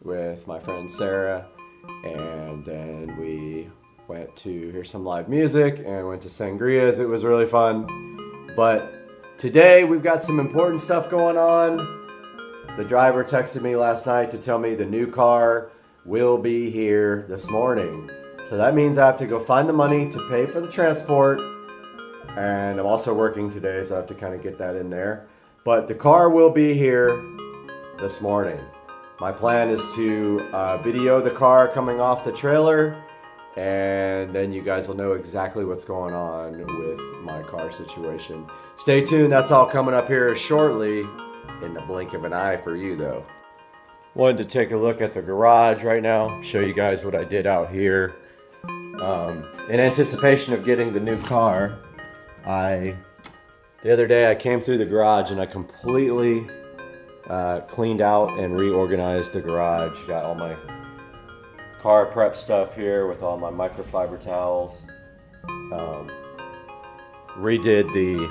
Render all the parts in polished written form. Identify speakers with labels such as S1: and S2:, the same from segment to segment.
S1: with my friend Sarah, and then we went to hear some live music and went to Sangria's. It was really fun. But today we've got some important stuff going on. The driver texted me last night to tell me the new car will be here this morning. So that means I have to go find the money to pay for the transport. And I'm also working today, so I have to kind of get that in there. But the car will be here this morning. My plan is to video the car coming off the trailer, and then you guys will know exactly what's going on with my car situation. Stay tuned, that's all coming up here shortly, in the blink of an eye for you though. Wanted to take a look at the garage right now, show you guys what I did out here. In anticipation of getting the new car, the other day I came through the garage and I completely cleaned out and reorganized the garage. Got all my car prep stuff here with all my microfiber towels. Redid the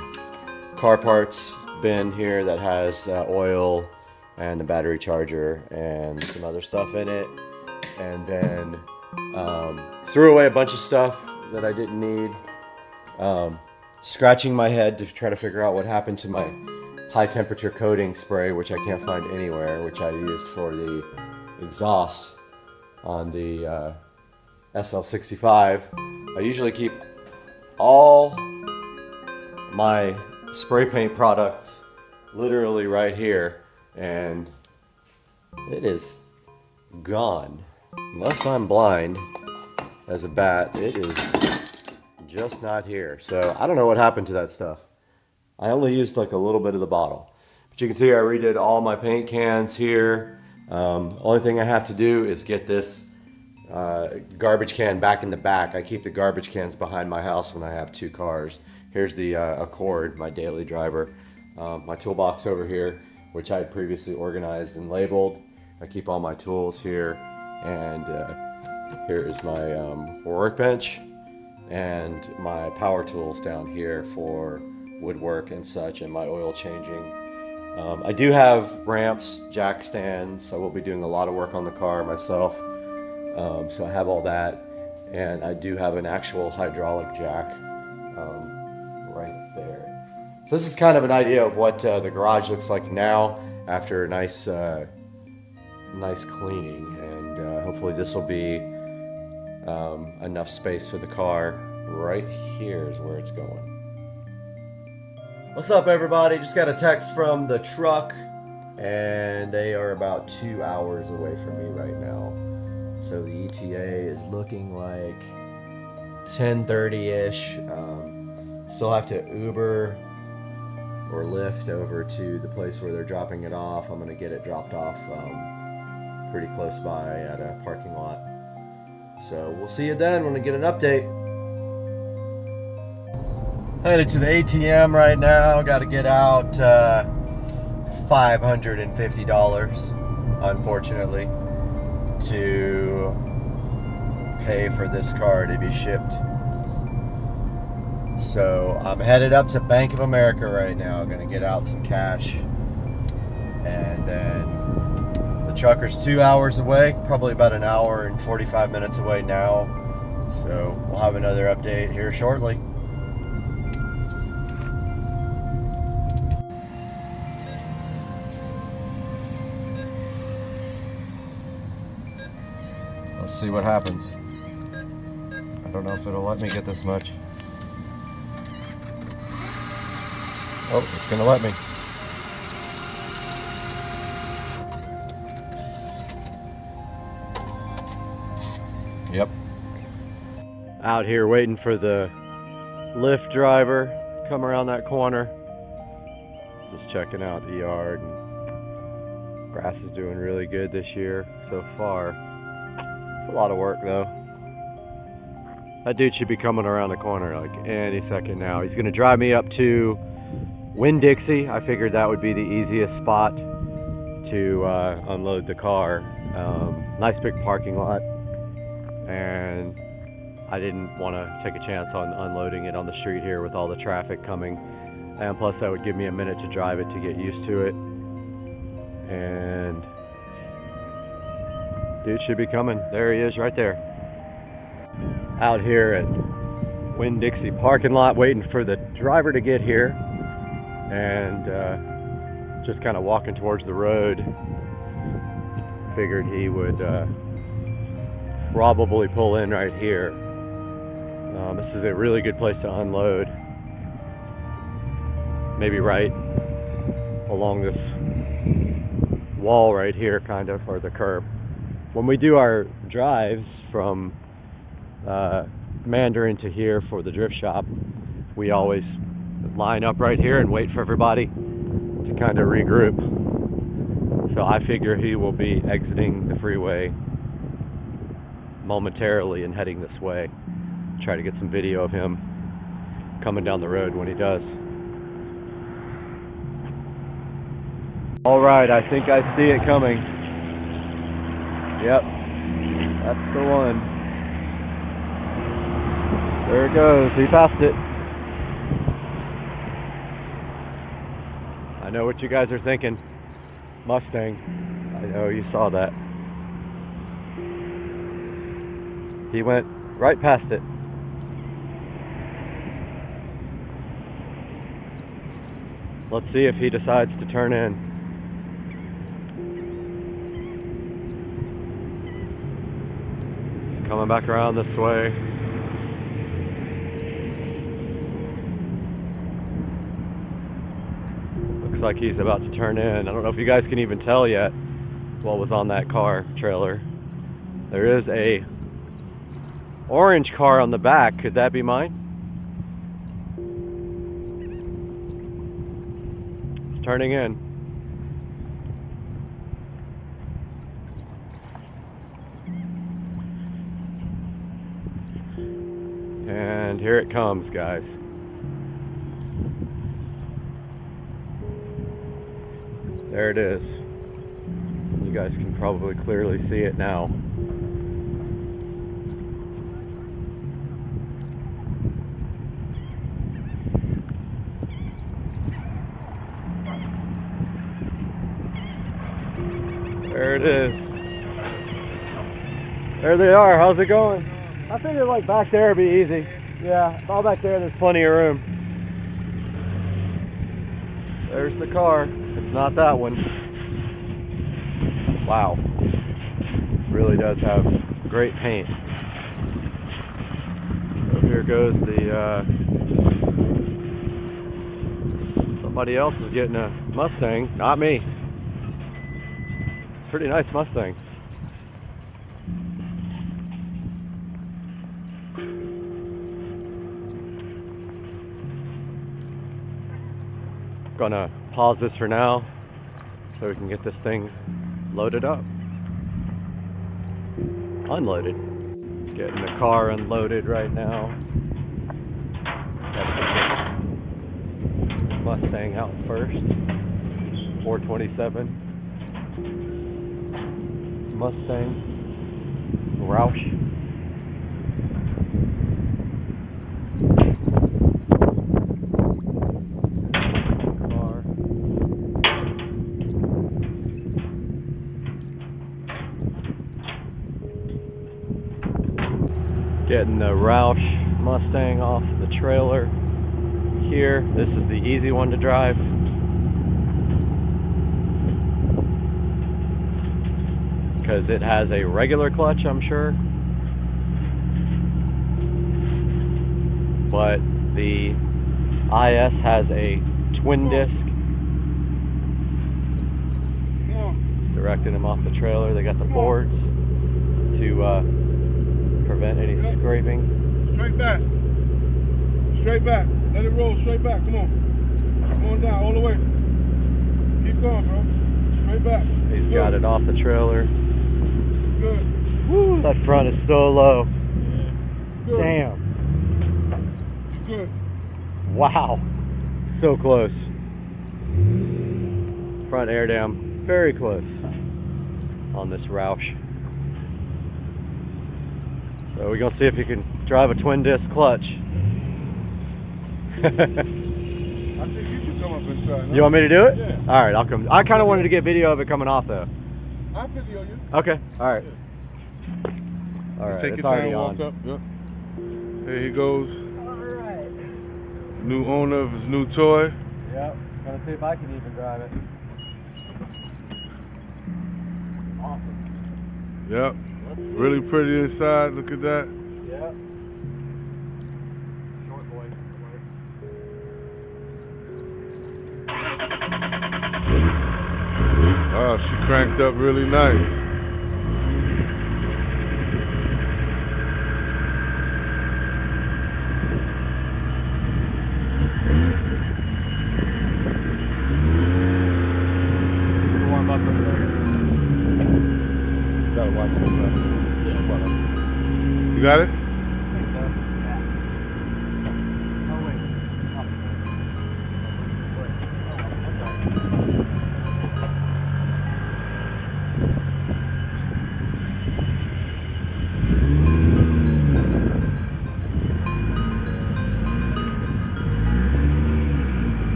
S1: car parts bin here that has oil and the battery charger and some other stuff in it. And then threw away a bunch of stuff that I didn't need. Scratching my head to try to figure out what happened to my high temperature coating spray, which I can't find anywhere, which I used for the exhaust on the SL65. I usually keep all my spray paint products literally right here, and it is gone. Unless I'm blind as a bat, it is just not here. So I don't know what happened to that stuff. I only used like a little bit of the bottle, but you can see I redid all my paint cans here. Only thing I have to do is get this garbage can back in the back. I keep the garbage cans behind my house when I have two cars. Here's the Accord, my daily driver. My toolbox over here, which I had previously organized and labeled. I keep all my tools here, and here is my workbench and my power tools down here for woodwork and such, and my oil changing. I do have ramps, jack stands. I will be doing a lot of work on the car myself, so I have all that, and I do have an actual hydraulic jack right there. So this is kind of an idea of what the garage looks like now after a nice cleaning, and hopefully this will be enough space for the car. Right here is where it's going. What's up, everybody? Just got a text from the truck, and they are about 2 hours away from me right now. So the ETA is looking like 10:30-ish. Still have to Uber or Lyft over to the place where they're dropping it off. I'm gonna get it dropped off pretty close by at a parking lot. So we'll see you then when I get an update. Headed to the ATM right now. Got to get out $550, unfortunately, to pay for this car to be shipped. So I'm headed up to Bank of America right now. I'm gonna get out some cash, and then the trucker's 2 hours away, probably about an hour and 45 minutes away now. So we'll have another update here shortly. Let's see what happens. I don't know if it'll let me get this much. Oh, it's gonna let me. Yep. Out here waiting for the Lyft driver to come around that corner. Just checking out the yard. And grass is doing really good this year so far. It's a lot of work though. That dude should be coming around the corner like any second now. He's gonna drive me up to Winn-Dixie. I figured that would be the easiest spot to unload the car. Nice big parking lot, and I didn't want to take a chance on unloading it on the street here with all the traffic coming, and plus that would give me a minute to drive it to get used to it. And Dude should be coming. There he is right there. Out here at Winn-Dixie parking lot waiting for the driver to get here. And just kind of walking towards the road. Figured he would probably pull in right here. This is a really good place to unload. Maybe right along this wall right here, kind of, or the curb. When we do our drives from Mandarin to here for the drift shop, we always line up right here and wait for everybody to kind of regroup. So I figure he will be exiting the freeway momentarily and heading this way. Try to get some video of him coming down the road when he does. All right, I think I see it coming. Yep, that's the one. There it goes, he passed it. I know what you guys are thinking. Mustang. I know you saw that. He went right past it. Let's see if he decides to turn in. Coming back around this way. Looks like he's about to turn in. I don't know if you guys can even tell yet what was on that car trailer. There is a orange car on the back. Could that be mine? It's turning in. And here it comes, guys. There it is. You guys can probably clearly see it now. There it is. There they are. How's it going? I figured like back there would be easy. Yeah, all back there, there's plenty of room. There's the car. It's not that one. Wow. Really does have great paint. So here goes the, somebody else is getting a Mustang, not me. Pretty nice Mustang. Gonna pause this for now so we can get this thing loaded up. Unloaded. Getting the car unloaded right now. Mustang out first. 427 Mustang Roush. Getting the Roush Mustang off the trailer here. This is the easy one to drive. Because it has a regular clutch, I'm sure. But the IS has a twin disc. Directing them off the trailer. They got the boards to prevent any scraping.
S2: Straight back. Straight back. Let it roll straight back. Come on. Come on down all the way. Keep going, bro. Straight back.
S1: He's got it off the trailer.
S2: Good.
S1: Woo, that front is so low.
S2: Good.
S1: Damn.
S2: Good.
S1: Wow. So close. Front air dam. Very close on this Roush. So we're gonna see if you can drive a twin disc clutch.
S2: I think you should come up and try.
S1: You want me to do it?
S2: Yeah.
S1: Alright, I'll come. I kind of wanted to get video of it coming off though.
S2: I'll video you.
S1: Okay, alright. All right,
S2: Take
S1: it's
S2: your
S1: already
S2: time,
S1: on.
S2: walk up. Yep. There he goes.
S1: Alright.
S2: New owner of his new toy.
S1: Yep, gonna see if I can even drive it. Awesome.
S2: Yep. Really pretty inside, look at that.
S1: Yep. Short boy.
S2: Wow, she cranked up really nice. You got it?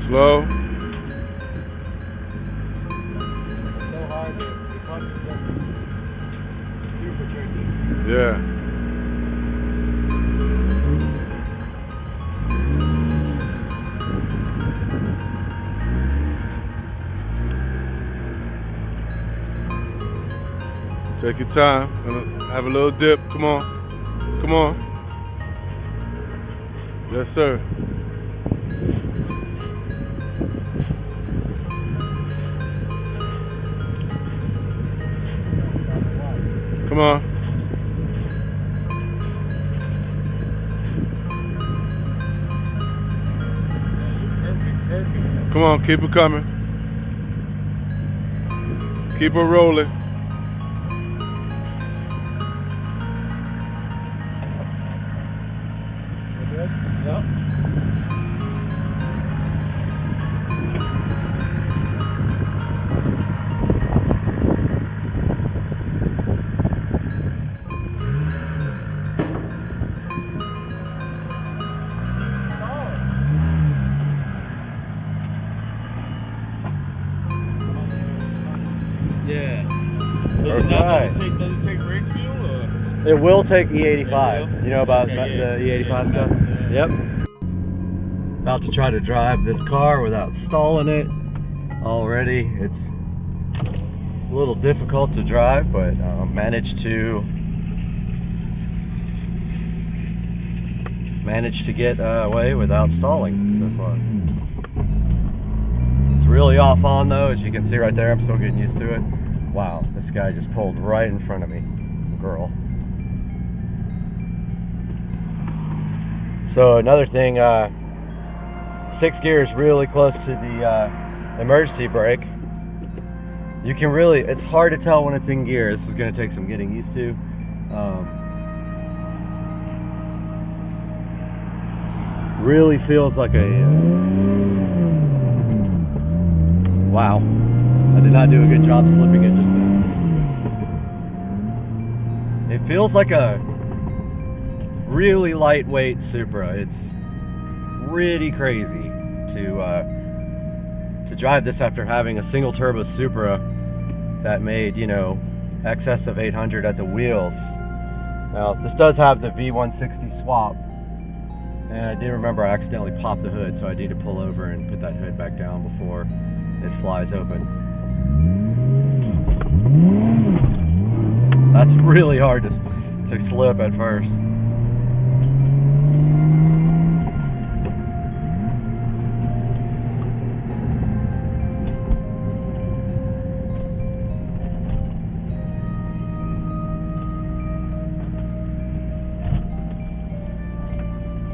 S2: Slow. Yeah. Take your time. Have a little dip. Come on. Come on. Yes, sir. Come on. Come on, keep it coming. Keep it rolling.
S1: Yep.
S3: Yeah.
S1: Does
S3: it take brake fuel or?
S1: It will take E85. You know about
S3: Okay,
S1: the E85 stuff? Yep. About to try to drive this car without stalling it already. It's a little difficult to drive, but managed to get away without stalling so far. It's really off on though, as you can see right there. I'm still getting used to it. Wow, this guy just pulled right in front of me. Girl. So another thing, 6 gears really close to the emergency brake. You can really, it's hard to tell when it's in gear. This is going to take some getting used to. Really feels like a, wow, I did not do a good job slipping it just then. It feels like a really lightweight Supra. It's pretty crazy to drive this after having a single turbo Supra that made, you know, excess of 800 at the wheels. Now this does have the V160 swap, and I did remember I accidentally popped the hood, so I need to pull over and put that hood back down before it flies open. That's really hard to slip at first.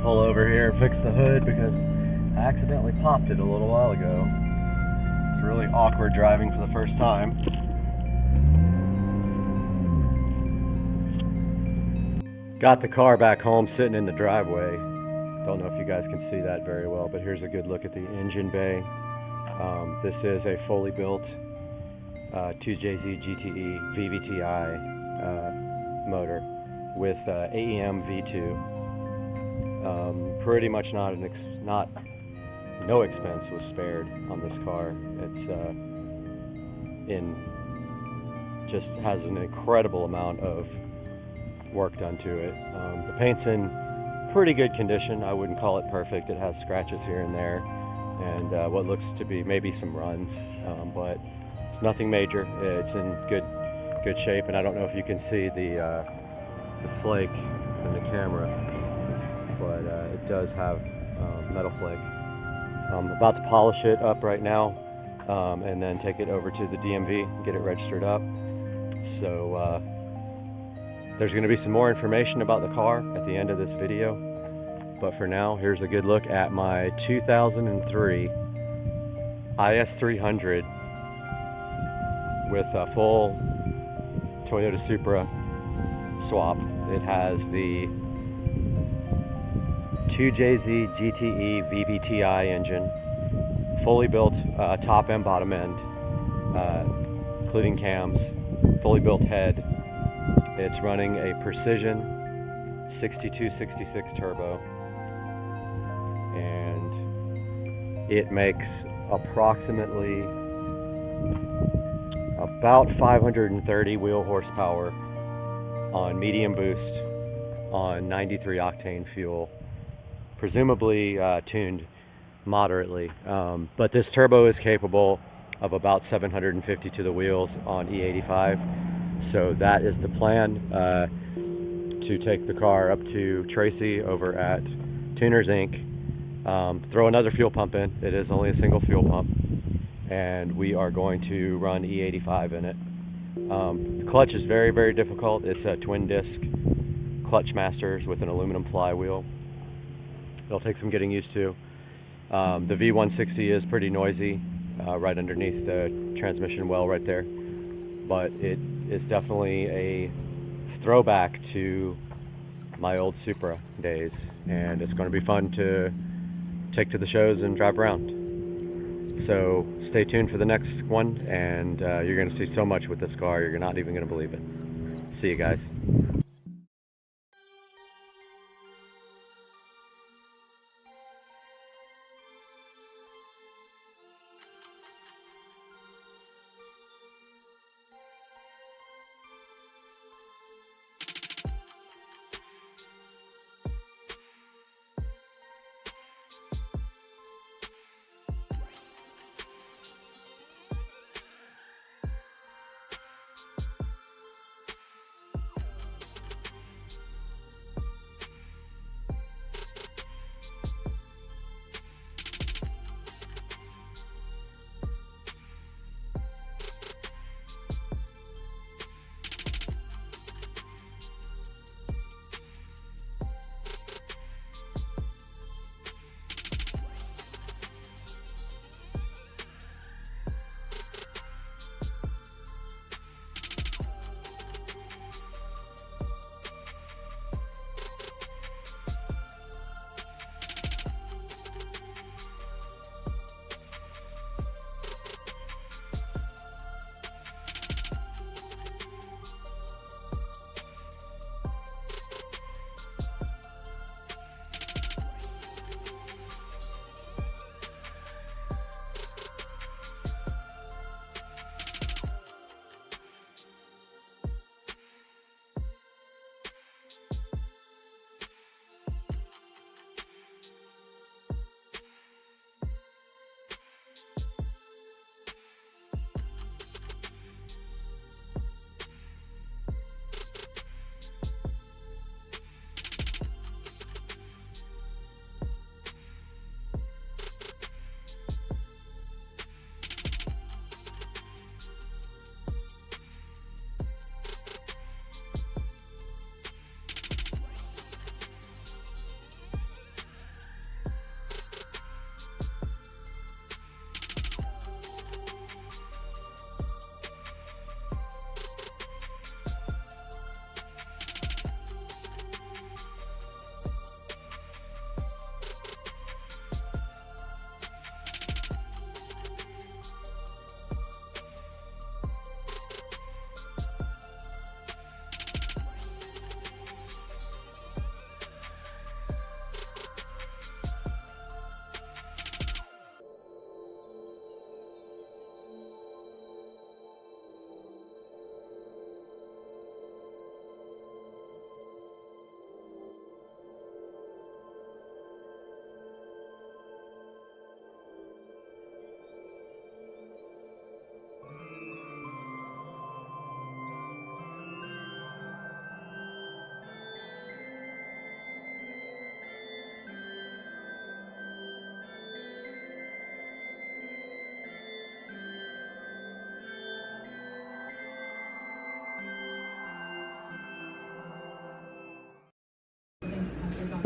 S1: Pull over here and fix the hood because I accidentally popped it a little while ago. It's really awkward driving for the first time. Got the car back home sitting in the driveway. Don't know if you guys can see that very well, but here's a good look at the engine bay. This is a fully built 2JZ GTE VVTi motor with AEM V2. Pretty much no expense was spared on this car. It's in just has an incredible amount of work done to it. The paint's in pretty good condition. I wouldn't call it perfect. It has scratches here and there, and what looks to be maybe some runs, but it's nothing major. It's in good shape, and I don't know if you can see the flake in the camera, but it does have metal flake. I'm about to polish it up right now, and then take it over to the DMV and get it registered up. So there's going to be some more information about the car at the end of this video, but for now, here's a good look at my 2003 IS300 with a full Toyota Supra swap. It has the 2JZ GTE VVTi engine, fully built top and bottom end, including cams, fully built head. It's running a Precision 6266 turbo, and it makes approximately about 530 wheel horsepower on medium boost on 93 octane fuel, presumably tuned moderately, but this turbo is capable of about 750 to the wheels on E85. So that is the plan, to take the car up to Tracy over at Tuners Inc., throw another fuel pump in. It is only a single fuel pump, and we are going to run E85 in it. The clutch is very, very difficult. It's a twin disc clutch masters with an aluminum flywheel. It'll take some getting used to. The V160 is pretty noisy, right underneath the transmission well right there, but it is definitely a throwback to my old Supra days, and it's going to be fun to take to the shows and drive around. So stay tuned for the next one, and you're going to see so much with this car, you're not even going to believe it. See you guys.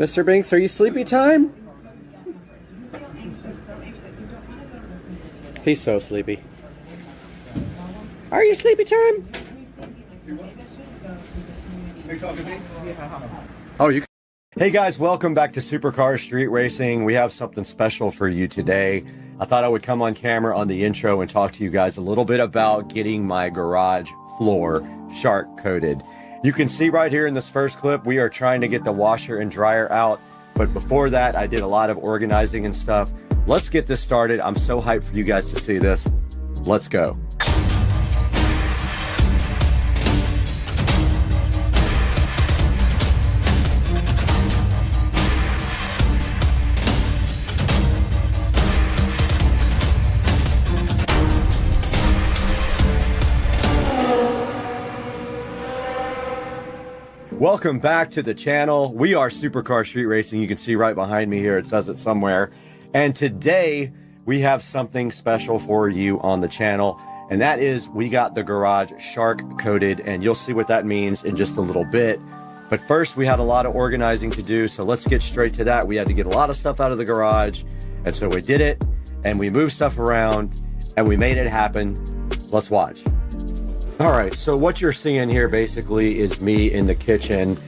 S1: Mr. Binks, are you sleepy time? He's so sleepy. Are you sleepy time? Oh, you. Hey guys, welcome back to Supercar Street Racing. We have something special for you today. I thought I would come on camera on the intro and talk to you guys a little bit about getting my garage floor shark coated. You can see right here in this first clip, we are trying to get the washer and dryer out. But before that, I did a lot of organizing and stuff. Let's get this started. I'm so hyped for you guys to see this. Let's go. Welcome back to the channel. We are Supercar Street Racing. You can see right behind me here, it says it somewhere. And today we have something special for you on the channel. And that is we got the garage shark coated, and you'll see what that means in just a little bit. But first we had a lot of organizing to do. So let's get straight to that. We had to get a lot of stuff out of the garage. And so we did it, and we moved stuff around and we made it happen. Let's watch. All right, so what you're seeing here basically is me in the kitchen,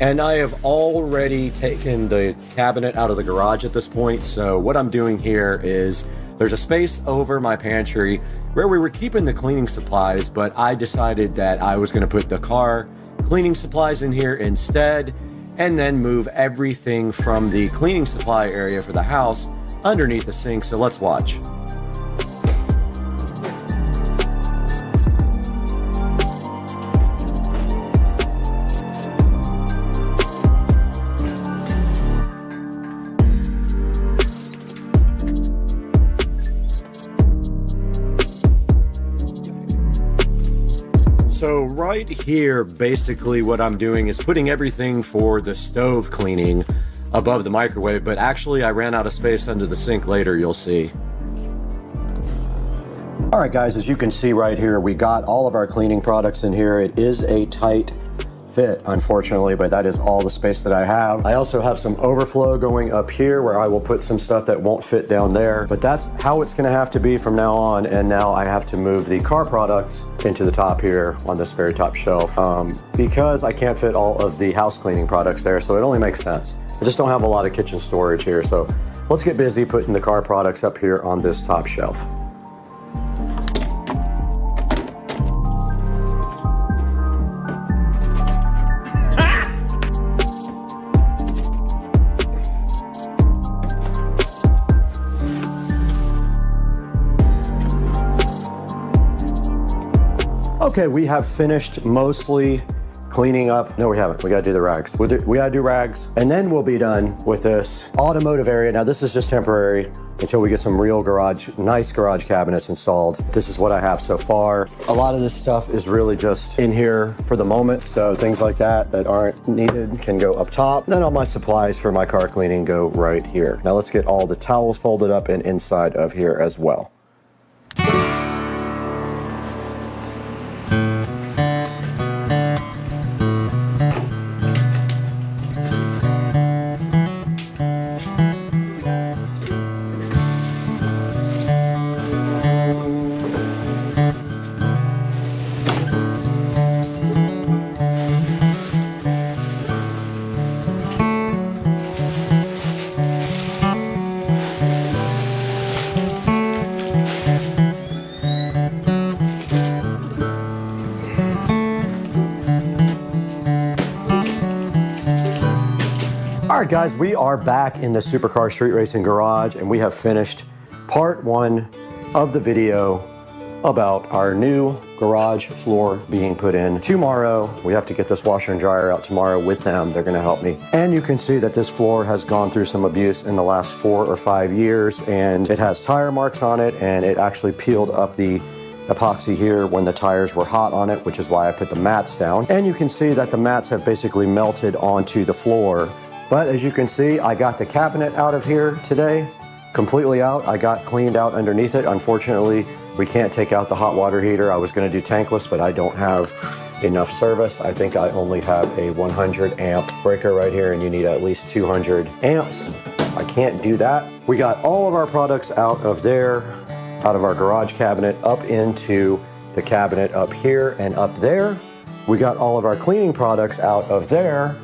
S1: and I have already taken the cabinet out of the garage at this point. So what I'm doing here is there's a space over my pantry where we were keeping the cleaning supplies, but I decided that I was gonna put the car cleaning supplies in here instead, and then move everything from the cleaning supply area for the house underneath the sink. So let's watch. So right here, basically what I'm doing is putting everything for the stove cleaning above the microwave, but actually I ran out of space under the sink later, you'll see. All right guys, as you can see right here, we got all of our cleaning products in here. It is a tight fit, unfortunately, but that is all the space that I have. I also have some overflow going up here where I will put some stuff that won't fit down there, but that's how it's gonna have to be from now on. And now I have to move the car products into the top here on this very top shelf because I can't fit all of the house cleaning products there, so it only makes sense. I just don't have a lot of kitchen storage here, so let's get busy putting the car products up here on this top shelf. Okay, we have finished mostly cleaning up. No, we haven't. We gotta do the rags. We gotta do rags, and then we'll be done with this automotive area. Now, this is just temporary until we get some real nice garage cabinets installed. This is what I have so far. A lot of this stuff is really just in here for the moment. So things like that aren't needed can go up top. Then all my supplies for my car cleaning go right here. Now let's get all the towels folded up and inside of here as well. All right, guys, we are back in the Supercar Street Racing garage, and we have finished part one of the video about our new garage floor being put in tomorrow. We have to get this washer and dryer out tomorrow with them. They're gonna help me. And you can see that this floor has gone through some abuse in the last 4 or 5 years, and it has tire marks on it, and it actually peeled up the epoxy here when the tires were hot on it, which is why I put the mats down. And you can see that the mats have basically melted onto the floor. But as you can see, I got the cabinet out of here today, completely out. I got cleaned out underneath it. Unfortunately, We can't take out the hot water heater. I was gonna do tankless, but I don't have enough service. I think I only have a 100 amp breaker right here, and you need at least 200 amps. I can't do that. We got all of our products out of there, out of our garage cabinet, up into the cabinet up here and up there. We got all of our cleaning products out of there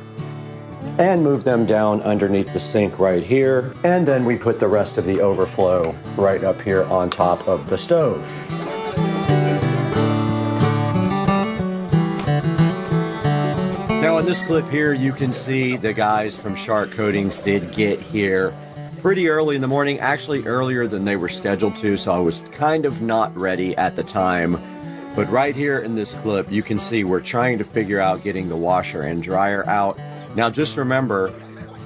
S1: and moved them down underneath the sink right here. And then we put the rest of the overflow right up here on top of the stove. Now in this clip here, you can see the guys from Shark Coatings did get here pretty early in the morning, actually earlier than they were scheduled to, so I was kind of not ready at the time. But right here in this clip, you can see we're trying to figure out getting the washer and dryer out. Now just remember,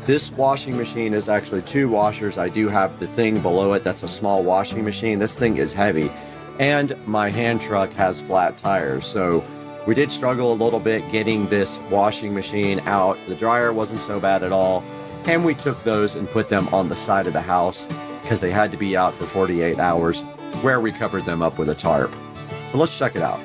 S1: this washing machine is actually 2 washers. I do have the thing below it that's a small washing machine. This thing is heavy, and my hand truck has flat tires, so we did struggle a little bit getting this washing machine out. The dryer wasn't so bad at all, and we took those and put them on the side of the house because they had to be out for 48 hours, where we covered them up with a tarp. So let's check it out.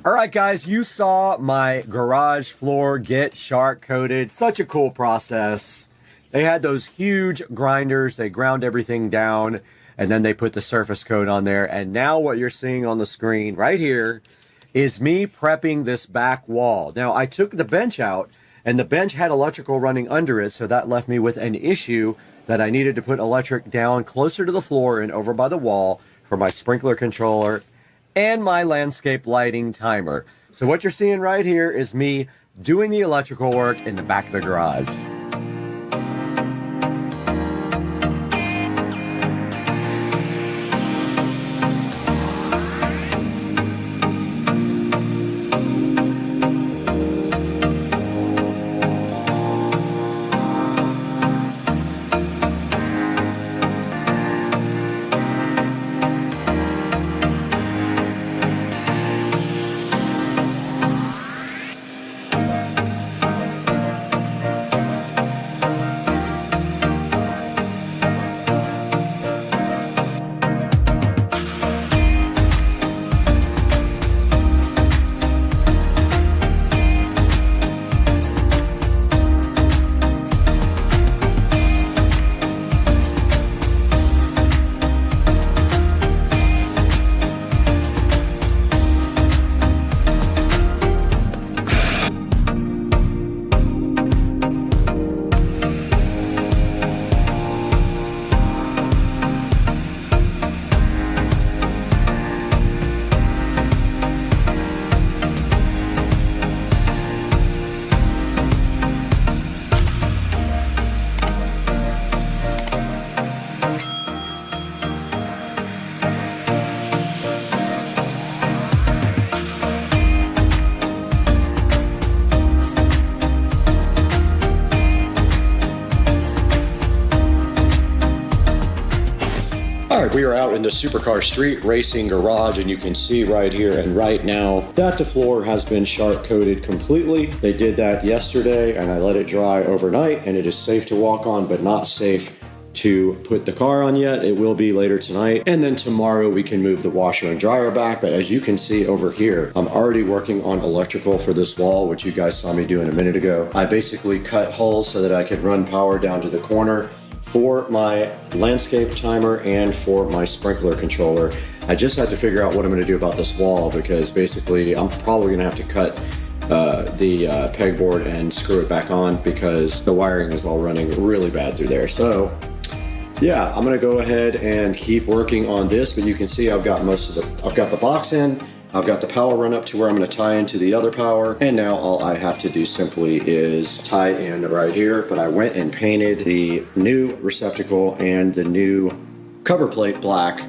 S1: All right, guys, you saw my garage floor get shark coated. Such a cool process. They had those huge grinders. They ground everything down, and then they put the surface coat on there. And now what you're seeing on the screen right here is me prepping this back wall. Now, I took the bench out, and the bench had electrical running under it, so that left me with an issue that I needed to put electric down closer to the floor and over by the wall for my sprinkler controller and my landscape lighting timer. So what you're seeing right here is me doing the electrical work in the back of the garage. All right, we are out in the supercar street racing garage, and you can see right here and right now that the floor has been sharp coated completely. They did that yesterday and I let it dry overnight, and it is safe to walk on, but not safe to put the car on yet. It will be later tonight, and then tomorrow we can move the washer and dryer back. But as you can see over here, I'm already working on electrical for this wall, which you guys saw me doing a minute ago. I basically cut holes so that I could run power down to the corner for my landscape timer and for my sprinkler controller. I just had to figure out what I'm going to do about this wall, because basically I'm probably going to have to cut the pegboard and screw it back on, because the wiring is all running really bad through there. So yeah, I'm going to go ahead and keep working on this, but you can see I've got I've got the box in, I've got the power run up to where I'm going to tie into the other power, and now all I have to do simply is tie in right here. But I went and painted the new receptacle and the new cover plate black,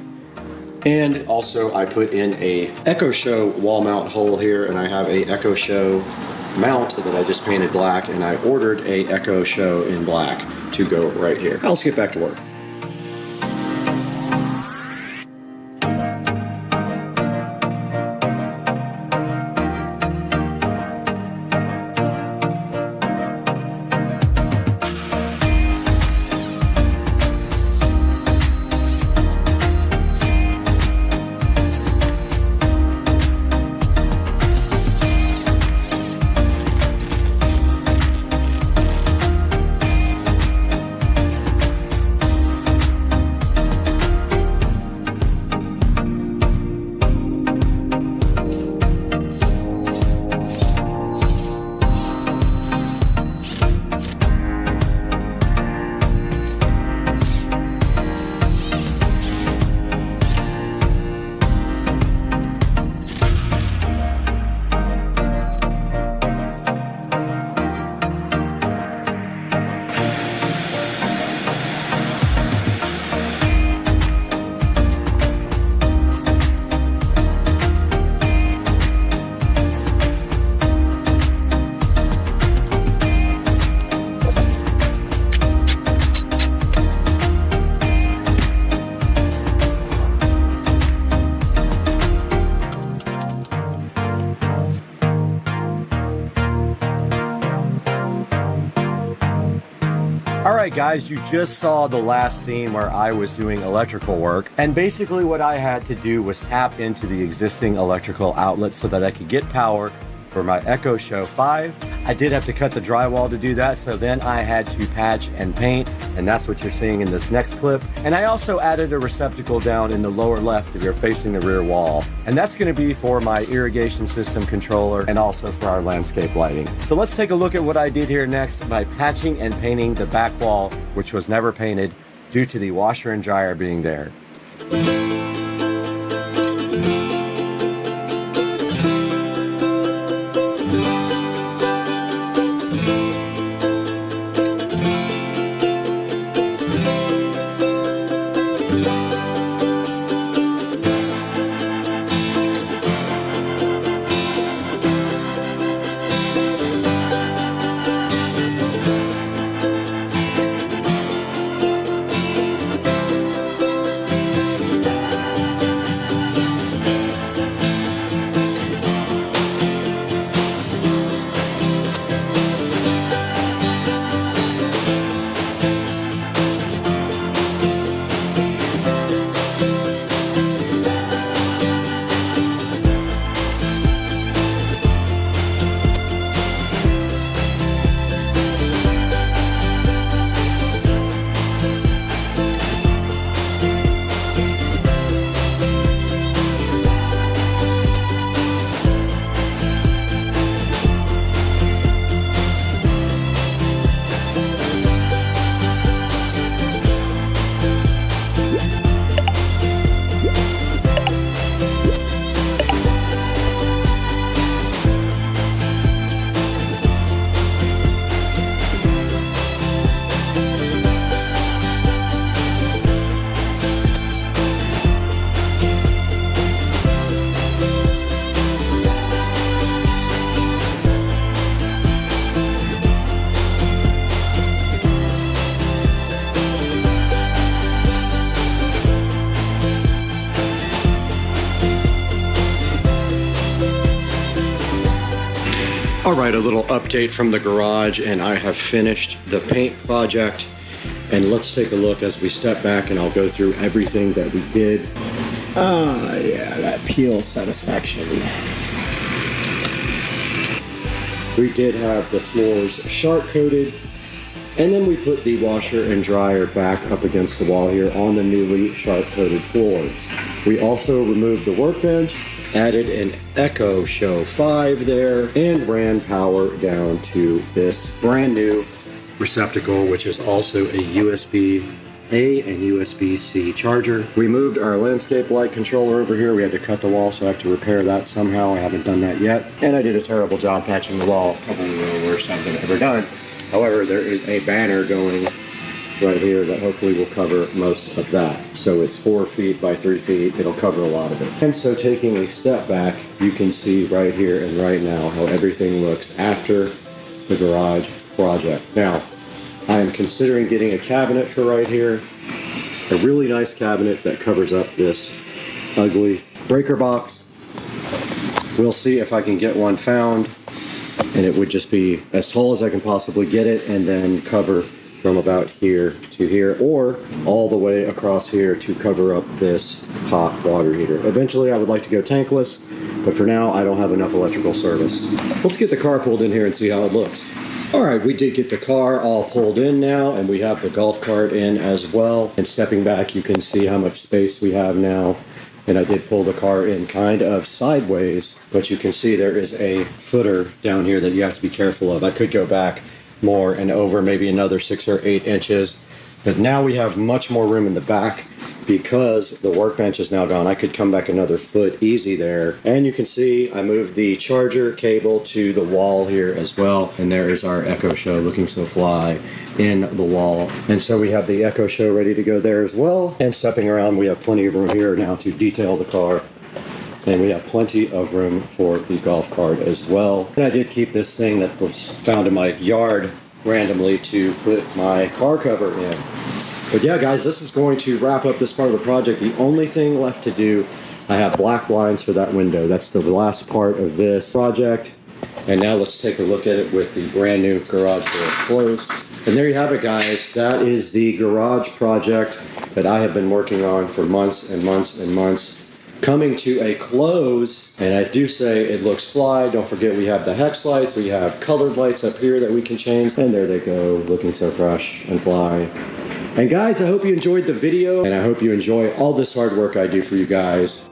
S1: and also I put in a Echo Show wall mount hole here, and I have a Echo Show mount that I just painted black, and I ordered a Echo Show in black to go right here. Now let's get back to work. Alright guys, you just saw the last scene where I was doing electrical work, and basically what I had to do was tap into the existing electrical outlet so that I could get power for my Echo Show 5. I did have to cut the drywall to do that, so then I had to patch and paint, and that's what you're seeing in this next clip. And I also added a receptacle down in the lower left if you're facing the rear wall, and that's going to be for my irrigation system controller and also for our landscape lighting. So let's take a look at what I did here next by patching and painting the back wall, which was never painted due to the washer and dryer being there. All right, a little update from the garage, and I have finished the paint project. And let's take a look as we step back, and I'll go through everything that we did. Yeah, that peel satisfaction. We did have the floors sharp coated, and then we put the washer and dryer back up against the wall here on the newly sharp coated floors. We also removed the workbench, added an Echo Show 5 there, and ran power down to this brand new receptacle, which is also a USB-A and USB-C charger. We moved our landscape light controller over here. We had to cut the wall, so I have to repair that somehow. I haven't done that yet. And I did a terrible job patching the wall. Probably one of the worst times I've ever done. However, there is a banner going right here that hopefully will cover most of that. So it's 4 feet by 3 feet. It'll cover a lot of it. And so taking a step back, you can see right here and right now how everything looks after the garage project. Now, I am considering getting a cabinet for right here. A really nice cabinet that covers up this ugly breaker box. We'll see if I can get one found, and it would just be as tall as I can possibly get it, and then cover from about here to here, or all the way across here to cover up this hot water heater. Eventually I would like to go tankless, but for now I don't have enough electrical service. Let's get the car pulled in here and see how it looks. All right, we did get the car all pulled in now, and we have the golf cart in as well. And stepping back, you can see how much space we have now. And I did pull the car in kind of sideways, but you can see there is a footer down here that you have to be careful of. I could go back more and over maybe another 6 or 8 inches, but now we have much more room in the back because the workbench is now gone. I could come back another foot easy there. And you can see I moved the charger cable to the wall here as well. And there is our Echo Show looking so fly in the wall. And so we have the Echo Show ready to go there as well. And stepping around, we have plenty of room here now to detail the car. And we have plenty of room for the golf cart as well. And I did keep this thing that was found in my yard randomly to put my car cover in. But yeah, guys, this is going to wrap up this part of the project. The only thing left to do, I have black blinds for that window. That's the last part of this project. And now let's take a look at it with the brand new garage door closed. And there you have it, guys. That is the garage project that I have been working on for months and months and months, coming to a close. And I do say it looks fly. Don't forget we have the hex lights. We have colored lights up here that we can change. And there they go, looking so fresh and fly. And guys, I hope you enjoyed the video, and I hope you enjoy all this hard work I do for you guys.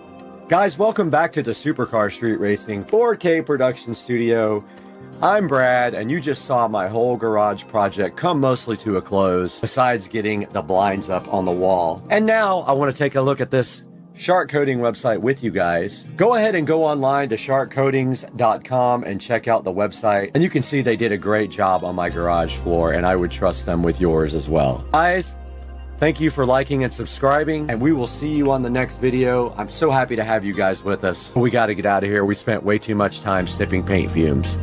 S1: Guys, welcome back to the Supercar Street Racing 4K production studio. I'm Brad, and you just saw my whole garage project come mostly to a close, besides getting the blinds up on the wall. And now I want to take a look at this Shark Coating website with you guys. Go ahead and go online to sharkcoatings.com and check out the website, and you can see they did a great job on my garage floor, and I would trust them with yours as well. Guys, thank you for liking and subscribing, and we will see you on the next video. I'm so happy to have you guys with us. We got to get out of here. We spent way too much time sniffing paint fumes.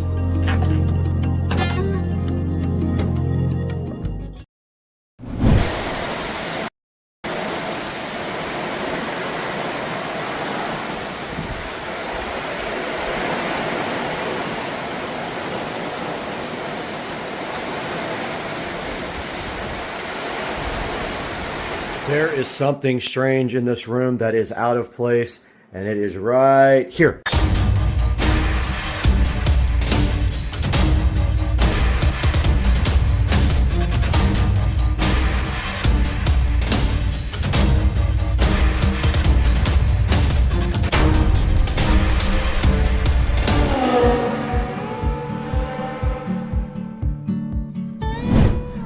S1: There is something strange in this room that is out of place, and it is right here.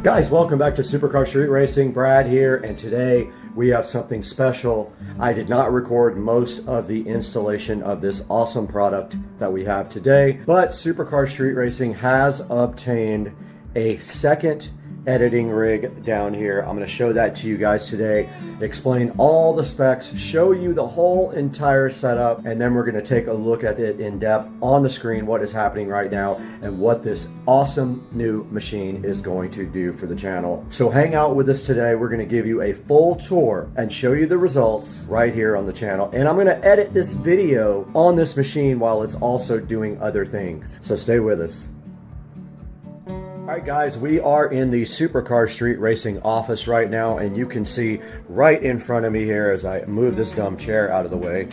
S1: Guys, welcome back to Supercar Street Racing. Brad here, and today we have something special. I did not record most of the installation of this awesome product that we have today, but Supercar Street Racing has obtained a second editing rig down here. I'm going to show that to you guys today, explain all the specs, show you the whole entire setup, and then we're going to take a look at it in depth on the screen, what is happening right now and what this awesome new machine is going to do for the channel. So hang out with us today. We're going to give you a full tour and show you the results right here on the channel. And I'm going to edit this video on this machine while it's also doing other things. So stay with us. All right, guys, we are in the Supercar Street Racing office right now, and you can see right in front of me here as I move this dumb chair out of the way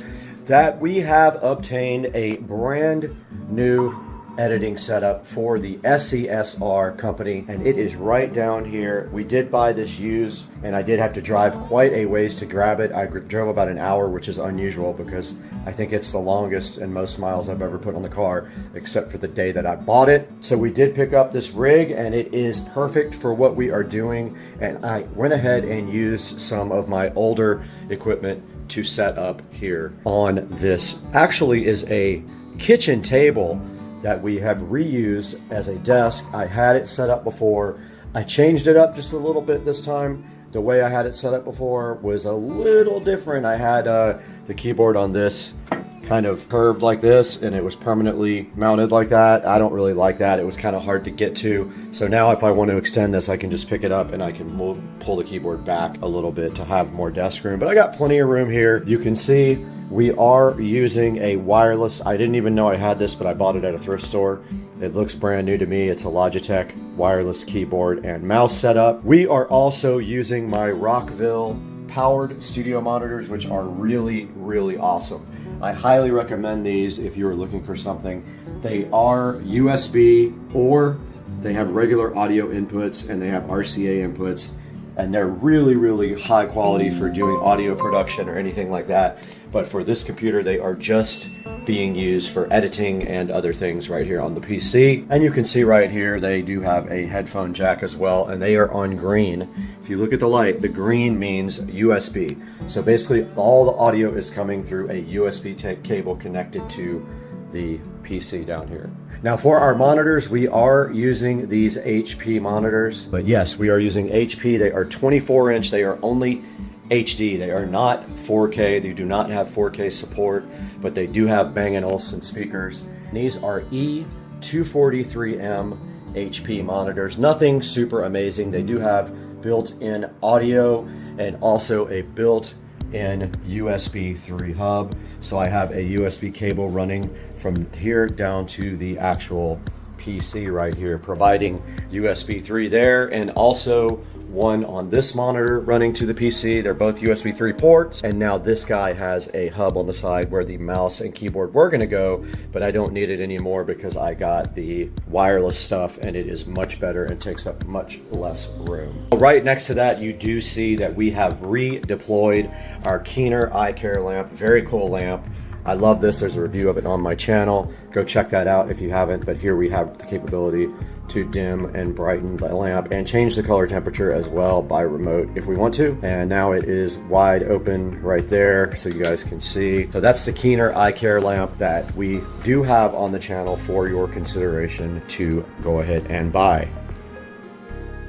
S1: that we have obtained a brand new editing setup for the SCSR company, and it is right down here. We did buy this used, and I did have to drive quite a ways to grab it. I drove about an hour, which is unusual because I think it's the longest and most miles I've ever put on the car, except for the day that I bought it. So we did pick up this rig, and it is perfect for what we are doing, and I went ahead and used some of my older equipment to set up here on this. Actually is a kitchen table that we have reused as a desk. I had it set up before. I changed it up just a little bit this time. The way I had it set up before was a little different. I had the keyboard on this kind of curved like this, and it was permanently mounted like that. I don't really like that. It was kind of hard to get to. So now if I want to extend this, I can just pick it up and I can pull the keyboard back a little bit to have more desk room. But I got plenty of room here. You can see we are using a wireless. I didn't even know I had this, but I bought it at a thrift store. It looks brand new to me. It's a Logitech wireless keyboard and mouse setup. We are also using my Rockville powered studio monitors, which are really, really awesome. I highly recommend these if you are looking for something. They are USB, or they have regular audio inputs, and they have RCA inputs, and they're really, really high quality for doing audio production or anything like that. But for this computer, they are just being used for editing and other things right here on the PC. And you can see right here, they do have a headphone jack as well, and they are on green. If you look at the light, the green means USB. So basically all the audio is coming through a USB cable connected to the PC down here. Now for our monitors, we are using these HP monitors, but yes, we are using HP. They are 24-inch. They are only HD. They are not 4K. They do not have 4K support, but they do have Bang & Olufsen speakers. These are E243M HP monitors. Nothing super amazing. They do have built-in audio and also a built-in USB 3 hub. So I have a USB cable running from here down to the actual PC right here, providing USB 3 there, and also one on this monitor running to the PC. They're both USB 3 ports, and now this guy has a hub on the side where the mouse and keyboard were going to go, but I don't need it anymore because I got the wireless stuff, and it is much better and takes up much less room. Right next to that, you do see that we have redeployed our Keener eye care lamp. Very cool lamp. I love this. There's a review of it on my channel. Go check that out if you haven't. But here we have the capability to dim and brighten the lamp and change the color temperature as well by remote if we want to. And now it is wide open right there so you guys can see. So that's the Keener eye care lamp that we do have on the channel for your consideration to go ahead and buy.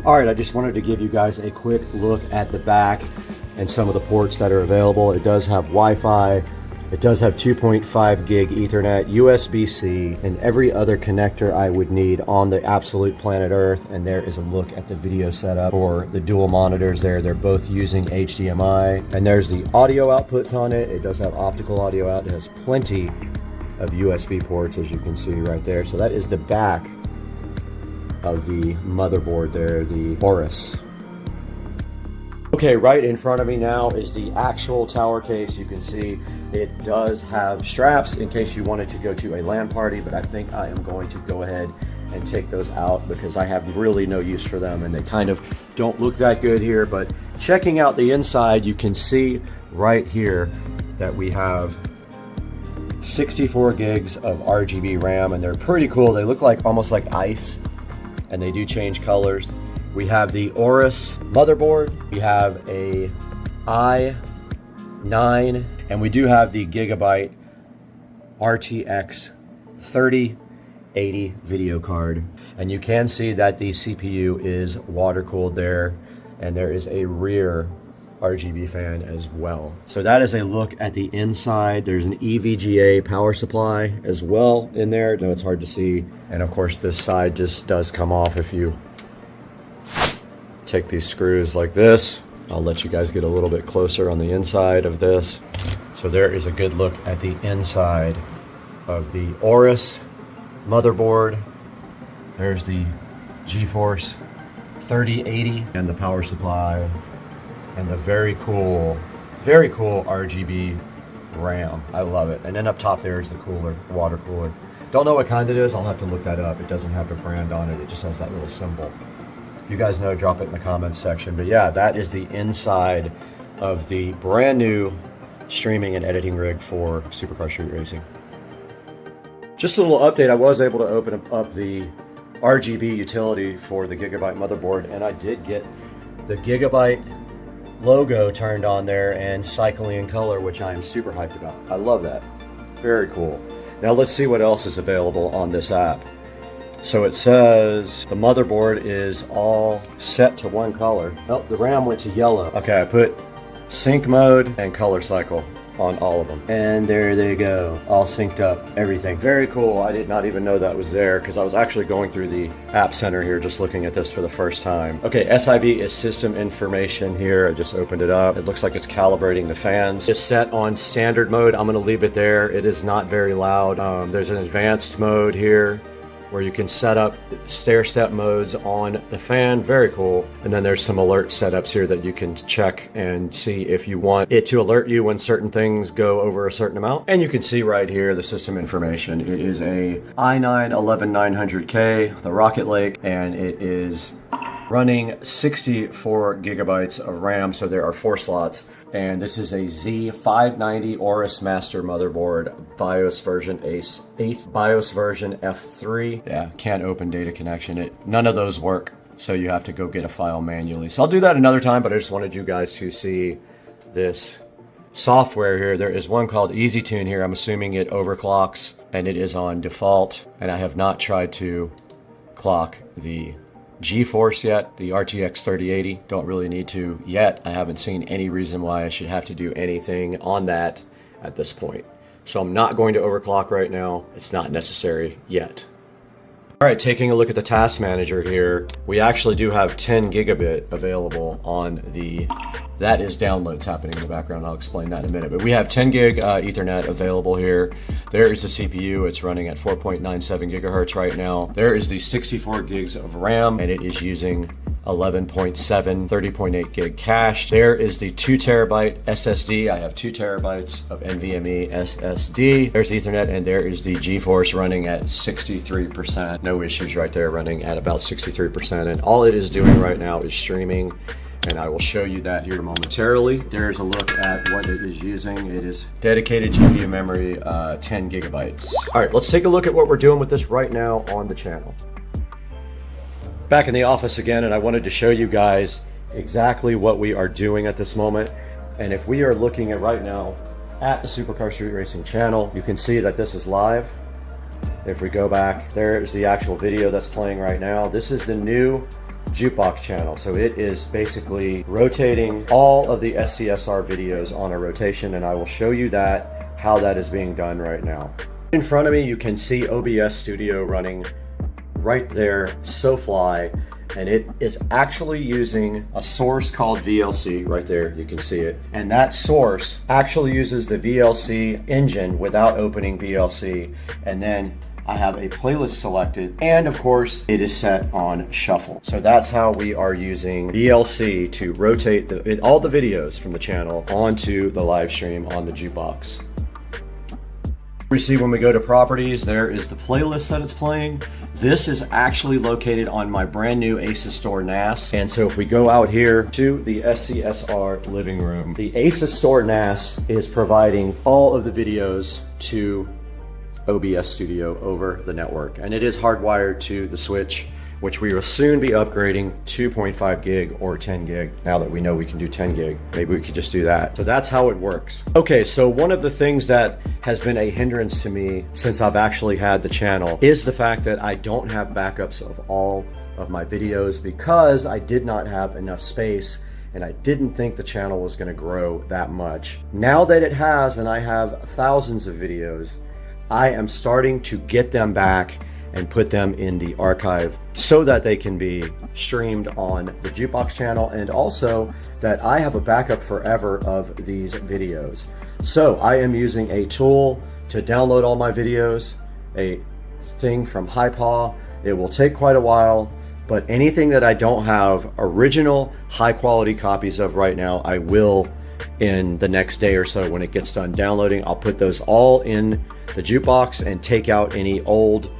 S1: All right, I just wanted to give you guys a quick look at the back and some of the ports that are available. It does have Wi-Fi. It does have 2.5 gig Ethernet, USB-C, and every other connector I would need on the absolute planet Earth. And there is a look at the video setup for the dual monitors there. They're both using HDMI. And there's the audio outputs on it. It does have optical audio out. It has plenty of USB ports, as you can see right there. So that is the back of the motherboard there, the Aorus. Okay, right in front of me now is the actual tower case. You can see it does have straps in case you wanted to go to a LAN party, but I think I am going to go ahead and take those out because I have really no use for them and they kind of don't look that good here. But checking out the inside, you can see right here that we have 64 gigs of RGB RAM, and they're pretty cool. They look like almost like ice, and they do change colors. We have the Aorus motherboard, we have a i9, and we do have the Gigabyte RTX 3080 3080 video card. And you can see that the CPU is water cooled there, and there is a rear RGB fan as well. So that is a look at the inside. There's an EVGA power supply as well in there. I know it's hard to see. And of course this side just does come off if you take these screws like this. I'll let you guys get a little bit closer on the inside of this. So there is a good look at the inside of the Aorus motherboard. There's the GeForce 3080 and the power supply and the very cool RGB RAM. I love it. And then up top there is the cooler, water cooler. Don't know what kind it is. I'll have to look that up. It doesn't have the brand on it. It just has that little symbol. If you guys know, drop it in the comments section. But yeah, that is the inside of the brand new streaming and editing rig for Supercar Street Racing. Just a little update. I was able to open up the RGB utility for the Gigabyte motherboard, and I did get the Gigabyte logo turned on there and cycling in color, which I am super hyped about. I love that. Very cool. Now let's see what else is available on this app. So it says the motherboard is all set to one color. Oh, the RAM went to yellow. Okay, I put sync mode and color cycle on all of them. And there they go, all synced up, everything. Very cool. I did not even know that was there because I was actually going through the App Center here just looking at this for the first time. Okay, SIV is system information here. I just opened it up. It looks like it's calibrating the fans. It's set on standard mode. I'm gonna leave it there. It is not very loud. There's an advanced mode here where you can set up stair-step modes on the fan. Very cool. And then there's some alert setups here that you can check and see if you want it to alert you when certain things go over a certain amount. And you can see right here the system information. It is a i9-11900K, the Rocket Lake, and it is running 64 gigabytes of RAM, so there are 4 slots. And this is a Z590 Aorus Master motherboard, BIOS version BIOS version F3. Yeah, can't open data connection. None of those work, so you have to go get a file manually. So I'll do that another time, but I just wanted you guys to see this software here. There is one called EasyTune here. I'm assuming it overclocks, and it is on default. And I have not tried to clock the GeForce yet, the RTX 3080. Don't really need to yet. I haven't seen any reason why I should have to do anything on that at this point. So I'm not going to overclock right now. It's not necessary yet. All right, taking a look at the task manager here, we actually do have 10 gigabit available on the, that is downloads happening in the background. I'll explain that in a minute, but we have 10 gig Ethernet available here. There is the CPU. It's running at 4.97 gigahertz right now. There is the 64 gigs of RAM, and it is using 11.7, 30.8 gig cache. There is the 2 terabyte SSD. I have 2 terabytes of NVMe SSD. There's Ethernet, and there is the GeForce running at 63%. No issues right there, running at about 63%. And all it is doing right now is streaming, and I will show you that here momentarily. There's a look at what it is using. It is dedicated GPU memory, 10 gigabytes. All right, let's take a look at what we're doing with this right now on the channel. Back in the office again, and I wanted to show you guys exactly what we are doing at this moment. And if we are looking at right now at the Supercar Street Racing channel, you can see that this is live. If we go back, there's the actual video that's playing right now. This is the new Jukebox channel. So it is basically rotating all of the SCSR videos on a rotation, and I will show you that, how that is being done right now. In front of me, you can see OBS Studio running right there, SoFly, and it is actually using a source called VLC right there. You can see it, and that source actually uses the VLC engine without opening VLC. And then I have a playlist selected, and of course it is set on shuffle. So that's how we are using VLC to rotate all the videos from the channel onto the live stream on the Jukebox. We see when we go to properties, there is the playlist that it's playing. This is actually located on my brand new ASUS Store NAS. And so if we go out here to the SCSR living room, the ASUS Store NAS is providing all of the videos to OBS Studio over the network. And it is hardwired to the switch which we will soon be upgrading 2.5 gig or 10 gig. Now that we know we can do 10 gig, maybe we could just do that. So that's how it works. Okay, so one of the things that has been a hindrance to me since I've actually had the channel is the fact that I don't have backups of all of my videos because I did not have enough space and I didn't think the channel was going to grow that much. Now that it has, and I have thousands of videos, I am starting to get them back and put them in the archive so that they can be streamed on the Jukebox channel, and also that I have a backup forever of these videos. So I am using a tool to download all my videos, a thing from HiPaw. It will take quite a while, but anything that I don't have original high quality copies of right now, I will in the next day or so when it gets done downloading. I'll put those all in the Jukebox and take out any old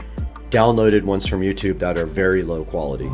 S1: downloaded ones from YouTube that are very low quality.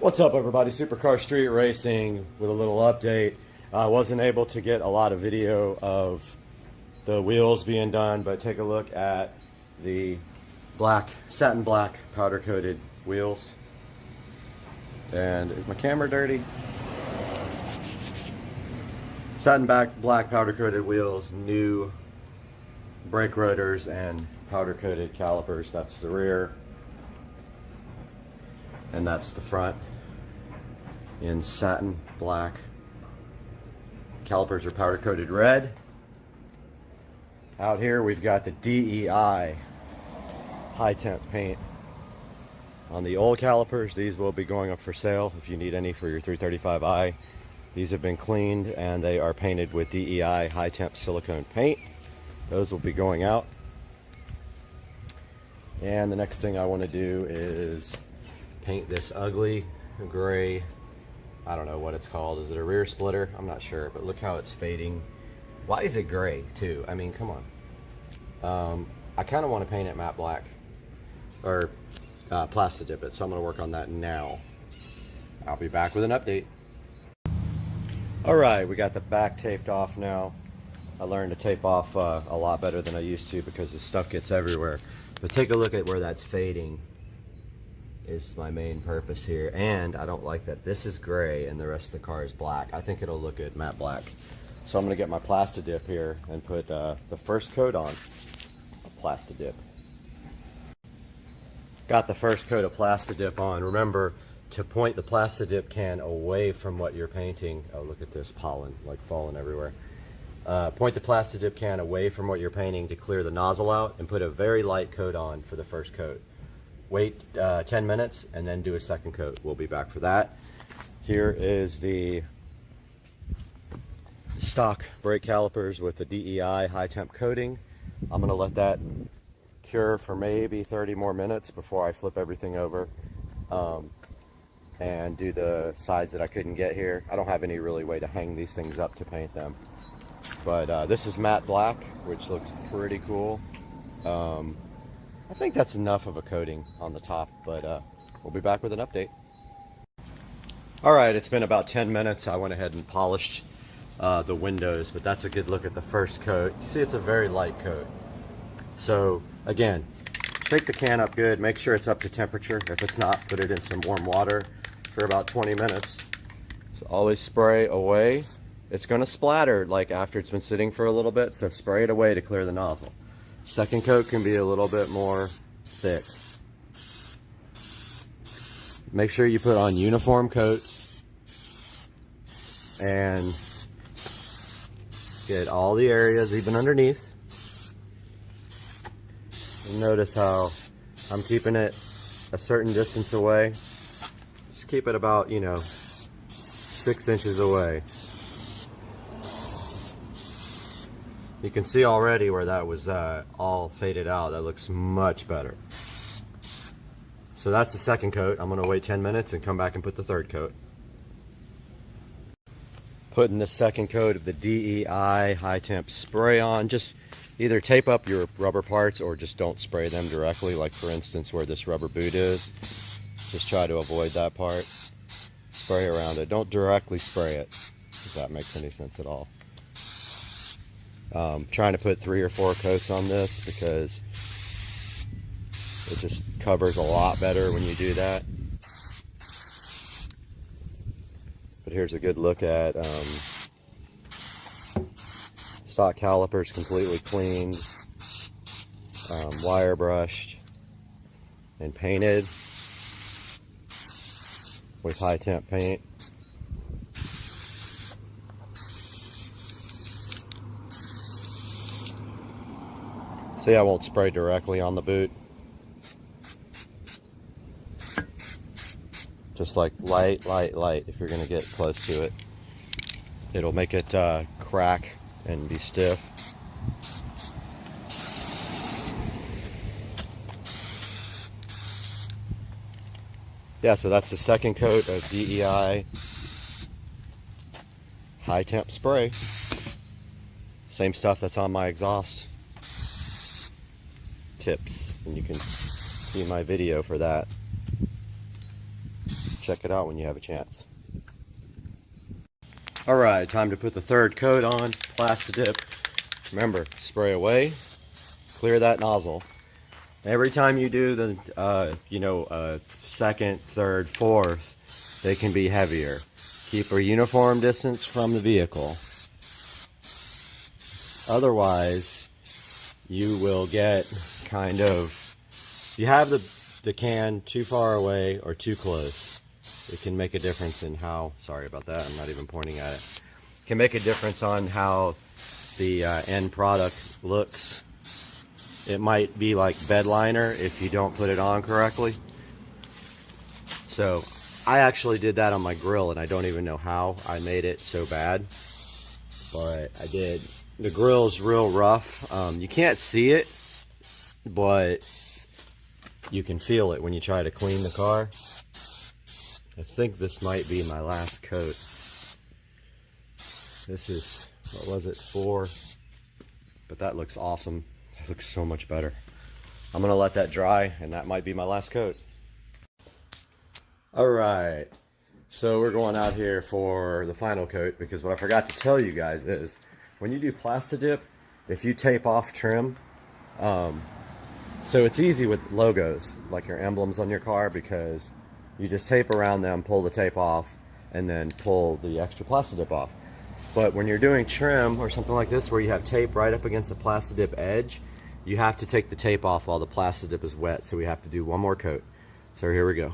S1: What's up everybody, Supercar Street Racing with a little update. I wasn't able to get a lot of video of the wheels being done, but take a look at the black, satin black powder coated wheels. And is my camera dirty? Satin black powder coated wheels, new brake rotors and powder coated calipers. That's the rear. And that's the front in satin black. Calipers are powder coated red. Out here we've got the DEI high temp paint on the old calipers. These will be going up for sale if you need any for your 335i. These have been cleaned and they are painted with DEI high temp silicone paint. Those will be going out. And the next thing I want to do is paint this ugly gray, I don't know what it's called. Is it a rear splitter? I'm not sure, but look how it's fading. Why is it gray too? I mean, come on. I kind of want to paint it matte black or Plastidip it, so I'm going to work on that now. I'll be back with an update. Alright, we got the back taped off now. I learned to tape off a lot better than I used to because the stuff gets everywhere. But take a look at where that's fading. Is my main purpose here, and I don't like that this is gray and the rest of the car is black. I think it'll look good matte black. So I'm going to get my Plastidip here and put the first coat on of Plastidip. Got the first coat of Plastidip on. Remember to point the Plastidip can away from what you're painting. Oh, look at this pollen like falling everywhere. Point the Plastidip can away from what you're painting to clear the nozzle out, and put a very light coat on for the first coat. Wait 10 minutes and then do a second coat. We'll be back for that. Here is the stock brake calipers with the DEI high temp coating. I'm going to let that cure for maybe 30 more minutes before I flip everything over and do the sides that I couldn't get here. I don't have any really way to hang these things up to paint them. But this is matte black, which looks pretty cool. I think that's enough of a coating on the top, but we'll be back with an update. Alright, it's been about 10 minutes. I went ahead and polished the windows, but that's a good look at the first coat. You see it's a very light coat. So again, shake the can up good, make sure it's up to temperature. If it's not, put it in some warm water for about 20 minutes. So always spray away. It's going to splatter like after it's been sitting for a little bit, so spray it away to clear the nozzle. Second coat can be a little bit more thick. Make sure you put on uniform coats and get all the areas even underneath. And notice how I'm keeping it a certain distance away. Just keep it about, 6 inches away. You can see already where that was all faded out. That looks much better. So that's the second coat. I'm going to wait 10 minutes and come back and put the third coat. Putting the second coat of the DEI high temp spray on. Just either tape up your rubber parts or just don't spray them directly, like for instance where this rubber boot is. Just try to avoid that part. Spray around it. Don't directly spray it, if that makes any sense at all. Trying to put 3 or 4 coats on this because it just covers a lot better when you do that. But here's a good look at stock calipers completely cleaned, wire brushed and painted with high temp paint. See, I won't spray directly on the boot. Just like light, light, light. If you're going to get close to it, it'll make it crack and be stiff. Yeah, so that's the second coat of DEI high temp spray. Same stuff that's on my exhaust tips, and you can see my video for that. Check it out when you have a chance. Alright, time to put the third coat on. Plastidip. Remember, spray away, clear that nozzle. Every time you do the second, third, fourth, they can be heavier. Keep a uniform distance from the vehicle. Otherwise, you will get kind of, you have the can too far away or too close. It can make a difference in how, sorry about that, I'm not even pointing at it. It can make a difference on how the end product looks. It might be like bed liner if you don't put it on correctly. So I actually did that on my grill, and I don't even know how I made it so bad, but I did. The grill's real rough. You can't see it, but you can feel it when you try to clean the car. I think this might be my last coat. This is, what was it, 4? But that looks awesome. That looks so much better. I'm gonna let that dry, and that might be my last coat. Alright, so we're going out here for the final coat, because what I forgot to tell you guys is, when you do Plastidip, if you tape off trim, so it's easy with logos, like your emblems on your car, because you just tape around them, pull the tape off, and then pull the extra Plastidip off. But when you're doing trim or something like this, where you have tape right up against the Plastidip edge, you have to take the tape off while the Plastidip is wet, so we have to do one more coat. So here we go.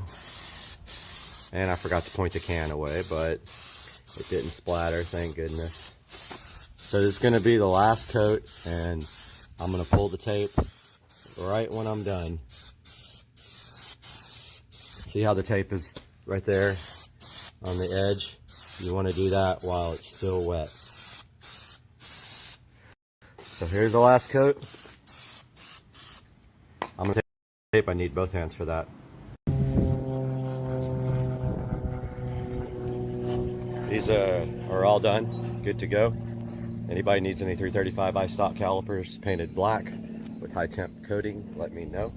S1: And I forgot to point the can away, but it didn't splatter, thank goodness. So this is going to be the last coat, and I'm going to pull the tape right when I'm done. See how the tape is right there on the edge? You want to do that while it's still wet. So here's the last coat. I'm going to take tape. I need both hands for that. These are all done, good to go. Anybody needs any 335i stock calipers painted black with high temp coating, let me know.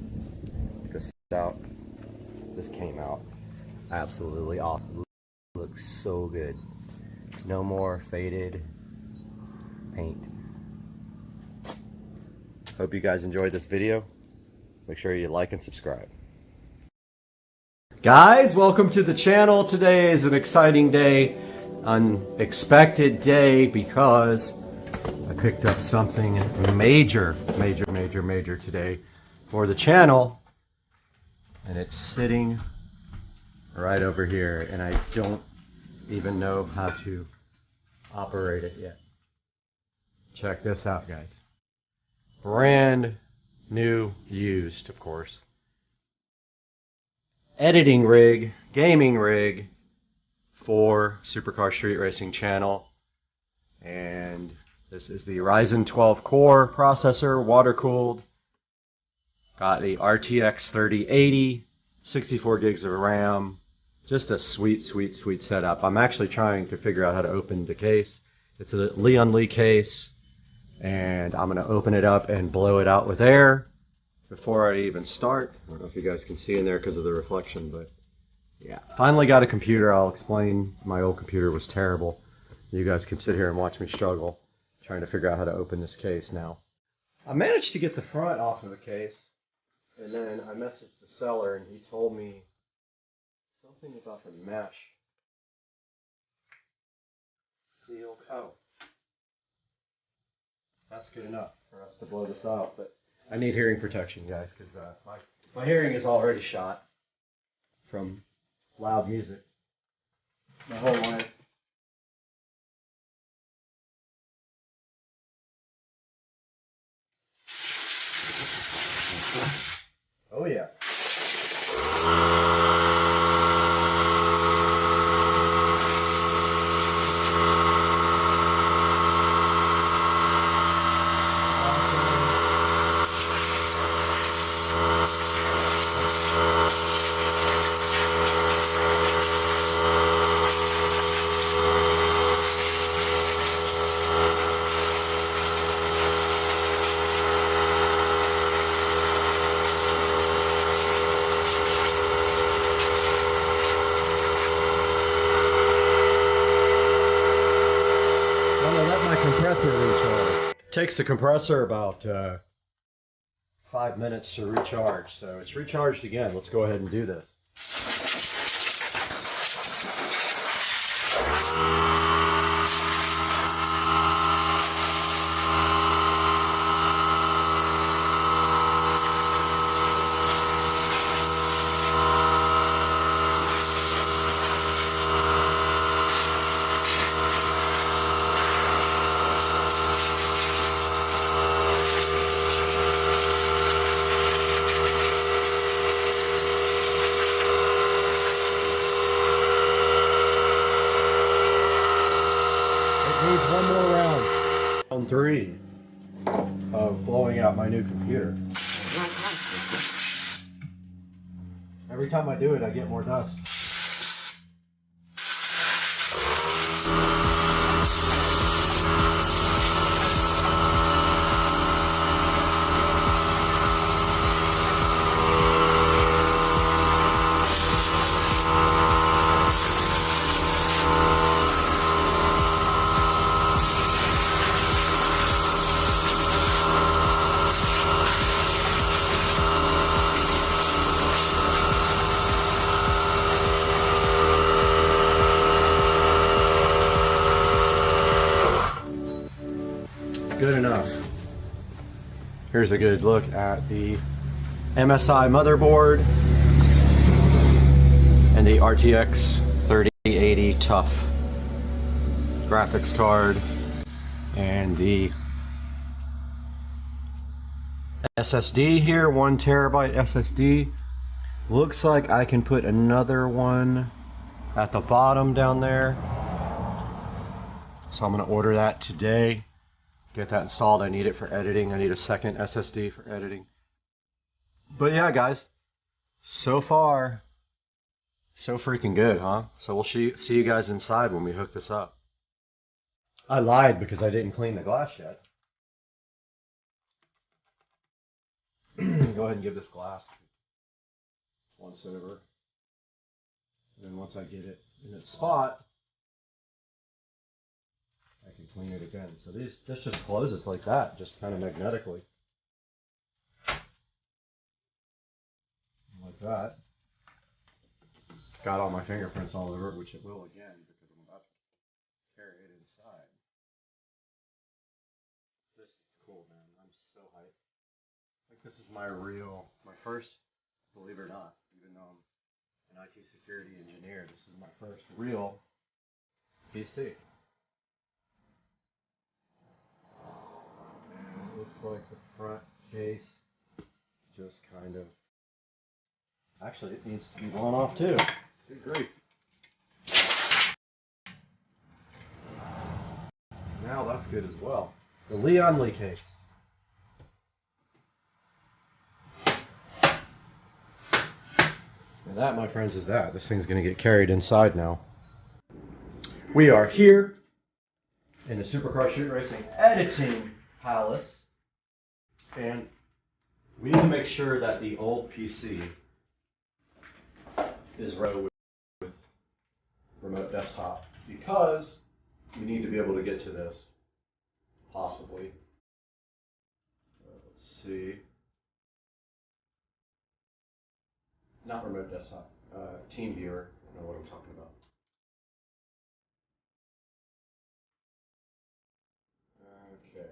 S1: This out. This came out absolutely awesome. Looks so good. No more faded paint. Hope you guys enjoyed this video. Make sure you like and subscribe. Guys, welcome to the channel. Today is an exciting day, unexpected day, because I picked up something major today for the channel, and it's sitting right over here, and I don't even know how to operate it yet. Check this out, guys. Brand new, used, of course. Editing rig, gaming rig for Supercar Street Racing channel. And this is the Ryzen 12 core processor, water cooled. Got the RTX 3080, 64 gigs of RAM. Just a sweet setup. I'm actually trying to figure out how to open the case. It's a Leon Lee case, and I'm going to open it up and blow it out with air before I even start. I don't know if you guys can see in there because of the reflection, but yeah. Finally got a computer. I'll explain. My old computer was terrible. You guys can sit here and watch me struggle trying to figure out how to open this case now. I managed to get the front off of the case, and then I messaged the seller, and he told me something about the mesh. Sealed. Oh. That's good enough for us to blow this out, but I need hearing protection, guys, because my hearing is already shot from loud music my whole life. Oh yeah. Takes the compressor about 5 minutes to recharge, so it's recharged again. Let's go ahead and do this. Needs one more round. Round 3 of blowing out my new computer. Every time I do it, I get more dust. Good enough. Here's a good look at the MSI motherboard and the RTX 3080 Tough graphics card and the SSD here, 1 terabyte SSD. Looks like I can put another one at the bottom down there. So I'm going to order that today. Get that installed. I need it for editing. I need a second SSD for editing. But yeah, guys, so far, so freaking good, huh? So we'll see you guys inside when we hook this up. I lied because I didn't clean the glass yet. Go ahead and give this glass once over. And then once I get it in its spot, I can clean it again. So this just closes like that, just kind of magnetically. Like that. Got all my fingerprints all over it, which it will again because I'm about to carry it inside. This is cool, man. I'm so hyped. Like this is my first, believe it or not, even though I'm an IT security engineer, this is my first real PC. And it looks like the front case just kind of, actually it needs to be blown off too. Good grief. Now that's good as well. The Leon Lee case. And that, my friends, is that. This thing's going to get carried inside now. We are here in the Supercar Street Racing Editing Palace. And we need to make sure that the old PC is ready with remote desktop. Because we need to be able to get to this. Possibly. Let's see. Not remote desktop. Team viewer. I don't know what I'm talking about. Okay.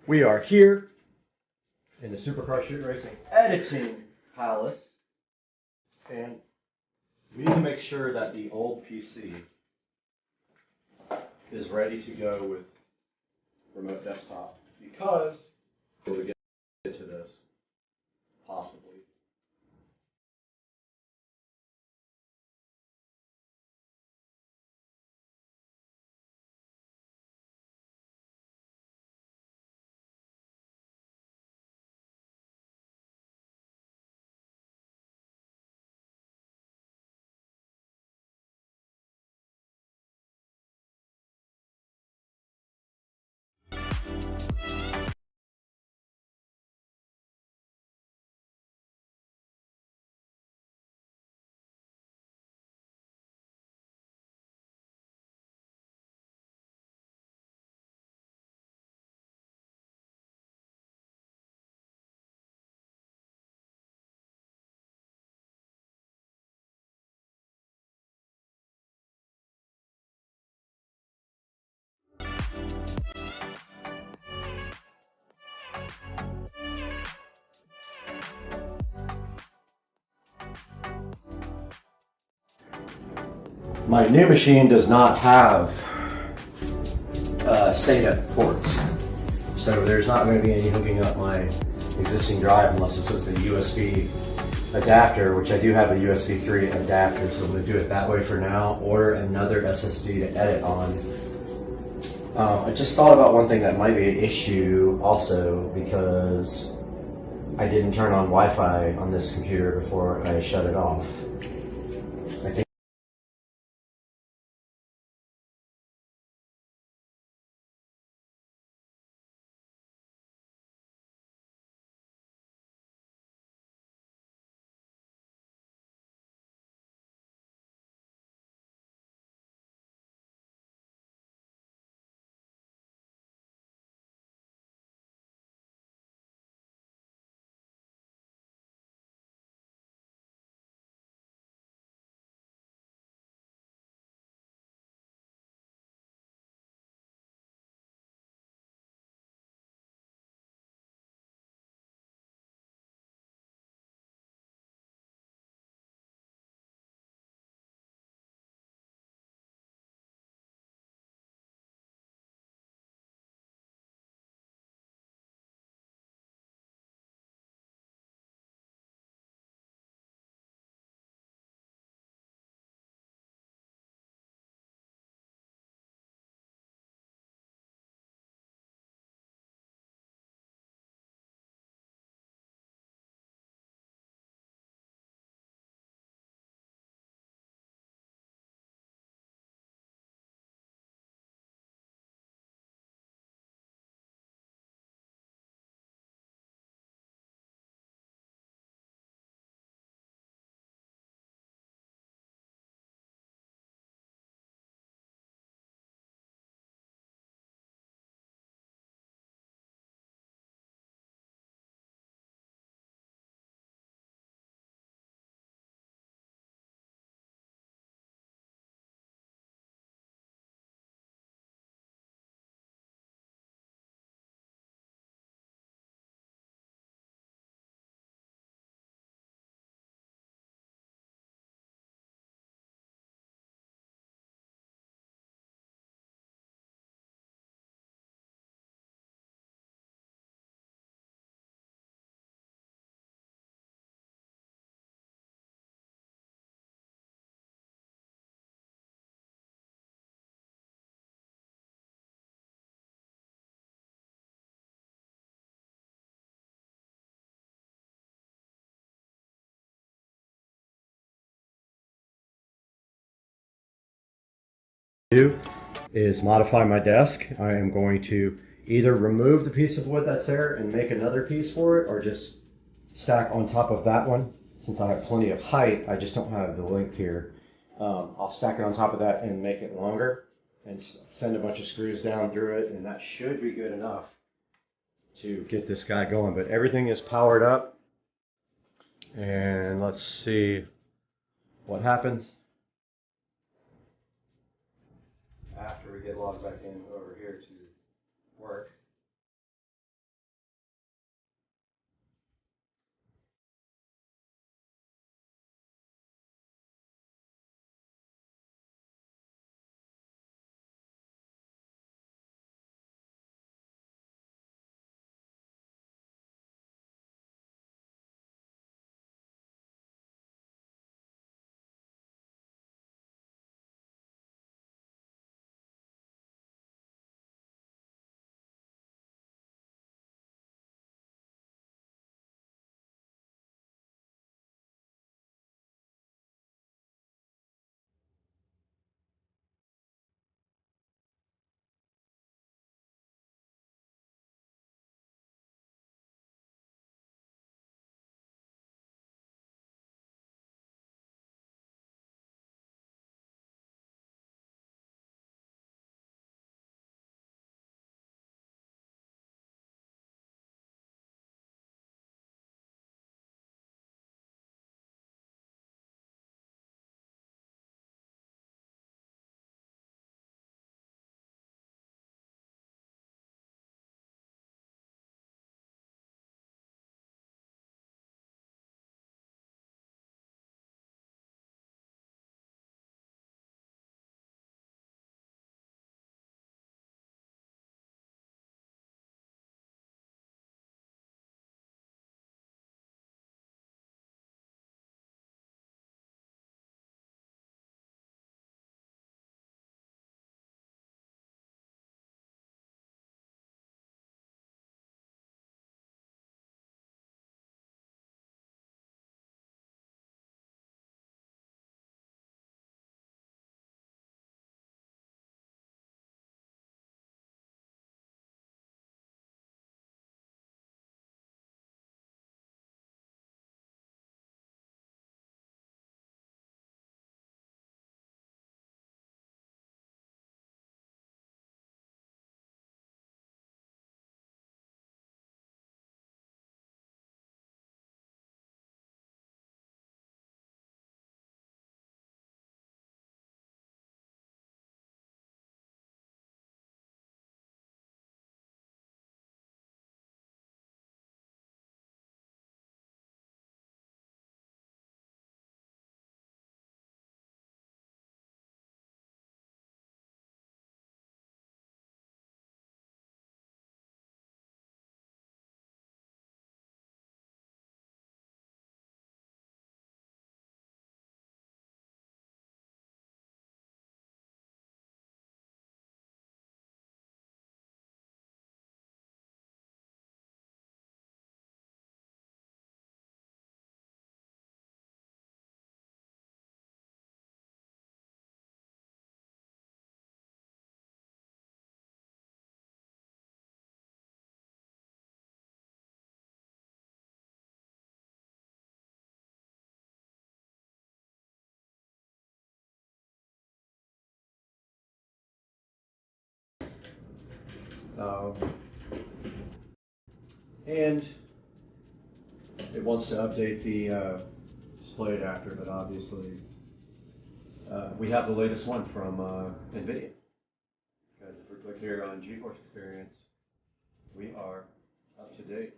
S1: We are here in the Supercar Street Racing Editing Palace, and we need to make sure that the old PC is ready to go with remote desktop because we'll get to this possibly. My new machine does not have SATA ports, so there's not going to be any hooking up my existing drive unless it's with a USB adapter, which I do have a USB 3 adapter, so I'm going to do it that way for now. Order another SSD to edit on. I just thought about one thing that might be an issue also because I didn't turn on Wi-Fi on this computer before I shut it off. I think do is modify my desk. I am going to either remove the piece of wood that's there and make another piece for it, or just stack on top of that one. Since I have plenty of height, I just don't have the length here. I'll stack it on top of that and make it longer and send a bunch of screws down through it, and that should be good enough to get this guy going. But everything is powered up, and let's see what happens after we get logged back in over here to work. And it wants to update the display adapter, but obviously we have the latest one from NVIDIA. Because if we click here on GeForce Experience, we are up to date.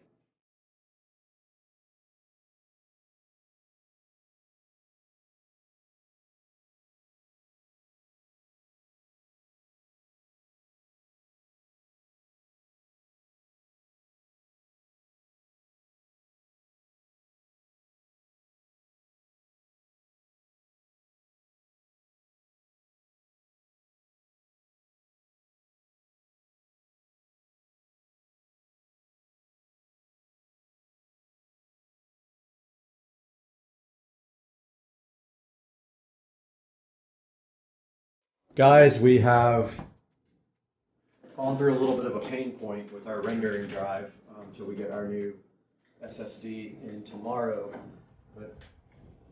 S1: Guys, we have gone through a little bit of a pain point with our rendering drive until we get our new SSD in tomorrow. But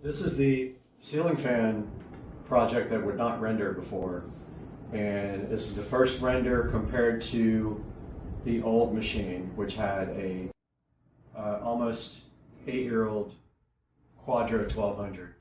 S1: this is the ceiling fan project that would not render before. And this is the first render compared to the old machine, which had a almost 8-year-old Quadro 1200.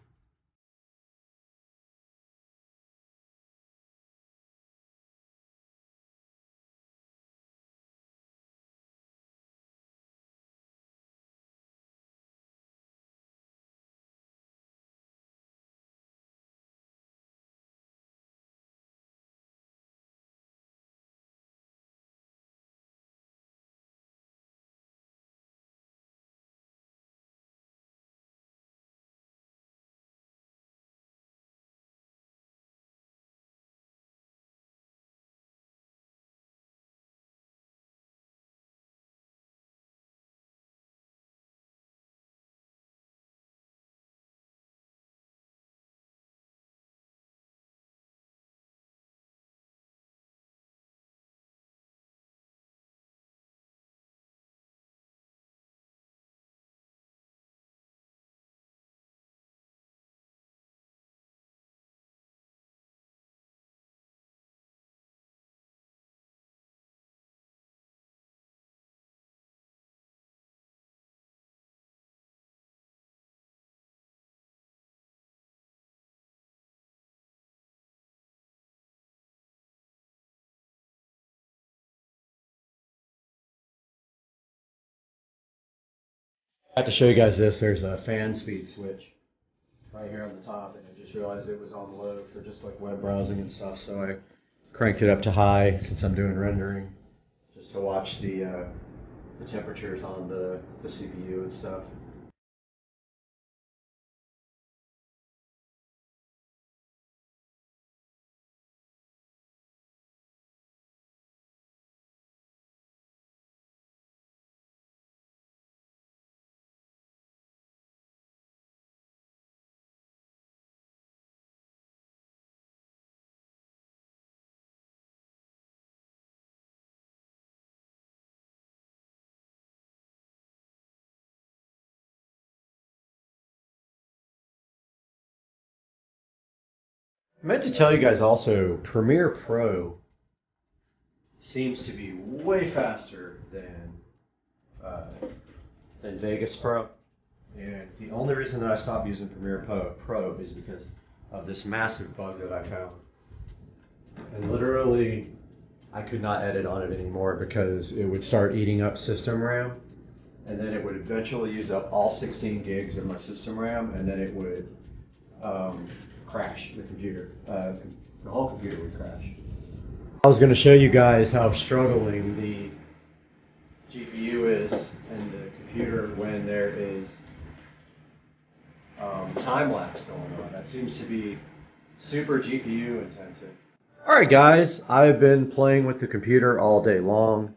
S1: I have to show you guys this. There's a fan speed switch right here on the top, and I just realized it was on low for just like web browsing and stuff, so I cranked it up to high since I'm doing rendering, just to watch the temperatures on the CPU and stuff. I meant to tell you guys also, Premiere Pro seems to be way faster than Vegas Pro. And the only reason that I stopped using Premiere Pro is because of this massive bug that I found. And literally, I could not edit on it anymore because it would start eating up system RAM. And then it would eventually use up all 16 gigs of my system RAM, and then it would crash the computer. The whole computer would crash. I was going to show you guys how struggling the GPU is and the computer when there is time lapse going on. That seems to be super GPU intensive. Alright guys, I've been playing with the computer all day long.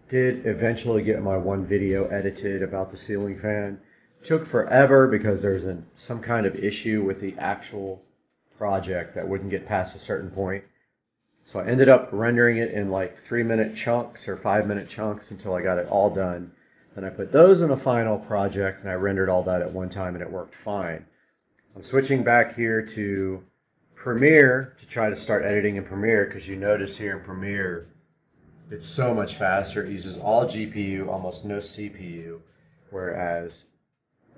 S1: Did eventually get my one video edited about the ceiling fan. Took forever because there's some kind of issue with the actual project that wouldn't get past a certain point. So I ended up rendering it in like 3-minute chunks or 5-minute chunks until I got it all done. Then I put those in a final project and I rendered all that at one time and it worked fine. I'm switching back here to Premiere to try to start editing in Premiere, because you notice here in Premiere it's so much faster. It uses all GPU, almost no CPU, whereas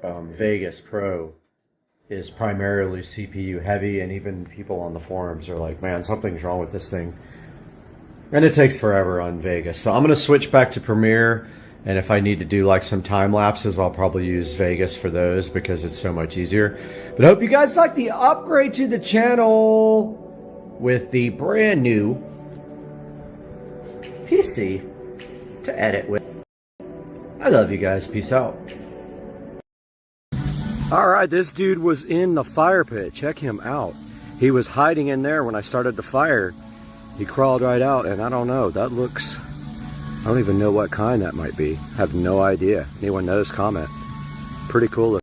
S1: Vegas Pro is primarily CPU heavy, and even people on the forums are like, man, something's wrong with this thing. And it takes forever on Vegas. So I'm going to switch back to Premiere, and if I need to do like some time lapses, I'll probably use Vegas for those because it's so much easier. But I hope you guys like the upgrade to the channel with the brand new PC to edit with. I love you guys. Peace out. Alright, this dude was in the fire pit. Check him out. He was hiding in there when I started the fire. He crawled right out, and I don't know, that looks... I don't even know what kind that might be. Have no idea. Anyone knows, comment. Pretty cool.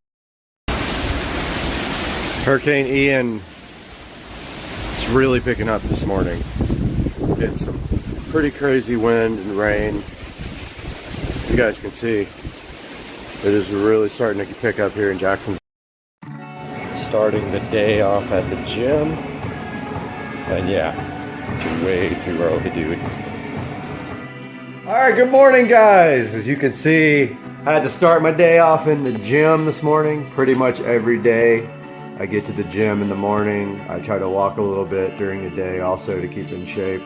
S1: Hurricane Ian It's really picking up this morning. Getting some pretty crazy wind and rain. You guys can see it is really starting to pick up here in Jacksonville. Starting the day off at the gym. And yeah, it's way too early, dude. Alright, good morning, guys. As you can see, I had to start my day off in the gym this morning. Pretty much every day I get to the gym in the morning. I try to walk a little bit during the day also to keep in shape.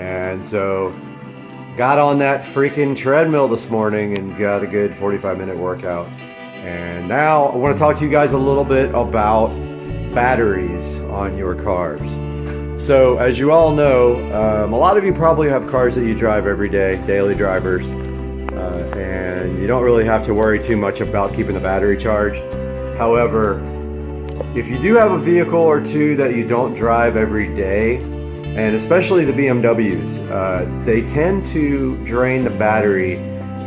S1: And so got on that freaking treadmill this morning and got a good 45-minute workout. And now I want to talk to you guys a little bit about batteries on your cars. So as you all know, a lot of you probably have cars that you drive every day, daily drivers, and you don't really have to worry too much about keeping the battery charged. However, if you do have a vehicle or two that you don't drive every day, and especially the BMWs, they tend to drain the battery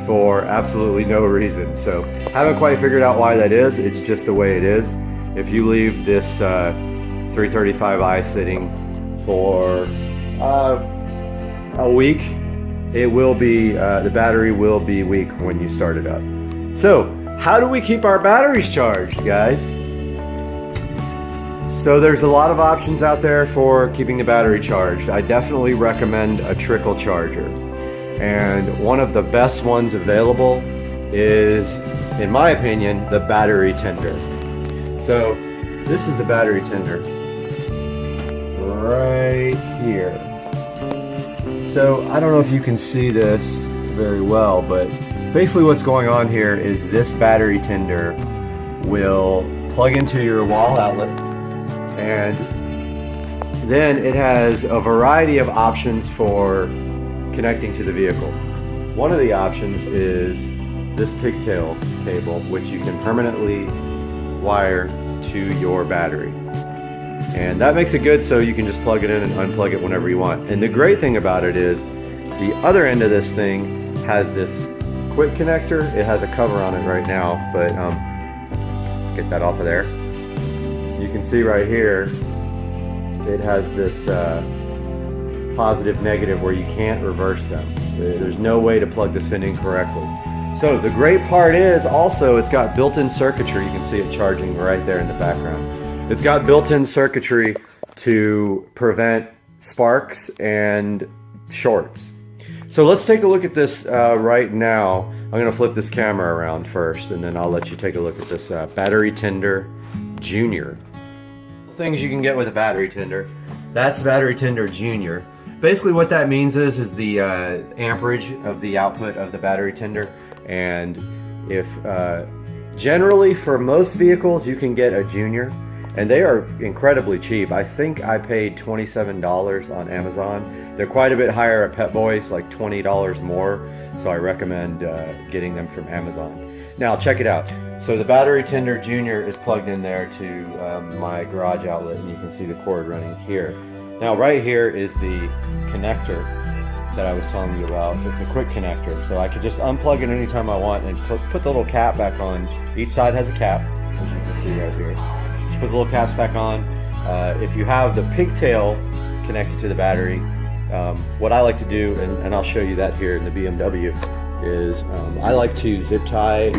S1: for absolutely no reason. So haven't quite figured out why that is. It's just the way it is. If you leave this 335i sitting for a week, it will be the battery will be weak when you start it up. So how do we keep our batteries charged, guys? So there's a lot of options out there for keeping the battery charged. I definitely recommend a trickle charger. And one of the best ones available is, in my opinion, the battery tender. So this is the battery tender right here. So I don't know if you can see this very well, but basically what's going on here is this battery tender will plug into your wall outlet, and then it has a variety of options for connecting to the vehicle. One of the options is this pigtail cable, which you can permanently wire to your battery. And that makes it good so you can just plug it in and unplug it whenever you want. And the great thing about it is the other end of this thing has this quick connector. It has a cover on it right now, but get that off of there. You can see right here, it has this positive negative where you can't reverse them. There's no way to plug this in incorrectly. So the great part is also it's got built-in circuitry. You can see it charging right there in the background. It's got built-in circuitry to prevent sparks and shorts. So let's take a look at this right now. I'm going to flip this camera around first, and then I'll let you take a look at this Battery Tender Junior. Things you can get with a battery tender. That's Battery Tender Junior. Basically what that means is the amperage of the output of the battery tender. And if generally for most vehicles you can get a Junior, and they are incredibly cheap. I think I paid $27 on Amazon. They're quite a bit higher at Pep Boys, like $20 more. So I recommend getting them from Amazon. Now check it out. So the Battery Tender Junior is plugged in there to my garage outlet, and you can see the cord running here. Now right here is the connector that I was telling you about. It's a quick connector, so I could just unplug it anytime I want and put the little cap back on. Each side has a cap, as you can see right here. Just put the little caps back on. If you have the pigtail connected to the battery, what I like to do, and I'll show you that here in the BMW, is I like to zip tie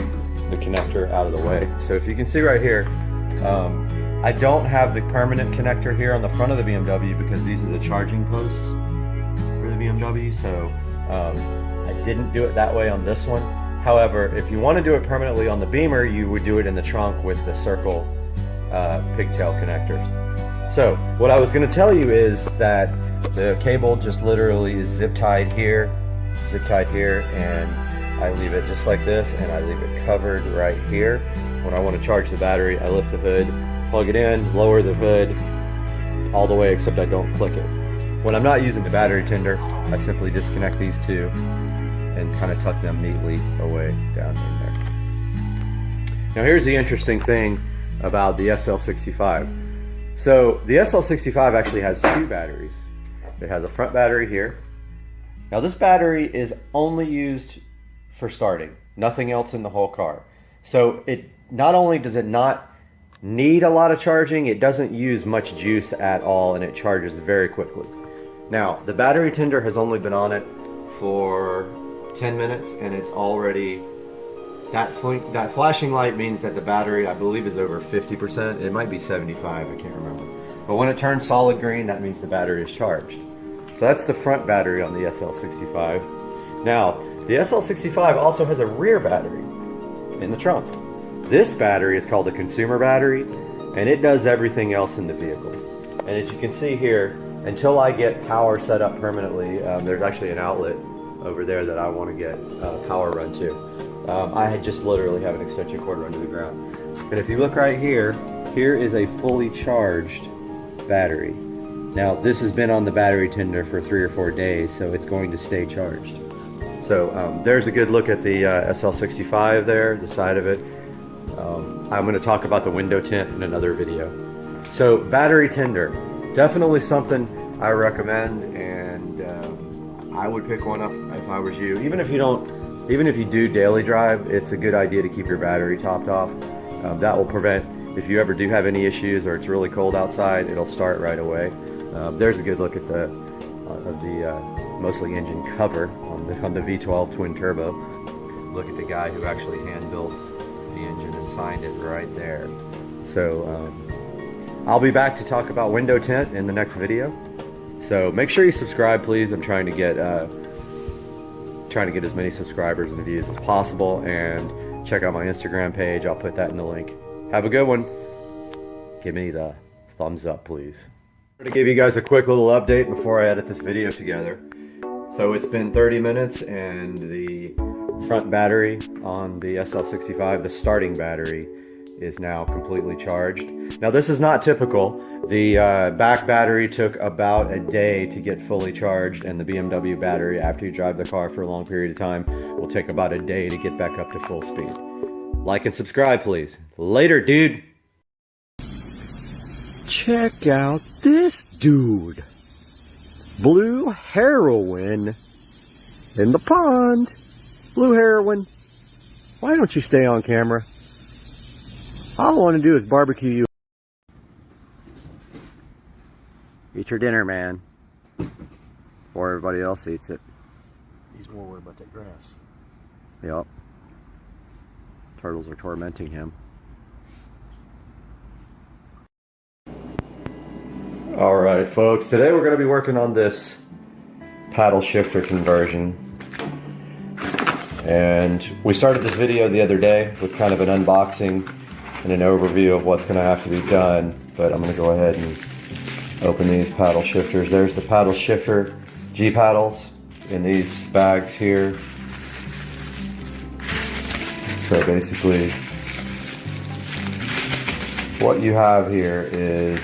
S1: the connector out of the way. So if you can see right here, I don't have the permanent connector here on the front of the BMW because these are the charging posts for the BMW, so I didn't do it that way on this one. However, if you want to do it permanently on the Beamer, you would do it in the trunk with the circle pigtail connectors. So what I was going to tell you is that the cable just literally is zip tied here, and I leave it just like this, and I leave it covered right here. When I want to charge the battery, I lift the hood, plug it in, lower the hood all the way, except I don't click it. When I'm not using the battery tender, I simply disconnect these two and kind of tuck them neatly away down in there. Now here's the interesting thing about the SL65. So the SL65 actually has two batteries. It has a front battery here. Now this battery is only used for starting, nothing else in the whole car. So it not only does it not need a lot of charging. It doesn't use much juice at all, and it charges very quickly. Now, the battery tender has only been on it for 10 minutes, and it's already, that flashing light means that the battery, I believe, is over 50%. It might be 75, I can't remember. But when it turns solid green, that means the battery is charged. So that's the front battery on the SL65. Now, the SL65 also has a rear battery in the trunk. This battery is called a consumer battery, and it does everything else in the vehicle. And as you can see here, until I get power set up permanently, there's actually an outlet over there that I want to get power run to. I had just literally have an extension cord run to the ground. And if you look right here, here is a fully charged battery. Now this has been on the battery tender for 3 or 4 days, so it's going to stay charged. So there's a good look at the SL65 there, the side of it. I'm going to talk about the window tint in another video. So battery tender, definitely something I recommend, and I would pick one up if I was you. Even if you do daily drive, it's a good idea to keep your battery topped off. That will prevent, if you ever do have any issues or it's really cold outside, it'll start right away. There's a good look at the mostly engine cover on the V12 twin turbo. Look at the guy who actually hand built the engine and signed it right there. So I'll be back to talk about window tint in the next video. So make sure you subscribe, please. I'm trying to get as many subscribers and views as possible, and check out my Instagram page. I'll put that in the link. Have a good one. Give me the thumbs up, please. I'm going to give you guys a quick little update before I edit this video together. So it's been 30 minutes, and the front battery on the SL65, the starting battery, is now completely charged. Now this is not typical. The back battery took about a day to get fully charged, and the BMW battery, after you drive the car for a long period of time, will take about a day to get back up to full speed. Like and subscribe, please. Later, dude. Check out this dude. Blue heroin in the pond. Blue heroin. Why don't you stay on camera? All I want to do is barbecue you. Eat your dinner, man. Before everybody else eats it.
S4: He's more worried about that grass.
S1: Yep. Turtles are tormenting him. Alright folks, today we're going to be working on this paddle shifter conversion. And we started this video the other day with kind of an unboxing and an overview of what's going to have to be done. But I'm going to go ahead and open these paddle shifters. There's the paddle shifter G paddles in these bags here. So basically what you have here is,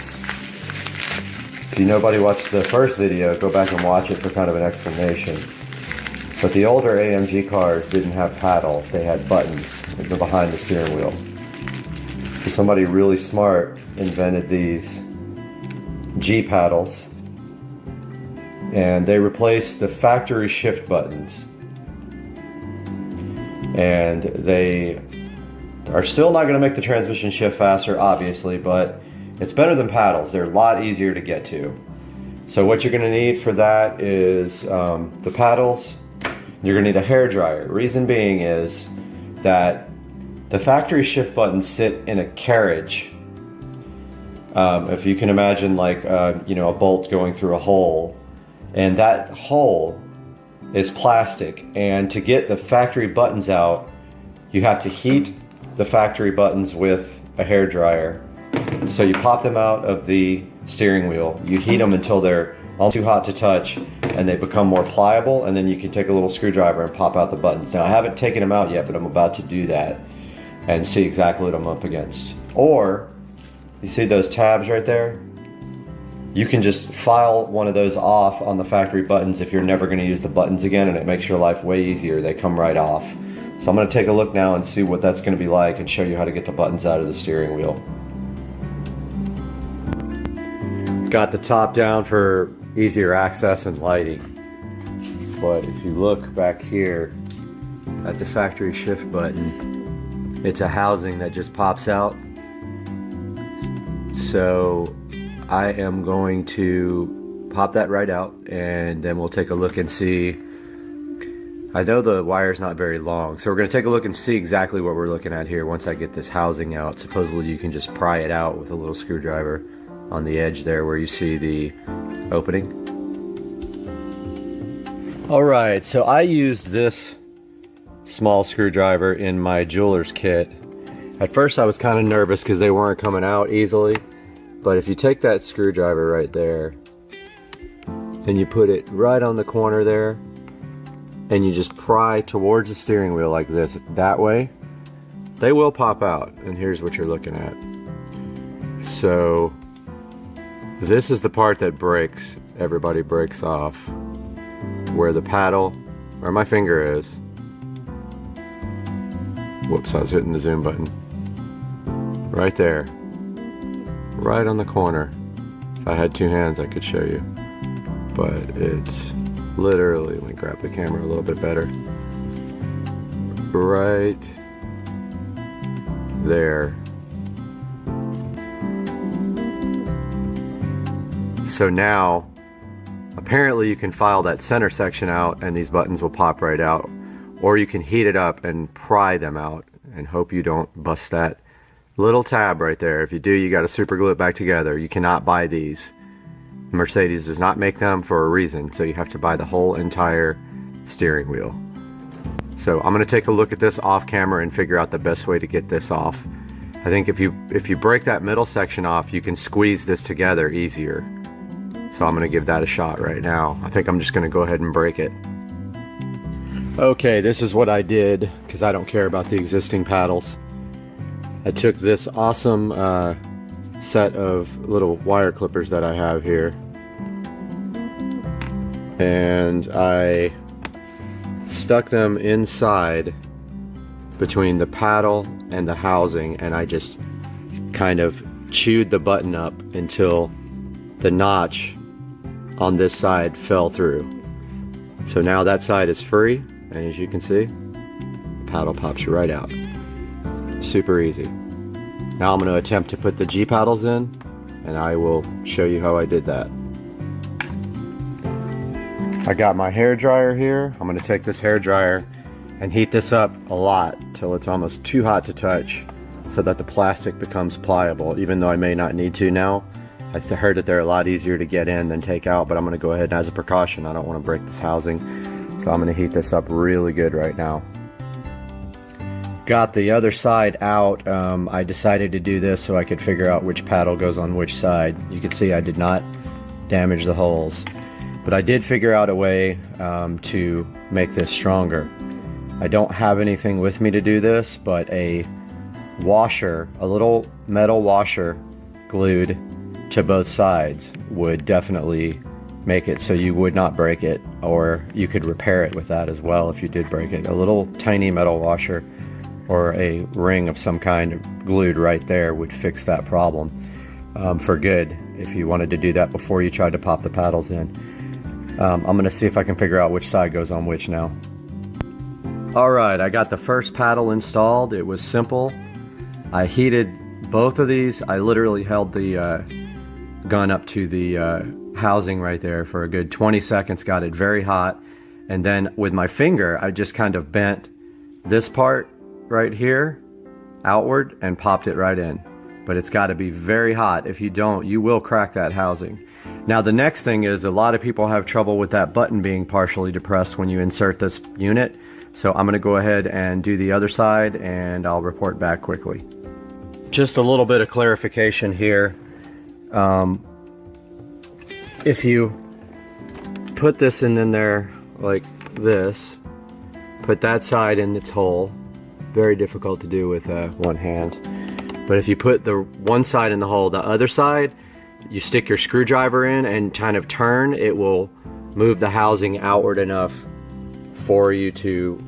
S1: if nobody watched the first video, go back and watch it for kind of an explanation. But the older AMG cars didn't have paddles, they had buttons behind the steering wheel. So somebody really smart invented these G paddles, and they replaced the factory shift buttons. And they are still not going to make the transmission shift faster, obviously, but it's better than paddles. They're a lot easier to get to. So what you're going to need for that is the paddles. You're going to need a hair dryer. Reason being is that the factory shift buttons sit in a carriage. If you can imagine, like you know, a bolt going through a hole, and that hole is plastic, and to get the factory buttons out, you have to heat the factory buttons with a hair dryer. So you pop them out of the steering wheel, you heat them until they're all too hot to touch, and they become more pliable, and then you can take a little screwdriver and pop out the buttons. Now I haven't taken them out yet, but I'm about to do that and see exactly what I'm up against. Or, you see those tabs right there? You can just file one of those off on the factory buttons if you're never going to use the buttons again, and it makes your life way easier. They come right off. So I'm going to take a look now and see what that's going to be like and show you how to get the buttons out of the steering wheel. Got the top down for easier access and lighting. But if you look back here at the factory shift button, it's a housing that just pops out. So I am going to pop that right out, and then we'll take a look and see. I know the wire's not very long, so we're going to take a look and see exactly what we're looking at here once I get this housing out. Supposedly you can just pry it out with a little screwdriver on the edge there where you see the opening. Alright, so I used this small screwdriver in my jeweler's kit. At first I was kind of nervous because they weren't coming out easily, but if you take that screwdriver right there and you put it right on the corner there, and you just pry towards the steering wheel like this, that way, they will pop out. And here's what you're looking at. So this is the part that breaks. Everybody breaks off. Where the paddle, where my finger is. Whoops, I was hitting the zoom button. Right there. Right on the corner. If I had two hands, I could show you. But it's literally, let me grab the camera a little bit better. Right there. So now, apparently you can file that center section out and these buttons will pop right out. Or you can heat it up and pry them out and hope you don't bust that little tab right there. If you do, you got to super glue it back together. You cannot buy these. Mercedes does not make them for a reason, so you have to buy the whole entire steering wheel. So I'm going to take a look at this off camera and figure out the best way to get this off. I think if you break that middle section off, you can squeeze this together easier. So I'm going to give that a shot right now. I think I'm just going to go ahead and break it. Okay, this is what I did, because I don't care about the existing paddles. I took this awesome set of little wire clippers that I have here, and I stuck them inside between the paddle and the housing, and I just kind of chewed the button up until the notch on this side fell through. So now that side is free, and as you can see, the paddle pops right out. Super easy. Now I'm going to attempt to put the G paddles in, and I will show you how I did that. I got my hair dryer here. I'm going to take this hair dryer and heat this up a lot till it's almost too hot to touch, so that the plastic becomes pliable, even though I may not need to now. I heard that they're a lot easier to get in than take out, but I'm going to go ahead and, as a precaution, I don't want to break this housing, so I'm going to heat this up really good right now. Got the other side out. I decided to do this so I could figure out which paddle goes on which side. You can see I did not damage the holes, but I did figure out a way to make this stronger. I don't have anything with me to do this, but a washer, a little metal washer glued to both sides would definitely make it so you would not break it, or you could repair it with that as well if you did break it. A little tiny metal washer or a ring of some kind glued right there would fix that problem for good, if you wanted to do that before you tried to pop the paddles in. I'm going to see if I can figure out which side goes on which now. Alright, I got the first paddle installed. It was simple. I heated both of these. I literally held the gun up to the housing right there for a good 20 seconds, got it very hot, and then with my finger I just kind of bent this part right here outward and popped it right in. But it's got to be very hot. If you don't, you will crack that housing. Now the next thing is, a lot of people have trouble with that button being partially depressed when you insert this unit, so I'm going to go ahead and do the other side and I'll report back quickly. Just a little bit of clarification here. If you put this in there like this, put that side in its hole, very difficult to do with one hand, but if you put the one side in the hole, the other side, you stick your screwdriver in and kind of turn, it will move the housing outward enough for you to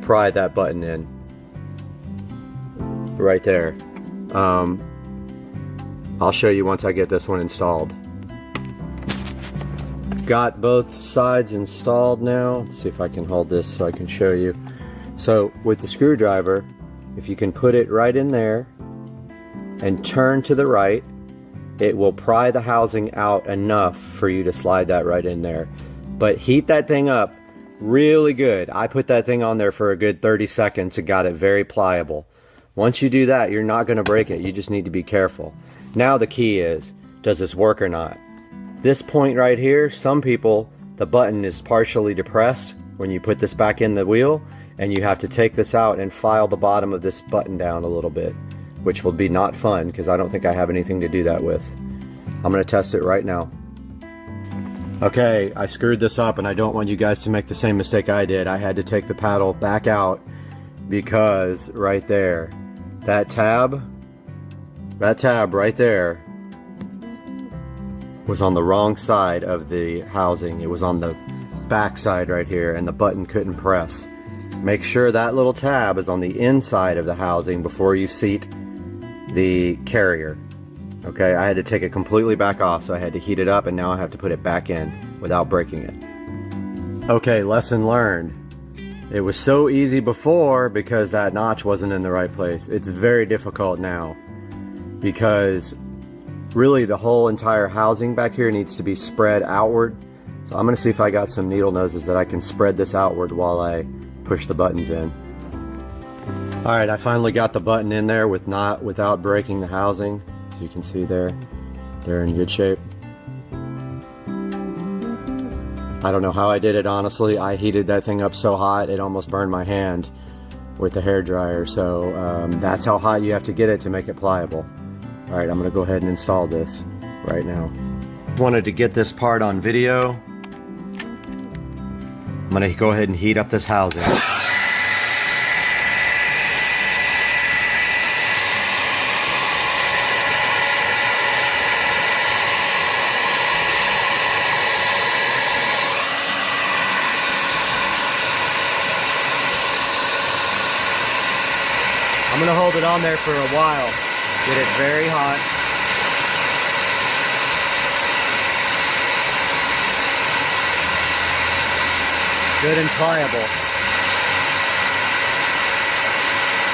S1: pry that button in right there. I'll show you once I get this one installed. Got both sides installed now. Let's see if I can hold this so I can show you. So with the screwdriver, if you can put it right in there and turn to the right, it will pry the housing out enough for you to slide that right in there. But heat that thing up really good. I put that thing on there for a good 30 seconds and got it very pliable. Once you do that, you're not going to break it. You just need to be careful. Now the key is, does this work or not? This point right here, some people, the button is partially depressed when you put this back in the wheel, and you have to take this out and file the bottom of this button down a little bit, which will be not fun because I don't think I have anything to do that with. I'm going to test it right now. Okay, I screwed this up and I don't want you guys to make the same mistake I did. I had to take the paddle back out because right there, that tab right there was on the wrong side of the housing. It was on the back side right here and the button couldn't press. Make sure that little tab is on the inside of the housing before you seat the carrier. Okay, I had to take it completely back off, so I had to heat it up, and now I have to put it back in without breaking it. Okay, lesson learned. It was so easy before because that notch wasn't in the right place. It's very difficult now because really the whole entire housing back here needs to be spread outward. So I'm going to see if I got some needle noses that I can spread this outward while I push the buttons in. Alright, I finally got the button in there without breaking the housing. As you can see there, they're in good shape. I don't know how I did it, honestly. I heated that thing up so hot it almost burned my hand with the hairdryer. So that's how hot you have to get it to make it pliable. Alright, I'm going to go ahead and install this right now. Wanted to get this part on video. I'm going to go ahead and heat up this housing. I'm going to hold it on there for a while, get it very hot. Good and pliable.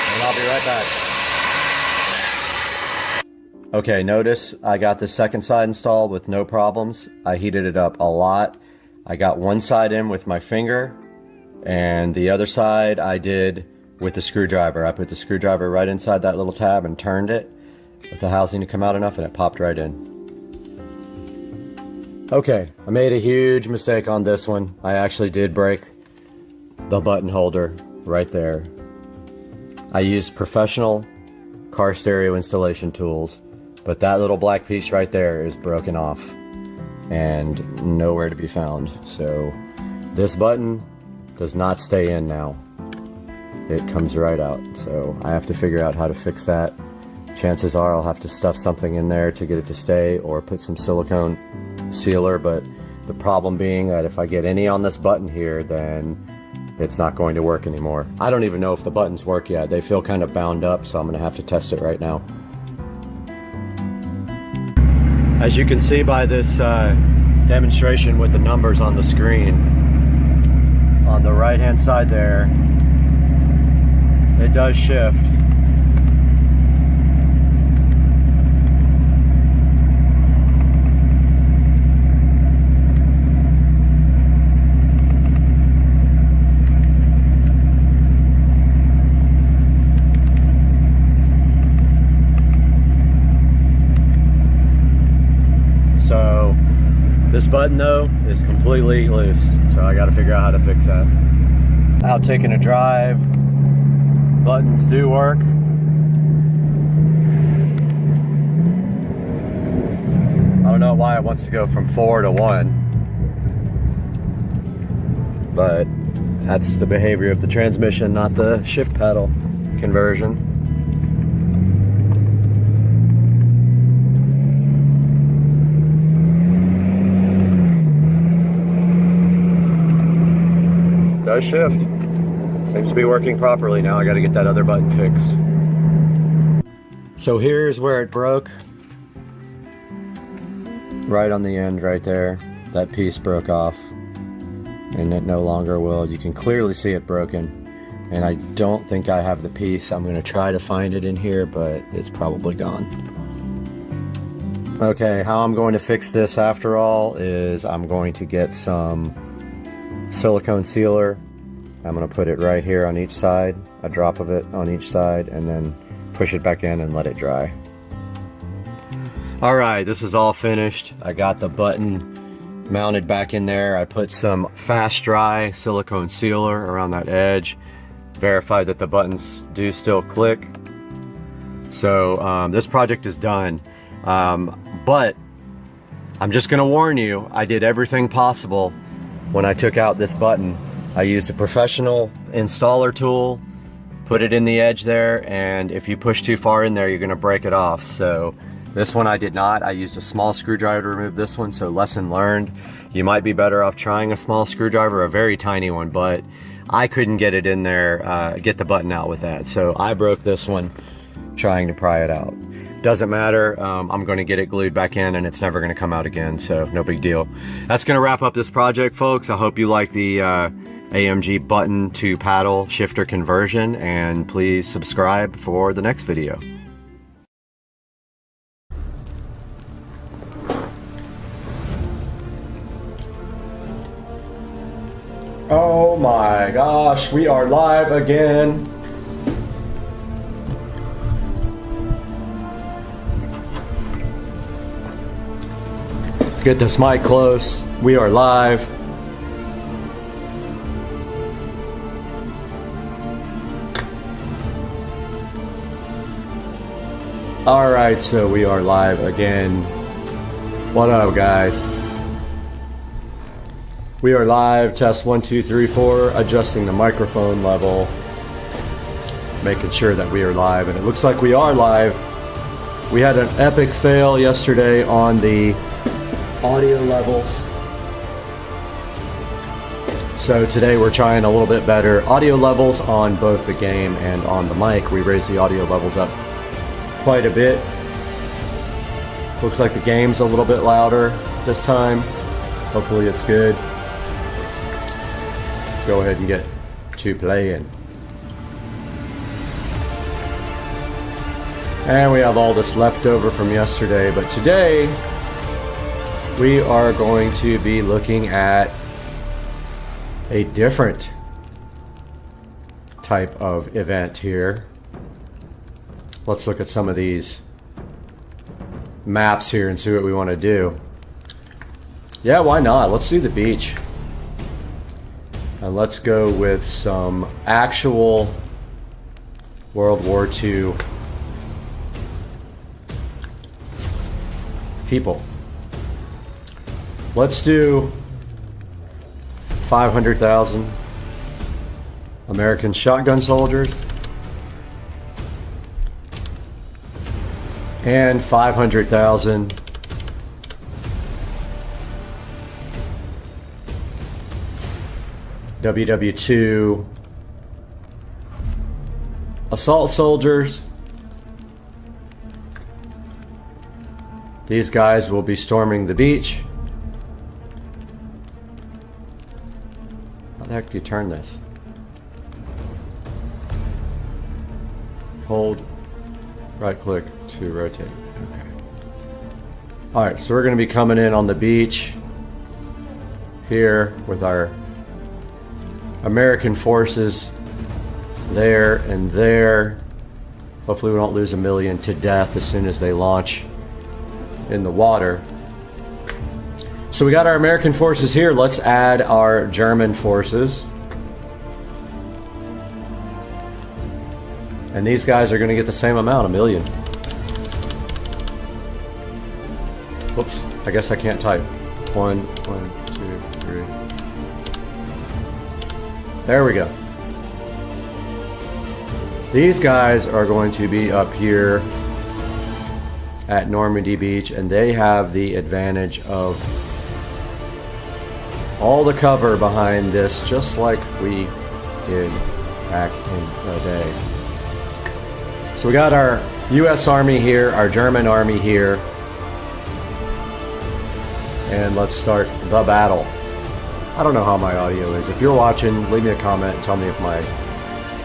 S1: And I'll be right back. Okay, notice I got the second side installed with no problems. I heated it up a lot. I got one side in with my finger, and the other side I did with the screwdriver. I put the screwdriver right inside that little tab and turned it with the housing to come out enough, and it popped right in. Okay, I made a huge mistake on this one. I actually did break the button holder right there. I used professional car stereo installation tools, but that little black piece right there is broken off and nowhere to be found. So this button does not stay in now. It comes right out. So I have to figure out how to fix that. Chances are I'll have to stuff something in there to get it to stay, or put some silicone sealer, but the problem being that if I get any on this button here, then it's not going to work anymore. I don't even know if the buttons work yet. They feel kind of bound up, so I'm going to have to test it right now. As you can see by this demonstration with the numbers on the screen, on the right hand side there, it does shift. So this button though is completely loose, so I got to figure out how to fix that. Out taking a drive. Buttons do work. I don't know why it wants to go from 4 to 1, but that's the behavior of the transmission, not the shift pedal conversion. Does shift. Seems to be working properly now. I got to get that other button fixed. So here's where it broke. Right on the end right there. That piece broke off. And it no longer will. You can clearly see it broken. and I don't think I have the piece. I'm going to try to find it in here, but it's probably gone. Okay, how I'm going to fix this after all is I'm going to get some silicone sealer. I'm going to put it right here on each side, a drop of it on each side, and then push it back in and let it dry. Alright, this is all finished. I got the button mounted back in there. I put some fast dry silicone sealer around that edge, verified that the buttons do still click. So this project is done, but I'm just gonna warn you, I did everything possible when I took out this button. I used a professional installer tool, put it in the edge there, and if you push too far in there, you're gonna break it off. So this one I did not. I used a small screwdriver to remove this one, so lesson learned. You might be better off trying a small screwdriver, a very tiny one, but I couldn't get it in there, get the button out with that. So I broke this one trying to pry it out. Doesn't matter, I'm gonna get it glued back in and it's never gonna come out again, so no big deal. That's gonna wrap up this project, folks. I hope you like the AMG button to paddle shifter conversion, and please subscribe for the next video. Oh my gosh, we are live again. Get this mic close. We are live. Alright, so we are live again. What up, guys? We are live, test 1, 2, 3, 4, adjusting the microphone level, making sure that we are live, and it looks like we are live. We had an epic fail yesterday on the audio levels, so today we're trying a little bit better audio levels on both the game and on the mic. We raised the audio levels up quite a bit. Looks like the game's a little bit louder this time. Hopefully it's good. Go ahead and get to playing. And we have all this left over from yesterday, but today we are going to be looking at a different type of event here. Let's look at some of these maps here and see what we want to do. Yeah, why not? Let's do the beach. And let's go with some actual World War II people. Let's do 500,000 American shotgun soldiers and 500,000 WW2 assault soldiers. These guys will be storming the beach. How the heck do you turn this? Hold right click to rotate. Okay. Alright, so we're going to be coming in on the beach here with our American forces there and there. Hopefully we don't lose 1 million to death as soon as they launch in the water. So we got our American forces here. Let's add our German forces. And these guys are going to get the same amount, 1 million. Whoops, I guess I can't type. 1, 2, 3. There we go. These guys are going to be up here at Normandy Beach, and they have the advantage of all the cover behind this, just like we did back in the day. So we got our US Army here, our German Army here, and let's start the battle. I don't know how my audio is. If you're watching, leave me a comment and tell me if my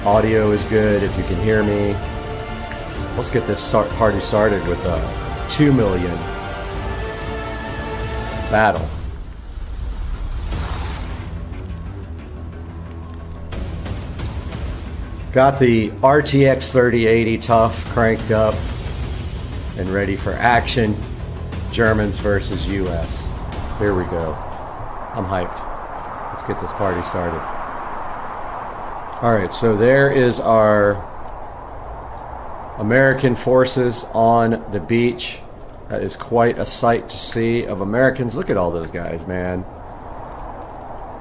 S1: Audio is good if you can hear me. Let's get this party started with a 2 million battle. Got the RTX 3080 Tough cranked up and ready for action. Germans versus US. Here we go. I'm hyped. Let's get this party started. Alright, so there is our American forces on the beach. That is quite a sight to see of Americans. Look at all those guys, man.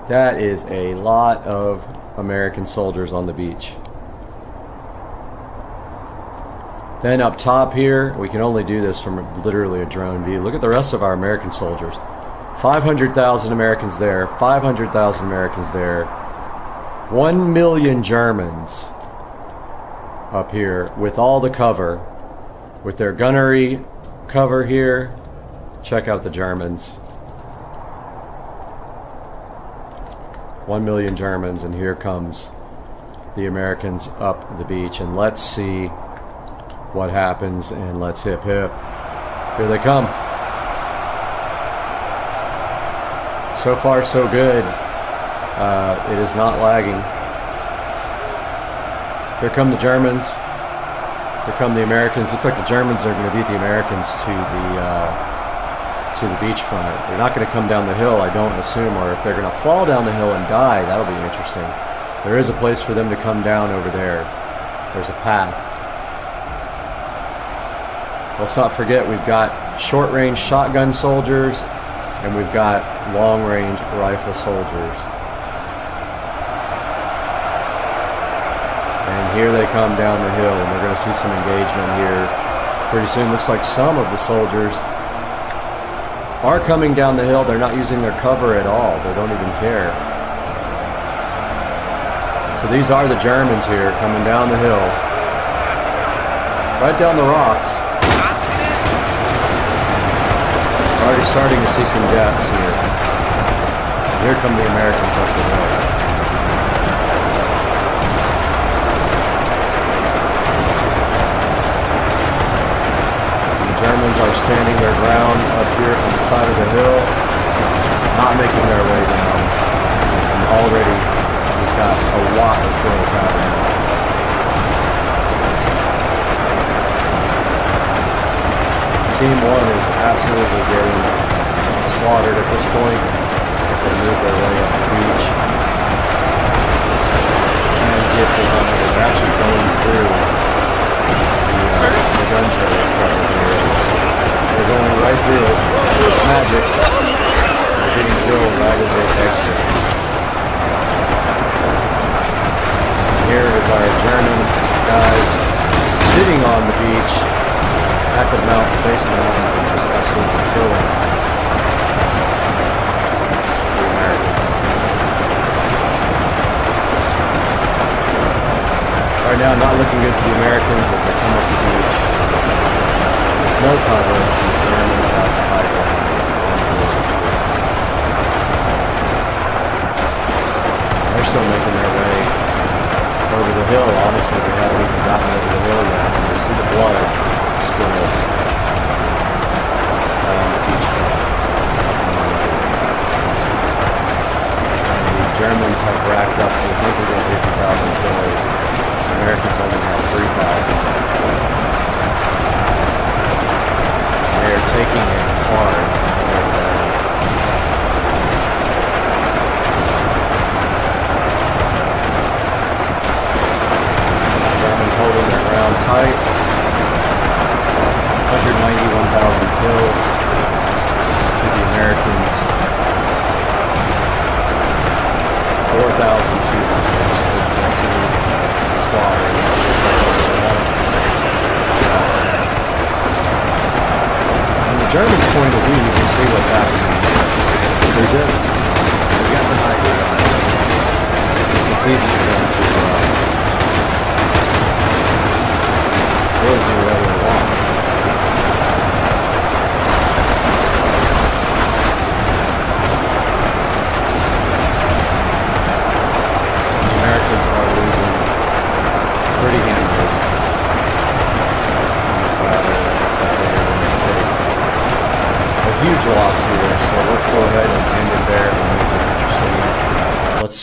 S1: That is a lot of American soldiers on the beach. Then up top here, we can only do this from literally a drone view. Look at the rest of our American soldiers. 500,000 Americans there, 500,000 Americans there. 1 million Germans up here with all the cover, with their gunnery cover here. Check out the Germans. 1 million Germans, and here comes the Americans up the beach, and let's see what happens, and let's hip hip. Here they come. So far so good. It is not lagging. Here come the Germans. Here come the Americans. Looks like the Germans are going to beat the Americans to the beachfront. They're not going to come down the hill, I don't assume, or if they're going to fall down the hill and die, that'll be interesting. There is a place for them to come down over there. There's a path. Let's not forget, we've got short-range shotgun soldiers, and we've got long-range rifle soldiers. And here they come down the hill, and we're going to see some engagement here pretty soon. Looks like some of the soldiers are coming down the hill. They're not using their cover at all. They don't even care. So these are the Germans here coming down the hill, right down the rocks. Already starting to see some deaths here. Here come the Americans up the hill. The Germans are standing their ground up here on the side of the hill, not making their way down. And already we've got a lot of kills happening. Team 1 is absolutely getting slaughtered at this point as they move their way up the beach and get the gun. They're actually going through the gun turret cover here. They're going right through it. It's magic. They're getting killed right as they exit. Here is our German guys sitting on the beach at the mountain, base of the mountains, and just absolutely killing the Americans. Right now, not looking good for the Americans as they come up the beach. No cover, and the Germans have the high ground on the beach. They're still making their way over the hill. Honestly, they haven't even gotten over the hill yet. And you see the blood spill on the beachfront. And the Germans have racked up 150,000 kills. The Americans only have 3,000. They are taking it hard. The Germans holding their ground tight. 191,000 kills to the Americans. 4,200. Just the absolute slaughter. From the Germans' point of view, you can see what's happening. They got the high ground. It's easy for them to really do whatever they want. The Americans are losing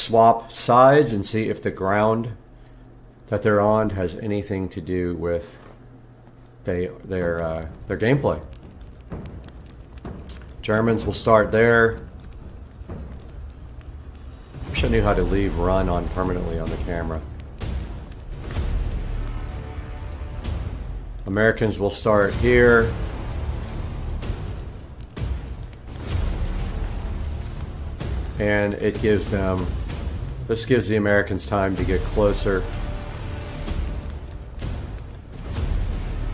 S1: swap sides and see if the ground that they're on has anything to do with their gameplay. Germans will start there. Wish I knew how to leave run on permanently on the camera. Americans will start here. And it gives them, this gives the Americans time to get closer.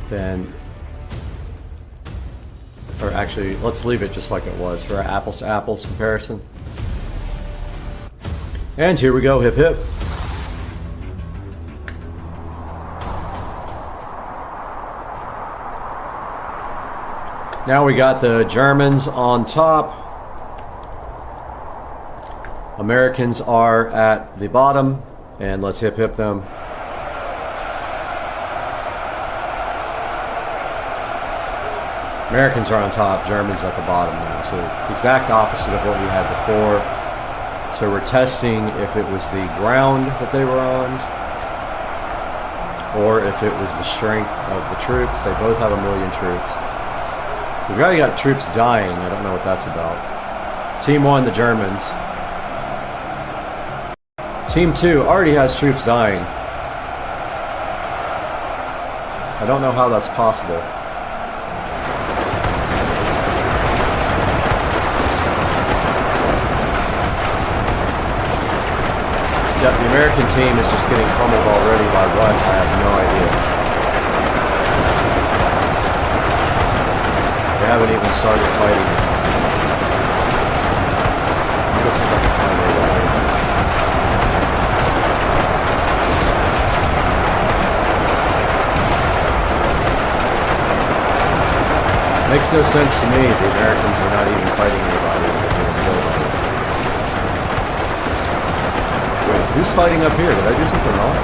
S1: Then, or actually, let's leave it just like it was for our apples to apples comparison. And here we go, hip hip. Now we got the Germans on top. Americans are at the bottom, and let's hip hip them. Americans are on top, Germans at the bottom now. So exact opposite of what we had before. So we're testing if it was the ground that they were on, or if it was the strength of the troops. They both have 1 million troops. We've already got troops dying. I don't know what that's about. Team 1, the Germans. Team 2 already has troops dying. I don't know how that's possible. Yep, the American team is just getting pummeled already by what? I have no idea. They haven't even started fighting. I guess if I can find a way. Makes no sense to me. The Americans are not even fighting anybody. They're getting killed. Wait, who's fighting up here? Did I do something wrong?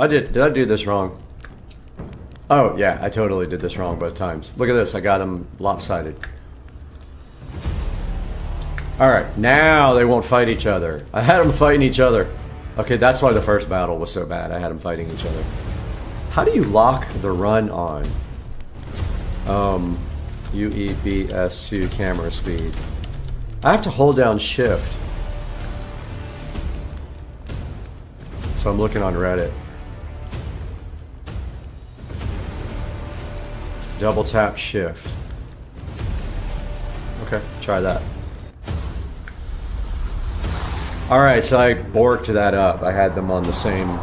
S1: Did I do this wrong? Oh, yeah, I totally did this wrong both times. Look at this, I got them lopsided. Alright, now they won't fight each other. I had them fighting each other. Okay, that's why the first battle was so bad. I had them fighting each other. How do you lock the run on? UEBS2 camera speed. I have to hold down shift. So I'm looking on Reddit. Double tap shift. Okay, try that. Alright, so I borked that up. I had them on the same...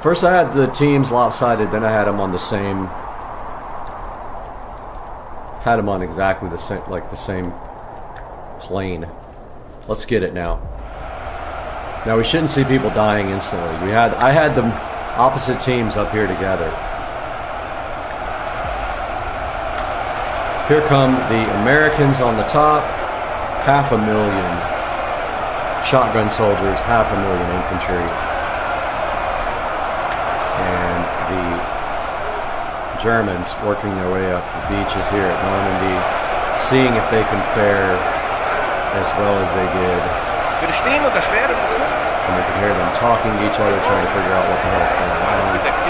S1: First I had the teams lopsided, then I had them on the same... Had them on exactly the same, like the same plane. Let's get it now. Now we shouldn't see people dying instantly. I had the opposite teams up here together. Here come the Americans on the top, 500,000 shotgun soldiers, 500,000 infantry, and the Germans working their way up the beaches here at Normandy, seeing if they can fare as well as they did. And we can hear them talking to each other, trying to figure out what the hell is going on.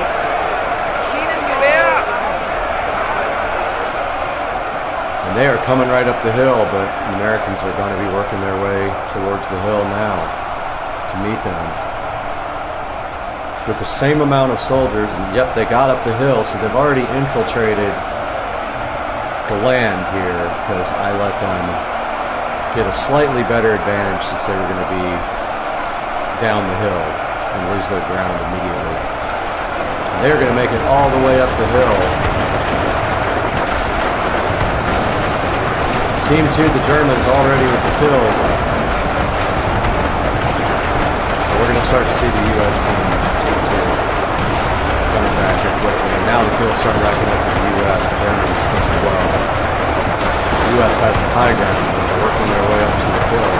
S1: And they are coming right up the hill, but the Americans are going to be working their way towards the hill now to meet them. With the same amount of soldiers, and yep, they got up the hill, so they've already infiltrated the land here, because I let them get a slightly better advantage since they were going to be down the hill and lose their ground immediately. And they're going to make it all the way up the hill. Team 2, the Germans, already with the kills. We're going to start to see the U.S. team 2, coming back here quickly. And now the kills start racking up with the U.S. The Germans as well. The U.S. has the high ground, and they're working their way up to the hill.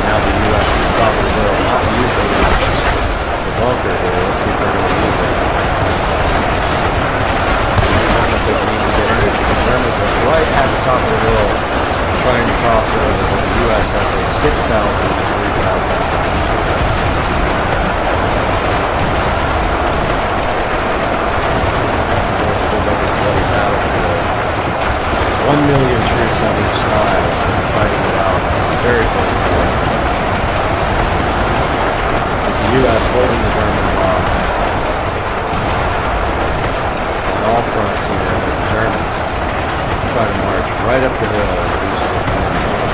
S1: Now the top of the hill, not using the bunker here. Let's see if they're going to use it. I don't know if they can even get in it. The Germans are right at the top of the hill trying to cross over, but the U.S. has a 6,000 to 3,000. Battlefield. 1 million troops on each side fighting it out. It's very close to it. With the U.S. holding the Germans off on all fronts here, as the Germans try to march right up the hill and reach the Thunderbolt.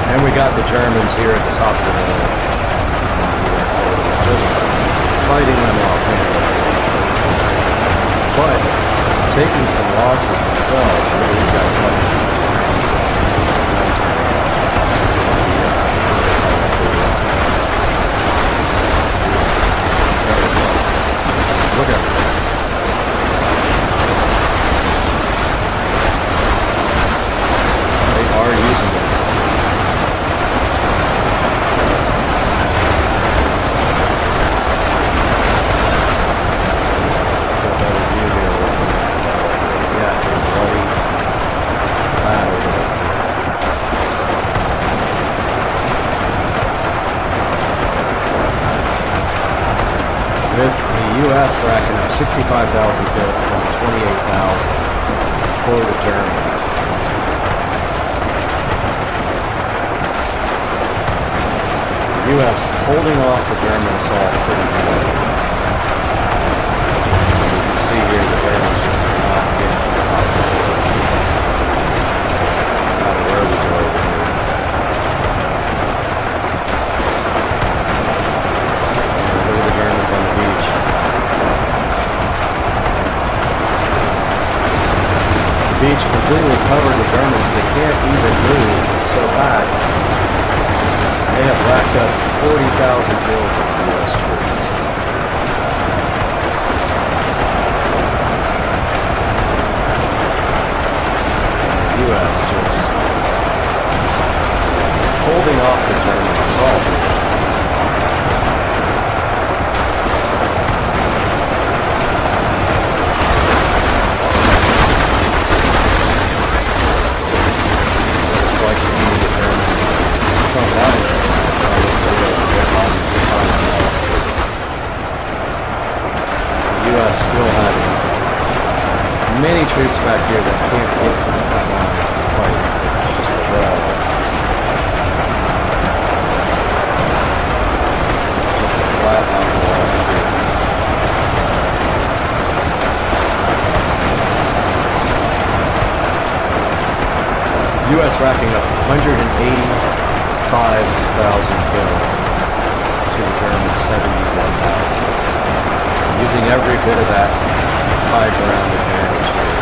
S1: And we got the Germans here at the top of the hill. US soldiers just fighting them off here. But taking some losses themselves, really these guys fighting. Look at it. They are using it. With the U.S. racking up 65,000 kills and 28,000 for the Germans. The U.S. holding off the German assault pretty good. You can see here the Germans just cannot get to the top of the hill. No matter where we go over here. Germans on the beach. The beach completely covered with Germans. They can't even move. It's so packed. They have racked up 40,000 kills with the U.S. troops. The U.S. just holding off the German assault. Still having many troops back here that can't get to the front lines to fight because it's just a wall. Just a flat out wall of troops. U.S. racking up 185,000 kills to the German 71,000. Using every bit of that high ground advantage here.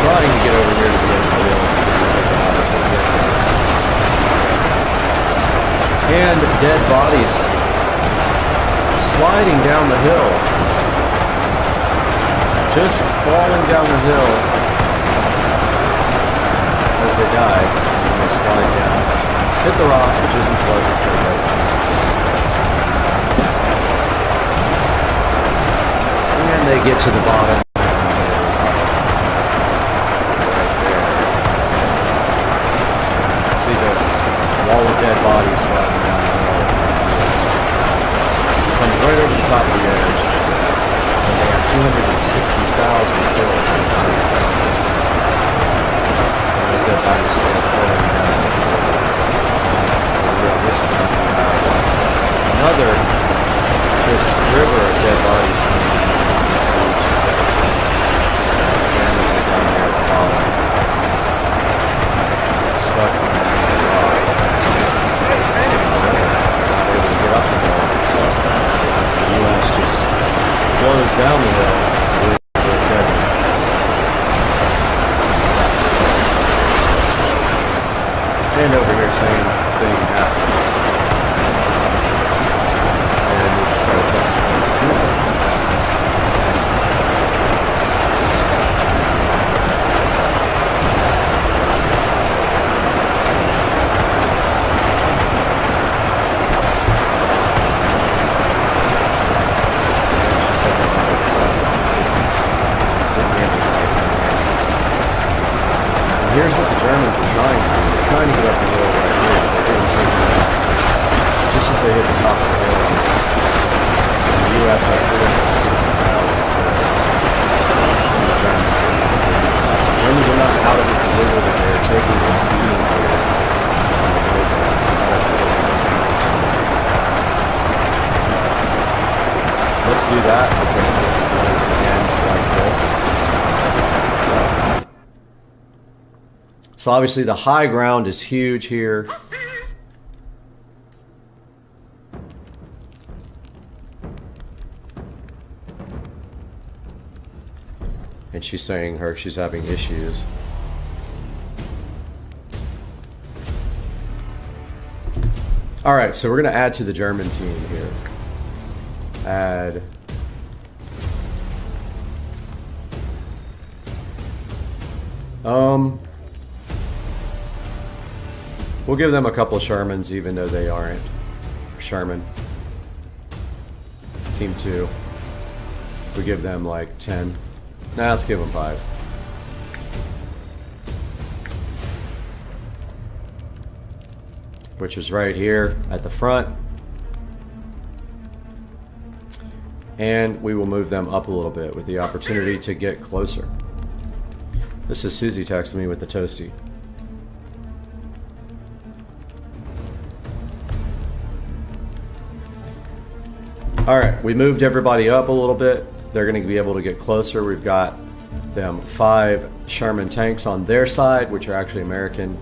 S1: Trying to get over here to the end of the hill. And dead bodies sliding down the hill. Just falling down the hill as they die. And they slide down. Hit the rocks, which isn't pleasant for anybody. And they get to the bottom. Right there. See the wall of dead bodies sliding down the hill. Comes right over the top of the edge. And they have 260,000 kills. And those dead bodies still falling down. This one we have another just river of dead bodies. Stuck in the rocks. Not able to get up the hill. The U.S. just flows down the hill. And over here, same thing happened. And we just got to touch the they hit the top of the hill, in the U.S. I still have to see some battle. Germans are not out of it completely, but they're taking a beating here. Let's do that because this is going to end like this. So obviously the high ground is huge here. And she's saying she's having issues. All right, so we're going to add to the German team here. Add. We'll give them a couple of Shermans even though they aren't Sherman. Team 2. We give them like 10. Nah, let's give them 5. Which is right here at the front. And we will move them up a little bit with the opportunity to get closer. This is Susie texting me with the toasty. Alright, we moved everybody up a little bit. They're going to be able to get closer. We've got them 5 Sherman tanks on their side, which are actually American.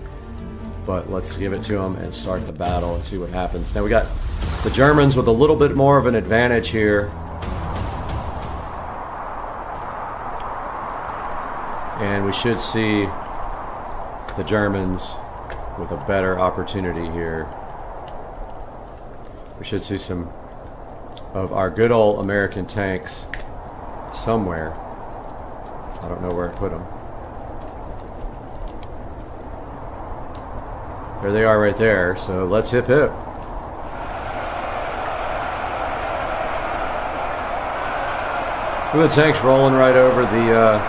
S1: But let's give it to them and start the battle and see what happens. Now we got the Germans with a little bit more of an advantage here. And we should see the Germans with a better opportunity here. We should see some of our good old American tanks somewhere. I don't know where I put them. There they are right there, so let's hip hip. Look at the tanks rolling right over the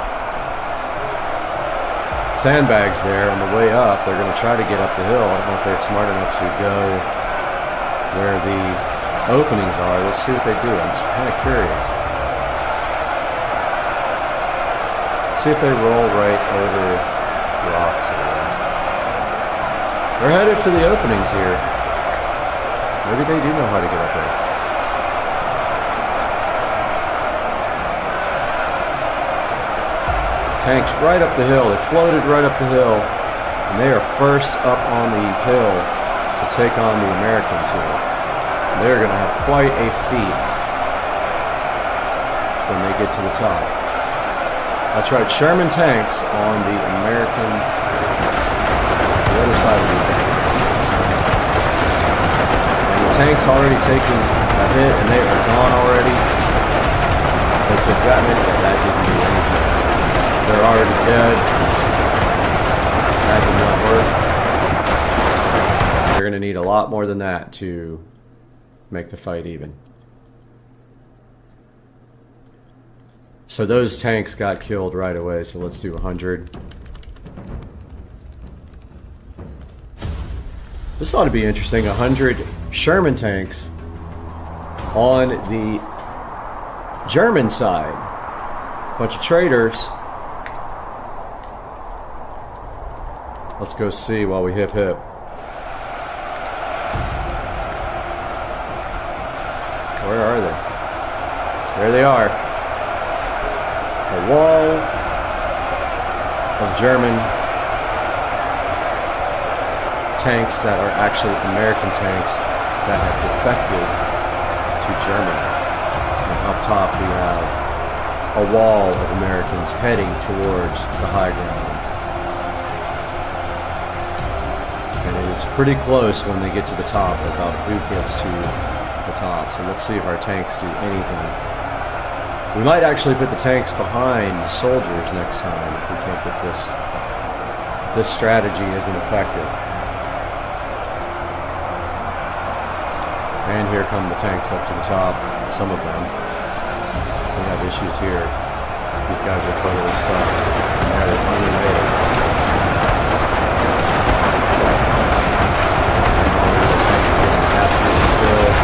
S1: sandbags there on the way up. They're going to try to get up the hill. I don't know if they're smart enough to go where the openings are. Let's see what they do. I'm kind of curious. See if they roll right over rocks. They're headed for the openings here. Maybe they do know how to get up there. Tanks right up the hill. They floated right up the hill. And they are first up on the hill to take on the Americans here. And they're going to have quite a feat when they get to the top. That's right, Sherman tanks on the American, the other side of the Americans. And the tanks already taking a hit and they are gone already. They took that many, but that didn't do anything. They're already dead. That did not work. They're going to need a lot more than that to make the fight even. So those tanks got killed right away, so let's do 100. This ought to be interesting. 100 Sherman tanks on the German side. Bunch of traitors. Let's go see while we hip hip. Where are they? There they are. A wall of German tanks that are actually American tanks that have defected to Germany. And up top we have a wall of Americans heading towards the high ground. And it is pretty close when they get to the top about who gets to the top. So let's see if our tanks do anything. We might actually put the tanks behind the soldiers next time if we can't get this, if this strategy isn't effective. And here come the tanks up to the top, some of them. We have issues here. These guys are totally stuck. Yeah, they finally made it. Absolutely killed.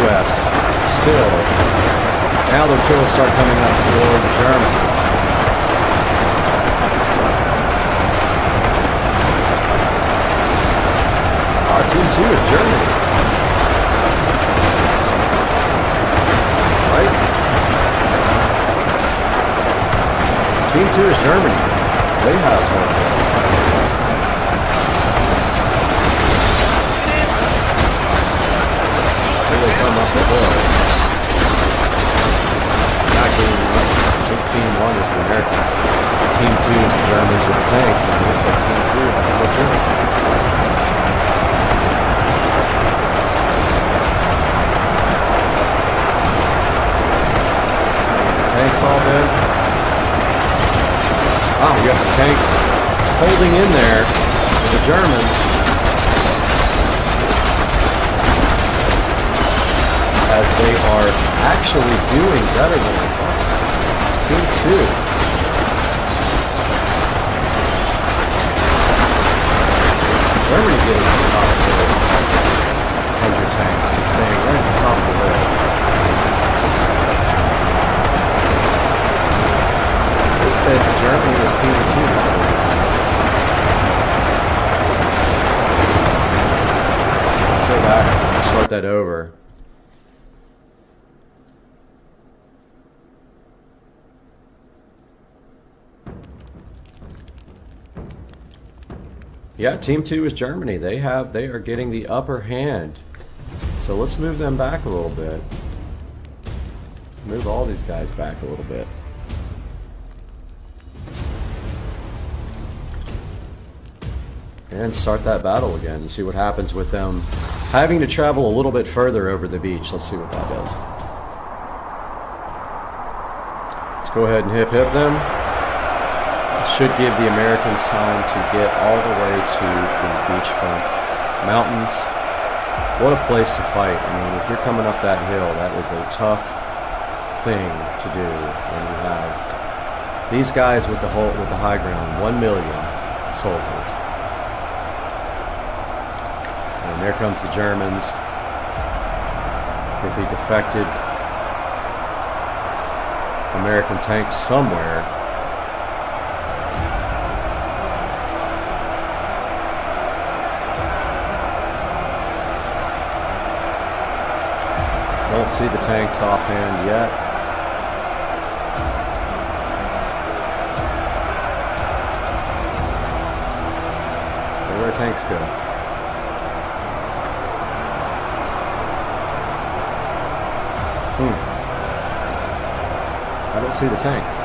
S1: U.S. still. Now the kills start coming up for the Germans. Team 2 is Germany. Right? Team 2 is Germany. They have more kills. Here they come up the hill. Actually, I think Team 1 is the Americans. Team 2 is the Germans with the tanks, and it looks like Team 2 has more kills. Tanks all good. Oh, we got some tanks holding in there for the Germans. As they are actually doing better than I thought. Team 2. Germany getting to the top of the 100 tanks and staying right at the top of the list. Germany was Team 2. Let's go back and start that over. Yeah, Team 2 is Germany. They are getting the upper hand. So let's move them back a little bit. Move all these guys back a little bit. And start that battle again and see what happens with them having to travel a little bit further over the beach. Let's see what that does. Let's go ahead and hip them. It should give the Americans time to get all the way to the beachfront mountains. What a place to fight. I mean, if you're coming up that hill, that is a tough thing to do when you have these guys with the high ground, 1 million soldiers. And there comes the Germans with the defected American tanks somewhere. Don't see the tanks offhand yet. Where do our tanks go? I don't see the tanks.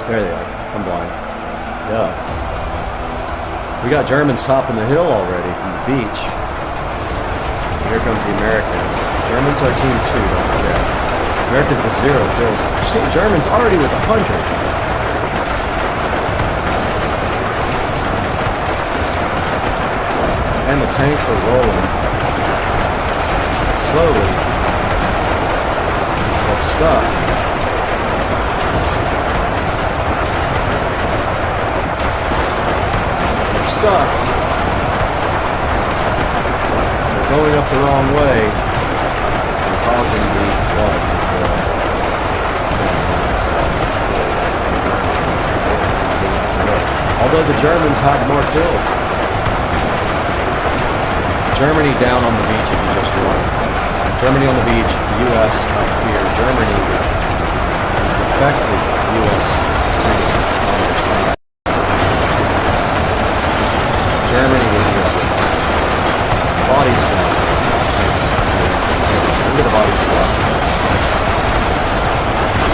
S1: There they are. I'm blind. Yeah. We got Germans topping the hill already from the beach. Here comes the Americans. Germans are Team 2, don't forget. Americans with 0 kills. See, Germans already with 100. And the tanks are rolling. Slowly. But stuck. They're stuck. They're going up the wrong way and causing the water to flow. Although the Germans had more kills. Germany down on the beach if you just joined. Germany on the beach, U.S. up here. Germany with defected U.S. tanks on their side. Germany with the bodies down. Look at the bodies flying.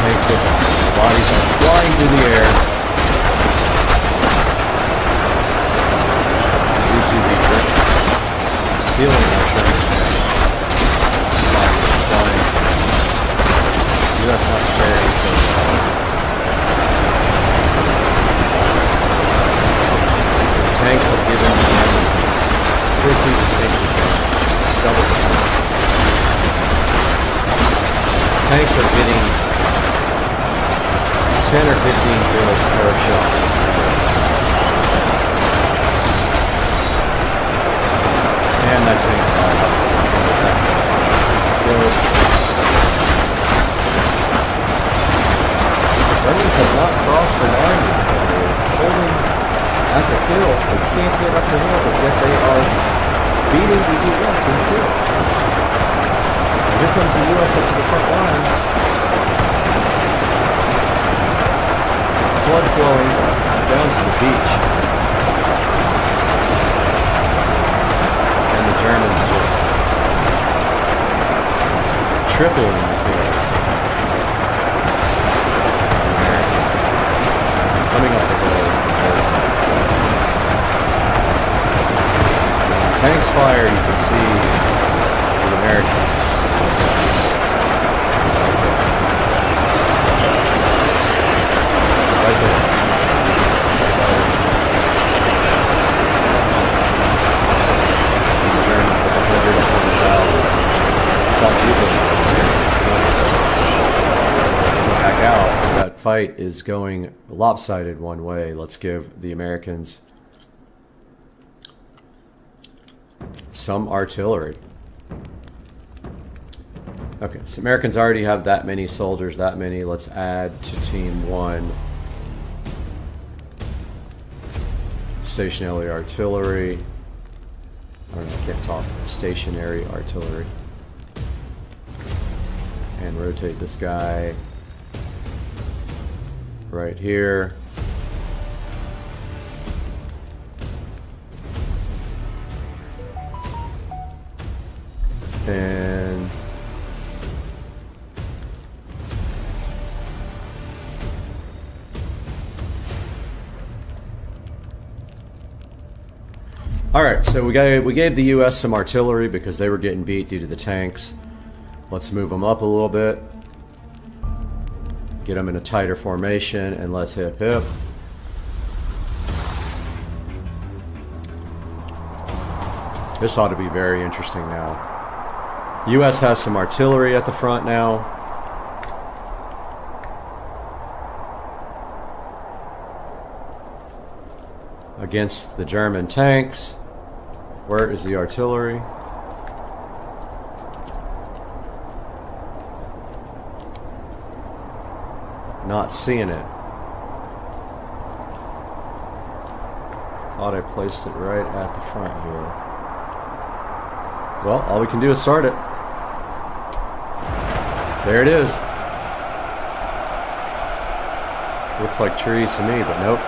S1: Tanks up. The bodies are flying through the air. Due to the ceiling of German tanks. U.S. not sparing, so the tanks have given them pretty distinct double the tanks. Tanks are getting 10 or 15 kills per shot. And that tank's flying up. killed. Germans have not crossed the line yet. They're holding at the hill. They can't get up the hill, but yet they are beating the U.S. in kills. And here comes the U.S. up to the front line. Blood flowing down to the beach. And the Germans just tripling the kills. The Americans coming up the hill. When the tanks fire, you can see the Americans. Right there. Let's go back out because that fight is going lopsided one way. Let's give the Americans some artillery. Okay, so Americans already have that many soldiers, that many. Let's add to Team 1 stationary artillery. I don't know, I can't talk. Stationary artillery. And rotate this guy right here. And all right, so we gave the U.S. some artillery because they were getting beat due to the tanks. Let's move them up a little bit. Get them in a tighter formation, and let's hip hip. This ought to be very interesting now. U.S. has some artillery at the front now. Against the German tanks. Where is the artillery? Not seeing it. Thought I placed it right at the front here. Well, all we can do is start it. There it is. Looks like trees to me, but nope.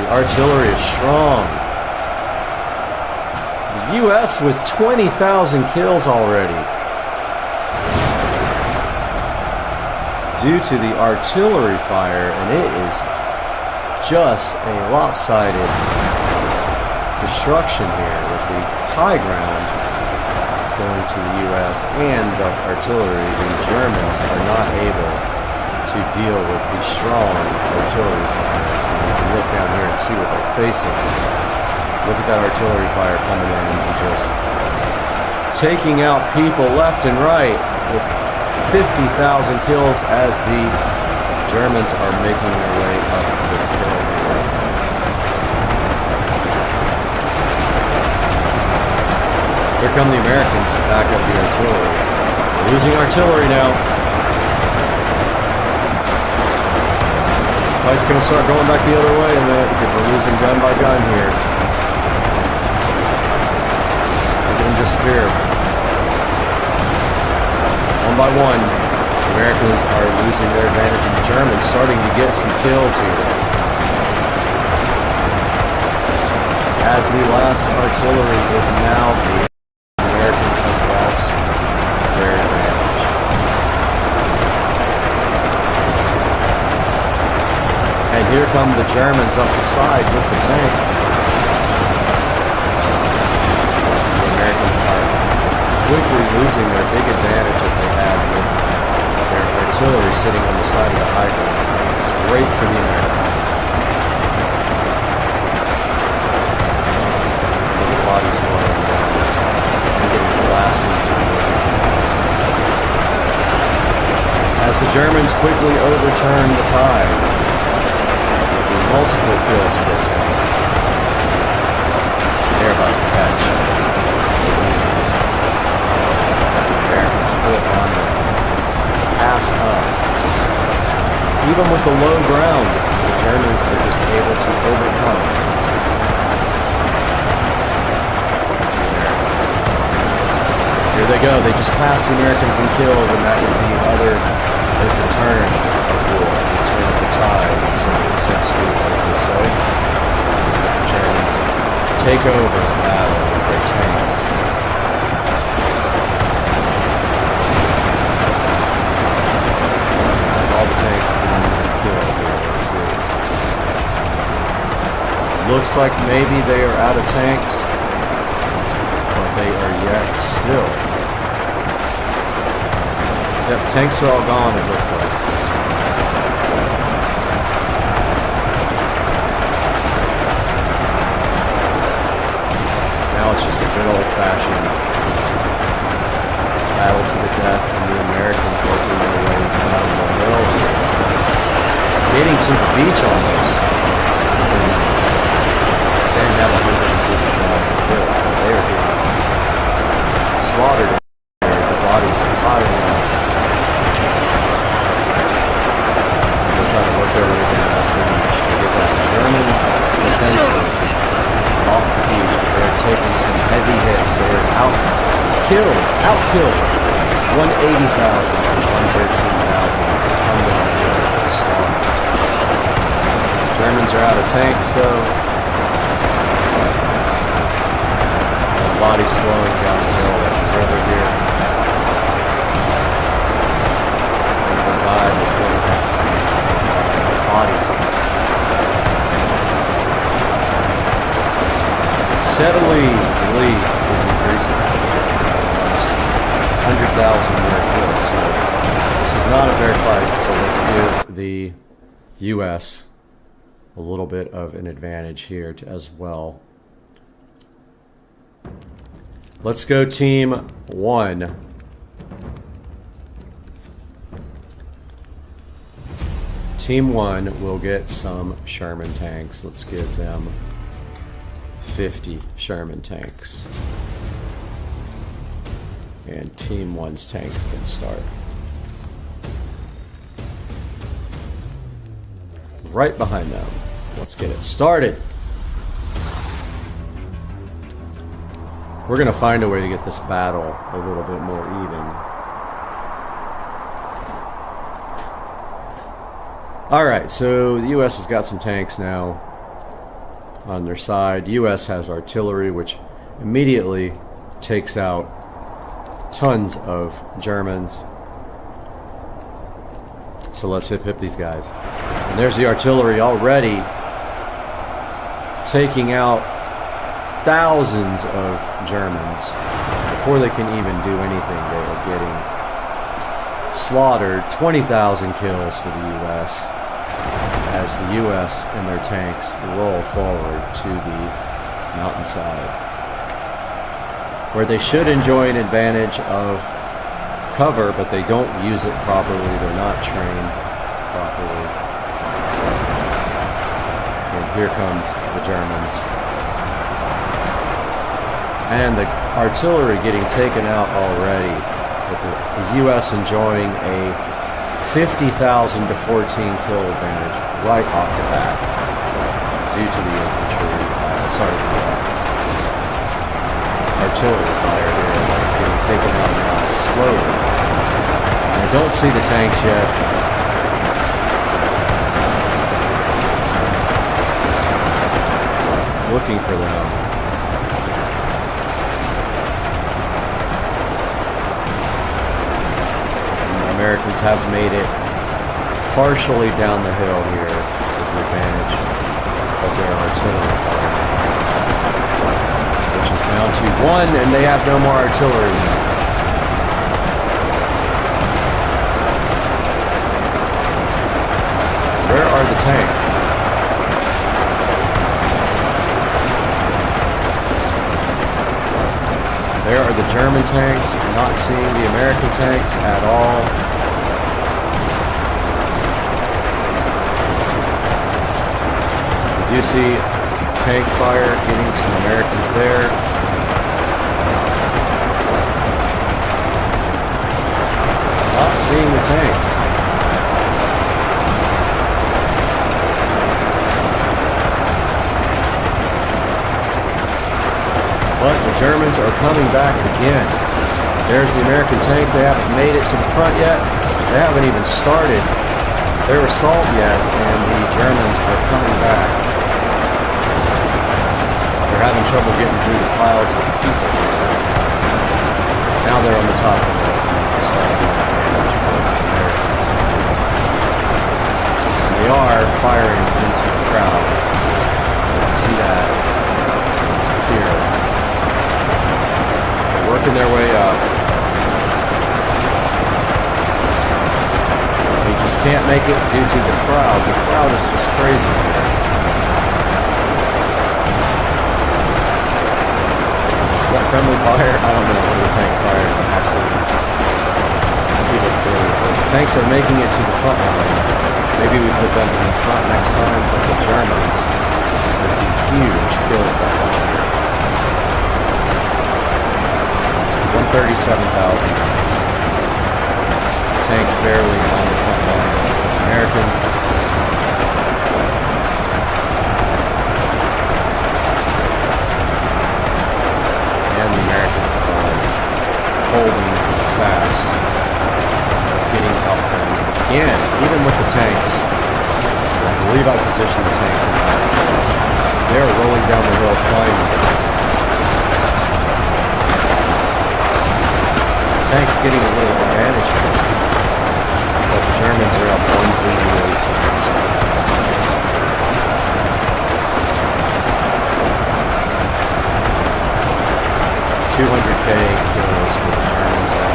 S1: The artillery is strong. The U.S. with 20,000 kills already. Due to the artillery fire, and it is just a lopsided destruction here with the high ground going to the U.S. and the artillery. The Germans are not able to deal with the strong artillery fire. And you can look down here and see what they're facing. Look at that artillery fire coming in and just taking out people left and right with 50,000 kills as the Germans are making their way up the hill. Here come the Americans to back up the artillery. We're losing artillery now. Fight's going to start going back the other way in a minute because we're losing gun by gun here. Look at them disappear. One by one, the Americans are losing their advantage, and the Germans starting to get some kills here. As the last artillery is now being, the Americans have lost their advantage. And here come the Germans up the side with the tanks. The Americans are quickly losing their big advantage that they had with their artillery sitting on the side of the high ground. It's great for the Americans. Little bodies falling down and getting blasted. As the Germans quickly overturn the tide with multiple kills per tank, they're about to catch. pass up. Even with the low ground, the Germans were just able to overcome the Americans. Here they go. They just passed the Americans in kills, and that is the other, is the turn of war, the turn of the tide, so to speak, as they say. As the Germans take over the battle with their tanks. All the tanks being killed here. Let's see. Looks like maybe they are out of tanks, but they are yet still. Yep, tanks are all gone, it looks like. Now it's just a good old-fashioned battle to the death, and the Americans working their way down the hill, getting to the beach almost. They didn't have 150,000 kills, but they are getting slaughtered. The bodies are piling up. They're trying to work their way down to the beach to get that German defensive off the beach. They're taking some heavy hits. They're outkilled 180,000 to 113,000 as they come down here and slaughter. Germans are out of tanks though. The bodies flowing down the hill like the river here. As they dive before the bodies. Steadily, the lead is increasing. 100,000 more kills. So this is not a fair fight. So let's give the U.S. a little bit of an advantage here as well. Let's go team 1. Team 1 will get some Sherman tanks. Let's give them 50 Sherman tanks. And Team 1's tanks can start. Right behind them. Let's get it started. We're going to find a way to get this battle a little bit more even. Alright, so the US has got some tanks now on their side. US has artillery, which immediately takes out tons of Germans. So let's hip these guys. And there's the artillery already taking out thousands of Germans. Before they can even do anything, they are getting slaughtered. 20,000 kills for the US as the US and their tanks roll forward to the mountainside, where they should enjoy an advantage of cover, but they don't use it properly. They're not trained properly. And here comes the Germans. And the artillery getting taken out already, with the U.S. enjoying a 50,000 to 14 kill advantage right off the bat due to the infantry, artillery fire there that's getting taken out now slowly. I don't see the tanks yet. Looking for them. Americans have made it partially down the hill here with the advantage of their artillery fire, which is down to 1, and they have no more artillery now. Where are the tanks? There are the German tanks, not seeing the American tanks at all. You see tank fire getting some Americans there. Not seeing the tanks. But the Germans are coming back again. There's the American tanks. They haven't made it to the front yet. They haven't even started their assault yet, and the Germans are coming back. They're having trouble getting through the piles of people. Now they're on the top of the Americans. And they are firing into the crowd. You can see that here. They're working their way up. They just can't make it due to the crowd. The crowd is just crazy. What friendly fire? I don't know what the tanks fire is. Absolutely. People feel it. The tanks are making it to the front line. Maybe we put them in the front next time, but the Germans with the huge kill advantage here. 137,000. Tanks barely on the front line. Americans. And the Americans are holding fast, getting up them again, even with the tanks. I believe I positioned the tanks in that place. They're rolling down the hill flying. Tanks getting a little advantage here. But the Germans are up 138 tanks. 200k kills for the Germans now.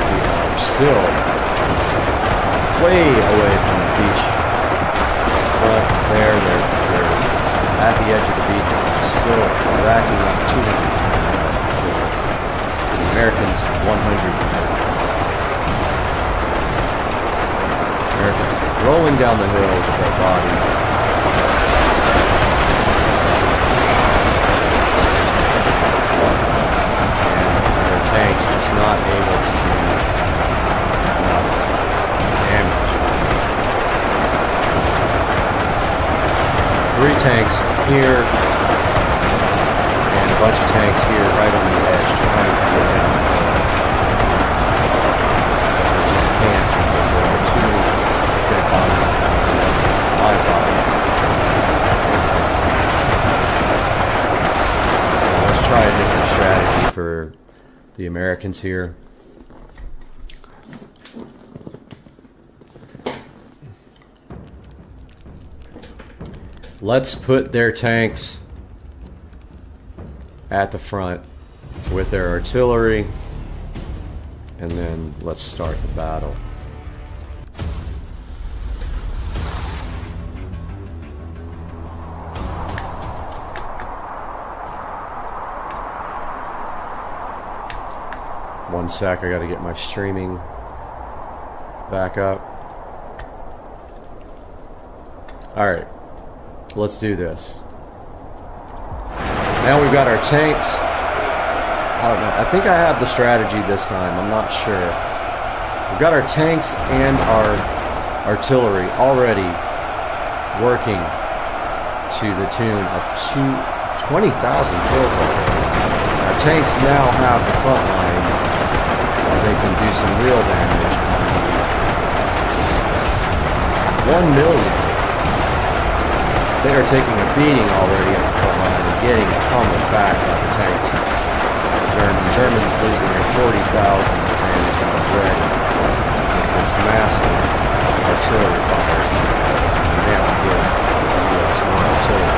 S1: We are still way away from the beach front there. They're at the edge of the beach, still racking up 200 kills. So the Americans 100. Americans rolling down the hill with their bodies. And their tanks just not able to do enough damage. 3 tanks here, and a bunch of tanks here right on the edge trying to get down the hill. They just can't because there are too many dead bodies and live bodies. So let's try a different strategy for the Americans here. Let's put their tanks at the front with their artillery, and then let's start the battle. One sec, I gotta get my streaming back up. Alright, let's do this. Now we've got our tanks. I don't know, I think I have the strategy this time, I'm not sure. We've got our tanks and our artillery already working to the tune of 20,000 kills already. Our tanks now have the front line. They can do some real damage. 1 million. They are taking a beating already at the front line and getting pummeled back by the tanks. The Germans losing their 40,000 and already with this massive artillery fire. And they have to get US more artillery.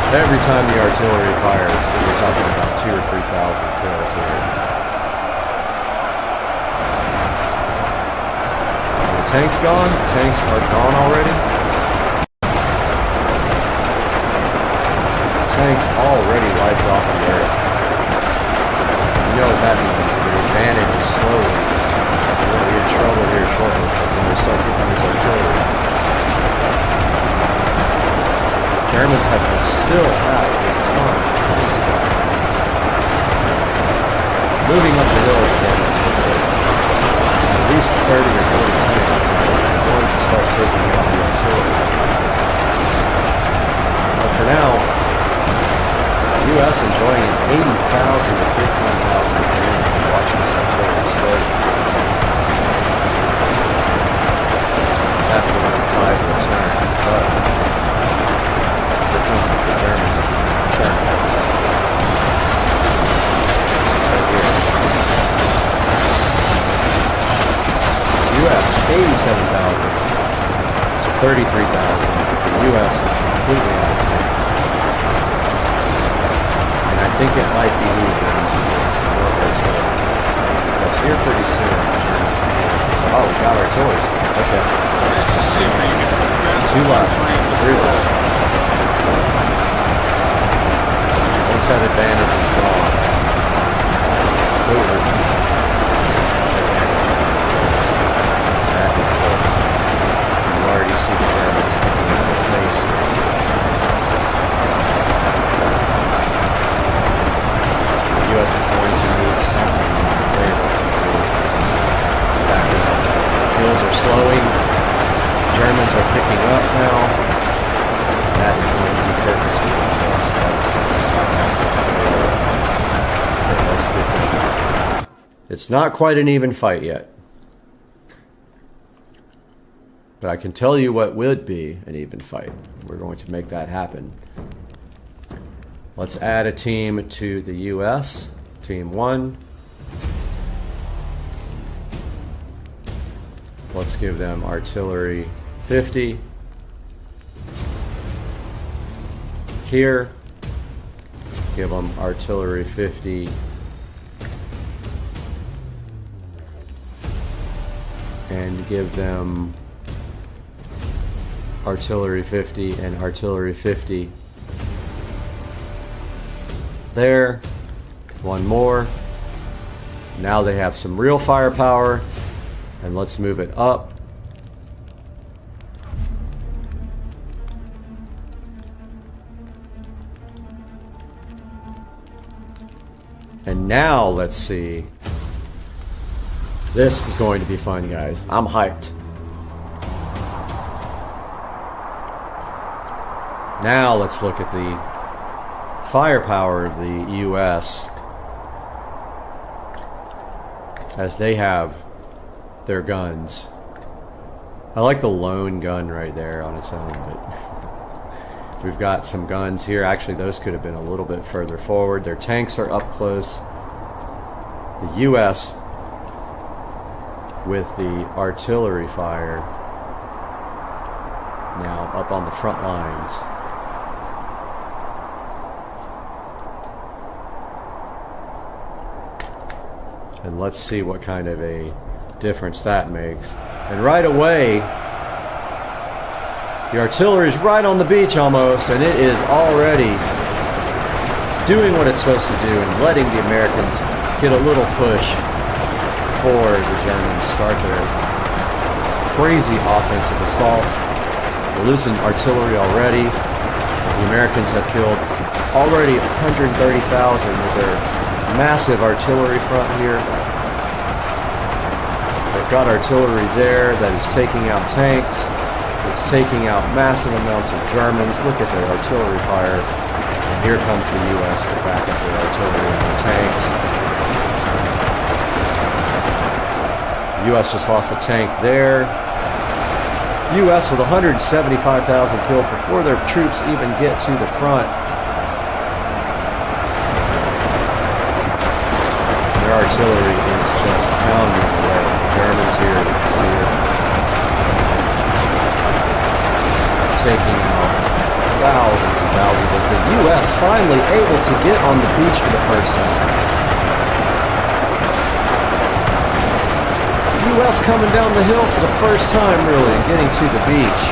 S1: Every time the artillery fires, we're talking about 2,000 or 3,000 kills here. Are the tanks gone? The tanks are gone already? The tanks already wiped off the earth. You know what that means. The advantage is slowly. We're going to be in trouble here shortly when they start getting this artillery. Germans still have a ton of tanks left. moving up the hill again is at least 30 or 40 tanks. They're going to start taking out the artillery. But for now, the U.S. enjoying an 80,000 to 15,000 advantage. Watch this artillery slow. After the tide will turn, but here come the German Shermans. Right here. U.S. 87,000 to 33,000. The U.S. is completely out of tanks. And I think it might behoove them to get some more artillery. Because here pretty soon, the Germans will be. Oh, we got artillery. Okay.
S3: Let's just see where you get some guys.
S1: 2 left. 3 left. Once that advantage is gone, so is that is good. You already see the Germans coming into place. The U.S. is going to need something in their favor to back it up. Hills are slowing. Germans are picking up now. That is going to be curtains for us. That is going to bypass the so let's get going. It's not quite an even fight yet. But I can tell you what would be an even fight. We're going to make that happen. Let's add a team to the U.S. Team 1. Let's give them artillery 50. Here, give them artillery 50. And give them artillery 50 and artillery 50. There. One more. Now they have some real firepower. And let's move it up. And now let's see. This is going to be fun, guys. I'm hyped. Now let's look at the firepower of the U.S. as they have their guns. I like the lone gun right there on its own, but we've got some guns here. Actually, those could have been a little bit further forward. Their tanks are up close. The U.S. with the artillery fire now up on the front lines. And let's see what kind of a difference that makes. And right away, the artillery is right on the beach almost, and it is already doing what it's supposed to do and letting the Americans get a little push before the Germans start their crazy offensive assault. They're losing artillery already. The Americans have killed already 130,000 with their massive artillery front here. They've got artillery there that is taking out tanks. It's taking out massive amounts of Germans. Look at their artillery fire. And here comes the U.S. to back up their artillery and their tanks. The U.S. just lost a tank there. U.S. with 175,000 kills before their troops even get to the front. Their artillery is just pounding away. The Germans here, you can see it, taking out thousands and thousands as the U.S. finally able to get on the beach for the first time. The U.S. coming down the hill for the first time, really, and getting to the beach.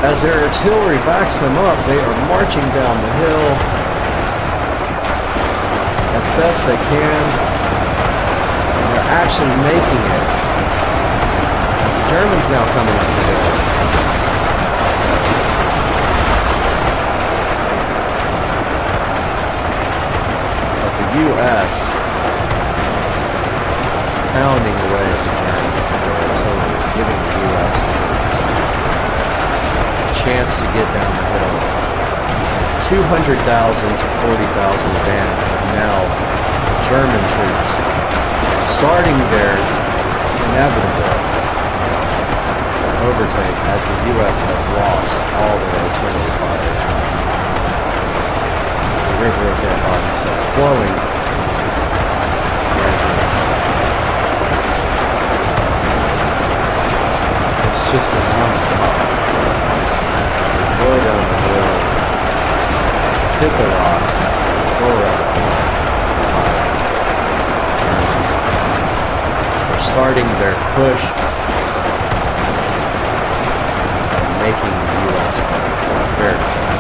S1: As their artillery backs them up, they are marching down the hill as best they can. And they're actually making it. As the Germans now coming up the hill. U.S. pounding away at the Germans with their artillery, giving the U.S. troops a chance to get down the hill. 200,000 to 40,000 advantage of now German troops starting their inevitable overtake as the U.S. has lost all their artillery fire. The river of dead bodies are flowing. It's just a non-stop. They flow down the hill, hit the rocks, go around the corner. Germans are starting their push and making the U.S. very tough.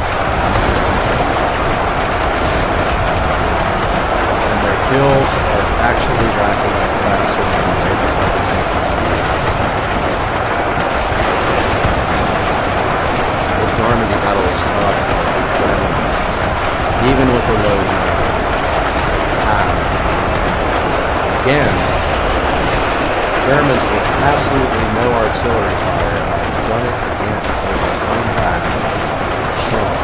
S1: And their kills are actually racking up faster than they were overtaking the U.S. This Normandy battle is tough. Germans, even with the low unit, have. Again, Germans with absolutely no artillery fire have done it again. They've come back strong.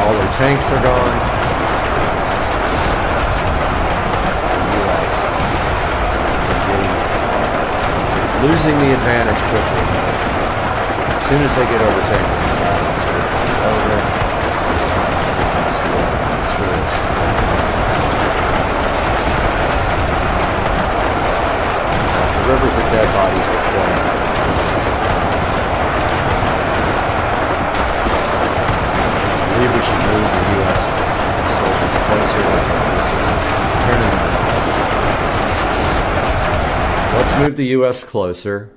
S1: All their tanks are gone. The U.S. is losing the advantage quickly. As soon as they get overtaken, it's basically over. It's war. Toolless. As the rivers of dead bodies are flowing. I believe we should move the U.S. soldiers closer because this is turning. Let's move the U.S. closer.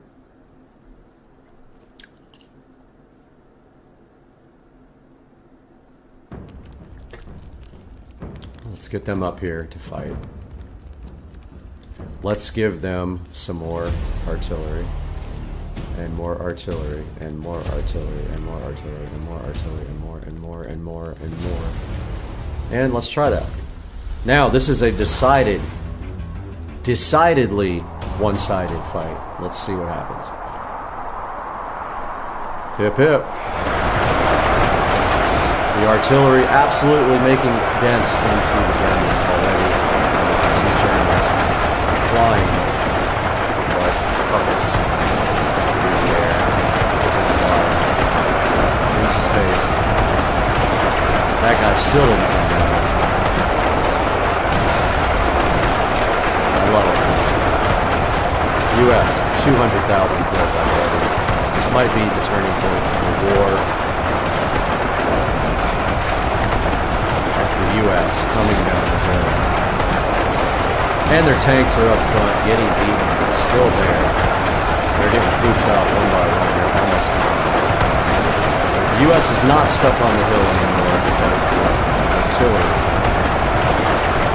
S1: Let's get them up here to fight. Let's give them some more artillery. And more artillery. And more artillery. And more artillery. And more artillery. And more and more and more and more. And let's try that. Now, this is a decidedly one-sided fight. Let's see what happens. Hip hip. The artillery absolutely making dents into the Germans already. You can see Germans flying like puppets through the air, into space. That guy still didn't come down. I love it. U.S. 200,000 killed already. This might be the turning point of the war. The U.S. coming down the hill. And their tanks are up front, getting beaten, but still there. They're getting pushed out one by one. They're almost gone. The U.S. is not stuck on the hill anymore because the artillery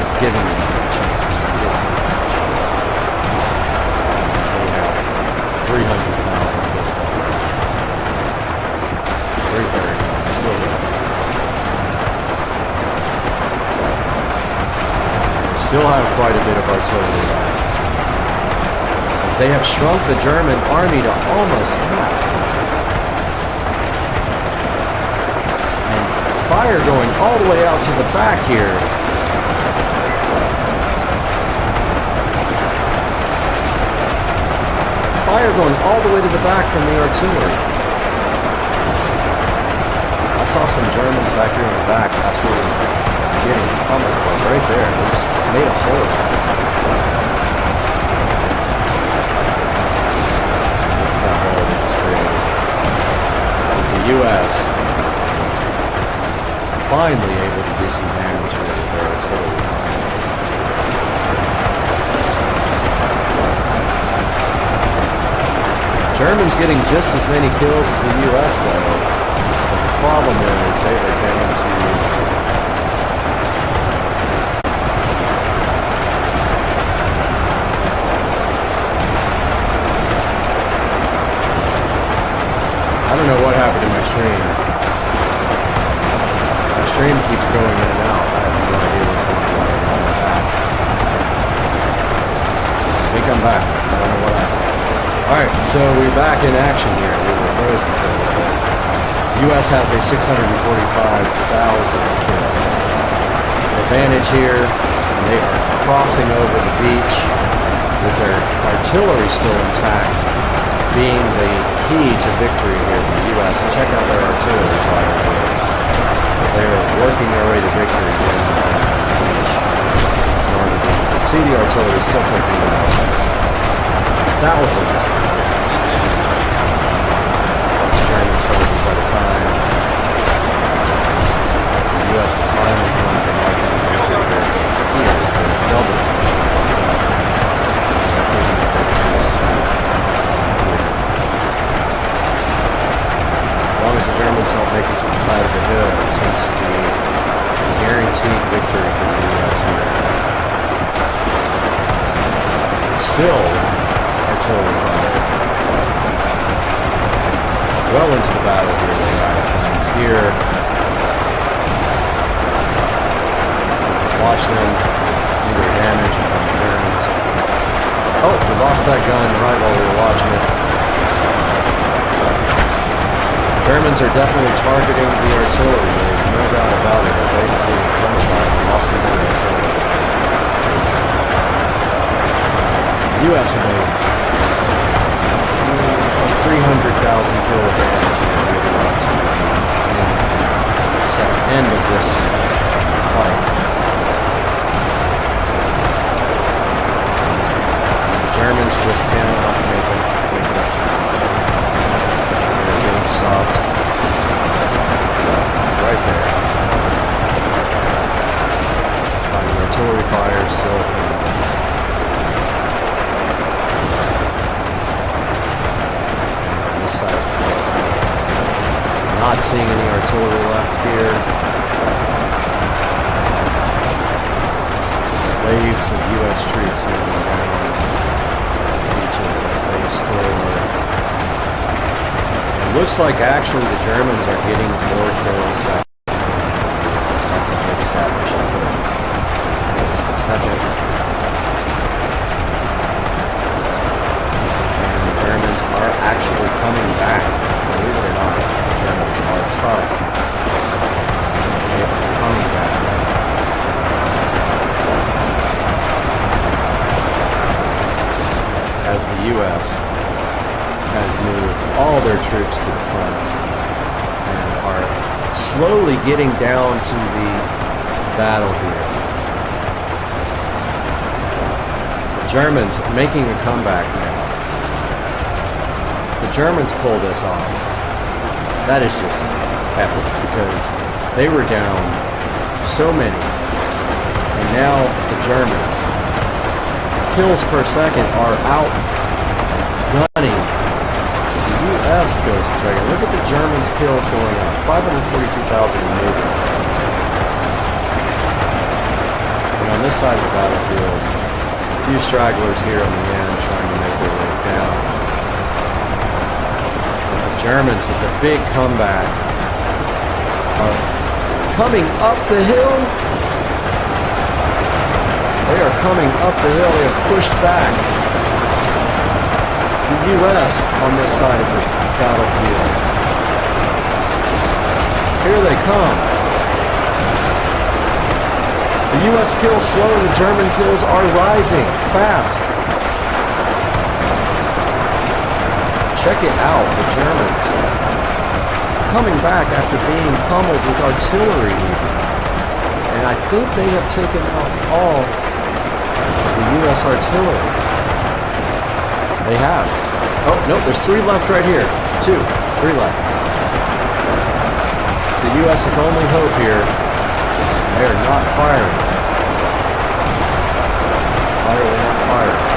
S1: is giving them a chance to get to the finish. They have 300,000 kills already. 330, still there. Still have quite a bit of artillery left, as they have shrunk the German army to almost half. And fire going all the way out to the back here. Fire going all the way to the back from the artillery. I saw some Germans back here in the back, absolutely getting pummeled right there. They just made a hole. That hole they just created. The U.S. finally able to do some damage with their artillery. Germans getting just as many kills as the U.S. though. But the problem is they are down to I don't know what happened to my stream. My stream keeps going in and out. back. I don't know what happened. Alright, so we're back in action here. We were frozen for a little bit. The US has a 645,000 kill advantage here. And they are crossing over the beach with their artillery still intact, being the key to victory here for the US. And check out their artillery fire here. They are working their way to victory here on the beach. You can see the artillery still taking out thousands of German soldiers at a time. The US is finally going to march on the victory here. They're double. As long as the Germans don't make it to the side of the hill, it seems to be a guaranteed victory for the US here. Still artillery fire. Well into the battle here, they got planes here. Watch them do their damage on the Germans. Oh, we lost that gun right while we were watching it. Germans are definitely targeting the artillery. There's no doubt about it. As they come back and lost some of the artillery. The U.S. made 300,000 kill advantage here leading up to the end of this fight. The Germans just cannot make it up to the They're getting stopped right there. By the artillery fire still coming. Side. Not seeing any artillery left here. Waves of U.S. troops moving down the beaches as they store. It looks like actually the Germans are getting more kills. So that's a good establishment. It's kills per second. Germans are actually coming back. Believe it or not, the Germans are tough. They are coming back. As the U.S. has moved all their troops to the front and are slowly getting down to the battle here. The Germans making a comeback now. The Germans pull this off. That is just epic because they were down so many. And now the Germans, kills per second, are out gunning the U.S. kills per second. Look at the Germans' kills going up. 542,000 moving. And on this side of the battlefield, a few stragglers here on the end trying to make their way down. Germans with the big comeback are coming up the hill. They are coming up the hill. They have pushed back the U.S. on this side of the battlefield. Here they come. The U.S. kills slow and the German kills are rising fast. Check it out, the Germans coming back after being pummeled with artillery. And I think they have taken out all of the U.S. artillery. They have. Oh, no, there's 3 left right here. 3 left. It's the U.S.'s only hope here. They are not firing. Why are they not firing?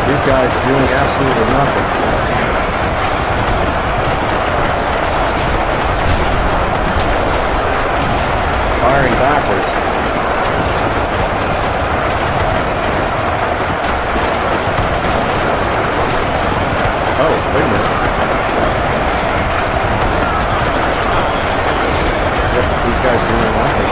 S1: These guys are doing absolutely nothing. Firing backwards. Oh, wait a minute. Yep, these guys are doing nothing.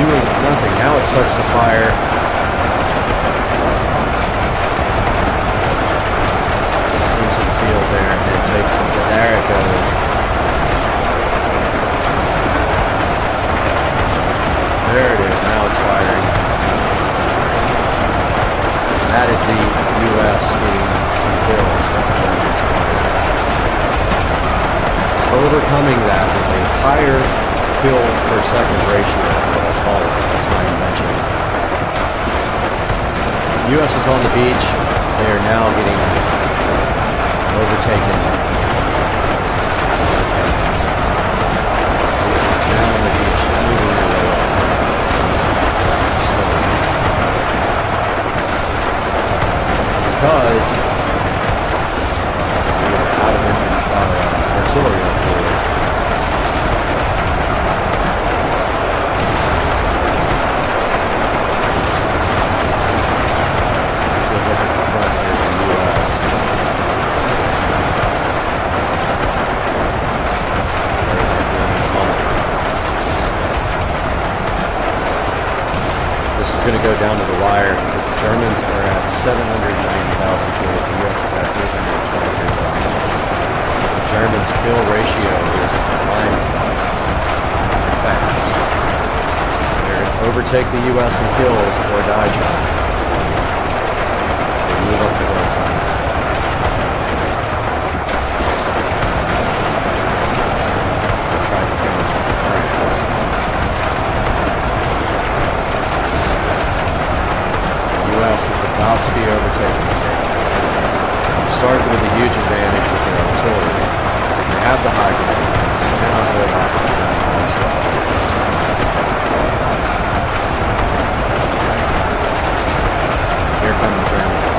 S1: doing nothing. Now it starts to fire. Into the field there, and it takes it. There it goes. There it is. Now it's firing. That is the U.S. getting some kills. Overcoming that with a higher kill per second ratio, what I call it. That's my invention. The U.S. is on the beach. They are now getting overtaken. Down on the beach, moving their way up. Slowly. Because we are out of artillery up here. Good look at the front here of the U.S. This is going to go down to the wire because the Germans are at 790,000 kills. The U.S. is at 823,000. The Germans' kill ratio is climbing fast. They're going to overtake the U.S. in kills or die trying. As they move up the hillside. They're trying to take France. U.S. is about to be overtaken. Started with a huge advantage with their artillery. They have the high ground. Just cannot hold off the German onslaught. Here come the Germans.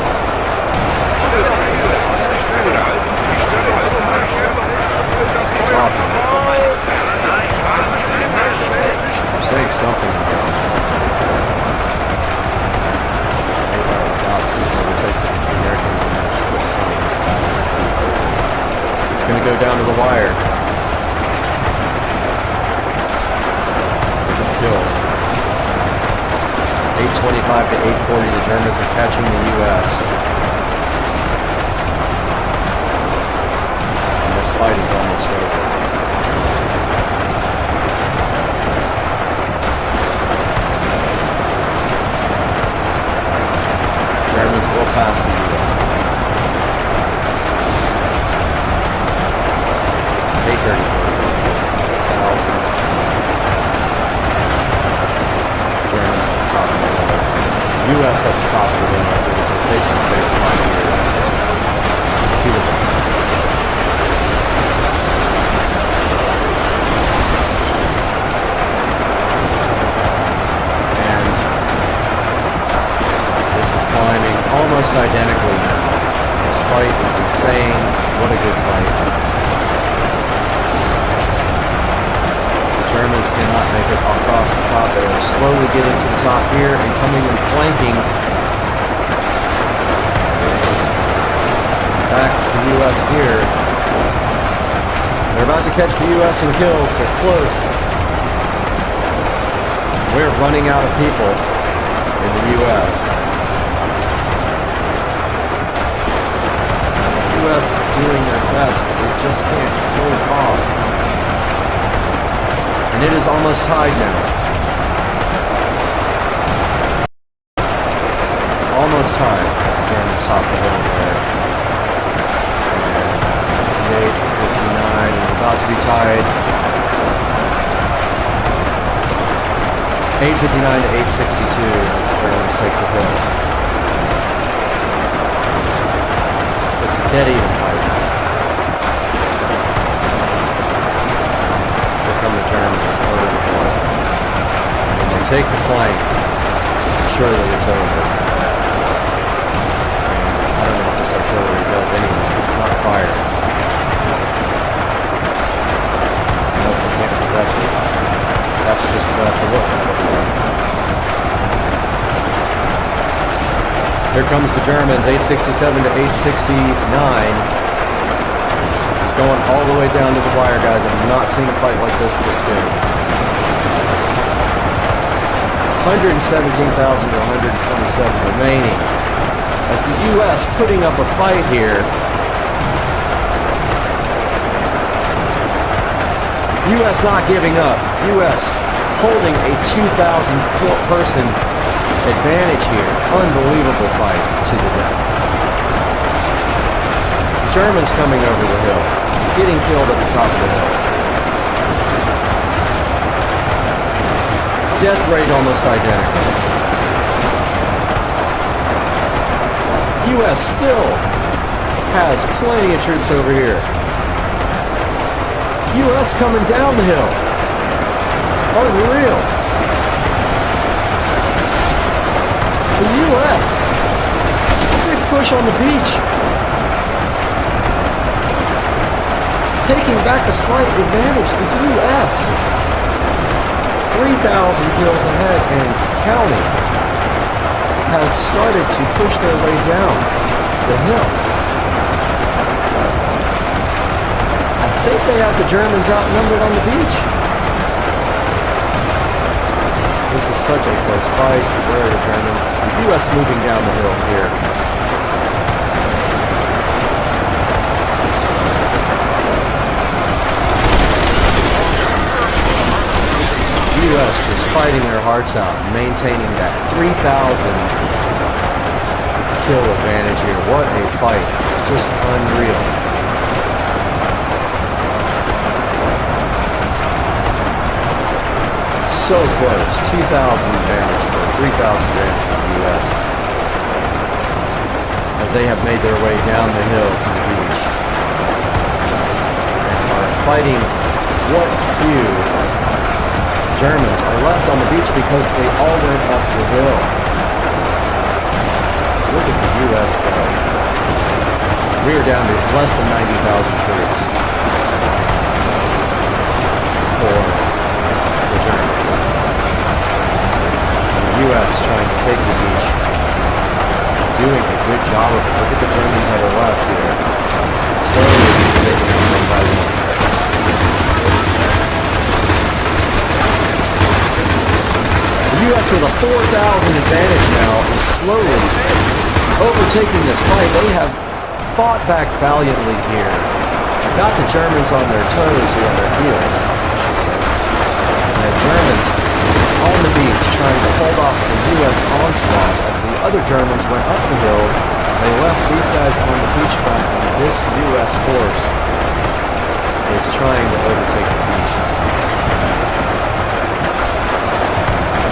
S1: I'm saying something about to overtake the Americans and match the Soviets battle. It's going to go down to the wire. Look at the kills. 825 to 840, the Germans are catching the U.S. And this fight is almost over. Germans will pass the U.S. 834,000. Germans at the top of the line. U.S. at the top of the line. It was a face-to-face fight here. See what they do. And this is climbing almost identically now. This fight is insane. What a good fight. The Germans cannot make it across the top. They are slowly getting to the top here and coming and flanking back to the U.S. here. They're about to catch the U.S. in kills. They're close. We're running out of people in the U.S. U.S. doing their best, but they just can't pull it off. And it is almost tied now. Almost tied as the Germans top the hill there. And 8:59 is about to be tied. 8:59 to 8:62 as the Germans take the hill. It's a dead even fight. Here come the Germans over the hill. When they take the flank, surely it's over. And I don't know if this artillery does anything. It's not firing. Nope, they can't possess it. That's just the look at what they're doing. Here comes the Germans, 867 to 869. It's going all the way down to the wire, guys. I've not seen a fight like this good. 117,000 to 127 remaining. As the U.S. putting up a fight here. U.S. not giving up. U.S. holding a 2,000 person advantage here. Unbelievable fight to the death. Germans coming over the hill. Getting killed at the top of the hill. Death rate almost identical. U.S. still has plenty of troops over here. U.S. coming down the hill. Unreal. The U.S. Big push on the beach. Taking back a slight advantage. The U.S. 3,000 kills ahead and counting have started to push their way down the hill. I think they have the Germans outnumbered on the beach. This is such a close fight. Where are the Germans? The U.S. moving down the hill here. U.S. just fighting their hearts out, maintaining that 3,000 kill advantage here. What a fight. Just unreal. So close. 2,000 advantage for 3,000 advantage for the U.S. as they have made their way down the hill to the beach and are fighting what few Germans are left on the beach because they all went up the hill. Look at the U.S. go. We are down to less than 90,000 troops for the Germans. And the U.S. trying to take the beach, doing a good job of it. Look at the Germans that are left here. Slowly taking them one by one. The U.S. with a 4,000 advantage now is slowly overtaking this fight. They have fought back valiantly here. Got the Germans on their toes here, on their heels, I should say. And the Germans on the beach trying to hold off the U.S. onslaught as the other Germans went up the hill. They left these guys on the beachfront, and this U.S. force is trying to overtake the beach.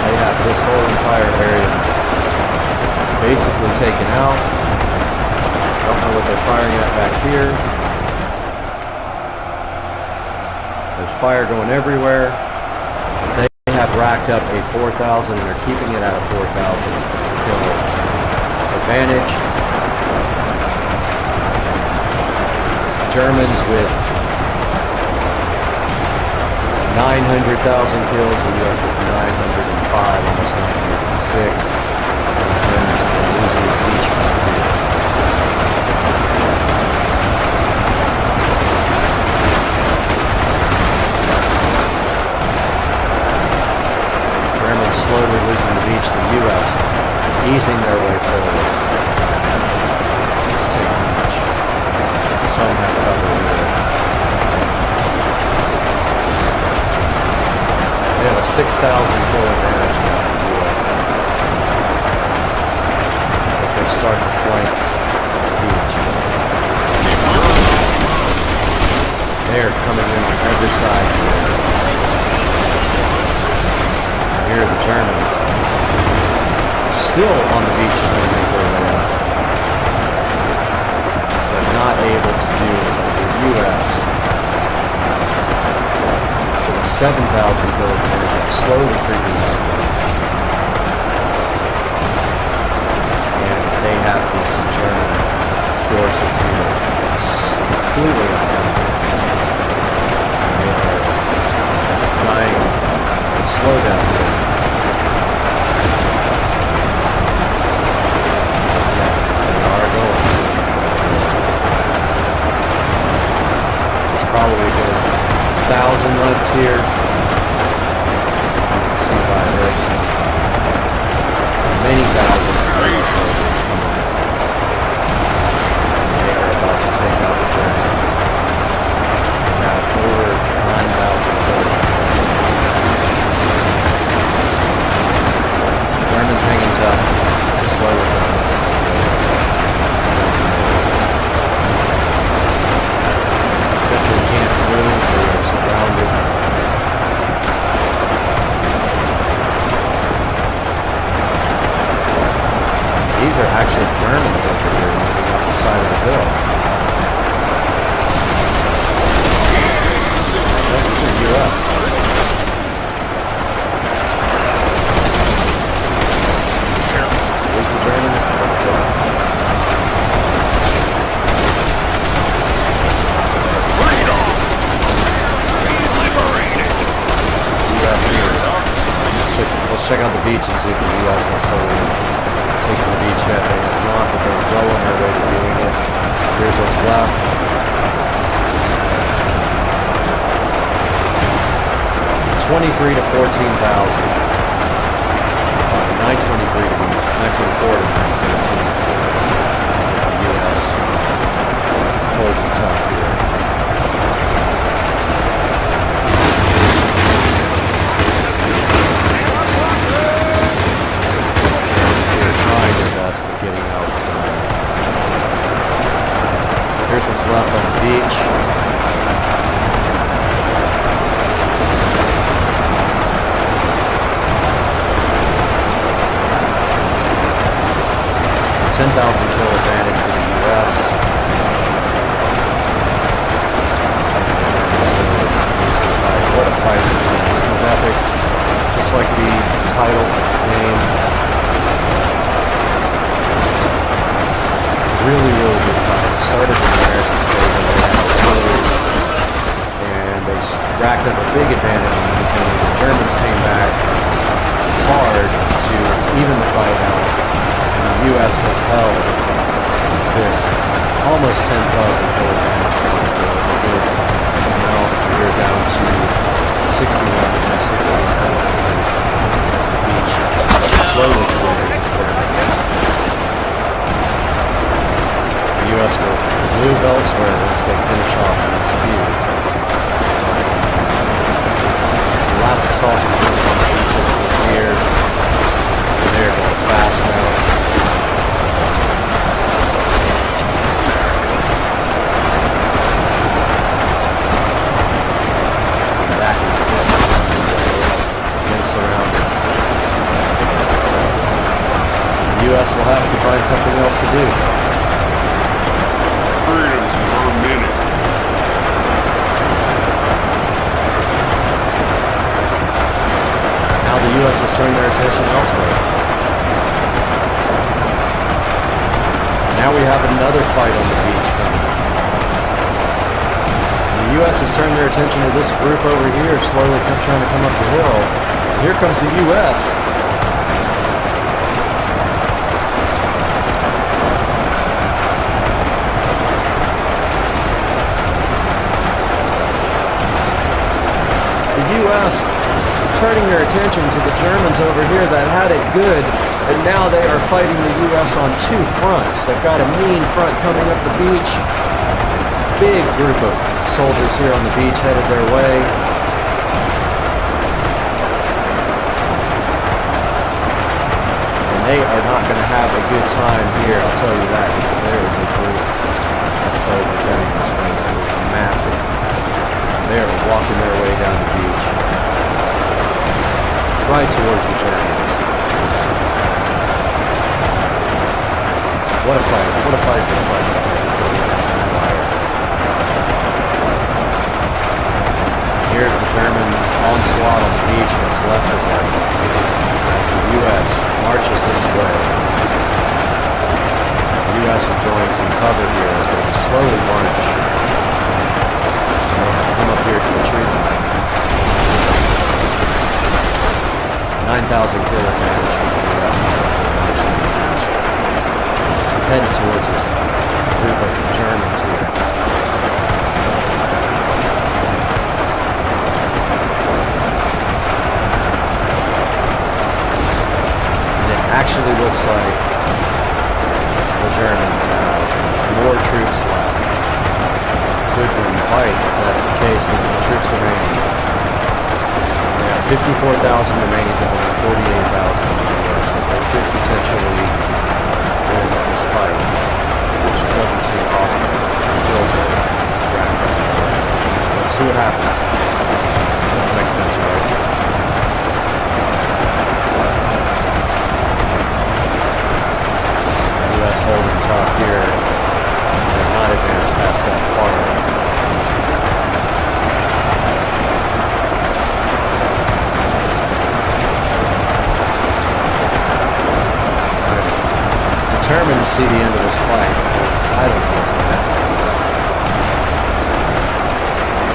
S1: They have this whole entire area basically taken out. Don't know what they're firing at back here. There's fire going everywhere. They have racked up a 4,000 and they're keeping it at a 4,000 kill advantage. Germans with 900,000 kills, the U.S. with 905, almost 906. And the Germans are losing the beach front here. Germans slowly losing the beach, the U.S. easing their way forward to take the beach. Some have cover here. They have a 6,000 kill advantage now in the U.S. as they start to flank the beach. They are coming in on every side here. And here are the Germans still on the beach trying to make their way out. But not able to do it as the U.S. 7,000 kill advantage, slowly creeping up. And they have these German forces here completely outnumbered. They are trying to slow down here. They are going. There's probably a good 1,000 left here. You can see by this. These are actually Germans over here moving up the side of the hill. That's the US. There's the Germans. US here. Let's check out the beach and see if the US has totally taken the beach yet. They have not, but they're well on their way to doing it. Here's what's left. 23 to 14,000. 923 to 924 to 913. That's the US holding tough here. But getting out. Here's what's left on the beach. A 10,000 kill advantage for the US. What a fight this was. This was epic. Just like the title game. Really good fight. Started with Americans taking artillery, and they racked up a big advantage in the beginning. The Germans came back hard to even the fight out, and the U.S. has held this almost 10,000 kill advantage for a good amount. We're down to 61 and 68 troops as the beach slowly clearing. The U.S. will move elsewhere once they finish off this feud. The last assault is just on the beaches here. They're going fast now. Back and forth. Again surrounded. The U.S. will have to find something else to do.
S3: Freedoms per minute.
S1: Now the U.S. has turned their attention elsewhere. Now we have another fight on the beach coming. The U.S. has turned their attention to this group over here, slowly trying to come up the hill. And here comes the U.S. U.S. turning their attention to the Germans over here that had it good, and now they are fighting the U.S. on two fronts. They've got a mean front coming up the beach. Big group of soldiers here on the beach headed their way. And they are not going to have a good time here, I'll tell you that, because there is a group of soldiers heading this way that is massive. They are walking their way down the beach, right towards the Germans. What a fight, what a fight, what a fight, what a fight. It's going to be down to the wire. Here's the German onslaught on the beach, what's left of them, as the U.S. marches this way. The U.S. enjoying some cover here as they slowly march. Come up here to the treatment. 9,000 kill advantage for the U.S. Headed towards this group of Germans here. And it actually looks like the Germans have more troops left. Could win the fight. If that's the case, then the troops remaining. They have 54,000 remaining to only 48,000 in the U.S., so they could potentially win this fight, which doesn't seem possible until the round. Let's see what happens. Next time, Charlie. to see the end of this fight. I don't know what's going to happen.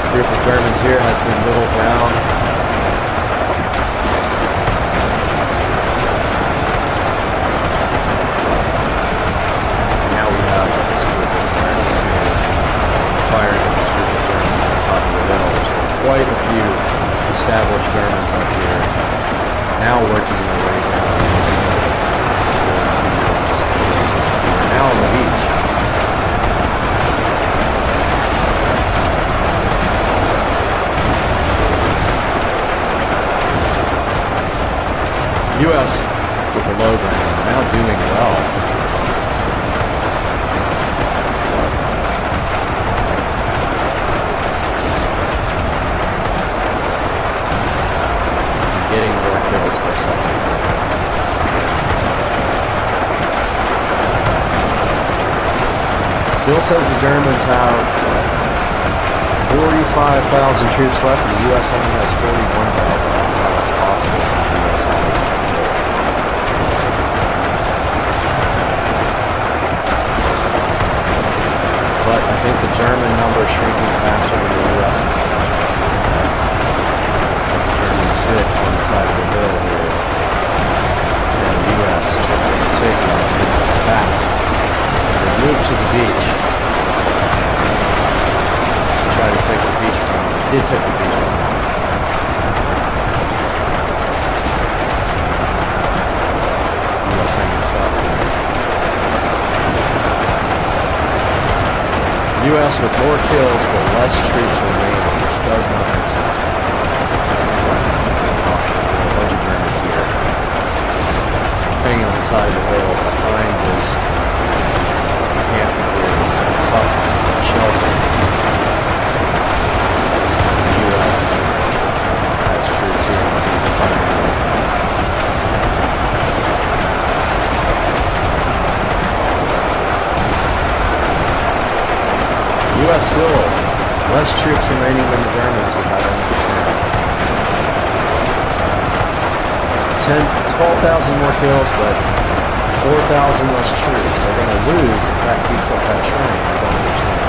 S1: A group of Germans here has been whittled down. And now we have this group of Germans here firing at this group of Germans on top of the hill. There's quite a few established Germans up here, now working their way down. We're now on the beach. U.S. with the low ground, now doing well. Getting more kills per second. Still says the Germans have 45,000 troops left, and the U.S. only has 41,000. That's possible. The U.S. has. But I think the German number is shrinking faster than the U.S. As the Germans sit on the side of the hill here, and the U.S. trying to take them back as they move to the beach to try to take the beach from them. They did take the beach from them. U.S. hanging tough here. U.S. with more kills but less troops remaining, which does not make sense to me. A bunch of Germans here hanging on the side of the hill behind this encampment here, this tough shelter. The U.S. has troops here fighting. U.S. still less troops remaining than the Germans would have understand. 12,000 more kills, but 4,000 less troops. They're going to lose if that keeps up that trend. I don't understand.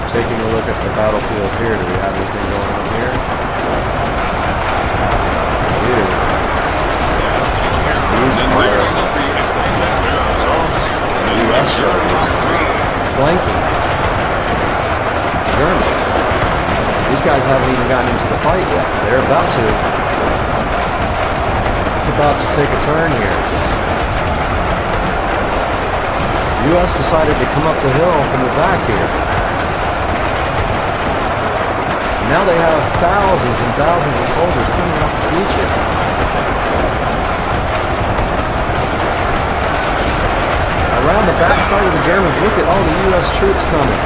S1: Taking a look at the battlefield here, do we have anything going on here? Here. These are U.S. soldiers flanking Germans. These guys haven't even gotten into the fight yet. They're about to. It's about to take a turn here. U.S. decided to come up the hill from the back here. Now they have thousands and thousands of soldiers coming off the beaches. Around the backside of the Germans, look at all the U.S. troops coming.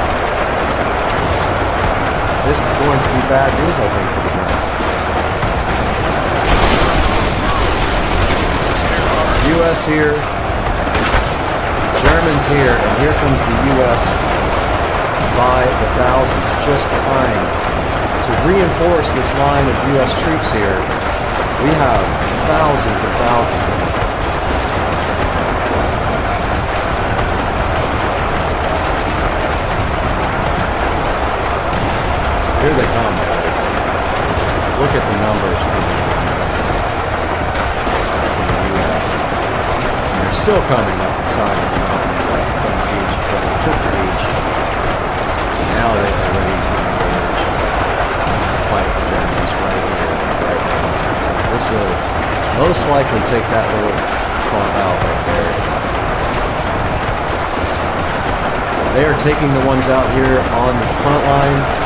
S1: This is going to be bad news, I think, for the Germans. U.S. here, Germans here, and here comes the U.S. by the thousands just behind. To reinforce this line of U.S. troops here, we have thousands and thousands of them. Here they come, guys. Look at the numbers coming from the U.S. And they're still coming up the side of the mountain from the beach, but they took the beach. Now they are ready to engage, fight the Germans right here, right now. This will most likely take that little clump out right there. They are taking the ones out here on the front line.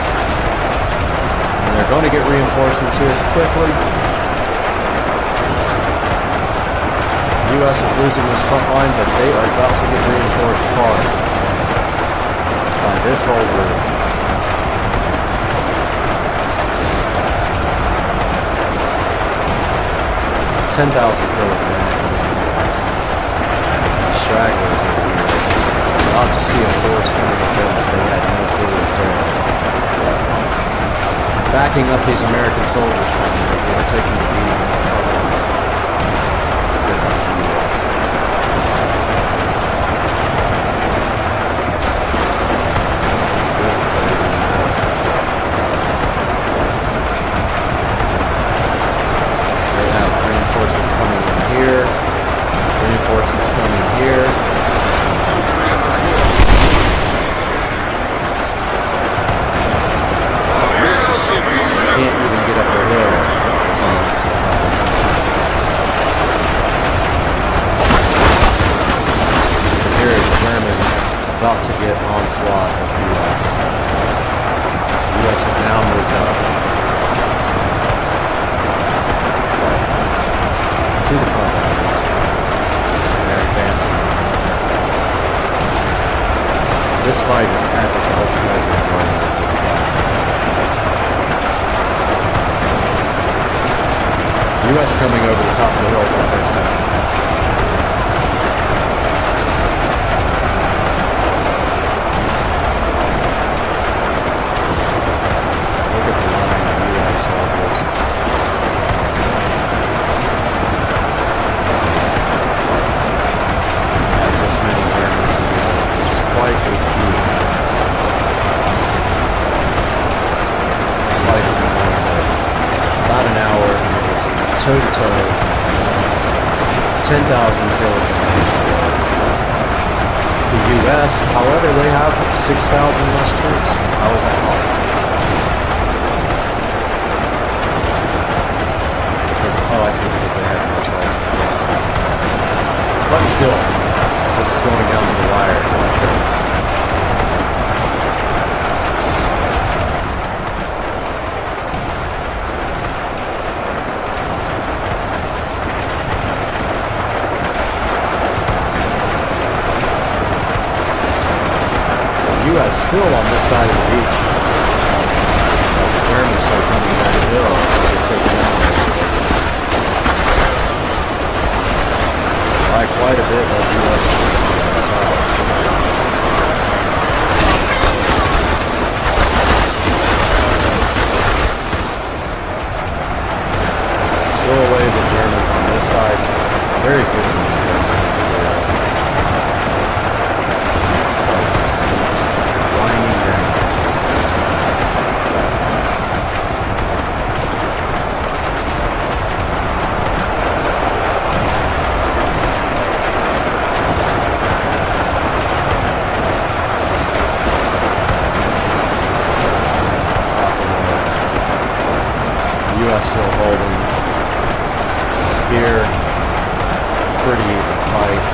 S1: They're going to get reinforcements here quickly. The U.S. is losing this front line, but they are about to get reinforced hard by this whole group. $10,000 killed now from the U.S. As the stragglers are here. About to see a force coming up there that they had no clue was there. Backing up these American soldiers from the taking the beat. Get back to the US. They have reinforcements coming in here. Reinforcements coming here. Can't even get up the hill. Here is Germans about to get onslaught of US. US have now moved up to the front lines. And they're advancing. This fight is epic. I hope you guys are enjoying this. US coming over the top of the hill for the first time. Look at the line of US soldiers. Not this many Germans together, which is quite a few. It's like about an hour. Toe-to-toe, 10,000 killed. The U.S., however, they have 6,000 less troops. How is that possible? Because, I see, because they have more soldiers. But still, this is going down to the wire. US still on this side of the beach. The Germans start coming down the hill. They take it down. By quite a bit of US troops on the side. Still away the Germans on this side. Very good. Still holding here, pretty even fight.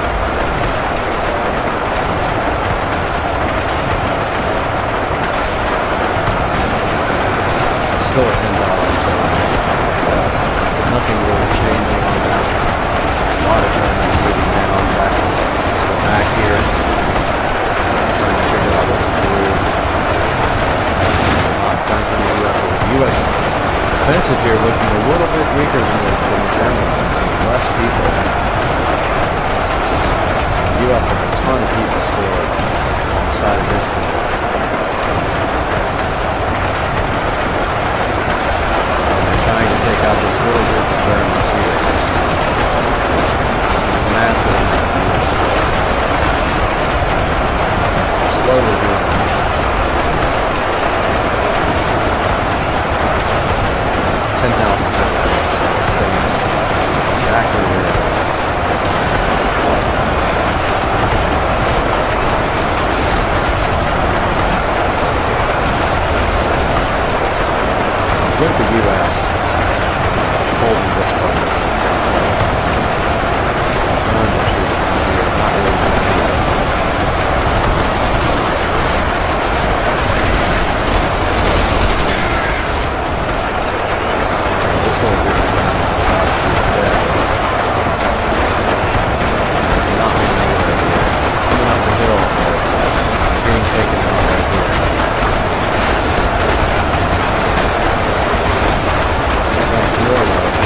S1: Still a 10,000 yes. Nothing really changing on that. A lot of Germans moving down back to the back here, trying to figure out what to do. Not flanking the US. The US offensive here looking a little bit weaker than the German offensive. Less people. The U.S. has a ton of people still on the side of this thing. They're trying to take out this little group of Germans here. It's massive U.S. force. Slowly doing it. 10,000 stays exactly where it is. Look at the U.S. holding this part. Tons of troops in here, not really doing anything. This will be not moving away here. Coming up the hill, being taken out right here. Nice more love.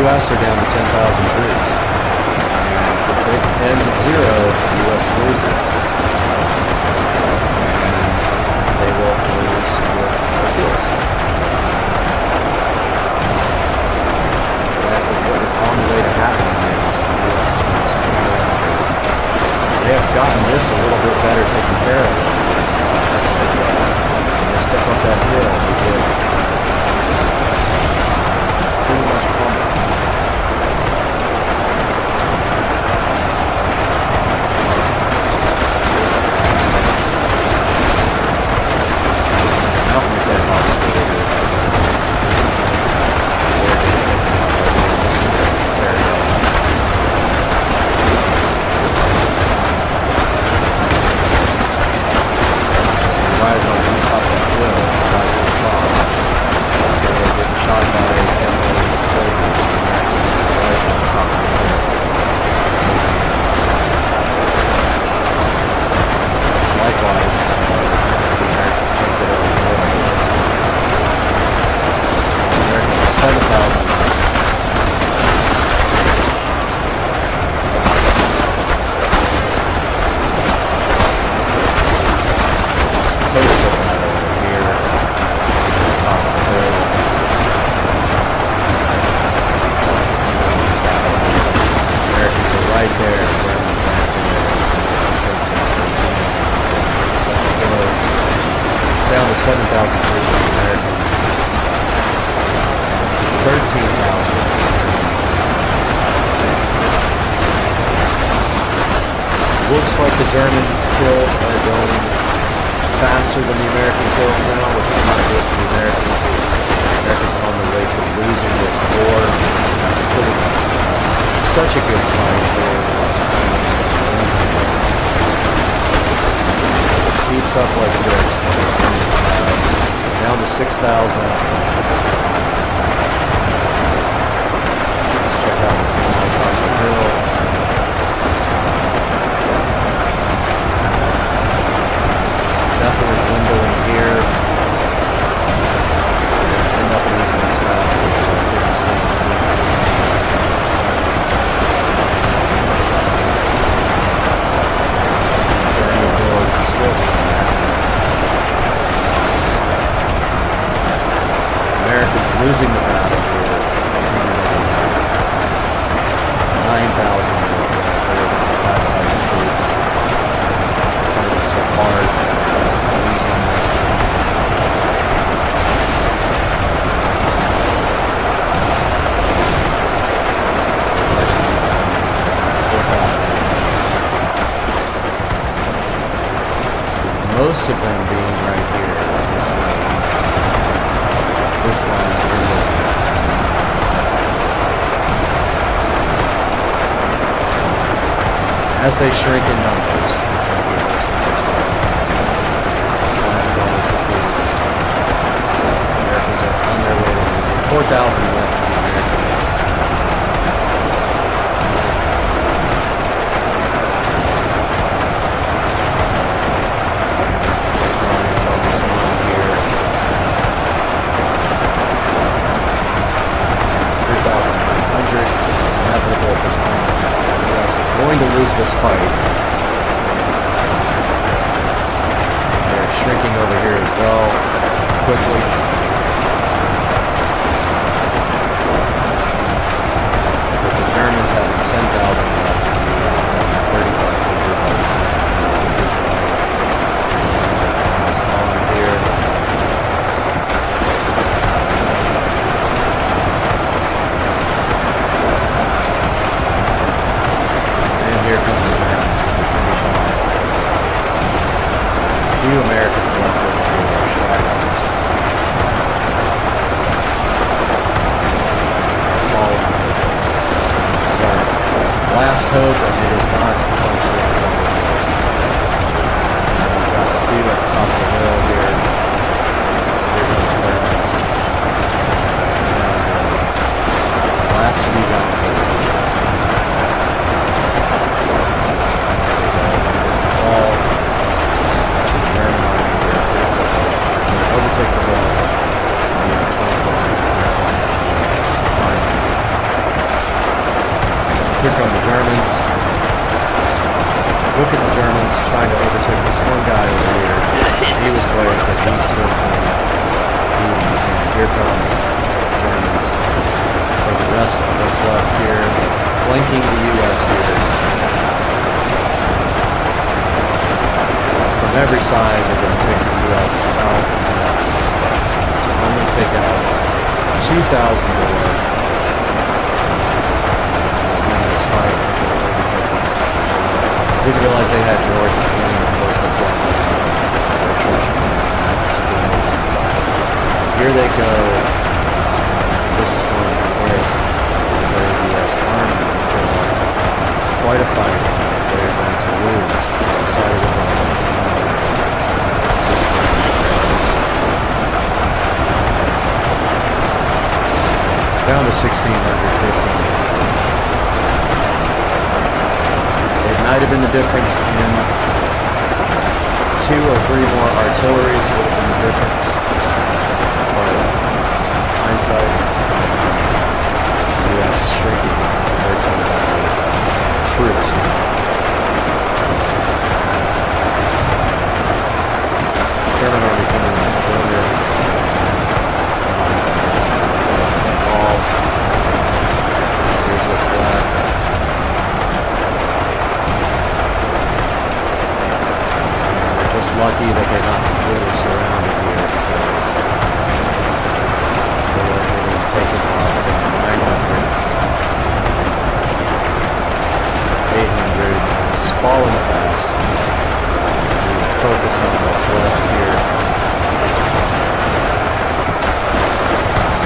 S1: U.S. are down to 10,000 troops. If it ends at 0, the U.S. loses. They will lose with our kills. That is what is on the way to happening here. The U.S. troops. They have gotten this a little bit better taken care of. They step up that hill. They did pretty much pummeled. Looks like the German kills are going faster than the American kills now, which is not good for the Americans. The Americans are on the way to losing this war. Putting such a good fight for losing this. Keeps up like this. Down to 6,000. Let's check out what's going on top of the hill. Definitely dwindling here. End up losing this battle. Americans losing the battle here. 9,000 Americans. They're about 5,000 troops. 100% hard. Most of them being right here on this line. This line here. As they shrink in numbers, it's going to be most of them. This line is almost defeated. The Americans are on their way to 4,000 left for the Americans. Going to lose this fight. They're shrinking over here as well, quickly. But the Germans have 10,000 left. This is at 3,500. This thing is almost on here. Here comes the Americans to finish off. A few Americans left over here are stragglers. Falling. It's our last hope, and it is not unfortunately. We've got a few at the top of the hill here. Here comes the Americans. Last few guys over here. Overtake the hill. Look at the Germans trying to overtake this one guy over here. He was playing for deep to a point. And here come the Germans. For the rest of what's left here, flanking the U.S. here. From every side, they're going to take the U.S. out to only take out 2,000 more. In this fight, didn't realize they had more at the beginning. Of course, that's why here they go. This is going to be it for the U.S. Army. Quite a fight. They're going to lose on the side of the road. Down to 16 under 15. It might have been the difference in 2 or 3 more artilleries would have been the difference. But hindsight, the U.S. shrinking compared to the troops. German army coming in earlier. All. Here's what's left. Just lucky that they're not completely surrounded here because they were able to take it off from 900. 800 is falling fast. We focus on what's left here.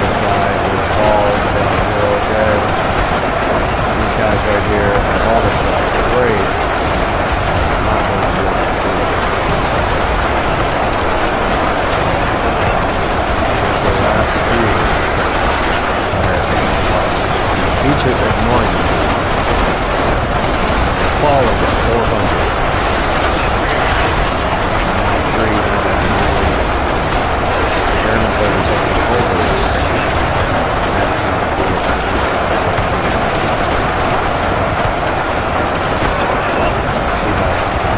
S1: This guy will fall down the hill dead. These guys right here, all this stuff, great. Not going to do it. Last few Americans. Beaches at 1. Falling at 400. 300. The Germans overtake this whole bridge.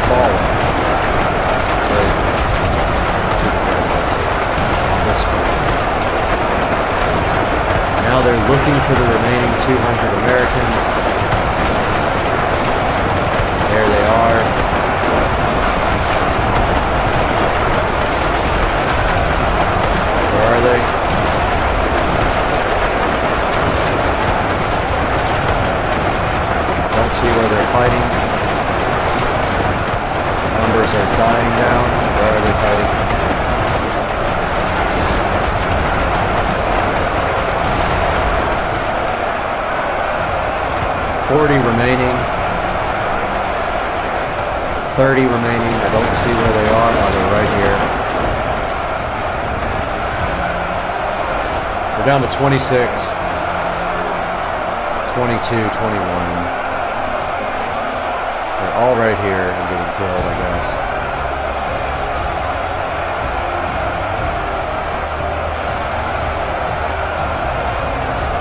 S1: Falling. On this one. Now they're looking for the remaining 200 Americans. There they are. Where are they? Don't see where they're fighting. Numbers are dying down. Where are they fighting? Remaining, 30 remaining. I don't see where they are. Oh, they're right here. We're down to 26, 22, 21. They're all right here and getting killed, I guess.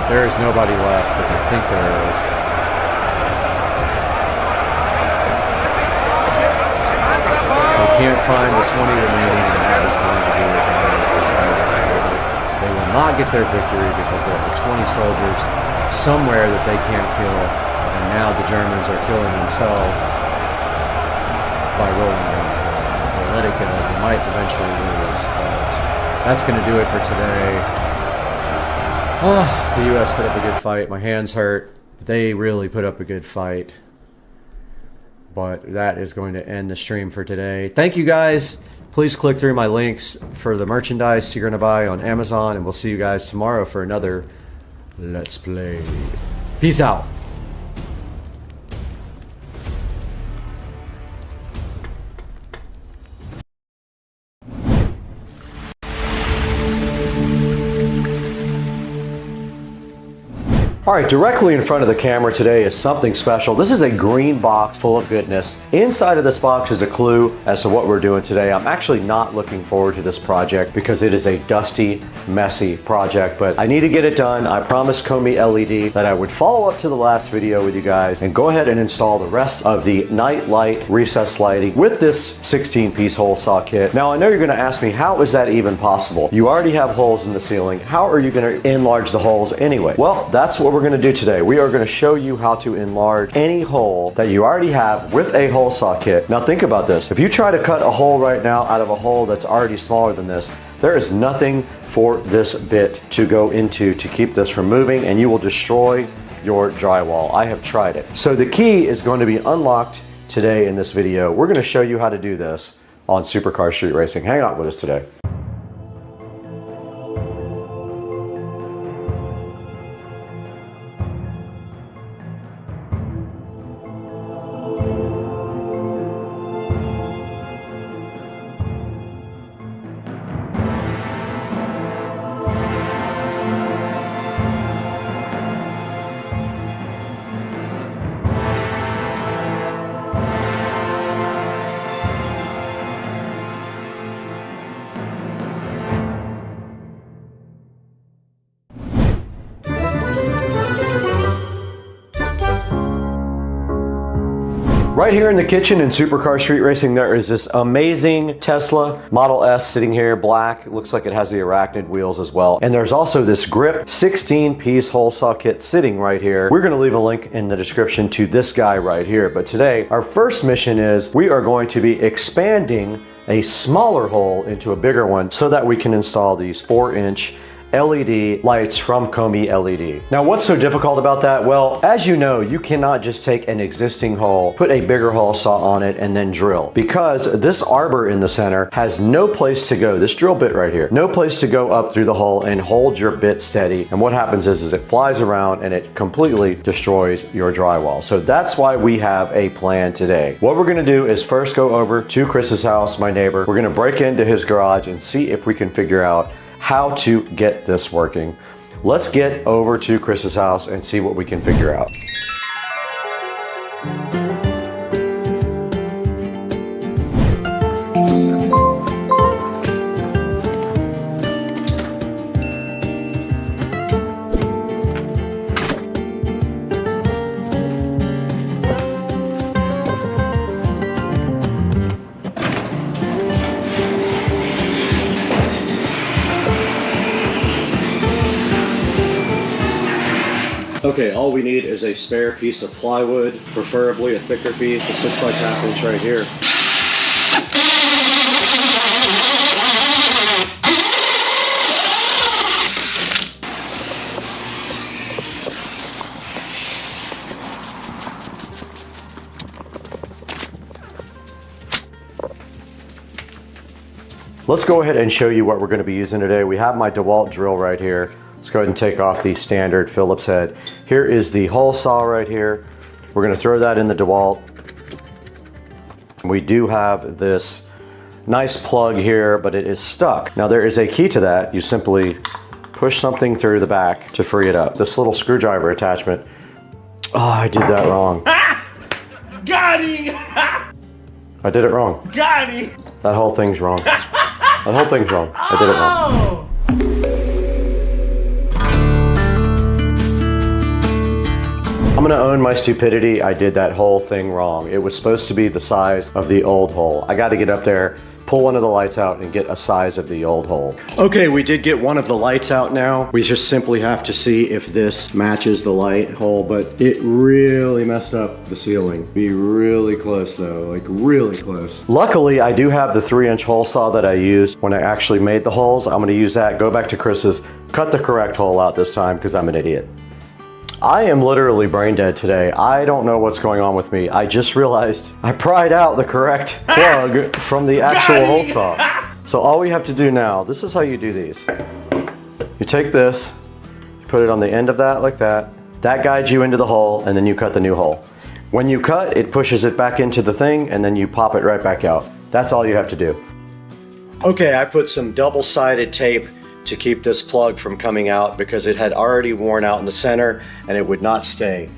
S1: There is nobody left, but I think there is. Can't find the 20 remaining, and that is going to be it, guys. They will not get their victory because there are 20 soldiers somewhere that they can't kill, and now the Germans are killing themselves by rolling down the hill. They let it go. They might eventually lose, but that's going to do it for today. The U.S. put up a good fight. My hands hurt. They really put up a good fight. But that is going to end the stream for today. Thank you guys. Please click through my links for the merchandise you're going to buy on Amazon. And we'll see you guys tomorrow for another Let's Play. Peace out. All right, directly in front of the camera today is something special. This is a green box full of goodness. Inside of this box is a clue as to what we're doing today. I'm actually not looking forward to this project because it is a dusty, messy project, but I need to get it done. I promised Komi LED that I would follow up to the last video with you guys and go ahead and install the rest of the night light recessed lighting with this 16-piece hole saw kit. Now, I know you're gonna ask me, how is that even possible? You already have holes in the ceiling. How are you gonna enlarge the holes anyway? Well, that's what we're gonna do today. We are gonna show you how to enlarge any hole that you already have with a hole saw kit. Now think about this. If you try to cut a hole right now out of a hole that's already smaller than this, there is nothing for this bit to go into to keep this from moving, and you will destroy your drywall. I have tried it. So the key is going to be unlocked today in this video. We're gonna show you how to do this on Supercar Street Racing. Hang out with us today. Right here in the kitchen in Supercar Street Racing, there is this amazing Tesla Model S sitting here, black. It looks like it has the arachnid wheels as well. And there's also this grip 16-piece hole saw kit sitting right here. We're gonna leave a link in the description to this guy right here. But today, our first mission is we are going to be expanding a smaller hole into a bigger one so that we can install these 4-inch LED lights from Komi LED. Now, what's so difficult about that? Well, as you know, you cannot just take an existing hole, put a bigger hole saw on it, and then drill. Because this arbor in the center has no place to go, this drill bit right here, no place to go up through the hole and hold your bit steady. And what happens is it flies around and it completely destroys your drywall. So that's why we have a plan today. What we're gonna do is first go over to Chris's house, my neighbor. We're gonna break into his garage and see if we can figure out how to get this working. Let's get over to Chris's house and see what we can figure out. Okay, all we need is a spare piece of plywood, preferably a thicker piece. It sits like 1/2 inch right here. Let's go ahead and show you what we're going to be using today. We have my DeWalt drill right here. Let's go ahead and take off the standard Phillips head. Here is the hole saw right here. We're gonna throw that in the DeWalt. We do have this nice plug here, but it is stuck. Now there is a key to that. You simply push something through the back to free it up. This little screwdriver attachment. Oh, I did that wrong.
S3: Got him!
S1: I did it wrong.
S3: Got him!
S1: That whole thing's wrong. That whole thing's wrong. I did it wrong. I'm gonna own my stupidity. I did that whole thing wrong. It was supposed to be the size of the old hole. I got to get up there, pull one of the lights out, and get a size of the old hole. Okay, we did get one of the lights out now. We just simply have to see if this matches the light hole, but it really messed up the ceiling. Be really close though, like really close. Luckily, I do have the 3-inch hole saw that I used when I actually made the holes. I'm gonna use that, go back to Chris's, cut the correct hole out this time because I'm an idiot. I am literally brain dead today. I don't know what's going on with me. I just realized I pried out the correct plug from the actual hole saw. So all we have to do now, this is how you do these. You take this, you put it on the end of that like that. That guides you into the hole, and then you cut the new hole. When you cut, it pushes it back into the thing, and then you pop it right back out. That's all you have to do. Okay, I put some double-sided tape to keep this plug from coming out because it had already worn out in the center and it would not stay.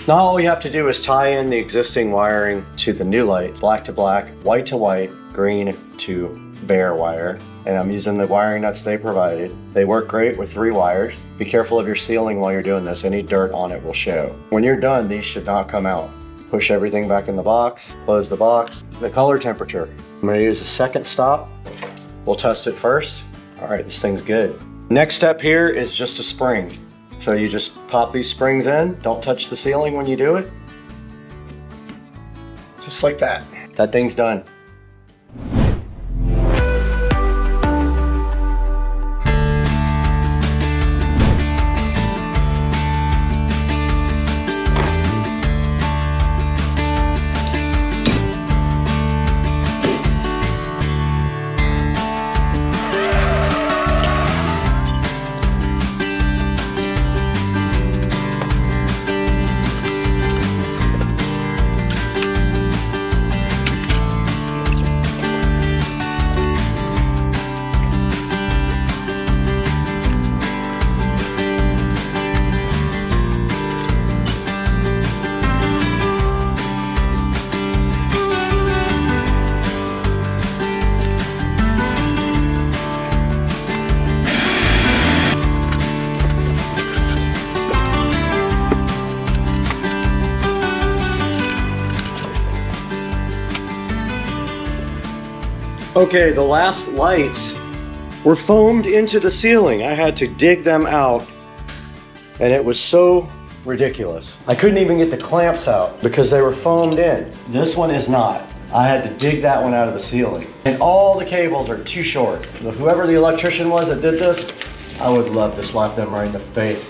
S1: Now all we have to do is tie in the existing wiring to the new lights, black to black, white to white, green to bare wire. And I'm using the wiring nuts they provided. They work great with 3 wires. Be careful of your sealing while you're doing this. Any dirt on it will show. When you're done, these should not come out. Push everything back in the box, close the box. The color temperature. I'm gonna use a second stop. We'll test it first. All right, this thing's good. Next step here is just a spring. So you just pop these springs in. Don't touch the ceiling when you do it. Just like that. That thing's done. Okay, the last lights were foamed into the ceiling. I had to dig them out, and it was so ridiculous. I couldn't even get the clamps out because they were foamed in. This one is not. I had to dig that one out of the ceiling. And all the cables are too short. Whoever the electrician was that did this, I would love to slap them right in the face.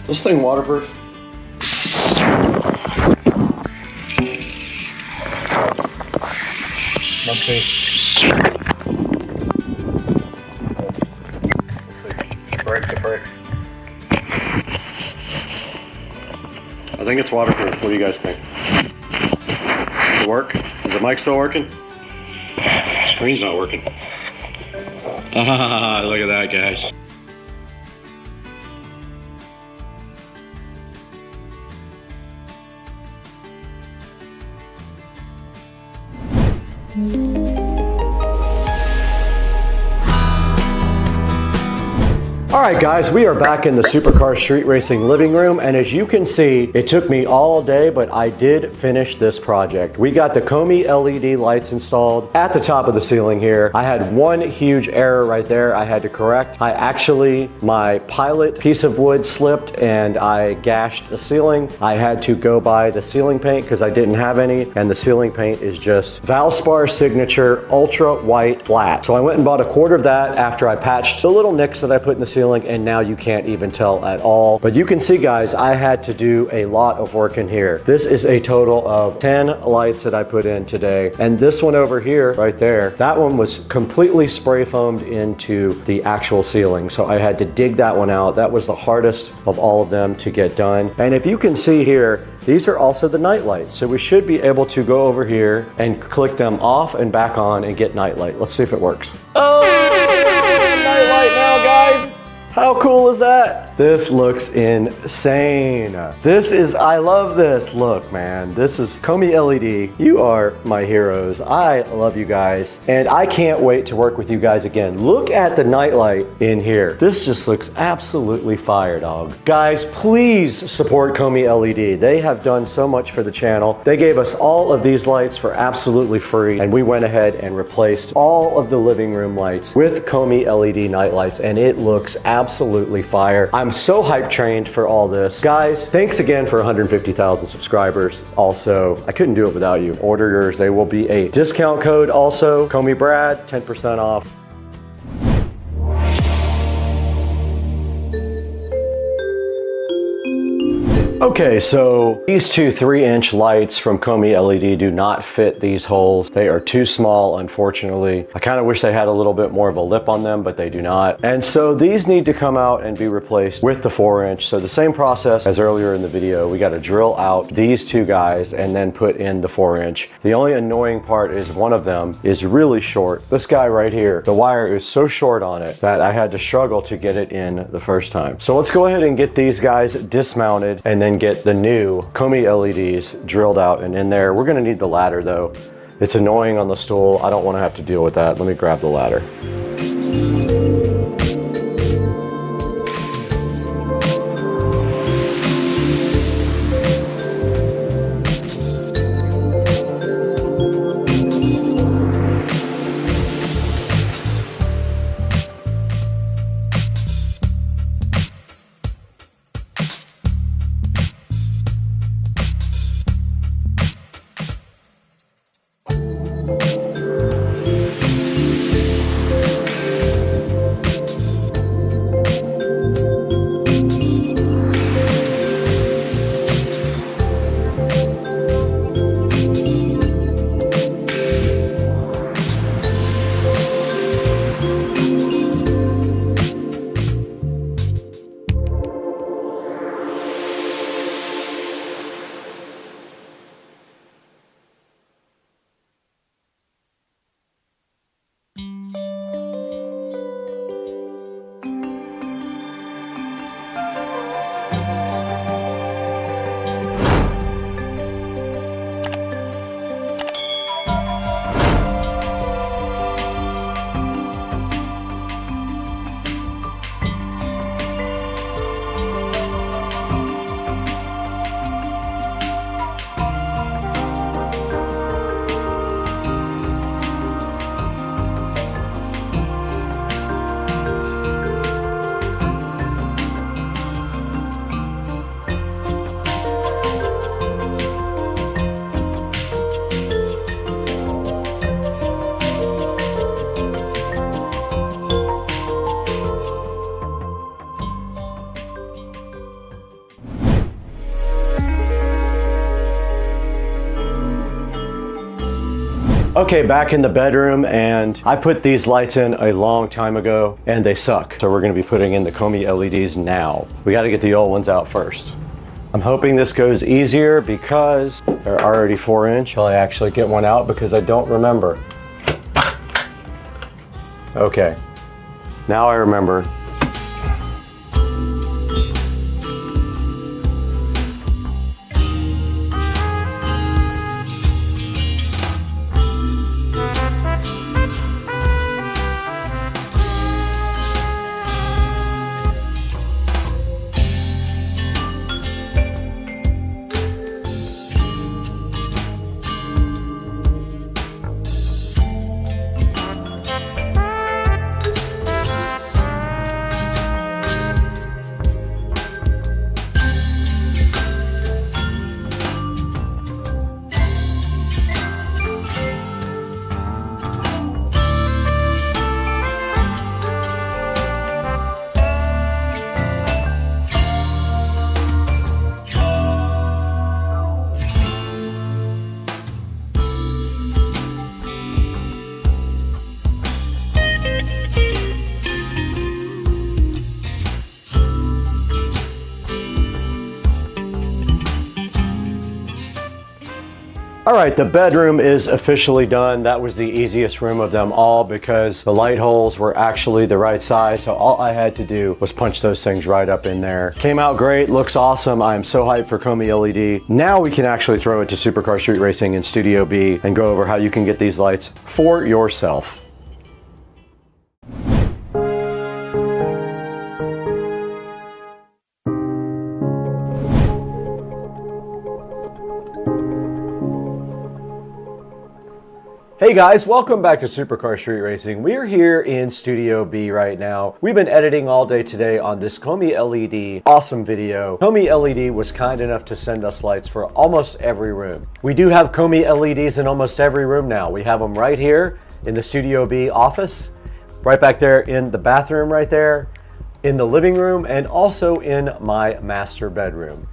S1: This thing waterproof? Okay. Break the brick. I think it's waterproof. What do you guys think? Does it work? Is the mic still working? Screen's not working. Ah, look at that, guys. Alright guys, we are back in the Supercar Street Racing living room, and as you can see, it took me all day, but I did finish this project. We got the Hdmi LED lights installed at the top of the ceiling here. I had one huge error right there I had to correct. My pilot piece of wood slipped and I gashed the ceiling. I had to go buy the ceiling paint because I didn't have any, and the ceiling paint is just Valspar Signature Ultra White Flat. So I went and bought a quart of that after I patched the little nicks that I put in the ceiling, and now you can't even tell at all. But you can see guys, I had to do a lot of work in here. This is a total of 10 lights that I put in today, and this one over here right there, that one was completely spray foamed into the actual ceiling, so I had to dig that one out. That was the hardest of all of them to get done. And if you can see here, these are also the night lights, so we should be able to go over here and click them off and back on and get night light. Let's see if it works. Oh, night light now guys. How cool is that? This looks insane. I love this look, man. This is Hdmi LED. You are my heroes. I love you guys. And I can't wait to work with you guys again. Look at the nightlight in here. This just looks absolutely fire, dog. Guys, please support Hdmi LED. They have done so much for the channel. They gave us all of these lights for absolutely free, and we went ahead and replaced all of the living room lights with Hdmi LED night lights, and it looks absolutely absolutely fire. I'm so hype trained for all this. Guys, thanks again for 150,000 subscribers. Also, I couldn't do it without you. Order yours. They will be a discount code also. Call me Brad, 10% off. Okay, so these two 3-inch lights from Komi LED do not fit these holes. They are too small, unfortunately. I kind of wish they had a little bit more of a lip on them, but they do not. And so these need to come out and be replaced with the 4-inch. So the same process as earlier in the video, we got to drill out these two guys and then put in the 4-inch. The only annoying part is one of them is really short. This guy right here, the wire is so short on it that I had to struggle to get it in the first time. So let's go ahead and get these guys dismounted and then get the new Komi LEDs drilled out and in there. We're gonna need the ladder though. It's annoying on the stool. I don't wanna have to deal with that. Let me grab the ladder. Okay, back in the bedroom, and I put these lights in a long time ago and they suck. So we're gonna be putting in the Komi LEDs now. We gotta get the old ones out first. I'm hoping this goes easier because they're already 4-inch. Shall I actually get one out because I don't remember? Okay, now I remember. All right, the bedroom is officially done. That was the easiest room of them all because the light holes were actually the right size. So all I had to do was punch those things right up in there. Came out great, looks awesome. I'm so hyped for Komi LED. Now we can actually throw it to Supercar Street Racing in Studio B and go over how you can get these lights for yourself. Hey guys, welcome back to Supercar Street Racing. We're here in Studio B right now. We've been editing all day today on this Hdmi LED awesome video. Hdmi LED was kind enough to send us lights for almost every room. We do have Hdmi LEDs in almost every room now. We have them right here in the Studio B office, right back there in the bathroom right there, in the living room, and also in my master bedroom.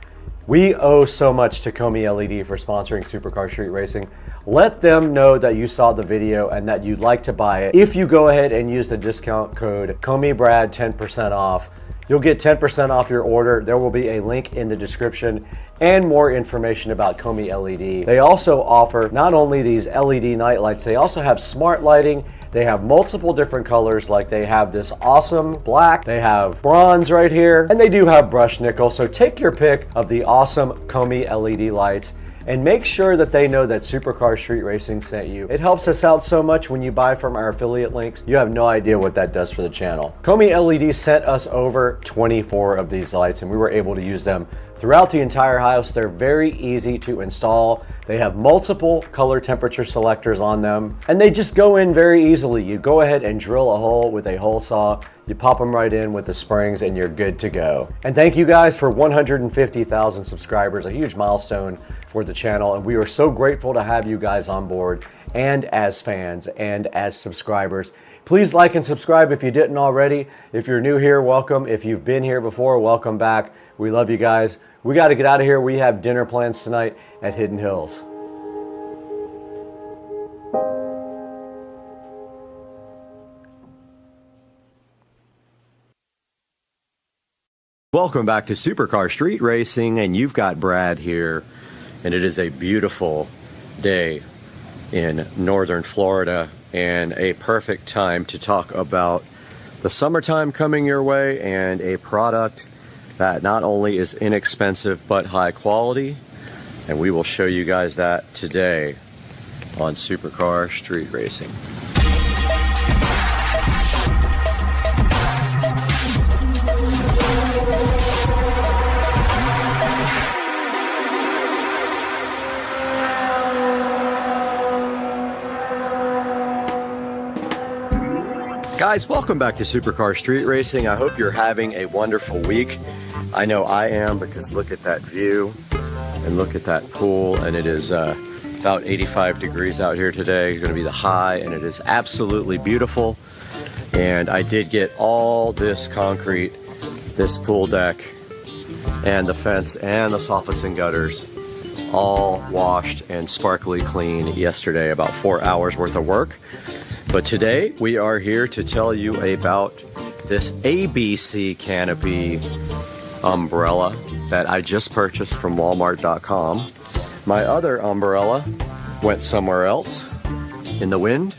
S1: We owe so much to Hdmi LED for sponsoring Supercar Street Racing. Let them know that you saw the video and that you'd like to buy it. If you go ahead and use the discount code CHDMIBRAD 10% off, you'll get 10% off your order. There will be a link in the description and more information about Hdmi LED. They also offer not only these LED night lights, they also have smart lighting. They have multiple different colors, like they have this awesome black, they have bronze right here, and they do have brushed nickel. So take your pick of the awesome Hdmi LED lights and make sure that they know that Supercar Street Racing sent you. It helps us out so much when you buy from our affiliate links. You have no idea what that does for the channel. Hdmi LED sent us over 24 of these lights and we were able to use them throughout the entire house. They're very easy to install. They have multiple color temperature selectors on them, and they just go in very easily. You go ahead and drill a hole with a hole saw, you pop them right in with the springs, and you're good to go. And thank you guys for 150,000 subscribers, a huge milestone for the channel, and we are so grateful to have you guys on board, and as fans, and as subscribers. Please like and subscribe if you didn't already. If you're new here, welcome. If you've been here before, welcome back. We love you guys. We got to get out of here. We have dinner plans tonight at Hidden Hills. Welcome back to Supercar Street Racing, and you've got Brad here, and it is a beautiful day in northern Florida and a perfect time to talk about the summertime coming your way and a product that not only is inexpensive but high quality, and we will show you guys that today on Supercar Street Racing. Guys, welcome back to Supercar Street Racing. I hope you're having a wonderful week. I know I am, because look at that view and look at that pool, and it is about 85 degrees out here today. It's going to be the high, and it is absolutely beautiful. And I did get all this concrete, this pool deck, and the fence, and the soffits and gutters all washed and sparkly clean yesterday. About 4 hours worth of work. But today we are here to tell you about this ABC canopy umbrella that I just purchased from Walmart.com. My other umbrella went somewhere else in the wind.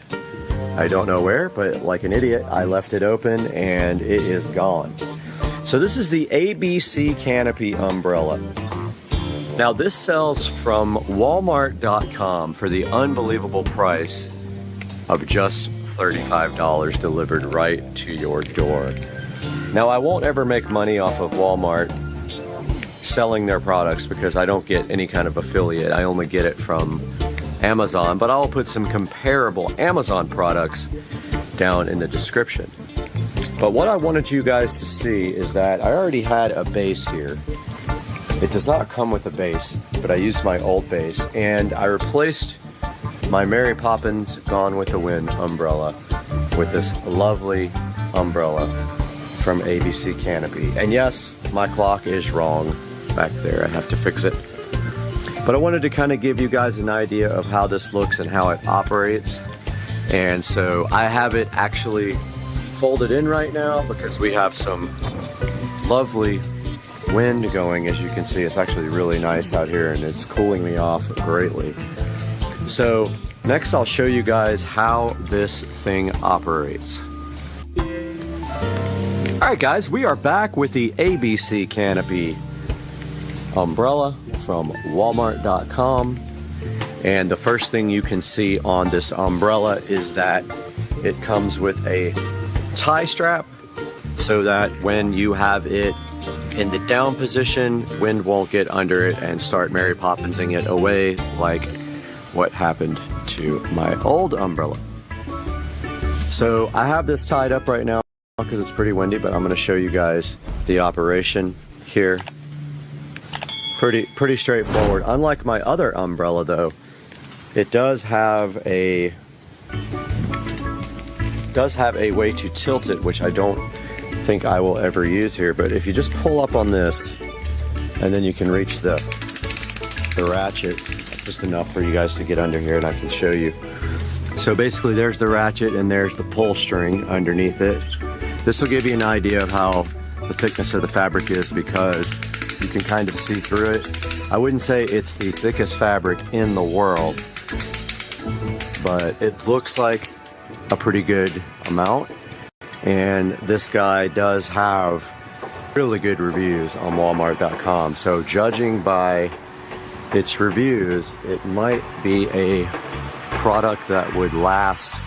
S1: I don't know where, but like an idiot, I left it open and it is gone. So this is the ABC canopy umbrella. Now this sells from Walmart.com for the unbelievable price of just $35 delivered right to your door. Now I won't ever make money off of Walmart selling their products because I don't get any kind of affiliate. I only get it from Amazon, but I'll put some comparable Amazon products down in the description. But what I wanted you guys to see is that I already had a base here. It does not come with a base, but I used my old base, and I replaced my Mary Poppins Gone with the Wind umbrella with this lovely umbrella from ABC Canopy. And yes, my clock is wrong back there. I have to fix it. But I wanted to kind of give you guys an idea of how this looks and how it operates. And so I have it actually folded in right now because we have some lovely wind going. As you can see, it's actually really nice out here and it's cooling me off greatly. So next I'll show you guys how this thing operates. Alright guys, we are back with the ABC Canopy umbrella from Walmart.com. And the first thing you can see on this umbrella is that it comes with a tie strap so that when you have it in the down position, wind won't get under it and start Mary Poppinsing it away like what happened to my old umbrella. So I have this tied up right now because it's pretty windy, but I'm going to show you guys the operation here. Pretty straightforward. Unlike my other umbrella though, it does have a way to tilt it, which I don't think I will ever use here. But if you just pull up on this, and then you can reach the ratchet just enough for you guys to get under here, and I can show you. So basically there's the ratchet and there's the pull string underneath it. This will give you an idea of how the thickness of the fabric is, because you can kind of see through it. I wouldn't say it's the thickest fabric in the world, but it looks like a pretty good amount. And this guy does have really good reviews on Walmart.com. So judging by its reviews, it might be a product that would last.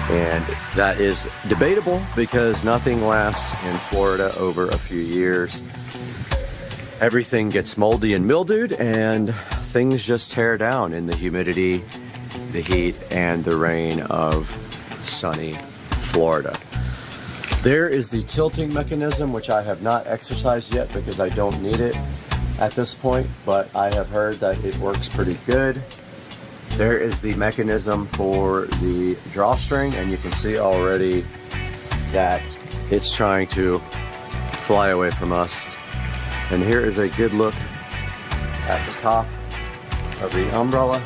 S1: And that is debatable because nothing lasts in Florida over a few years. Everything gets moldy and mildewed, and things just tear down in the humidity, the heat, and the rain of sunny Florida. There is the tilting mechanism, which I have not exercised yet because I don't need it at this point, but I have heard that it works pretty good. There is the mechanism for the drawstring, and you can see already that it's trying to fly away from us. And here is a good look at the top of the umbrella.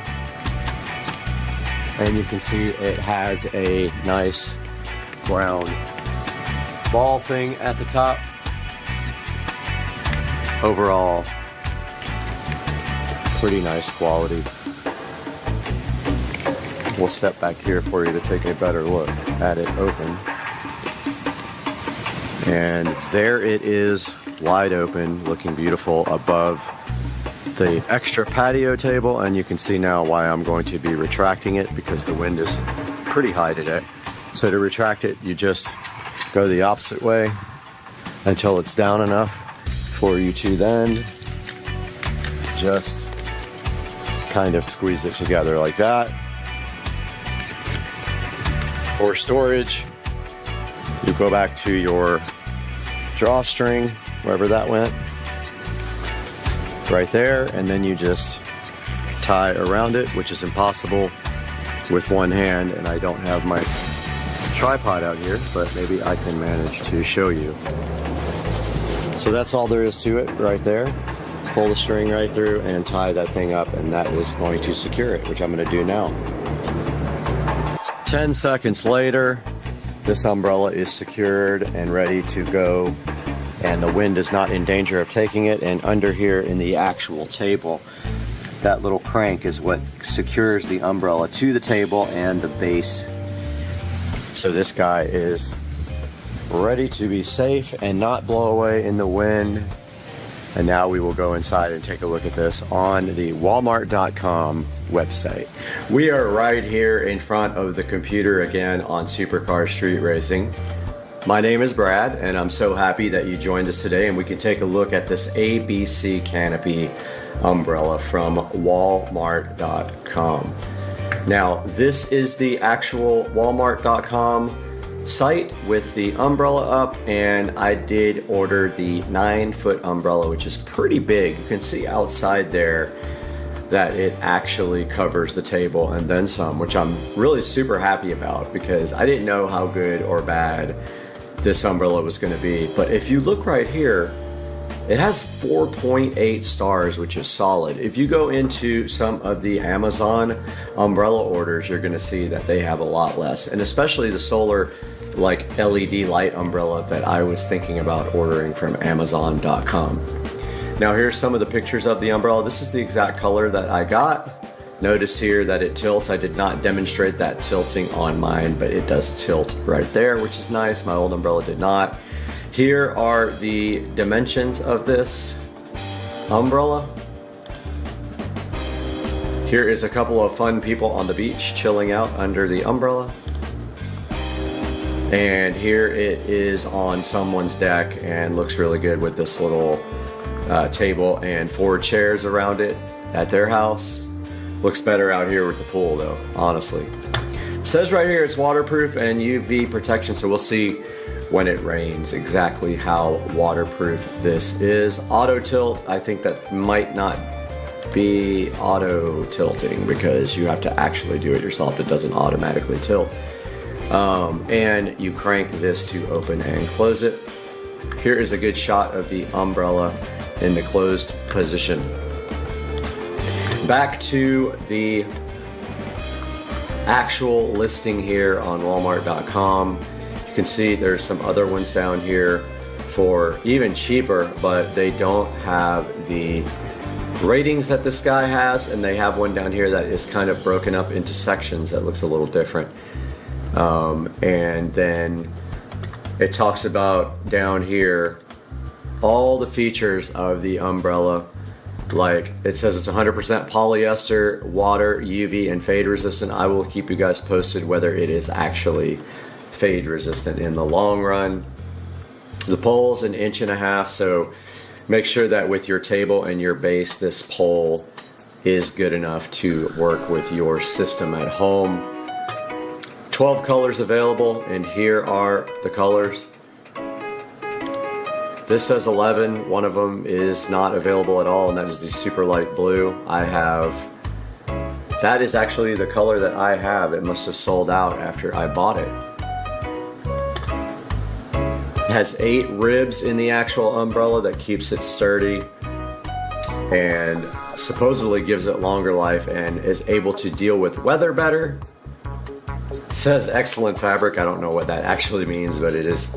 S1: And you can see it has a nice brown ball thing at the top. Overall, pretty nice quality. We'll step back here for you to take a better look at it open. And there it is, wide open, looking beautiful above the extra patio table. And you can see now why I'm going to be retracting it, because the wind is pretty high today. So to retract it, you just go the opposite way until it's down enough for you to then just kind of squeeze it together like that. For storage, you go back to your drawstring, wherever that went, right there, and then you just tie around it, which is impossible with one hand, and I don't have my tripod out here, but maybe I can manage to show you. So that's all there is to it right there. Pull the string right through and tie that thing up, and that is going to secure it, which I'm going to do now. 10 seconds later, this umbrella is secured and ready to go, and the wind is not in danger of taking it. And under here in the actual table, that little crank is what secures the umbrella to the table and the base. So this guy is ready to be safe and not blow away in the wind. And now we will go inside and take a look at this on the Walmart.com website. We are right here in front of the computer again on Supercar Street Racing. My name is Brad, and I'm so happy that you joined us today, and we can take a look at this ABC canopy umbrella from Walmart.com. Now, this is the actual Walmart.com site with the umbrella up, and I did order the 9-foot umbrella, which is pretty big. You can see outside there that it actually covers the table and then some, which I'm really super happy about because I didn't know how good or bad this umbrella was going to be. But if you look right here, it has 4.8 stars, which is solid. If you go into some of the Amazon umbrella orders, you're going to see that they have a lot less, and especially the solar like LED light umbrella that I was thinking about ordering from Amazon.com. Now here's some of the pictures of the umbrella. This is the exact color that I got. Notice here that it tilts. I did not demonstrate that tilting on mine, but it does tilt right there, which is nice. My old umbrella did not. Here are the dimensions of this umbrella. Here is a couple of fun people on the beach chilling out under the umbrella. And here it is on someone's deck and looks really good with this little table and 4 chairs around it at their house. Looks better out here with the pool though, honestly. It says right here it's waterproof and UV protection, so we'll see when it rains exactly how waterproof this is. Auto tilt, I think that might not be auto tilting because you have to actually do it yourself. It doesn't automatically tilt. And you crank this to open and close it. Here is a good shot of the umbrella in the closed position. Back to the actual listing here on Walmart.com. You can see there's some other ones down here for even cheaper, but they don't have the ratings that this guy has, and they have one down here that is kind of broken up into sections that looks a little different. And then it talks about down here all the features of the umbrella. Like it says it's 100% polyester, water, UV, and fade resistant. I will keep you guys posted whether it is actually fade resistant in the long run. The pole's 1.5 inches, so make sure that with your table and your base, this pole is good enough to work with your system at home. 12 colors available, and here are the colors. This says 11, one of them is not available at all, and that is the super light blue. That is actually the color that I have. It must have sold out after I bought it. It has 8 ribs in the actual umbrella that keeps it sturdy and supposedly gives it longer life and is able to deal with weather better. It says excellent fabric. I don't know what that actually means, but it is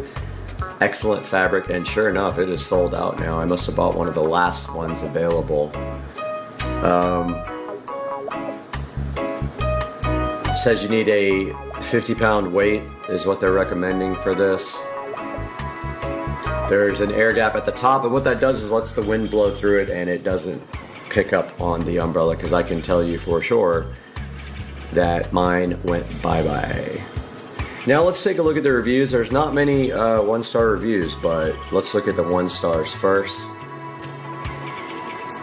S1: excellent fabric, and sure enough, it is sold out now. I must have bought one of the last ones available. Says you need a 50-pound weight is what they're recommending for this. There's an air gap at the top, and what that does is lets the wind blow through it and it doesn't pick up on the umbrella, because I can tell you for sure that mine went bye-bye. Now let's take a look at the reviews. There's not many 1-star reviews, but let's look at the 1 stars first.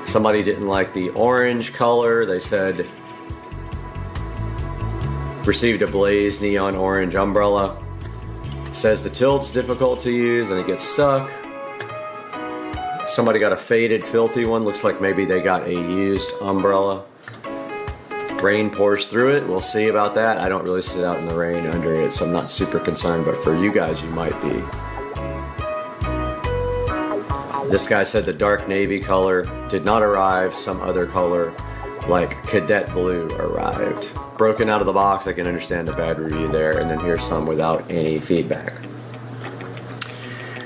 S1: Somebody didn't like the orange color. They said, received a blaze neon orange umbrella. Says the tilt's difficult to use and it gets stuck. Somebody got a faded, filthy one. Looks like maybe they got a used umbrella. Rain pours through it. We'll see about that. I don't really sit out in the rain under it, so I'm not super concerned, but for you guys, you might be. This guy said the dark navy color did not arrive. Some other color, like cadet blue, arrived. Broken out of the box. I can understand the bad review there. And then here's some without any feedback.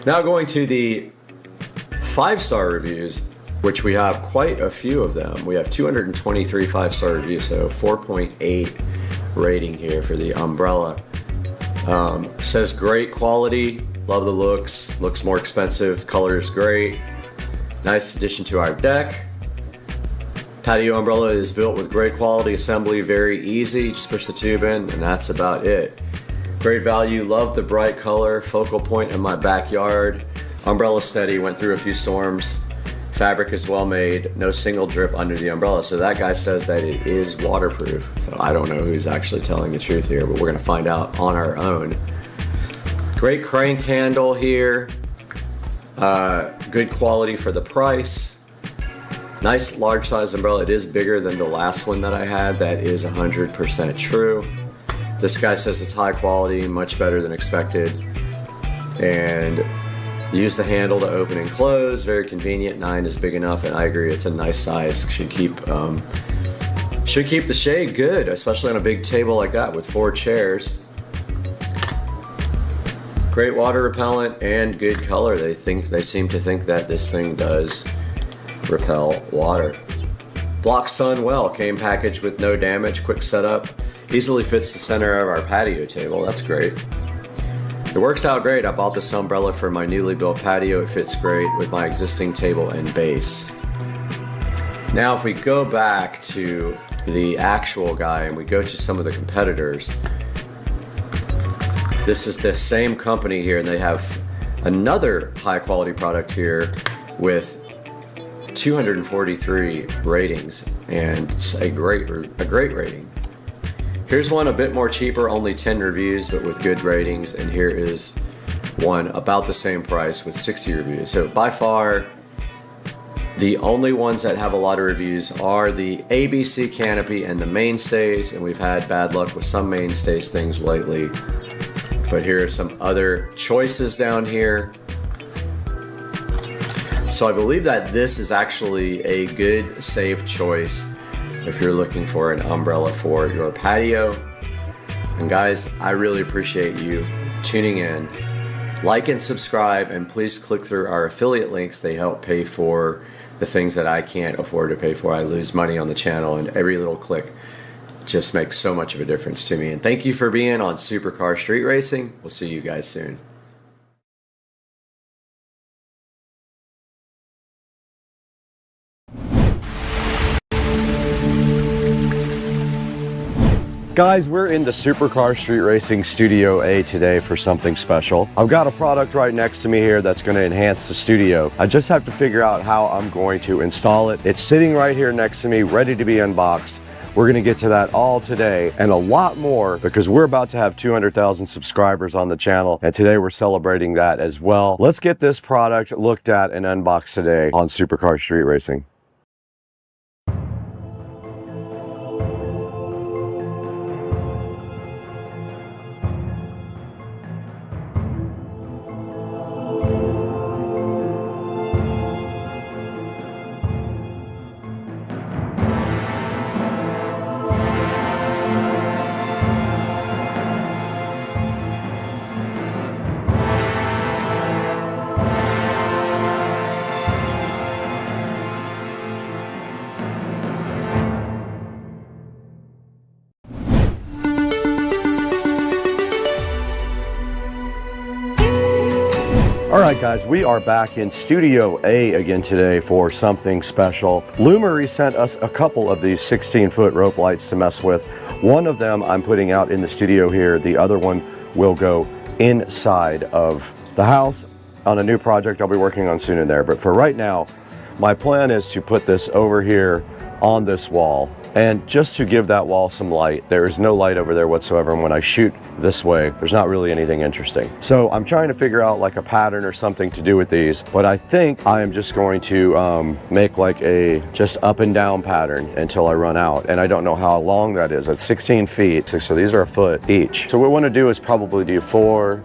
S1: Now going to the 5-star reviews, which we have quite a few of them. We have 223 5-star reviews, so 4.8 rating here for the umbrella. Says great quality, love the looks more expensive, color is great. Nice addition to our deck. Patio umbrella is built with great quality assembly, very easy, just push the tube in and that's about it. Great value, love the bright color, focal point in my backyard. Umbrella steady, went through a few storms. Fabric is well made, no single drip under the umbrella. So that guy says that it is waterproof. So I don't know who's actually telling the truth here, but we're gonna find out on our own. Great crank handle here. Good quality for the price. Nice large size umbrella. It is bigger than the last one that I had. That is 100% true. This guy says it's high quality, much better than expected. And use the handle to open and close, very convenient. 9 is big enough, and I agree, it's a nice size. Should keep the shade good, especially on a big table like that with 4 chairs. Great water repellent and good color. They seem to think that this thing does repel water. Blocks sun well, came packaged with no damage, quick setup, easily fits the center of our patio table. That's great. It works out great. I bought this umbrella for my newly built patio. It fits great with my existing table and base. Now if we go back to the actual guy and we go to some of the competitors, this is the same company here, and they have another high quality product here with 243 ratings, and it's a great rating. Here's one a bit more cheaper, only 10 reviews, but with good ratings, and here is one about the same price with 60 reviews. So by far, the only ones that have a lot of reviews are the ABC Canopy and the Mainstays, and we've had bad luck with some Mainstays things lately. But here are some other choices down here. So I believe that this is actually a good, safe choice if you're looking for an umbrella for your patio. And guys, I really appreciate you tuning in. Like and subscribe, and please click through our affiliate links. They help pay for the things that I can't afford to pay for. I lose money on the channel, and every little click just makes so much of a difference to me. And thank you for being on Supercar Street Racing. We'll see you guys soon. Guys, we're in the Supercar Street Racing Studio A today for something special. I've got a product right next to me here that's going to enhance the studio. I just have to figure out how I'm going to install it. It's sitting right here next to me, ready to be unboxed. We're going to get to that all today and a lot more, because we're about to have 200,000 subscribers on the channel, and today we're celebrating that as well. Let's get this product looked at and unboxed today on Supercar Street Racing. Alright guys, we are back in Studio A again today for something special. Lumery sent us a couple of these 16-foot rope lights to mess with. One of them I'm putting out in the studio here. The other one will go inside of the house on a new project I'll be working on soon in there. But for right now, my plan is to put this over here on this wall, and just to give that wall some light. There is no light over there whatsoever, and when I shoot this way, there's not really anything interesting. So I'm trying to figure out like a pattern or something to do with these, but I think I am just going to make like a just up and down pattern until I run out, and I don't know how long that is. It's 16 feet, so these are a foot each. So what we want to do is probably do 4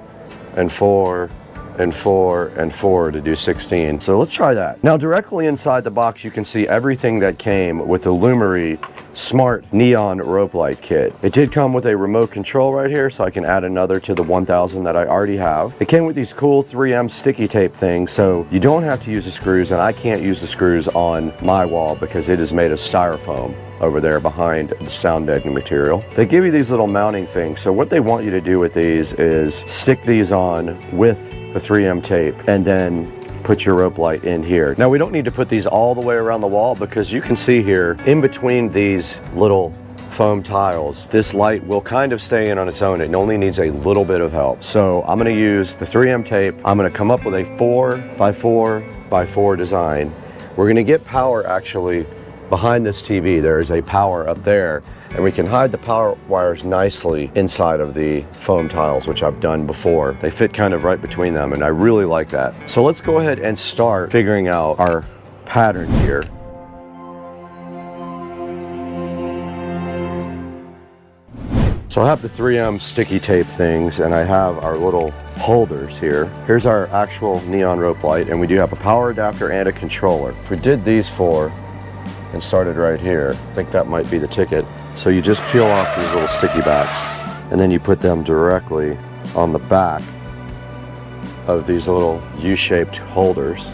S1: and 4 and 4 and 4 to do 16. So let's try that. Now directly inside the box you can see everything that came with the Lumery Smart Neon Rope Light Kit. It did come with a remote control right here, so I can add another to the 1000 that I already have. It came with these cool 3M sticky tape things, so you don't have to use the screws, and I can't use the screws on my wall because it is made of styrofoam over there behind the sound deadening material. They give you these little mounting things, so what they want you to do with these is stick these on with the 3M tape and then put your rope light in here. Now we don't need to put these all the way around the wall, because you can see here in between these little foam tiles, this light will kind of stay in on its own. It only needs a little bit of help. So I'm going to use the 3M tape. I'm going to come up with a 4x4x4 design. We're going to get power actually behind this TV. There is a power up there, and we can hide the power wires nicely inside of the foam tiles, which I've done before. They fit kind of right between them, and I really like that. So let's go ahead and start figuring out our pattern here. So I have the 3M sticky tape things, and I have our little holders here. Here's our actual neon rope light, and we do have a power adapter and a controller. If we did these 4 and started right here, I think that might be the ticket. So you just peel off these little sticky backs, and then you put them directly on the back of these little U-shaped holders.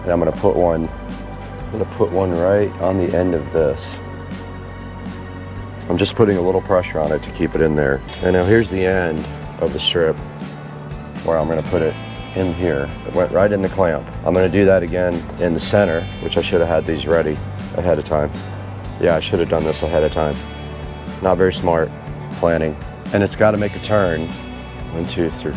S1: And I'm gonna put one right on the end of this. I'm just putting a little pressure on it to keep it in there. And now here's the end of the strip where I'm gonna put it in here. It went right in the clamp. I'm gonna do that again in the center, which I should have had these ready ahead of time. Yeah, I should have done this ahead of time. Not very smart planning. And it's got to make a turn. 1, 2, 3.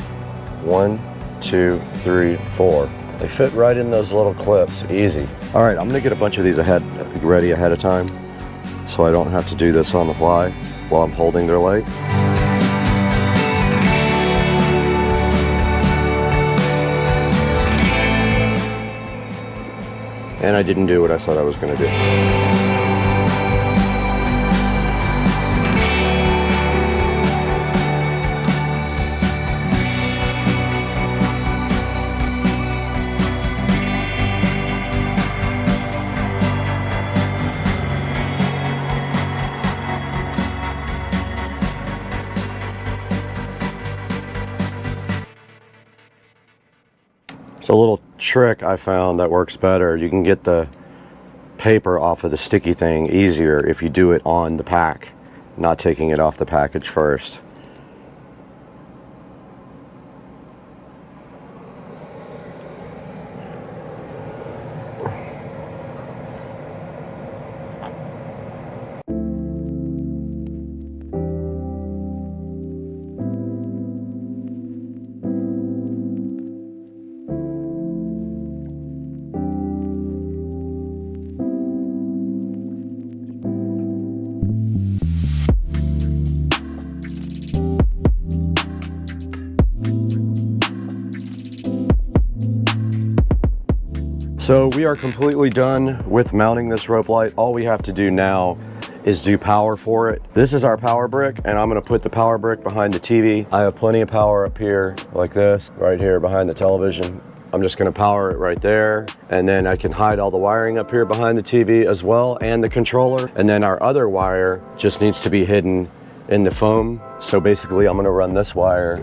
S1: 1, 2, 3, 4. They fit right in those little clips, easy. All right, I'm gonna get a bunch of these ready ahead of time so I don't have to do this on the fly while I'm holding their leg. And I didn't do what I said I was gonna do. It's a little trick I found that works better. You can get the paper off of the sticky thing easier if you do it on the pack, not taking it off the package first. So we are completely done with mounting this rope light. All we have to do now is do power for it. This is our power brick, and I'm gonna put the power brick behind the TV. I have plenty of power up here like this, right here behind the television. I'm just gonna power it right there, and then I can hide all the wiring up here behind the TV as well, and the controller. And then our other wire just needs to be hidden in the foam. So basically I'm gonna run this wire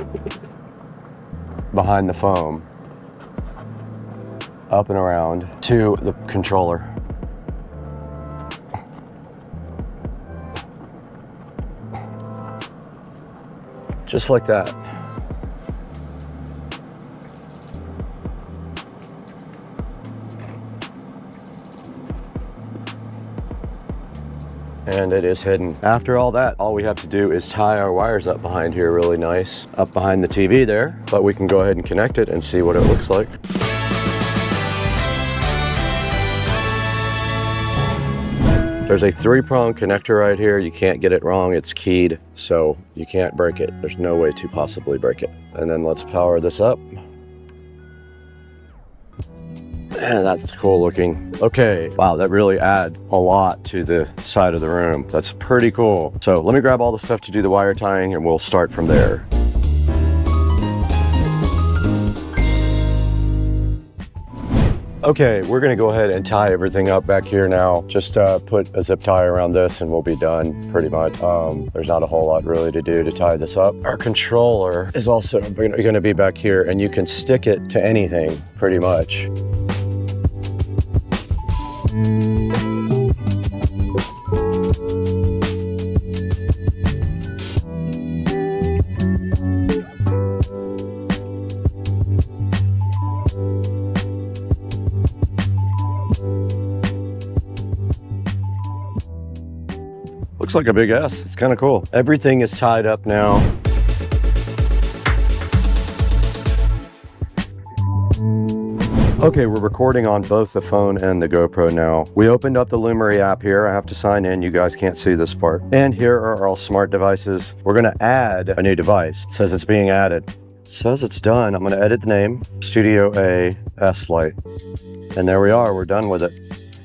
S1: behind the foam, up and around to the controller. Just like that. And it is hidden. After all that, all we have to do is tie our wires up behind here really nice, up behind the TV there, but we can go ahead and connect it and see what it looks like. There's a 3-prong connector right here. You can't get it wrong. It's keyed, so you can't break it. There's no way to possibly break it. And then let's power this up. Man, that's cool looking. Okay, wow, that really adds a lot to the side of the room. That's pretty cool. So let me grab all the stuff to do the wire tying and we'll start from there. Okay, we're gonna go ahead and tie everything up back here now. Just put a zip tie around this and we'll be done pretty much. There's not a whole lot really to do to tie this up. Our controller is also gonna be back here, and you can stick it to anything pretty much. Looks like a big S. It's kind of cool. Everything is tied up now. Okay, we're recording on both the phone and the GoPro now. We opened up the Lumery app here. I have to sign in. You guys can't see this part. And here are all smart devices. We're gonna add a new device. It says it's being added. It says it's done. I'm gonna edit the name, Studio A S Lite. And there we are, we're done with it.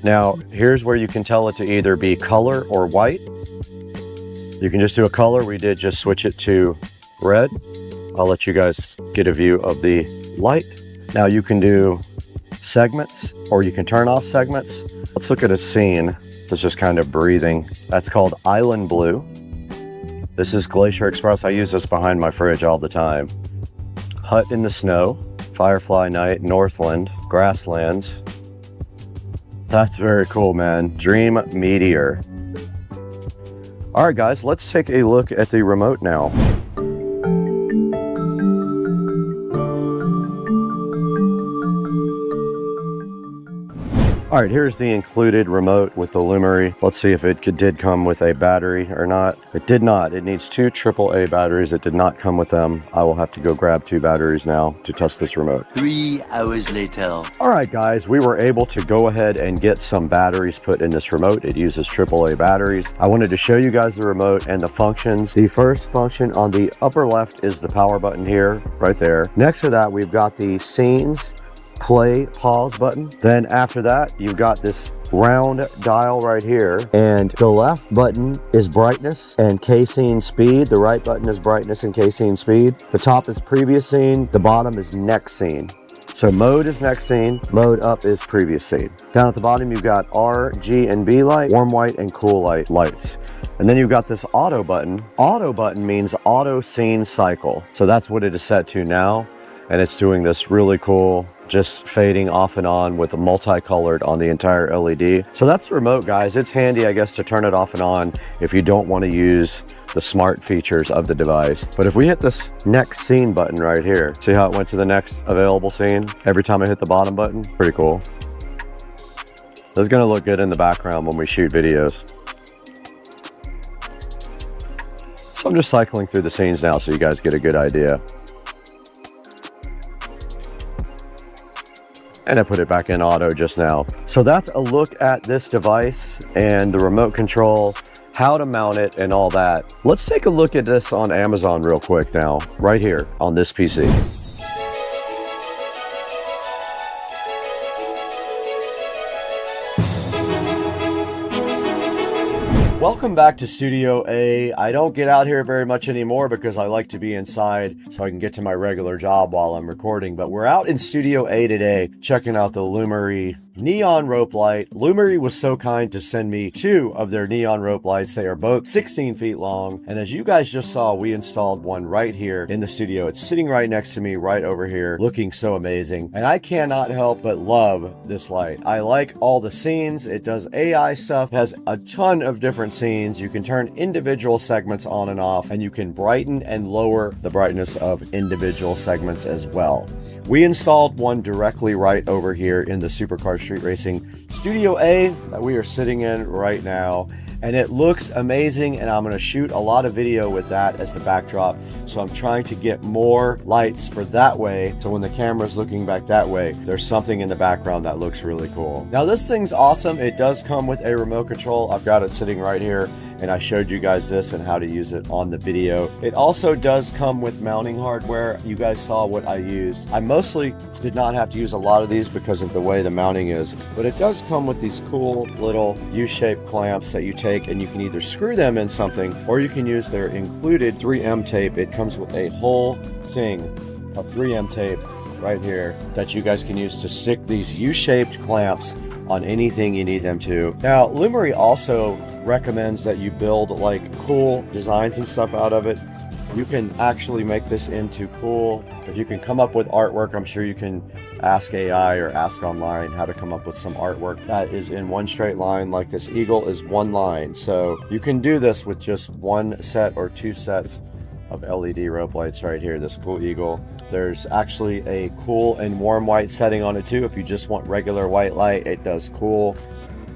S1: Now, here's where you can tell it to either be color or white. You can just do a color. We did just switch it to red. I'll let you guys get a view of the light. Now you can do segments, or you can turn off segments. Let's look at a scene that's just kind of breathing. That's called Island Blue. This is Glacier Express. I use this behind my fridge all the time. Hut in the Snow, Firefly Night, Northland, Grasslands. That's very cool, man. Dream Meteor. All right, guys, let's take a look at the remote now. All right, here's the included remote with the Lumery. Let's see if it did come with a battery or not. It did not. It needs 2 AAA batteries. It did not come with them. I will have to go grab 2 batteries now to test this remote.
S5: 3 hours later.
S1: All right, guys, we were able to go ahead and get some batteries put in this remote. It uses AAA batteries. I wanted to show you guys the remote and the functions. The first function on the upper left is the power button here, right there. Next to that, we've got the scenes play pause button. Then after that, you've got this round dial right here, and the left button is brightness and K-scene speed. The right button is brightness and K-scene speed. The top is previous scene, the bottom is next scene. So mode is next scene, mode up is previous scene. Down at the bottom, you've got R, G, and B light, warm white and cool light lights. And then you've got this auto button. Auto button means auto scene cycle. So that's what it is set to now. And it's doing this really cool, just fading off and on with a multicolored on the entire LED. So that's the remote, guys. It's handy, I guess, to turn it off and on if you don't want to use the smart features of the device. But if we hit this next scene button right here, see how it went to the next available scene every time I hit the bottom button? Pretty cool. This is gonna look good in the background when we shoot videos. So I'm just cycling through the scenes now so you guys get a good idea. And I put it back in auto just now. So that's a look at this device and the remote control, how to mount it and all that. Let's take a look at this on Amazon real quick now, right here on this PC. Welcome back to Studio A. I don't get out here very much anymore because I like to be inside so I can get to my regular job while I'm recording. But we're out in Studio A today checking out the Lumery neon rope light. Lumery was so kind to send me 2 of their neon rope lights. They are both 16 feet long. And as you guys just saw, we installed one right here in the studio. It's sitting right next to me, right over here, looking so amazing. And I cannot help but love this light. I like all the scenes. It does AI stuff, has a ton of different scenes. You can turn individual segments on and off, and you can brighten and lower the brightness of individual segments as well. We installed one directly right over here in the Supercar Street Racing Studio A that we are sitting in right now, and it looks amazing, and I'm going to shoot a lot of video with that as the backdrop. So I'm trying to get more lights for that way, so when the camera's looking back that way, there's something in the background that looks really cool. Now this thing's awesome. It does come with a remote control. I've got it sitting right here, and I showed you guys this and how to use it on the video. It also does come with mounting hardware. You guys saw what I used. I mostly did not have to use a lot of these because of the way the mounting is, but it does come with these cool little U-shaped clamps that you take, and you can either screw them in something or you can use their included 3M tape. It comes with a whole thing of 3M tape right here that you guys can use to stick these U-shaped clamps on anything you need them to. Now, Lumery also recommends that you build like cool designs and stuff out of it. You can actually make this into cool. If you can come up with artwork, I'm sure you can ask AI or ask online how to come up with some artwork that is in one straight line. Like this eagle is one line. So you can do this with just 1 set or 2 sets of LED rope lights right here, this cool eagle. There's actually a cool and warm white setting on it too. If you just want regular white light, it does cool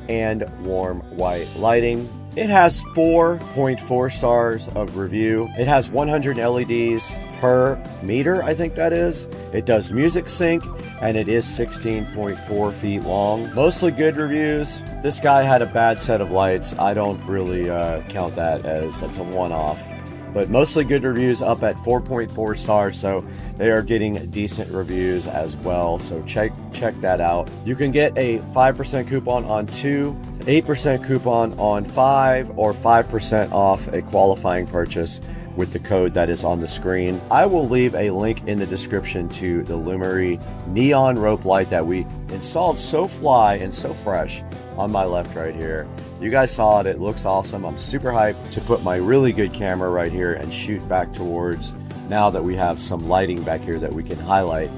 S1: and warm white lighting. It has 4.4 stars of review. It has 100 LEDs per meter, I think that is. It does music sync, and it is 16.4 feet long. Mostly good reviews. This guy had a bad set of lights. I don't really count that as that's a one-off. But mostly good reviews, up at 4.4 stars, so they are getting decent reviews as well. So check that out. You can get a 5% coupon on 2, 8% coupon on 5, or 5% off a qualifying purchase with the code that is on the screen. I will leave a link in the description to the Lumery neon rope light that we installed so fly and so fresh on my left right here. You guys saw it. It looks awesome. I'm super hyped to put my really good camera right here and shoot back towards, now that we have some lighting back here that we can highlight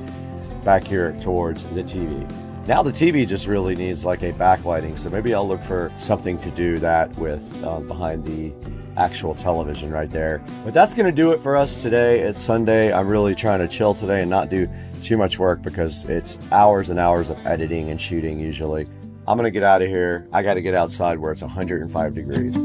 S1: back here towards the TV. Now the TV just really needs like a backlighting, so maybe I'll look for something to do that with behind the actual television right there. But that's going to do it for us today. It's Sunday. I'm really trying to chill today and not do too much work because it's hours and hours of editing and shooting usually. I'm gonna get out of here. I gotta get outside where it's 105 degrees.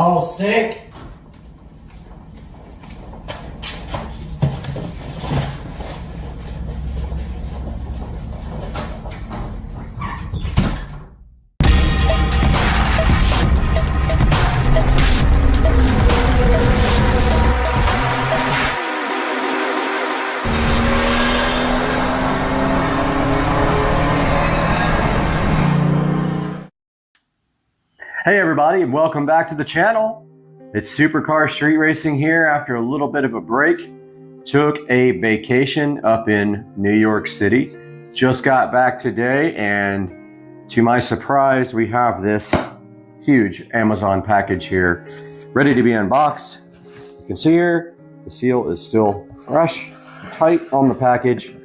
S1: Oh, sick. Hey everybody, and welcome back to the channel. It's Supercar Street Racing here after a little bit of a break. Took a vacation up in New York City. Just got back today, and to my surprise, we have this huge Amazon package here ready to be unboxed. You can see here, the seal is still fresh, tight on the package.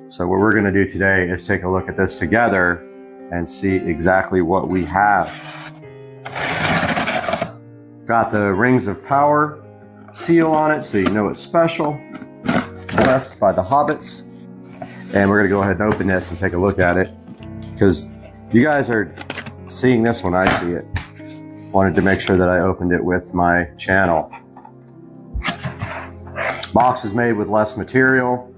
S1: So what we're gonna do today is take a look at this together and see exactly what we have. Got the Rings of Power seal on it, so you know it's special. Blessed by the Hobbits. And we're gonna go ahead and open this and take a look at it, because you guys are seeing this when I see it. Wanted to make sure that I opened it with my channel. Box is made with less material.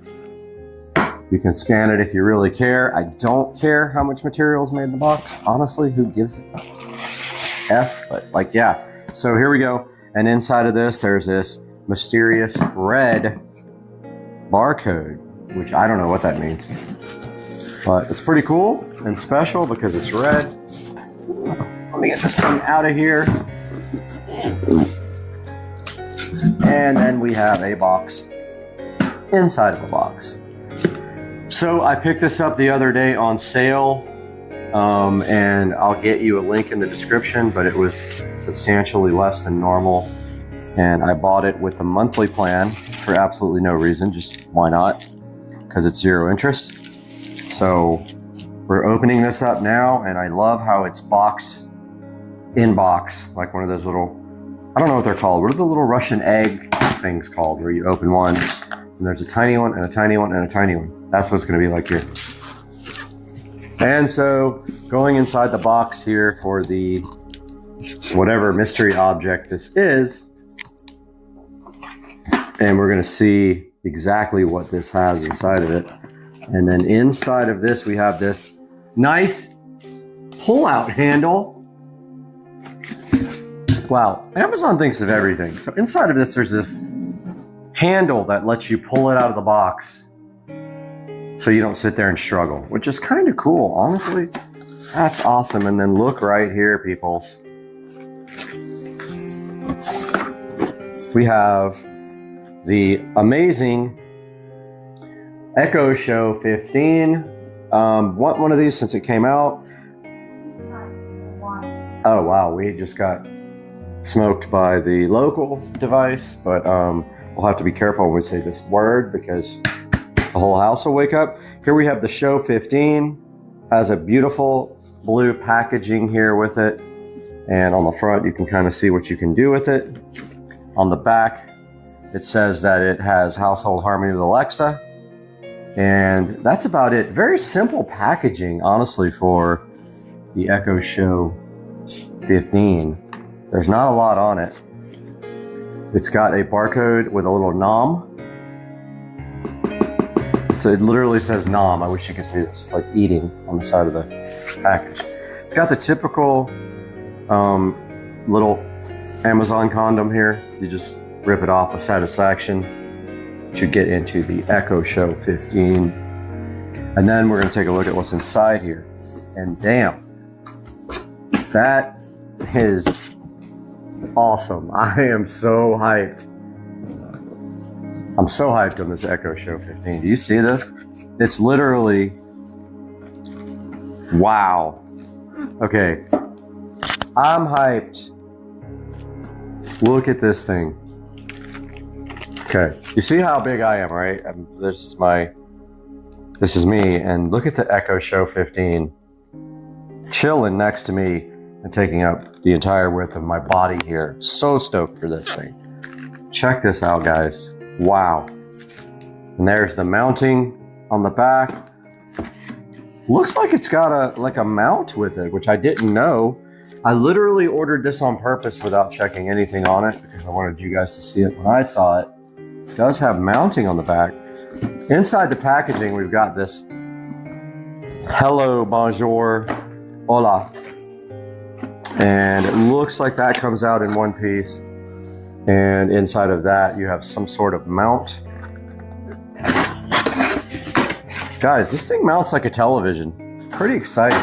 S1: You can scan it if you really care. I don't care how much material is made in the box. Honestly, who gives it F? But like, yeah. So here we go. And inside of this, there's this mysterious red barcode, which I don't know what that means. But it's pretty cool and special because it's red. Let me get this thing out of here. And then we have a box inside of a box. So I picked this up the other day on sale. And I'll get you a link in the description, but it was substantially less than normal. And I bought it with a monthly plan for absolutely no reason, just why not? Because it's zero interest. So we're opening this up now, and I love how it's boxed in box, like one of those little, I don't know what they're called. What are the little Russian egg things called, where you open one and there's a tiny one and a tiny one and a tiny one? That's what it's gonna be like here. And so going inside the box here for the whatever mystery object this is, and we're going to see exactly what this has inside of it. And then inside of this, we have this nice pull-out handle. Wow, Amazon thinks of everything. So inside of this, there's this handle that lets you pull it out of the box, so you don't sit there and struggle, which is kind of cool, honestly. That's awesome. And then look right here, peoples. We have the amazing Echo Show 15. Want one of these since it came out. Oh wow, we just got smoked by the local device, but we'll have to be careful when we say this word because the whole house will wake up. Here we have the Show 15. Has a beautiful blue packaging here with it. And on the front, you can kind of see what you can do with it. On the back, it says that it has household harmony with Alexa. And that's about it. Very simple packaging, honestly, for the Echo Show 15. There's not a lot on it. It's got a barcode with a little nom. So it literally says nom. I wish you could see this. It's like eating on the side of the package. It's got the typical little Amazon condom here. You just rip it off with satisfaction to get into the Echo Show 15. And then we're going to take a look at what's inside here. And damn, that is awesome. I am so hyped. I'm so hyped on this Echo Show 15. Do you see this? It's literally, wow. Okay, I'm hyped. Look at this thing. Okay, you see how big I am, right? This is me, and look at the Echo Show 15 chilling next to me and taking up the entire width of my body here. So stoked for this thing. Check this out, guys. Wow. And there's the mounting on the back. Looks like it's got a mount with it, which I didn't know. I literally ordered this on purpose without checking anything on it because I wanted you guys to see it when I saw it. It does have mounting on the back. Inside the packaging, we've got this hello, bonjour, hola. And it looks like that comes out in one piece. And inside of that, you have some sort of mount. Guys, this thing mounts like a television. Pretty exciting.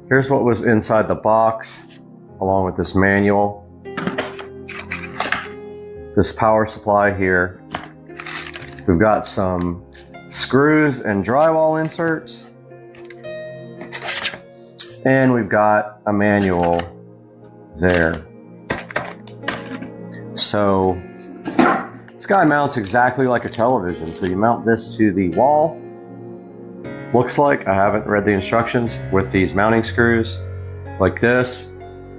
S1: Here's what was inside the box, along with this manual. This power supply here. We've got some screws and drywall inserts. And we've got a manual there. So this guy mounts exactly like a television. So you mount this to the wall. Looks like, I haven't read the instructions, with these mounting screws like this.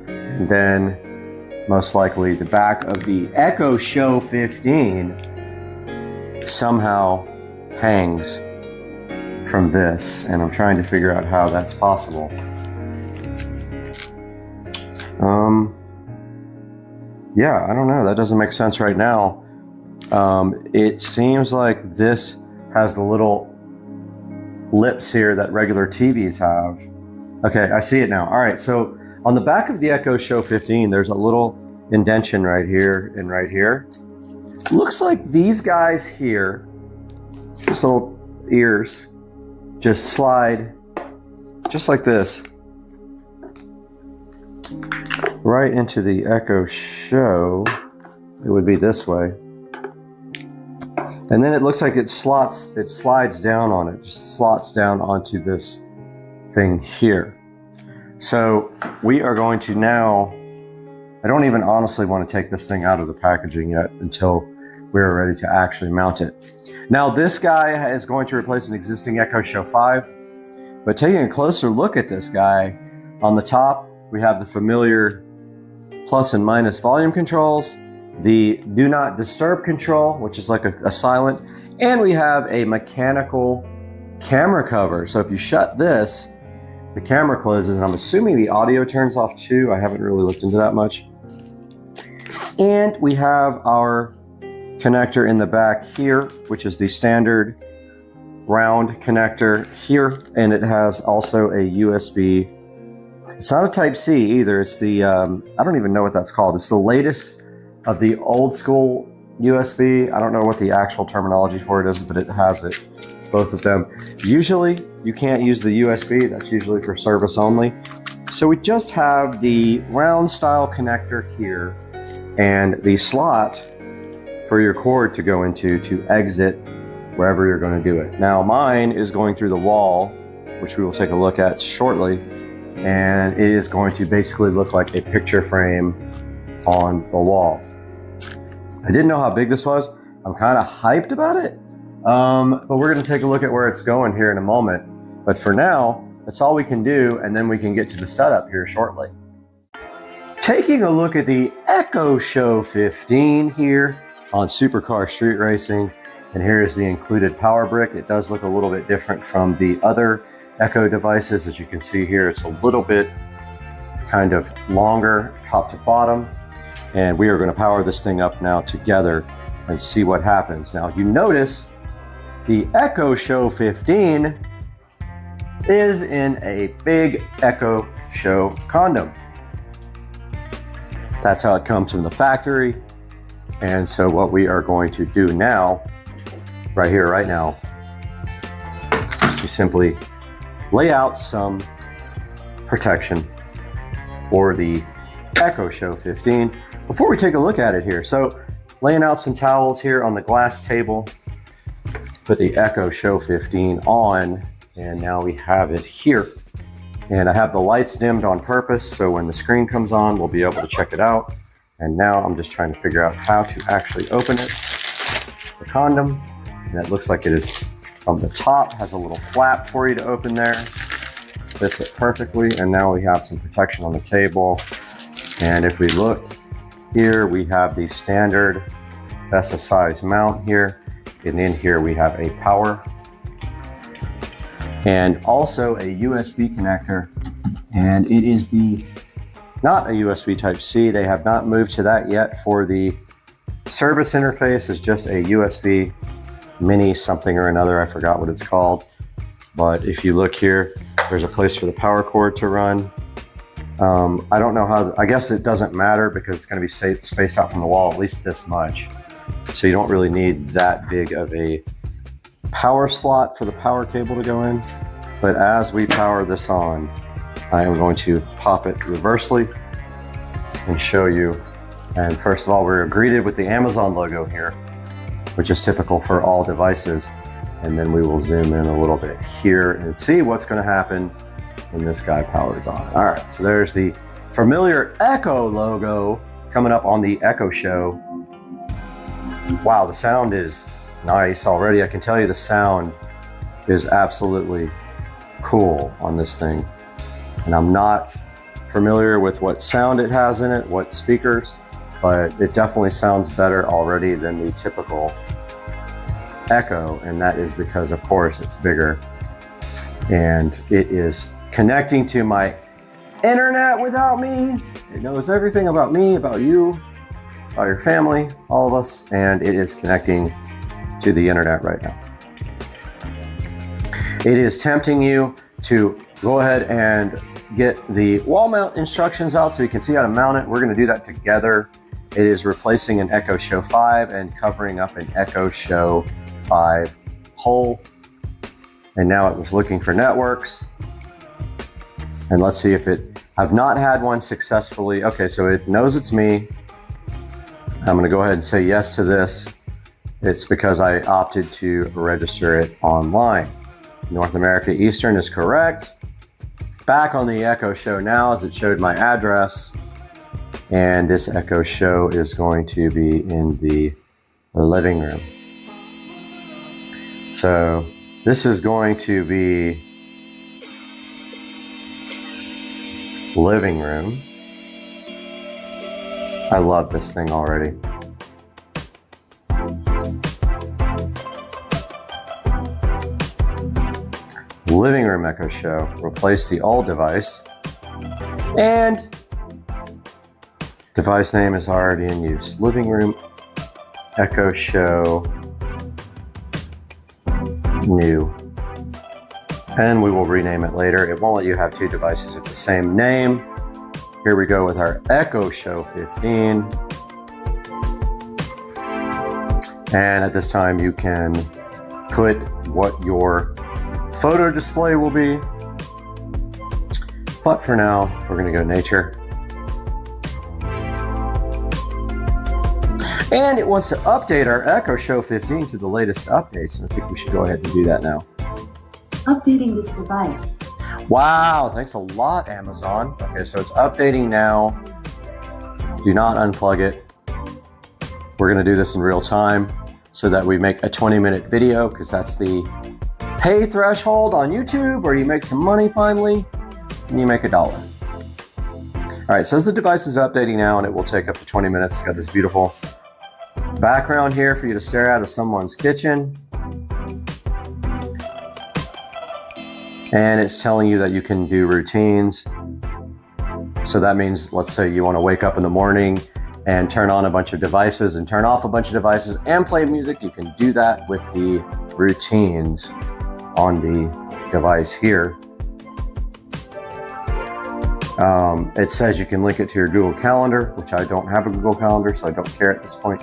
S1: And then most likely the back of the Echo Show 15 somehow hangs from this. And I'm trying to figure out how that's possible. Yeah, I don't know. That doesn't make sense right now. It seems like this has the little lips here that regular TVs have. Okay, I see it now. All right, so on the back of the Echo Show 15, there's a little indentation right here and right here. Looks like these guys here, just little ears, just slide just like this right into the Echo Show. It would be this way. And then it looks like it slides down on it, just slots down onto this thing here. So we are going to now, I don't even honestly want to take this thing out of the packaging yet until we're ready to actually mount it. Now this guy is going to replace an existing Echo Show 5, but taking a closer look at this guy, on the top we have the familiar plus and minus volume controls, the do not disturb control, which is like a silent, and we have a mechanical camera cover. So if you shut this, the camera closes, and I'm assuming the audio turns off too. I haven't really looked into that much. And we have our connector in the back here, which is the standard round connector here, and it has also a USB. It's not a Type-C either. It's the, I don't even know what that's called. It's the latest of the old school USB. I don't know what the actual terminology for it is, but it has it, both of them. Usually you can't use the USB. That's usually for service only. So we just have the round style connector here and the slot for your cord to go into to exit wherever you're going to do it. Now mine is going through the wall, which we will take a look at shortly. And it is going to basically look like a picture frame on the wall. I didn't know how big this was. I'm kind of hyped about it, but we're going to take a look at where it's going here in a moment. But for now, that's all we can do, and then we can get to the setup here shortly. Taking a look at the Echo Show 15 here on Supercar Street Racing, and here is the included power brick. It does look a little bit different from the other Echo devices. As you can see here, it's a little bit kind of longer top to bottom, and we are going to power this thing up now together and see what happens. Now you notice the Echo Show 15 is in a big Echo Show condom. That's how it comes from the factory. And so what we are going to do now, right here, right now, is to simply lay out some protection for the Echo Show 15 before we take a look at it here. So laying out some towels here on the glass table, put the Echo Show 15 on, and now we have it here. And I have the lights dimmed on purpose, so when the screen comes on, we'll be able to check it out. And now I'm just trying to figure out how to actually open it. The condom, and it looks like it is from the top, has a little flap for you to open there. Fits it perfectly, and now we have some protection on the table. And if we look here, we have the standard VESA size mount here. And in here we have a power and also a USB connector. And it is the not a USB Type-C. They have not moved to that yet. For the service interface is just a USB mini something or another. I forgot what it's called. But if you look here, there's a place for the power cord to run. I don't know how, I guess it doesn't matter because it's going to be spaced out from the wall at least this much. So you don't really need that big of a power slot for the power cable to go in. But as we power this on, I am going to pop it reversely and show you. And first of all, we're greeted with the Amazon logo here, which is typical for all devices. And then we will zoom in a little bit here and see what's going to happen when this guy powers on. All right, so there's the familiar Echo logo coming up on the Echo Show. Wow, the sound is nice already. I can tell you the sound is absolutely cool on this thing. And I'm not familiar with what sound it has in it, what speakers, but it definitely sounds better already than the typical Echo, and that is because, of course, it's bigger and it is connecting to my internet without me. It knows everything about me, about you, about your family, all of us, and it is connecting to the internet right now. It is tempting you to go ahead and get the wall mount instructions out so you can see how to mount it. We're going to do that together. It is replacing an Echo Show 5 and covering up an Echo Show 5 hole. And now it was looking for networks. And let's see if I've not had one successfully. Okay, so it knows it's me. I'm going to go ahead and say yes to this. It's because I opted to register it online. North America Eastern is correct. Back on the Echo Show now, as it showed my address. And this Echo Show is going to be in the living room. So this is going to be living room. I love this thing already. Living room Echo Show. Replace the old device. And device name is already in use. Living room Echo Show new. And we will rename it later. It won't let you have two devices with the same name. Here we go with our Echo Show 15. And at this time you can put what your photo display will be. But for now, we're going to go nature. And it wants to update our Echo Show 15 to the latest updates. And I think we should go ahead and do that now.
S6: Updating this device.
S1: Wow, thanks a lot, Amazon. Okay, so it's updating now. Do not unplug it. We're going to do this in real time so that we make a 20-minute video, because that's the pay threshold on YouTube, where you make some money finally and you make $1. All right, it says the device is updating now and it will take up to 20 minutes. It's got this beautiful background here for you to stare at of someone's kitchen. And it's telling you that you can do routines. So that means, let's say you want to wake up in the morning and turn on a bunch of devices and turn off a bunch of devices and play music. You can do that with the routines on the device here. It says you can link it to your Google Calendar, which I don't have a Google Calendar, so I don't care at this point.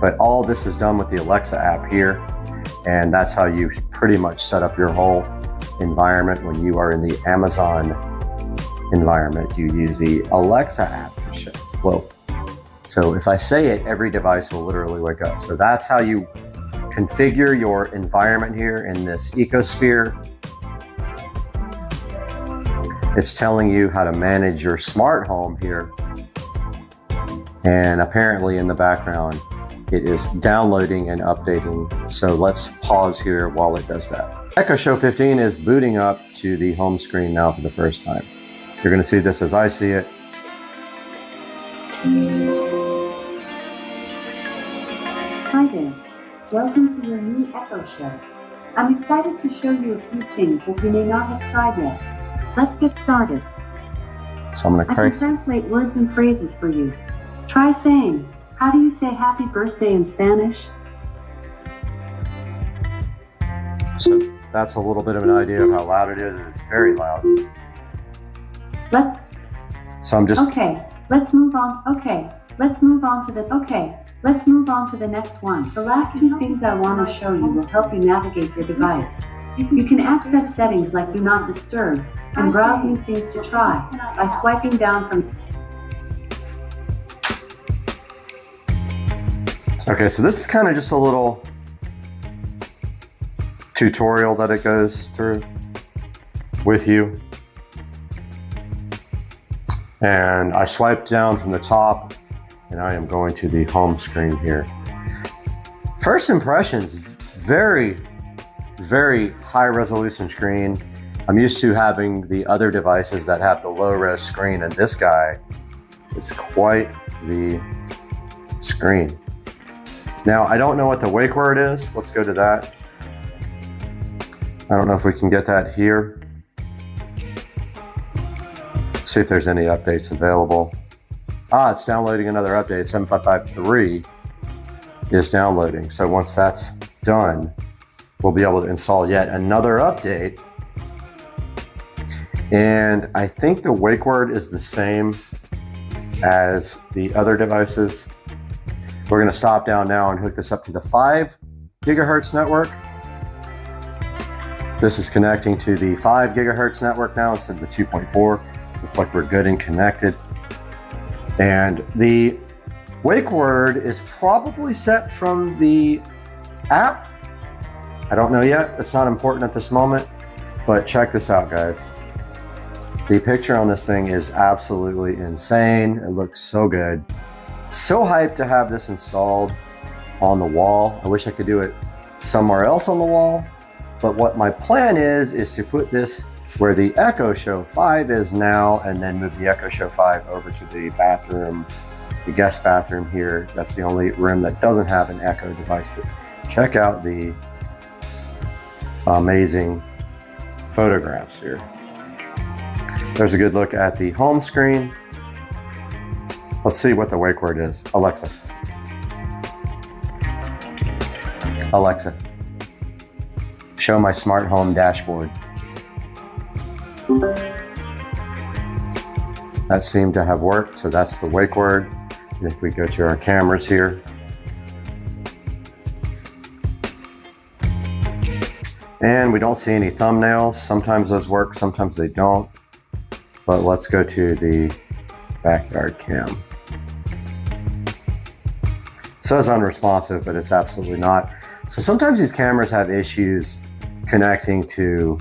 S1: But all this is done with the Alexa app here. And that's how you pretty much set up your whole environment. When you are in the Amazon environment, you use the Alexa app to show. Whoa. So if I say it, every device will literally wake up. So that's how you configure your environment here in this ecosphere. It's telling you how to manage your smart home here. And apparently in the background, it is downloading and updating. So let's pause here while it does that. Echo Show 15 is booting up to the home screen now for the first time. You're going to see this as I see it.
S6: Hi there. Welcome to your new Echo Show. I'm excited to show you a few things that you may not have tried yet. Let's get started.
S1: So I'm going to
S6: I
S1: crank.
S6: can translate words and phrases for you. Try saying, how do you say happy birthday in Spanish?
S1: So that's a little bit of an idea of how loud it is. It's very loud. So I'm just...
S6: Okay, let's move on. Let's move on to the next one. The last two things I want to show you will help you navigate your device. You can access settings like Do Not Disturb and browse new things to try by swiping down from...
S1: Okay, so this is kind of just a little tutorial that it goes through with you. And I swipe down from the top and I am going to the home screen here. First impressions, very, very high resolution screen. I'm used to having the other devices that have the low res screen, and this guy is quite the screen. Now, I don't know what the wake word is. Let's go to that. I don't know if we can get that here. See if there's any updates available. Ah, it's downloading another update. 7.5.3 is downloading. So once that's done, we'll be able to install yet another update. And I think the wake word is the same as the other devices. We're going to stop down now and hook this up to the 5 gigahertz network. This is connecting to the 5 gigahertz network now instead of the 2.4. Looks like we're good and connected. And the wake word is probably set from the app. I don't know yet. It's not important at this moment. But check this out, guys. The picture on this thing is absolutely insane. It looks so good. So hyped to have this installed on the wall. I wish I could do it somewhere else on the wall. But what my plan is to put this where the Echo Show 5 is now, and then move the Echo Show 5 over to the bathroom, the guest bathroom here. That's the only room that doesn't have an Echo device. But check out the amazing photographs here. There's a good look at the home screen. Let's see what the wake word is. Alexa. Alexa, show my smart home dashboard. That seemed to have worked, so that's the wake word. And if we go to our cameras here, and we don't see any thumbnails. Sometimes those work, sometimes they don't. But let's go to the backyard cam. It says unresponsive, but it's absolutely not. So sometimes these cameras have issues connecting to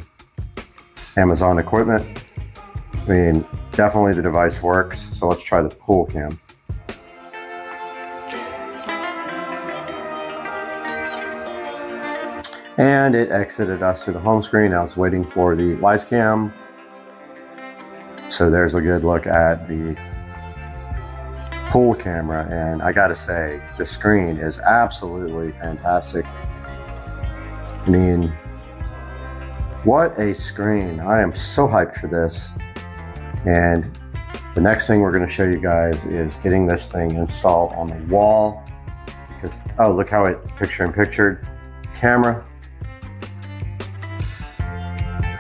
S1: Amazon equipment. I mean, definitely the device works. So let's try the pool cam. And it exited us to the home screen. I was waiting for the Wise cam. So there's a good look at the pool camera. And I gotta say, the screen is absolutely fantastic. I mean, what a screen. I am so hyped for this. And the next thing we're gonna show you guys is getting this thing installed on the wall. Because, oh, look how it picture-in-pictured. Camera.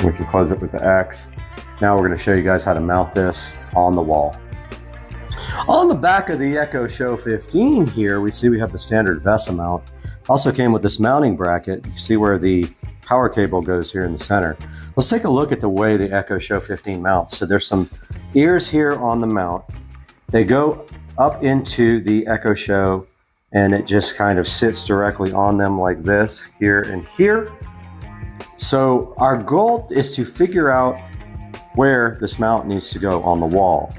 S1: We can close it with the X. Now we're going to show you guys how to mount this on the wall. On the back of the Echo Show 15 here, we see we have the standard VESA mount. Also came with this mounting bracket. You can see where the power cable goes here in the center. Let's take a look at the way the Echo Show 15 mounts. So there's some ears here on the mount. They go up into the Echo Show and it just kind of sits directly on them like this, here and here. So our goal is to figure out where this mount needs to go on the wall.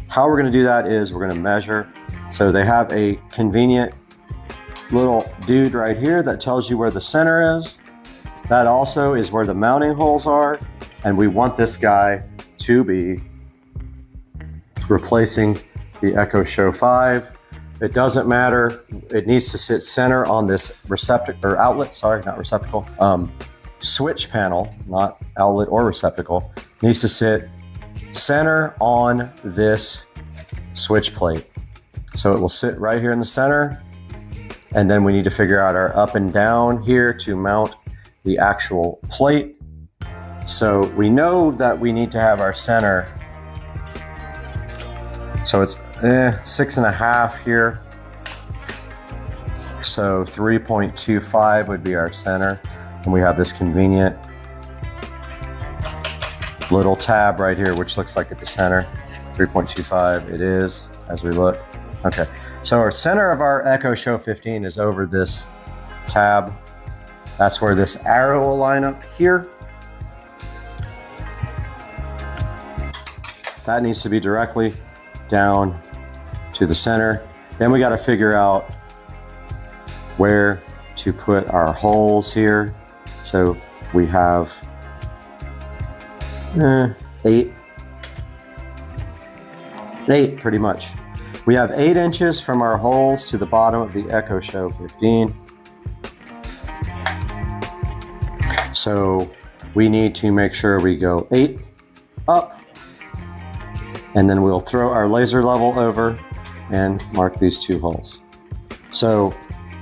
S1: How we're going to do that is we're going to measure. So they have a convenient little dude right here that tells you where the center is. That also is where the mounting holes are. And we want this guy to be replacing the Echo Show 5. It doesn't matter. It needs to sit center on this receptacle or outlet. Sorry, not receptacle. Switch panel, not outlet or receptacle, needs to sit center on this switch plate. So it will sit right here in the center. And then we need to figure out our up and down here to mount the actual plate. So we know that we need to have our center. So it's 6.5 here. So 3.25 would be our center. And we have this convenient little tab right here, which looks like at the center. 3.25 it is as we look. Okay, so our center of our Echo Show 15 is over this tab. That's where this arrow will line up here. That needs to be directly down to the center. Then we got to figure out where to put our holes here. So we have 8 pretty much. We have 8 inches from our holes to the bottom of the Echo Show 15. So we need to make sure we go 8 up, and then we'll throw our laser level over and mark these 2 holes. So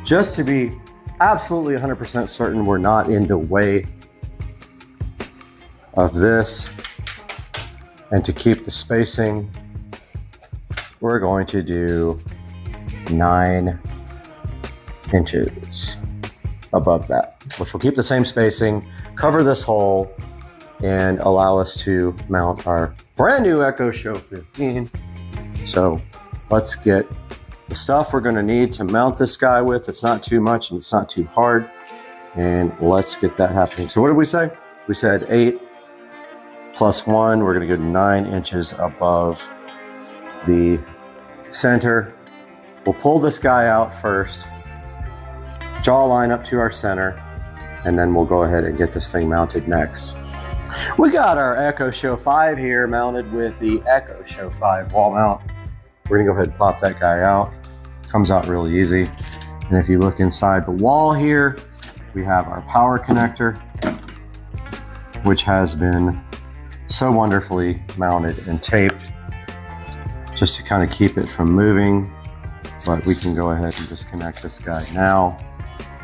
S1: just to be absolutely 100% certain we're not in the way of this, and to keep the spacing, we're going to do 9 inches above that, which will keep the same spacing, cover this hole, and allow us to mount our brand new Echo Show 15. So let's get the stuff we're going to need to mount this guy with. It's not too much and it's not too hard, and let's get that happening. So what did we say? We said 8 plus 1, we're going to go 9 inches above the center. We'll pull this guy out first, jaw line up to our center, and then we'll go ahead and get this thing mounted next. We got our Echo Show 5 here mounted with the Echo Show 5 wall mount. We're gonna go ahead and pop that guy out. Comes out really easy. And if you look inside the wall here, we have our power connector, which has been so wonderfully mounted and taped just to kind of keep it from moving. But we can go ahead and disconnect this guy now.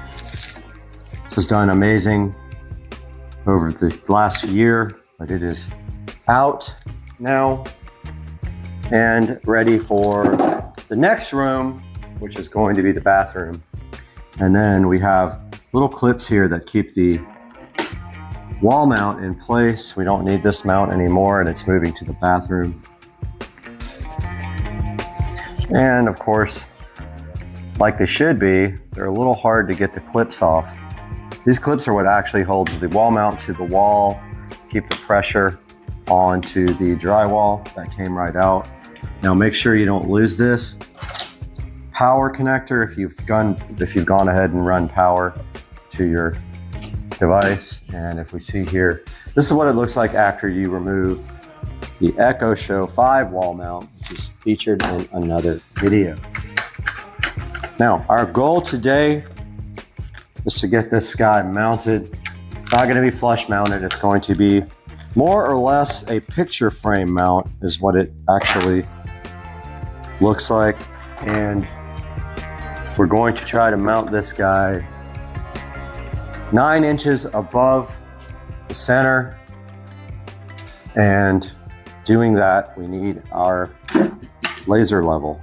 S1: This was done amazing over the last year, but it is out now and ready for the next room, which is going to be the bathroom. And then we have little clips here that keep the wall mount in place. We don't need this mount anymore, and it's moving to the bathroom. And of course, like they should be, they're a little hard to get the clips off. These clips are what actually holds the wall mount to the wall, keep the pressure onto the drywall. That came right out. Now make sure you don't lose this power connector if you've gone ahead and run power to your device. And if we see here, this is what it looks like after you remove the Echo Show 5 wall mount, which is featured in another video. Now, our goal today is to get this guy mounted. It's not going to be flush mounted. It's going to be more or less a picture frame mount is what it actually looks like. And we're going to try to mount this guy 9 inches above the center. And doing that, we need our laser level.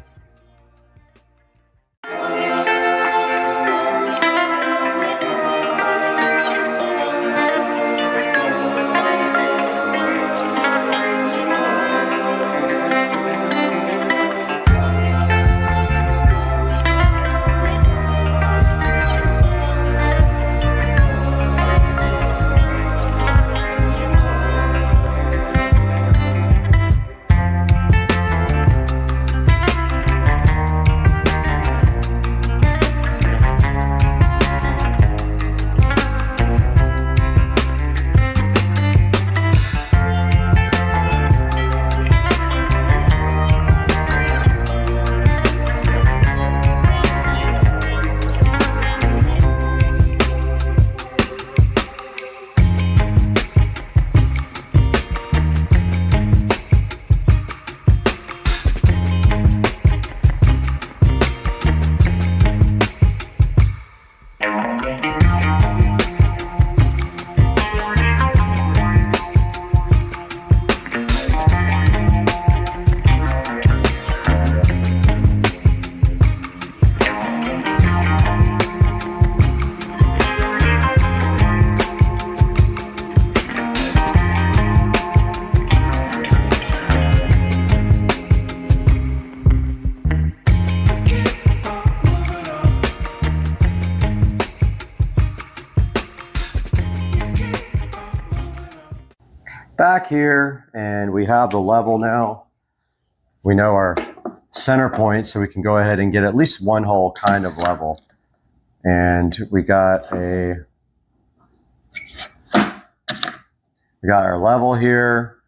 S1: back here, and we have the level now. We know our center point, so we can go ahead and get at least one hole kind of level. And we got our level here.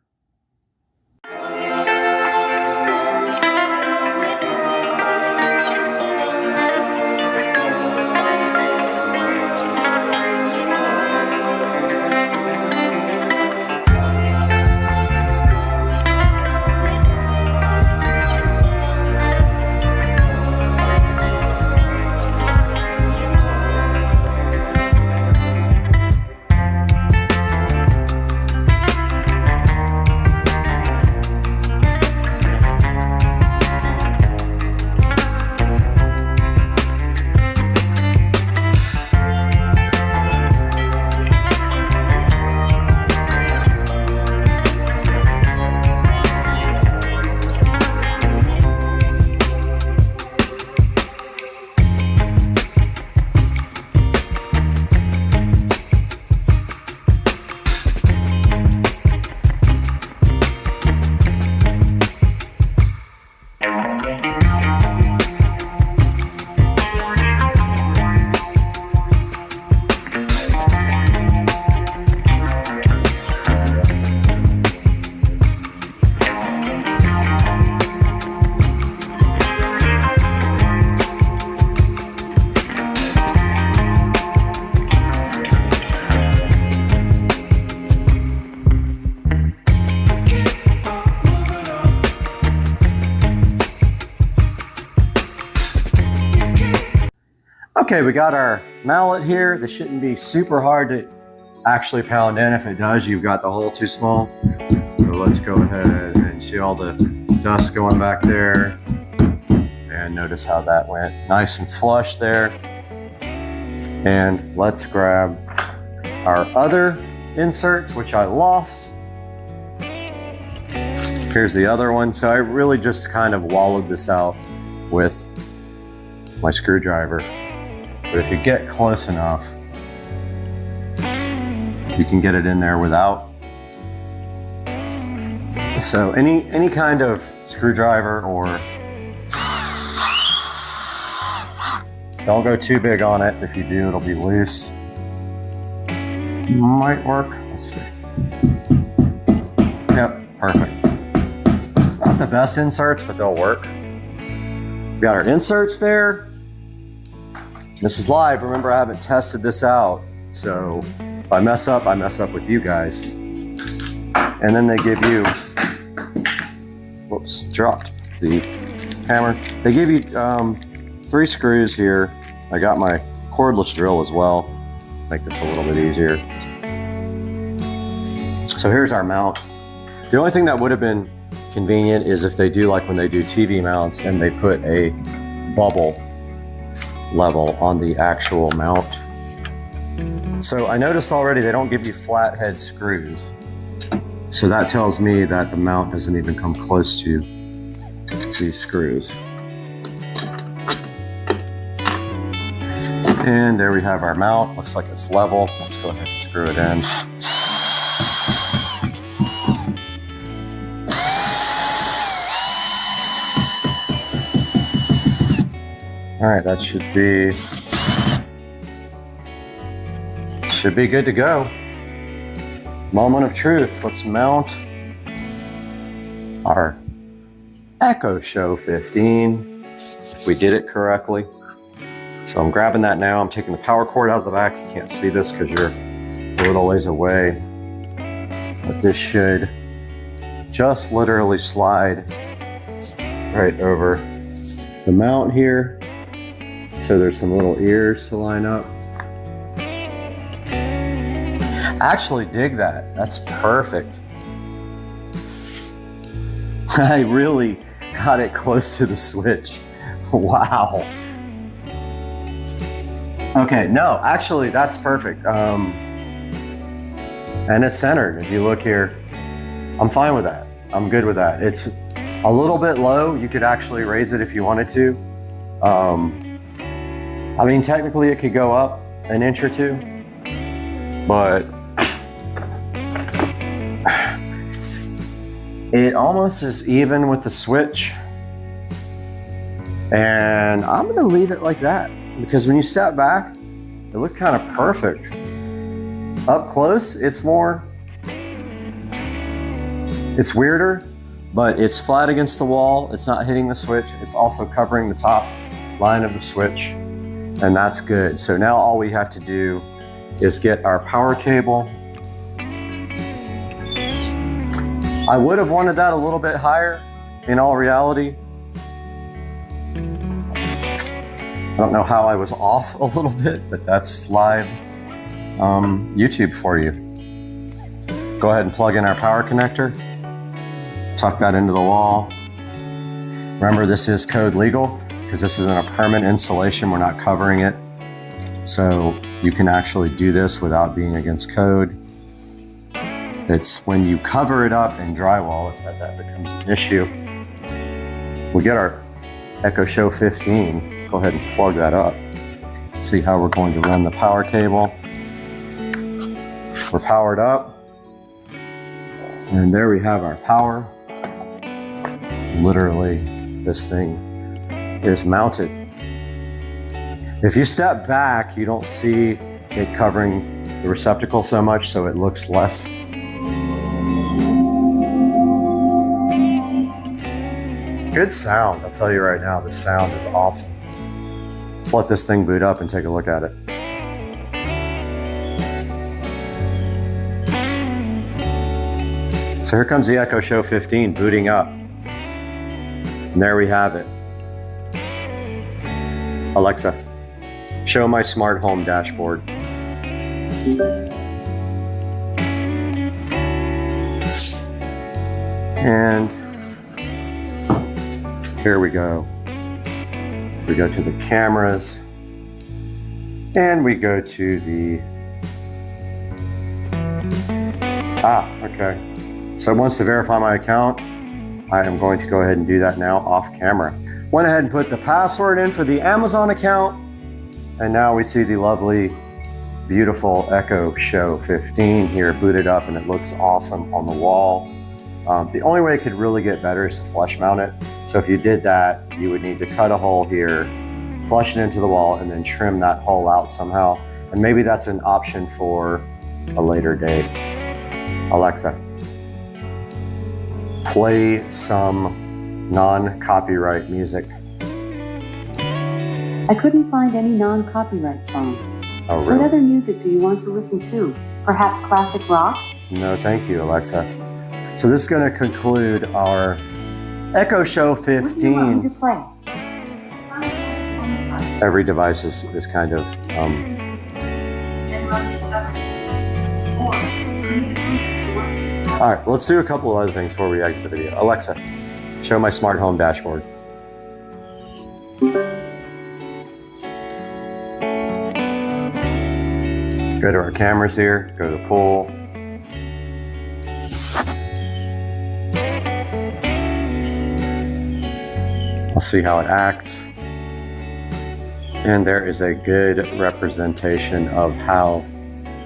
S1: Okay, we got our mallet here. This shouldn't be super hard to actually pound in. If it does, you've got the hole too small. So let's go ahead and see all the dust going back there. And notice how that went nice and flush there. And let's grab our other inserts, which I lost. Here's the other one. So I really just kind of wallowed this out with my screwdriver. But if you get close enough, you can get it in there without. So any kind of screwdriver, or don't go too big on it. If you do, it'll be loose. Might work. Let's see. Yep, perfect. Not the best inserts, but they'll work. We got our inserts there. This is live. Remember, I haven't tested this out. So if I mess up with you guys. And then they give you, whoops, dropped the hammer. They give you 3 screws here. I got my cordless drill as well. Make this a little bit easier. So here's our mount. The only thing that would have been convenient is if they do like when they do TV mounts and they put a bubble level on the actual mount. So I noticed already they don't give you flathead screws. So that tells me that the mount doesn't even come close to these screws. And there we have our mount. Looks like it's level. Let's go ahead and screw it in. All right, that should be good to go. Moment of truth. Let's mount our Echo Show 15. If we did it correctly. So I'm grabbing that now. I'm taking the power cord out of the back. You can't see this because you're a little ways away. But this should just literally slide right over the mount here. So there's some little ears to line up. I actually dig that. That's perfect. I really got it close to the switch. Wow. Okay, no, actually that's perfect. And it's centered. If you look here, I'm fine with that. I'm good with that. It's a little bit low. You could actually raise it if you wanted to. I mean, technically it could go up an inch or two, but It almost is even with the switch. And I'm gonna leave it like that because when you step back, it looks kind of perfect. Up close, it's weirder, but it's flat against the wall. It's not hitting the switch. It's also covering the top line of the switch, and that's good. So now all we have to do is get our power cable. I would have wanted that a little bit higher in all reality. I don't know how I was off a little bit, but that's live YouTube for you. Go ahead and plug in our power connector. Tuck that into the wall. Remember, this is code legal because this isn't a permanent installation. We're not covering it. So you can actually do this without being against code. It's when you cover it up in drywall that becomes an issue. We get our Echo Show 15. Go ahead and plug that up. See how we're going to run the power cable. We're powered up. And there we have our power. Literally, this thing is mounted. If you step back, you don't see it covering the receptacle so much, so it looks less. Good sound, I'll tell you right now, the sound is awesome. Let's let this thing boot up and take a look at it. So here comes the Echo Show 15 booting up. And there we have it. Alexa, show my smart home dashboard. And here we go. We go to the cameras and we go to the, okay. So it wants to verify my account. I am going to go ahead and do that now off camera. Went ahead and put the password in for the Amazon account. And now we see the lovely, beautiful Echo Show 15 here booted up, and it looks awesome on the wall. The only way it could really get better is to flush mount it. So if you did that, you would need to cut a hole here, flush it into the wall, and then trim that hole out somehow. And maybe that's an option for a later date. Alexa, play some non-copyright music.
S6: I couldn't find any non-copyright songs.
S1: Oh, really?
S6: What other music do you want to listen to? Perhaps classic rock?
S1: No, thank you, Alexa. So this is going to conclude our Echo Show 15.
S6: What do you want me to play?
S1: Every device is kind of all right, let's do a couple of other things before we exit the video. Alexa, show my smart home dashboard. Go to our cameras here, go to pool. I'll see how it acts. And there is a good representation of how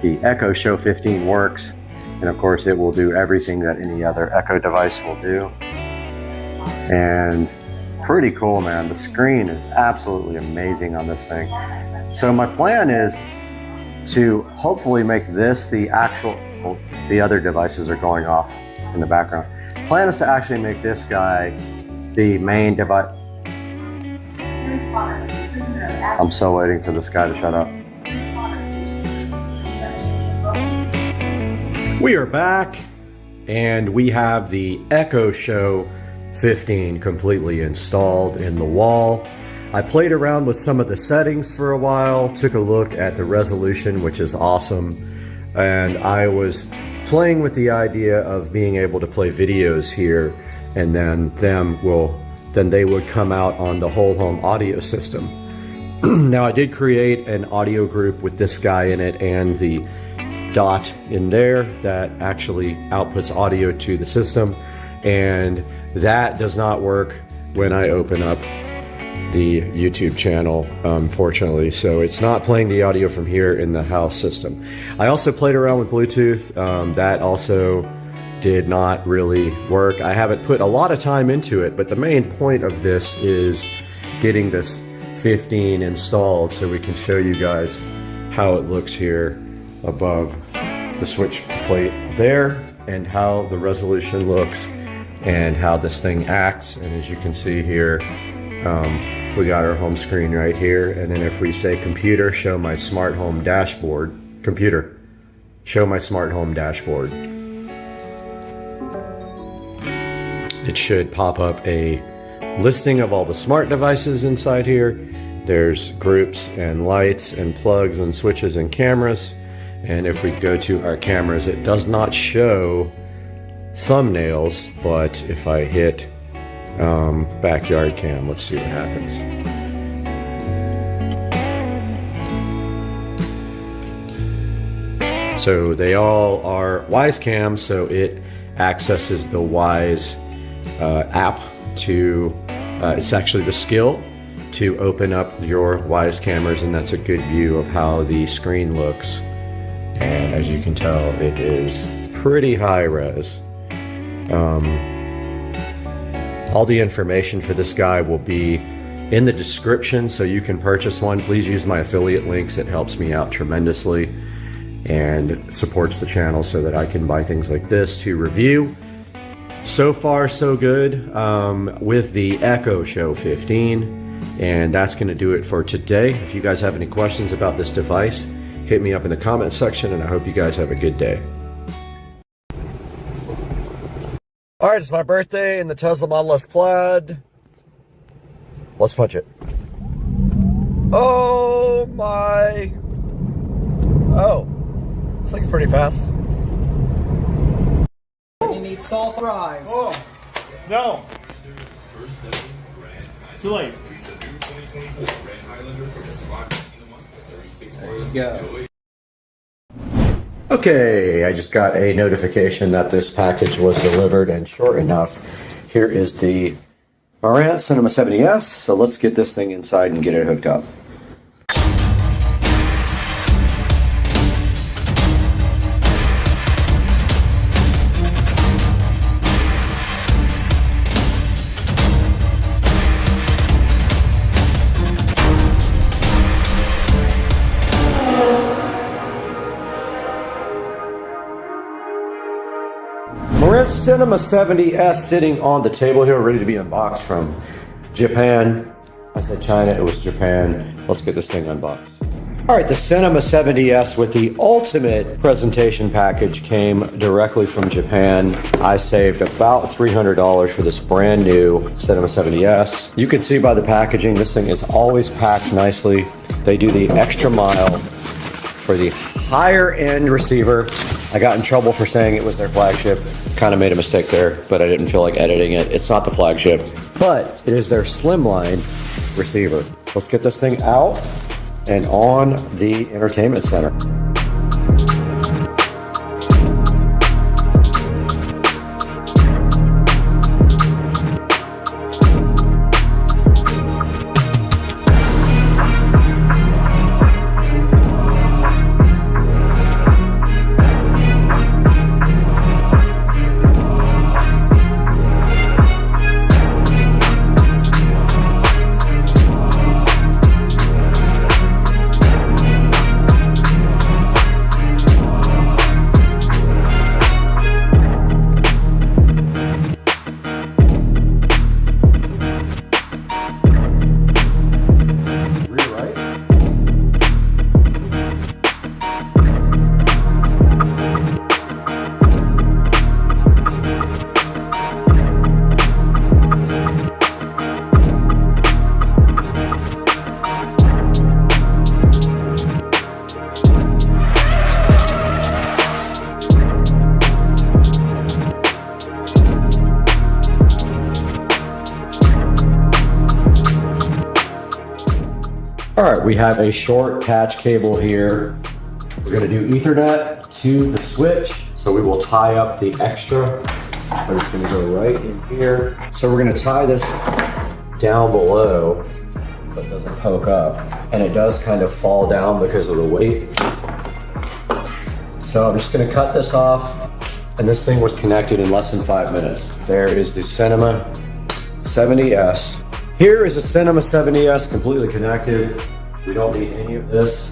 S1: the Echo Show 15 works. And of course, it will do everything that any other Echo device will do. And pretty cool, man. The screen is absolutely amazing on this thing. So my plan is to hopefully make this the actual, well, the other devices are going off in the background. Plan is to actually make this guy the main device. I'm still waiting for this guy to shut up. We are back, and we have the Echo Show 15 completely installed in the wall. I played around with some of the settings for a while, took a look at the resolution, which is awesome, and I was playing with the idea of being able to play videos here, and then they would come out on the whole home audio system. Now, I did create an audio group with this guy in it and the dot in there that actually outputs audio to the system, and that does not work when I open up the YouTube channel, unfortunately. So it's not playing the audio from here in the house system. I also played around with Bluetooth. That also did not really work. I haven't put a lot of time into it, but the main point of this is getting this 15 installed so we can show you guys how it looks here above the switch plate there, and how the resolution looks and how this thing acts. And as you can see here, we got our home screen right here, and then if we say computer, show my smart home dashboard, computer, show my smart home dashboard, it should pop up a listing of all the smart devices inside here. There's groups and lights and plugs and switches and cameras. And if we go to our cameras, it does not show thumbnails, but if I hit backyard cam, let's see what happens. So they all are Wise cams, so it accesses the Wise app to, it's actually the skill to open up your Wise cameras, and that's a good view of how the screen looks. And as you can tell, it is pretty high res. All the information for this guy will be in the description, so you can purchase one. Please use my affiliate links. It helps me out tremendously and supports the channel so that I can buy things like this to review. So far, so good with the Echo Show 15. And that's going to do it for today. If you guys have any questions about this device, hit me up in the comment section, and I hope you guys have a good day. All right, it's my birthday in the Tesla Model S Plaid. Let's punch it. Oh my. Oh, this thing's pretty fast.
S3: You need salt fries.
S2: Oh, no. Too late.
S3: There you go.
S1: Okay, I just got a notification that this package was delivered, and sure enough, here is the Marantz Cinema 70S. So let's get this thing inside and get it hooked up. Marantz Cinema 70S sitting on the table here, ready to be unboxed from Japan. I said China, it was Japan. Let's get this thing unboxed. All right, the Cinema 70S with the ultimate presentation package came directly from Japan. I saved about $300 for this brand new Cinema 70S. You can see by the packaging, this thing is always packed nicely. They do the extra mile for the higher end receiver. I got in trouble for saying it was their flagship. Kind of made a mistake there, but I didn't feel like editing it. It's not the flagship, but it is their slimline receiver. Let's get this thing out and on the entertainment center. All right, we have a short patch cable here. We're gonna do Ethernet to the switch. So we will tie up the extra, but it's gonna go right in here. So we're gonna tie this down below so it doesn't poke up. And it does kind of fall down because of the weight. So I'm just gonna cut this off and this thing was connected in less than 5 minutes. There is the Cinema 70S. Here is a Cinema 70S completely connected. We don't need any of this.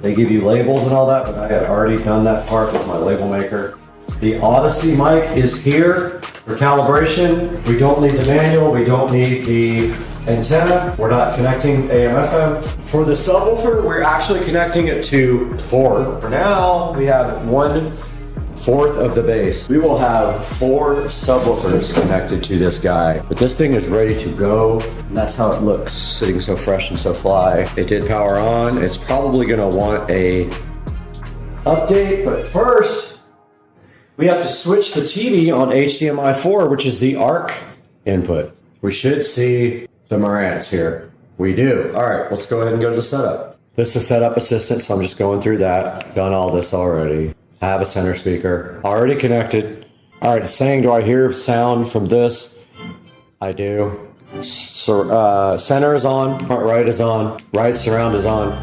S1: They give you labels and all that, but I had already done that part with my label maker. The Odyssey mic is here for calibration. We don't need the manual. We don't need the antenna. We're not connecting AM/FM. For the subwoofer, we're actually connecting it to 4. For now, we have 1/4 of the bass. We will have 4 subwoofers connected to this guy, but this thing is ready to go. And that's how it looks, sitting so fresh and so fly. It did power on. It's probably gonna want a update, but first, we have to switch the TV on HDMI 4, which is the ARC input. We should see the Marantz here. We do. All right, let's go ahead and go to the setup. This is setup assistant, so I'm just going through that. Done all this already. I have a center speaker already connected. All right, it's saying, do I hear sound from this? I do. So, center is on, front right is on, right surround is on.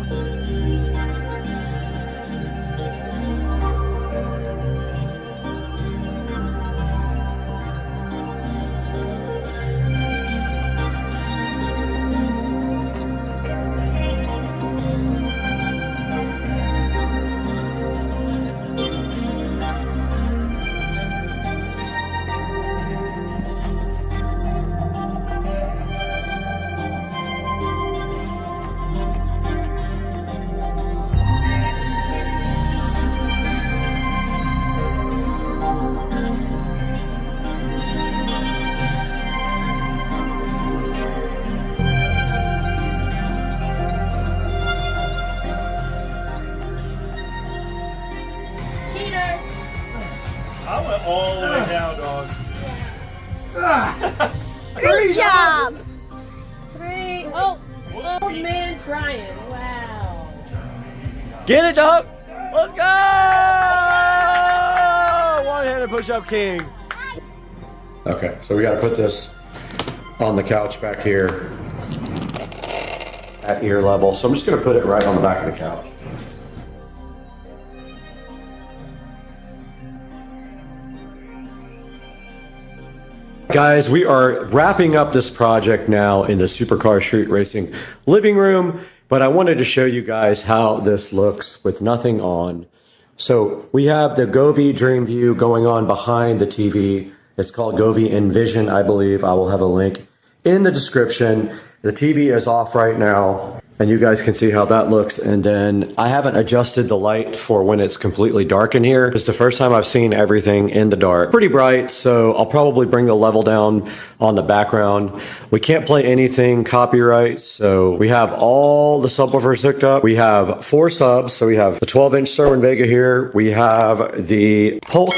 S2: I went all the way down, dog.
S7: Good job! 3. Oh, old man trying. Wow.
S1: Get it, dog! Let's go! One-handed push-up king. Okay, so we gotta put this on the couch back here at ear level. So I'm just gonna put it right on the back of the couch. Guys, we are wrapping up this project now in the Supercar Street Racing living room, but I wanted to show you guys how this looks with nothing on. So we have the Govee DreamView going on behind the TV. It's called Govee Envision, I believe. I will have a link in the description. The TV is off right now, and you guys can see how that looks. And then I haven't adjusted the light for when it's completely dark in here. It's the first time I've seen everything in the dark. Pretty bright, so I'll probably bring the level down on the background. We can't play anything copyright, so we have all the subwoofers hooked up. We have 4 subs, so we have the 12-inch Sherwin Vega here. We have the Polk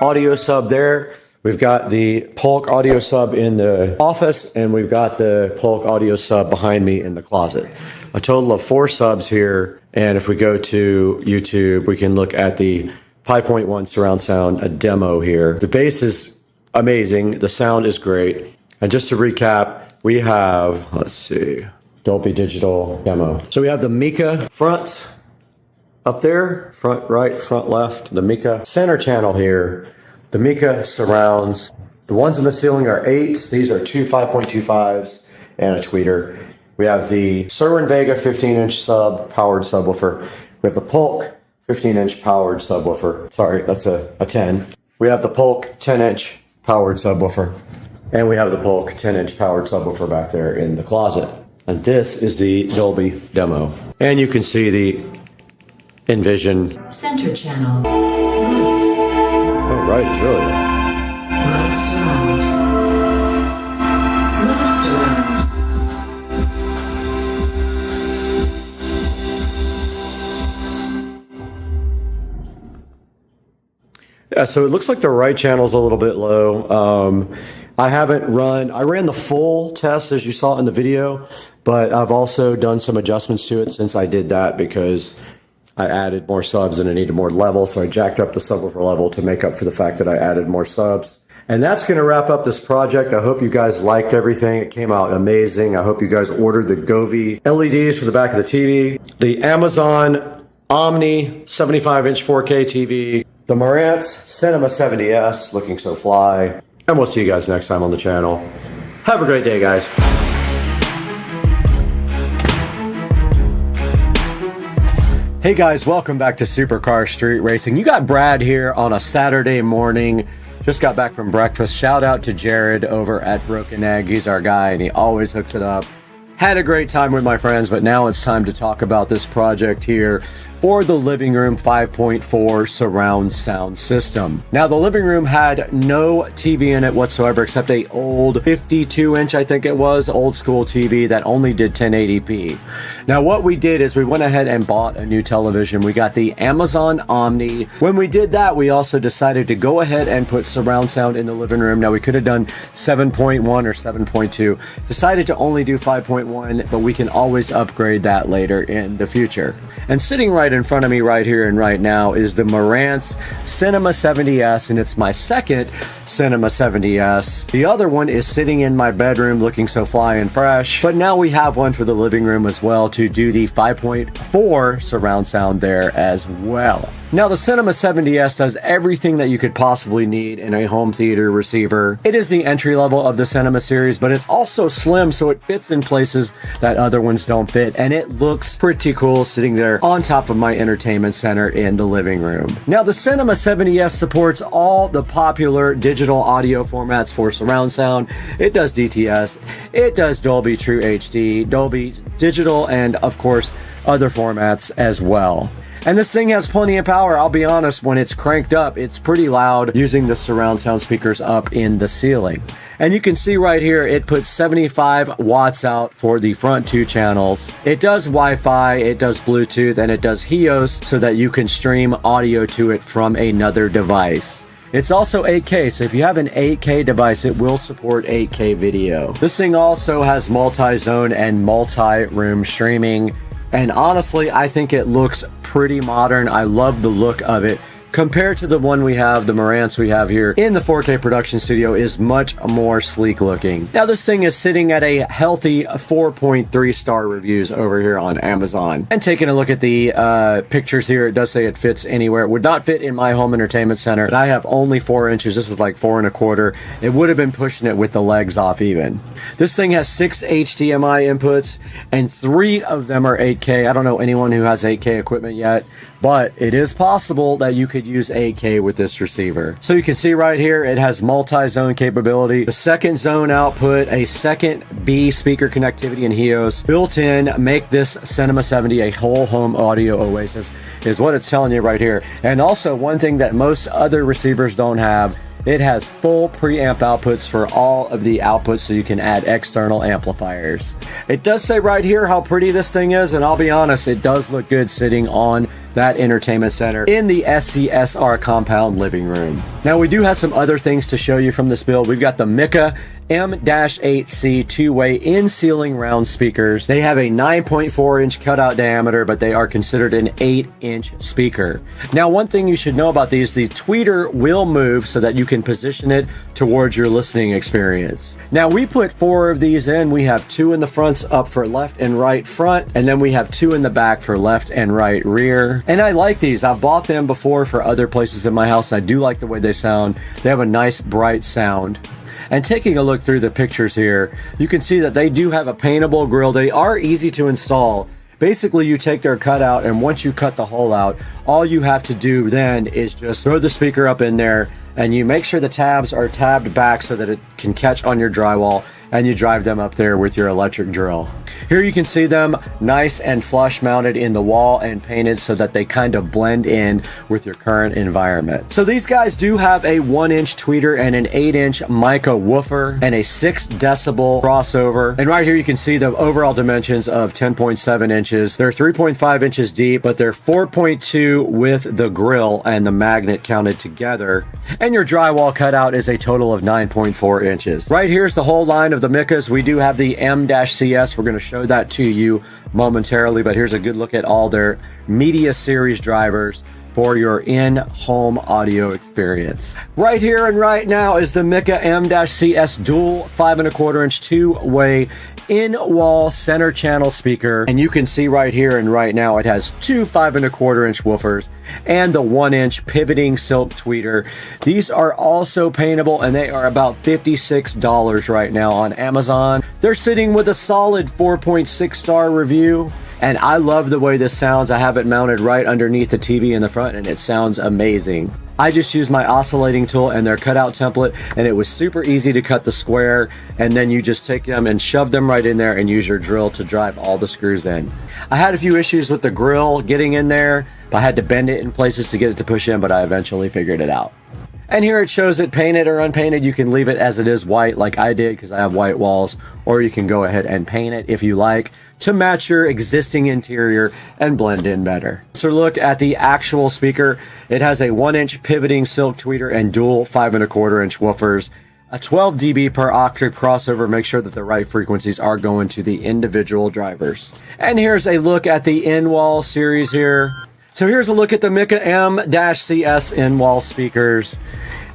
S1: audio sub there. We've got the Polk audio sub in the office, and we've got the Polk audio sub behind me in the closet. A total of 4 subs here, and if we go to YouTube, we can look at the Pi Point 1 surround sound, a demo here. The bass is amazing, the sound is great, and just to recap, we have, let's see, Dolby Digital demo. So we have the Mika front up there, front right, front left, the Mika center channel here. The Mika surrounds. The ones in the ceiling are 8s. These are 2 5.25s and a tweeter. We have the Sherwin Vega 15-inch sub powered subwoofer. We have the Polk 15-inch powered subwoofer. Sorry, that's a 10. We have the Polk 10-inch powered subwoofer. And we have the Polk 10-inch powered subwoofer back there in the closet. And this is the Dolby demo. And you can see the Envision.
S8: Center channel.
S1: Oh, right, it's really loud.
S8: Right surround. Left surround.
S1: Yeah, so it looks like the right channel's a little bit low. I ran the full test as you saw in the video, but I've also done some adjustments to it since I did that because I added more subs and I needed more level, so I jacked up the subwoofer level to make up for the fact that I added more subs. And that's going to wrap up this project. I hope you guys liked everything. It came out amazing. I hope you guys ordered the Govee LEDs for the back of the TV, the Amazon Omni 75-inch 4K TV, the Marantz Cinema 70S, looking so fly. And we'll see you guys next time on the channel. Have a great day, guys. Hey guys, welcome back to Supercar Street Racing. You got Brad here on a Saturday morning. Just got back from breakfast. Shout out to Jared over at Broken Egg. He's our guy and he always hooks it up. Had a great time with my friends, but now it's time to talk about this project here for the living room 5.4 surround sound system. Now the living room had no TV in it whatsoever except a old 52-inch, I think it was, old school TV that only did 1080p. Now what we did is we went ahead and bought a new television. We got the Amazon Omni. When we did that, we also decided to go ahead and put surround sound in the living room. Now we could have done 7.1 or 7.2. Decided to only do 5.1, but we can always upgrade that later in the future. And sitting right in front of me right here and right now is the Marantz Cinema 70S, and it's my second Cinema 70S. The other one is sitting in my bedroom looking so fly and fresh, but now we have one for the living room as well to do the 5.4 surround sound there as well. Now the Cinema 70S does everything that you could possibly need in a home theater receiver. It is the entry level of the Cinema series, but it's also slim, so it fits in places that other ones don't fit, and it looks pretty cool sitting there on top of my entertainment center in the living room. Now the Cinema 70S supports all the popular digital audio formats for surround sound. It does DTS, it does Dolby True HD, Dolby Digital, and of course other formats as well. And this thing has plenty of power. I'll be honest, when it's cranked up, it's pretty loud using the surround sound speakers up in the ceiling. And you can see right here, it puts 75 watts out for the front two channels. It does Wi-Fi, it does Bluetooth, and it does HEOS so that you can stream audio to it from another device. It's also 8K, so if you have an 8K device, it will support 8K video. This thing also has multi-zone and multi-room streaming. And honestly, I think it looks pretty modern. I love the look of it. Compared to the one we have, the Marantz we have here in the 4K production studio is much more sleek looking. Now this thing is sitting at a healthy 4.3 star reviews over here on Amazon. And taking a look at the pictures here, it does say it fits anywhere. It would not fit in my home entertainment center. And I have only 4 inches. This is like 4 1/4. It would have been pushing it with the legs off even. This thing has 6 HDMI inputs and 3 of them are 8K. I don't know anyone who has 8K equipment yet, but it is possible that you could use 8K with this receiver. So you can see right here, it has multi-zone capability, the second zone output, a second B speaker connectivity and HEOS built in, make this Cinema 70 a whole home audio oasis is what it's telling you right here. And also one thing that most other receivers don't have, it has full preamp outputs for all of the outputs, so you can add external amplifiers. It does say right here how pretty this thing is, and I'll be honest, it does look good sitting on that entertainment center in the SCSR compound living room. Now we do have some other things to show you from this build. We've got the Mika M-8C two-way in-ceiling round speakers. They have a 9.4-inch cutout diameter, but they are considered an 8-inch speaker. Now one thing you should know about these, the tweeter will move so that you can position it towards your listening experience. Now we put 4 of these in. We have 2 in the fronts up for left and right front, and then we have 2 in the back for left and right rear. And I like these. I've bought them before for other places in my house. I do like the way they sound. They have a nice bright sound. And taking a look through the pictures here, you can see that they do have a paintable grill. They are easy to install. Basically, you take their cutout, and once you cut the hole out, all you have to do then is just throw the speaker up in there, and you make sure the tabs are tabbed back so that it can catch on your drywall, and you drive them up there with your electric drill. Here you can see them nice and flush mounted in the wall and painted so that they kind of blend in with your current environment. So these guys do have a 1-inch tweeter and an 8-inch mica woofer and a 6 decibel crossover. And right here you can see the overall dimensions of 10.7 inches. They're 3.5 inches deep, but they're 4.2 with the grill and the magnet counted together. And your drywall cutout is a total of 9.4 inches. Right here's the whole line of the Mikas. We do have the M-CS. We're going to show that to you momentarily, but here's a good look at all their media series drivers. for your in-home audio experience. Right here and right now is the Mika M-CS dual 5¼ two-way in-wall center channel speaker, and you can see right here and right now it has two 5¼ woofers and the 1-inch pivoting silk tweeter. These are also paintable, and they are about $56 right now on Amazon. They're sitting with a solid 4.6 star review, and I love the way this sounds. I have it mounted right underneath the TV in the front, and it sounds amazing. I just used my oscillating tool and their cutout template, and it was super easy to cut the square, and then you just take them and shove them right in there and use your drill to drive all the screws in. I had a few issues with the grill getting in there. I had to bend it in places to get it to push in, but I eventually figured it out. And here it shows it painted or unpainted. You can leave it as it is white like I did because I have white walls, or you can go ahead and paint it if you like to match your existing interior and blend in better. So look at the actual speaker. It has a 1-inch pivoting silk tweeter and dual 5¼ woofers, a 12 dB per octave crossover. Make sure that the right frequencies are going to the individual drivers. And here's a look at the in-wall series here. So here's a look at the Mika M-CS in-wall speakers.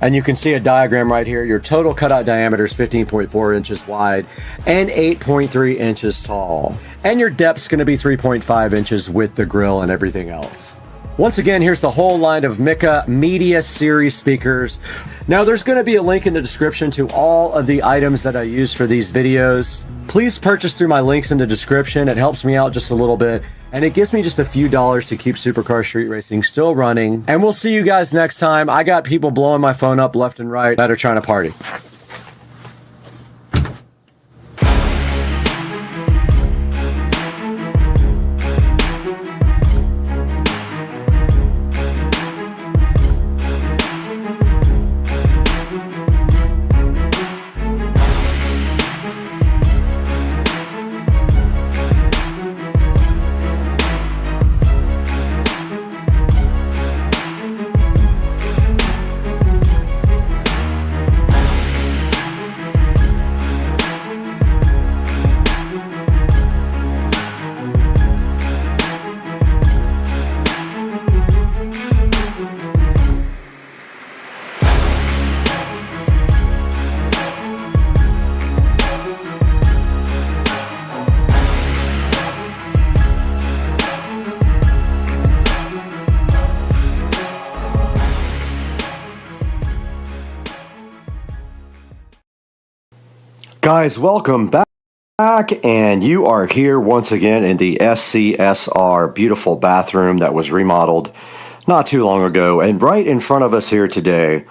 S1: And you can see a diagram right here. Your total cutout diameter is 15.4 inches wide and 8.3 inches tall. And your depth's going to be 3.5 inches with the grill and everything else. Once again, here's the whole line of Mika Media Series speakers. Now, there's going to be a link in the description to all of the items that I use for these videos. Please purchase through my links in the description. It helps me out just a little bit, and it gives me just a few dollars to keep Supercar Street Racing still running. And we'll see you guys next time. I got people blowing my phone up left and right that are trying to party. Guys, welcome back, and you are here once again in the SCSR beautiful bathroom that was remodeled not too long ago. And right in front of us here today,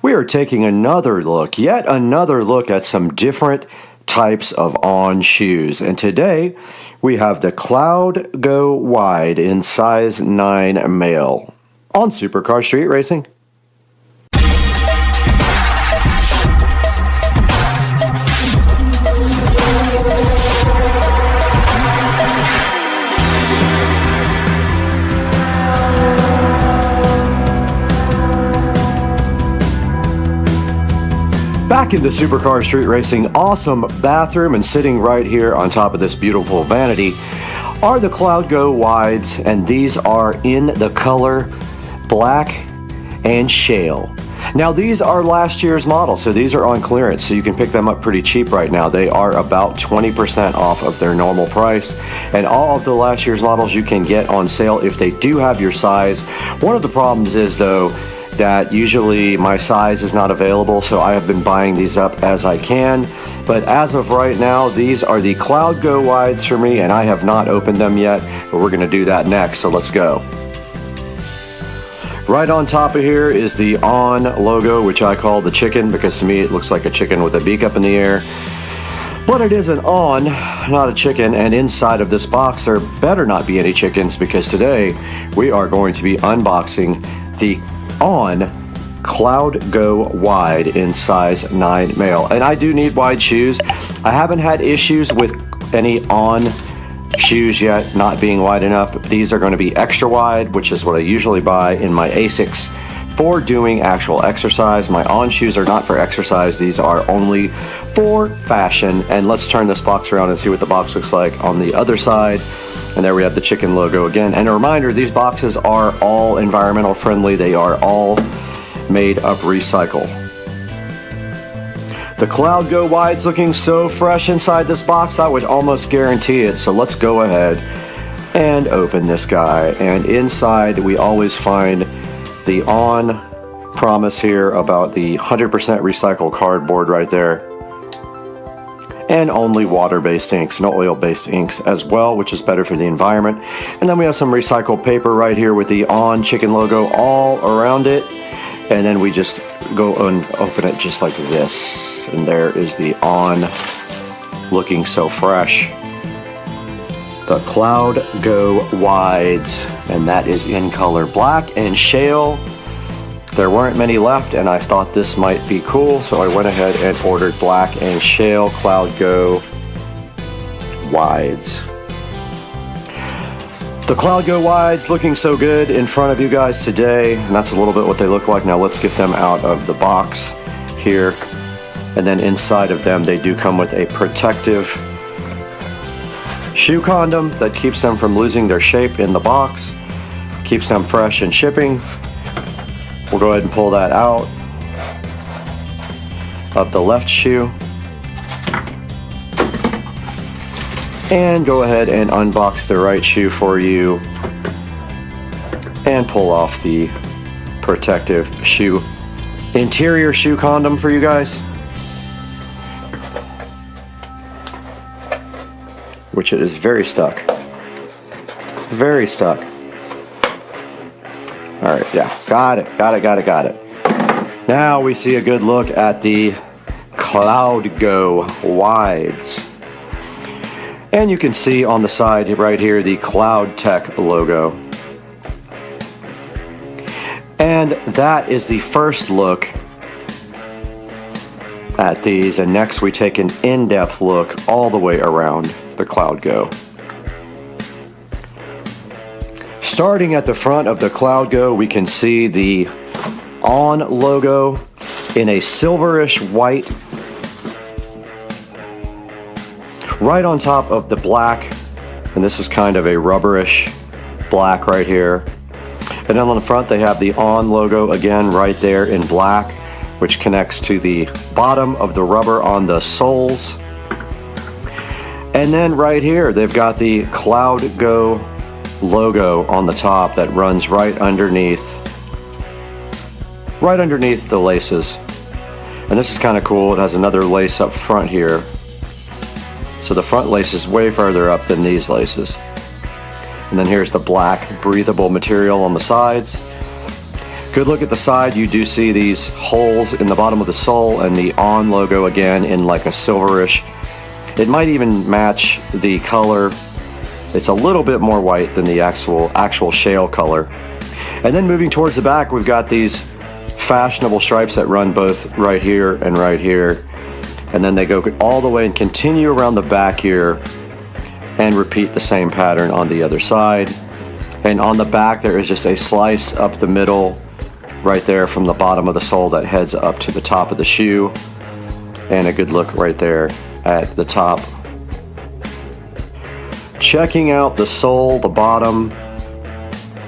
S1: we are taking another look, yet another look at some different types of on shoes. And today we have the Cloud Go Wide in size 9 male on Supercar Street Racing. Back in the Supercar Street Racing awesome bathroom, and sitting right here on top of this beautiful vanity are the Cloud Go Wides, and these are in the color black and shale. Now these are last year's models, so these are on clearance, so you can pick them up pretty cheap right now. They are about 20% off of their normal price, and all of the last year's models you can get on sale if they do have your size. One of the problems is though that usually my size is not available, so I have been buying these up as I can. But as of right now, these are the Cloud Go Wides for me, and I have not opened them yet, but we're gonna do that next, so let's go. Right on top of here is the On logo, which I call the chicken, because to me it looks like a chicken with a beak up in the air. But it is an On, not a chicken, and inside of this box there better not be any chickens, because today we are going to be unboxing the On Cloud Go Wide in size 9 male. And I do need wide shoes. I haven't had issues with any On shoes yet not being wide enough. These are going to be extra wide, which is what I usually buy in my ASICs for doing actual exercise. My On shoes are not for exercise. These are only for fashion. And let's turn this box around and see what the box looks like on the other side. And there we have the chicken logo again. And a reminder, these boxes are all environmental friendly. They are all made of recycle. The Cloud Go Wide's looking so fresh inside this box, I would almost guarantee it. So let's go ahead and open this guy. And inside we always find the on promise here about the 100% recycled cardboard right there. And only water-based inks, no oil-based inks as well, which is better for the environment. And then we have some recycled paper right here with the On Chicken logo all around it. And then we just go and open it just like this. And there is the On, looking so fresh. The Cloud Go Wides, and that is in color black and shale. There weren't many left, and I thought this might be cool, so I went ahead and ordered black and shale Cloud Go Wides. The Cloud Go Wides looking so good in front of you guys today, and that's a little bit what they look like. Now let's get them out of the box here, and then inside of them they do come with a protective shoe condom that keeps them from losing their shape in the box, keeps them fresh in shipping. We'll go ahead and pull that out of the left shoe. And go ahead and unbox the right shoe for you. And pull off the protective shoe, interior shoe condom for you guys. Which it is very stuck. Very stuck. All right, yeah, got it. Now we see a good look at the Cloud Go Wides. And you can see on the side right here the Cloud Tech logo. And that is the first look at these. And next we take an in-depth look all the way around the Cloud Go. Starting at the front of the Cloud Go, we can see the On logo in a silverish white, right on top of the black, and this is kind of a rubberish black right here. And then on the front they have the On logo again right there in black, which connects to the bottom of the rubber on the soles. And then right here they've got the Cloud Go logo on the top that runs right underneath the laces. And this is kind of cool. It has another lace up front here, so the front lace is way further up than these laces. And then here's the black breathable material on the sides. Good look at the side. You do see these holes in the bottom of the sole, and the On logo again in like a silverish. It might even match the color. It's a little bit more white than the actual shale color. And then moving towards the back, we've got these fashionable stripes that run both right here and right here. And then they go all the way and continue around the back here and repeat the same pattern on the other side. And on the back there is just a slice up the middle right there from the bottom of the sole that heads up to the top of the shoe. And a good look right there at the top. Checking out the sole, the bottom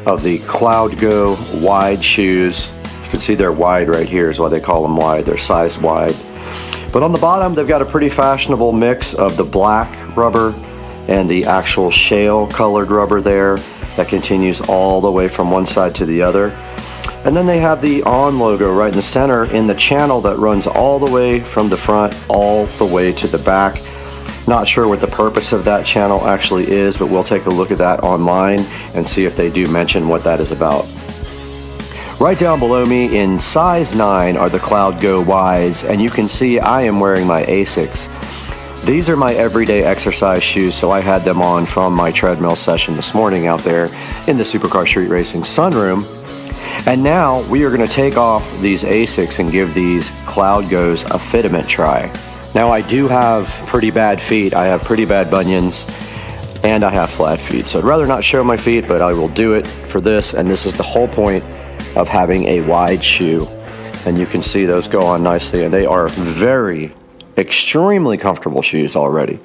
S1: of the Cloud Go Wide shoes. You can see they're wide right here is why they call them wide. They're size wide. But on the bottom they've got a pretty fashionable mix of the black rubber and the actual shale colored rubber there that continues all the way from one side to the other. And then they have the On logo right in the center in the channel that runs all the way from the front all the way to the back. Not sure what the purpose of that channel actually is, but we'll take a look at that online and see if they do mention what that is about. Right down below me in size 9 are the Cloud Go Wides, and you can see I am wearing my ASICs. These are my everyday exercise shoes, so I had them on from my treadmill session this morning out there in the Supercar Street Racing sunroom. And now we are going to take off these ASICs and give these Cloud Go's a fitment try. Now I do have pretty bad feet. I have pretty bad bunions and I have flat feet. So I'd rather not show my feet, but I will do it for this. And this is the whole point of having a wide shoe. And you can see those go on nicely, and they are extremely comfortable shoes already.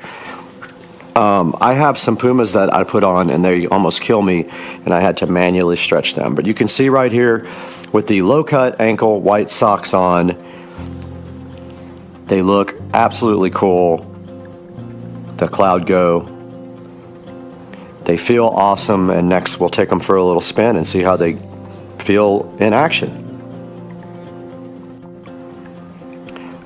S1: I have some Pumas that I put on and they almost kill me, and I had to manually stretch them. But you can see right here with the low-cut ankle white socks on, they look absolutely cool. The Cloud Go. They feel awesome, and next we'll take them for a little spin and see how they feel in action.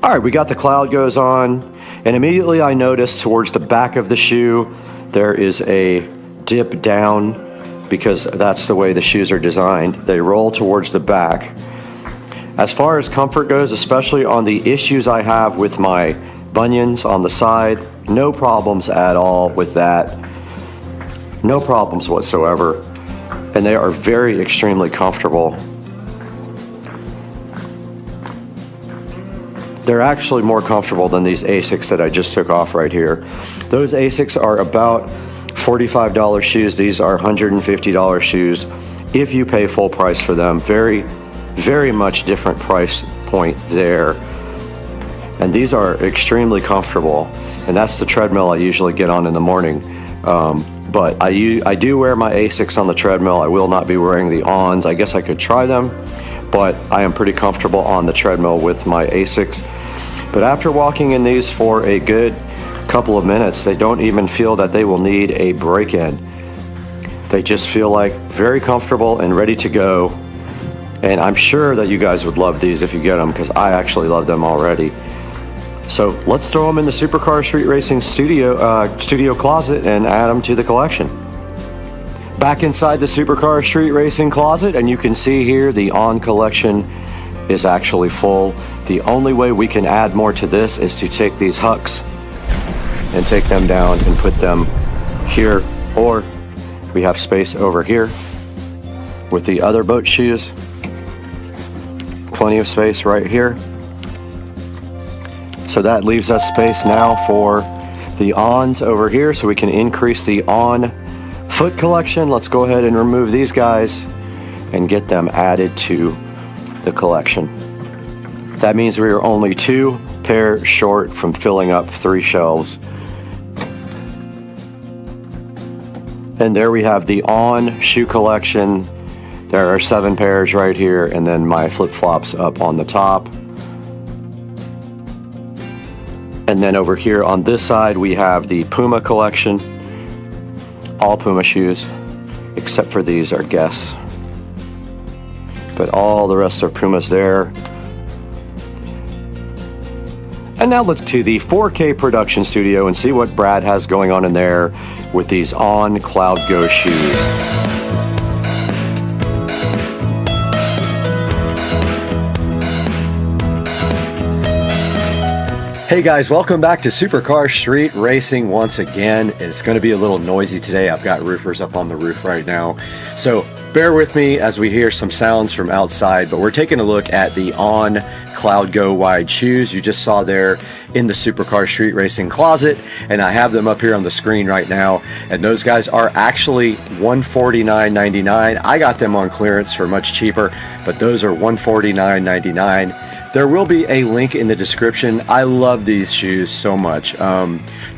S1: All right, we got the Cloud Goes on, and immediately I noticed towards the back of the shoe there is a dip down, because that's the way the shoes are designed. They roll towards the back. As far as comfort goes, especially on the issues I have with my bunions on the side, no problems at all with that. No problems whatsoever. And they are very extremely comfortable. They're actually more comfortable than these ASICs that I just took off right here. Those ASICs are about $45 shoes. These are $150 shoes if you pay full price for them. Very, very much different price point there. And these are extremely comfortable. And that's the treadmill I usually get on in the morning. But I do wear my ASICs on the treadmill. I will not be wearing the ONs. I guess I could try them, but I am pretty comfortable on the treadmill with my ASICs. But after walking in these for a good couple of minutes, they don't even feel that they will need a break-in. They just feel like very comfortable and ready to go. And I'm sure that you guys would love these if you get them, because I actually love them already. So let's throw them in the Supercar Street Racing studio closet and add them to the collection. Back inside the Supercar Street Racing closet, and you can see here the On collection is actually full. The only way we can add more to this is to take these hucks and take them down and put them here, or we have space over here with the other boat shoes. Plenty of space right here. So that leaves us space now for the ONs over here, so we can increase the On foot collection. Let's go ahead and remove these guys and get them added to the collection. That means we are only 2 pairs short from filling up 3 shelves. And there we have the On shoe collection. There are 7 pairs right here, and then my flip-flops up on the top. And then over here on this side, we have the Puma collection. All Puma shoes, except for these are Guess. But all the rest are Pumas there. And now let's to the 4K production studio and see what Brad has going on in there with these On Cloud Go shoes. Hey guys, welcome back to Supercar Street Racing once again. It's going to be a little noisy today. I've got roofers up on the roof right now. So bear with me as we hear some sounds from outside, but we're taking a look at the On Cloud Go wide shoes you just saw there in the Supercar Street Racing closet, and I have them up here on the screen right now, and those guys are actually $149.99. I got them on clearance for much cheaper, but those are $149.99. There will be a link in the description. I love these shoes so much.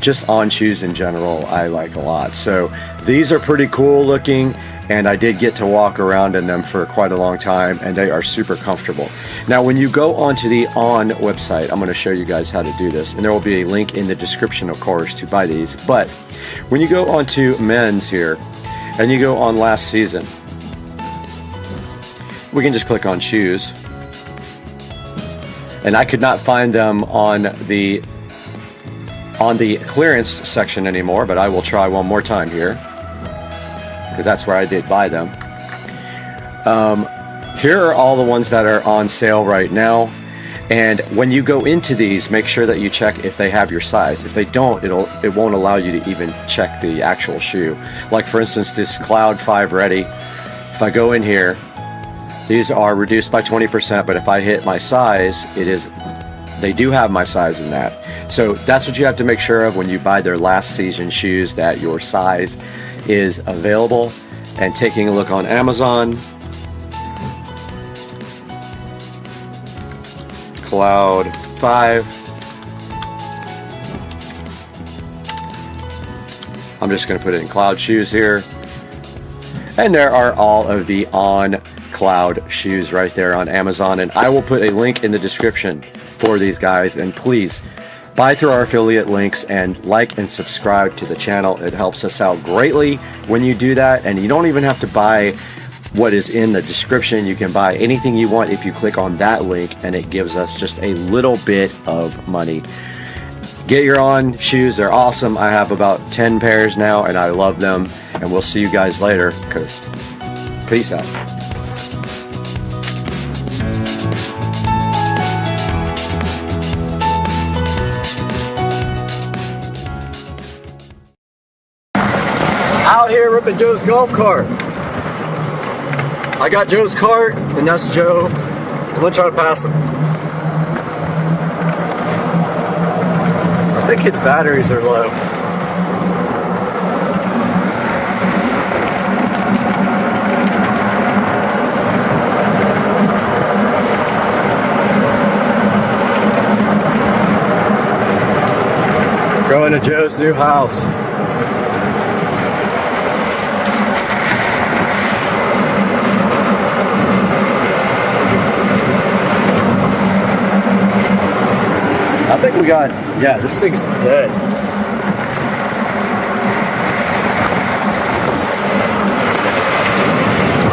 S1: Just On shoes in general, I like a lot. So these are pretty cool looking, and I did get to walk around in them for quite a long time, and they are super comfortable. Now, when you go onto the On website, I'm going to show you guys how to do this, and there will be a link in the description, of course, to buy these. But when you go onto men's here, and you go on last season, we can just click on shoes. And I could not find them on the clearance section anymore, but I will try one more time here, because that's where I did buy them. Here are all the ones that are on sale right now, and when you go into these, make sure that you check if they have your size. If they don't, it won't allow you to even check the actual shoe. Like for instance, this Cloud 5 Ready. If I go in here, these are reduced by 20%, but if I hit my size, they do have my size in that. So that's what you have to make sure of when you buy their last season shoes, that your size is available. And taking a look on Amazon, Cloud 5. just going to put it in cloud shoes here. And there are all of the on cloud shoes right there on Amazon, and I will put a link in the description for these guys. And please buy through our affiliate links and like and subscribe to the channel. It helps us out greatly when you do that, and you don't even have to buy what is in the description. You can buy anything you want if you click on that link, and it gives us just a little bit of money. Get your on shoes, they're awesome. I have about 10 pairs now and I love them, and we'll see you guys later, because peace out. Out here ripping Joe's golf cart. I got Joe's cart, and that's Joe. I'm gonna try to pass him. I think his batteries are low. Going to Joe's new house. I think we got, yeah, this thing's dead.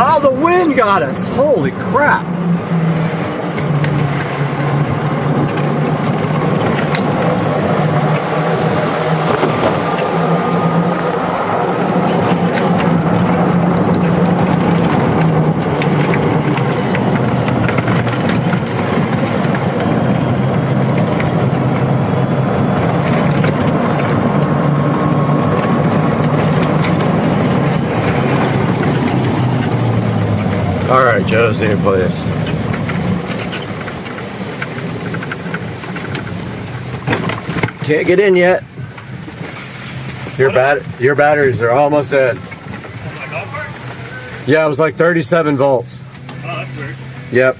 S1: Oh, the wind got us. Holy crap. All right, Joe's new place. Can't get in yet. Your batteries are almost dead. Yeah, it was like 37 volts.
S9: Oh, that's weird.
S1: Yep.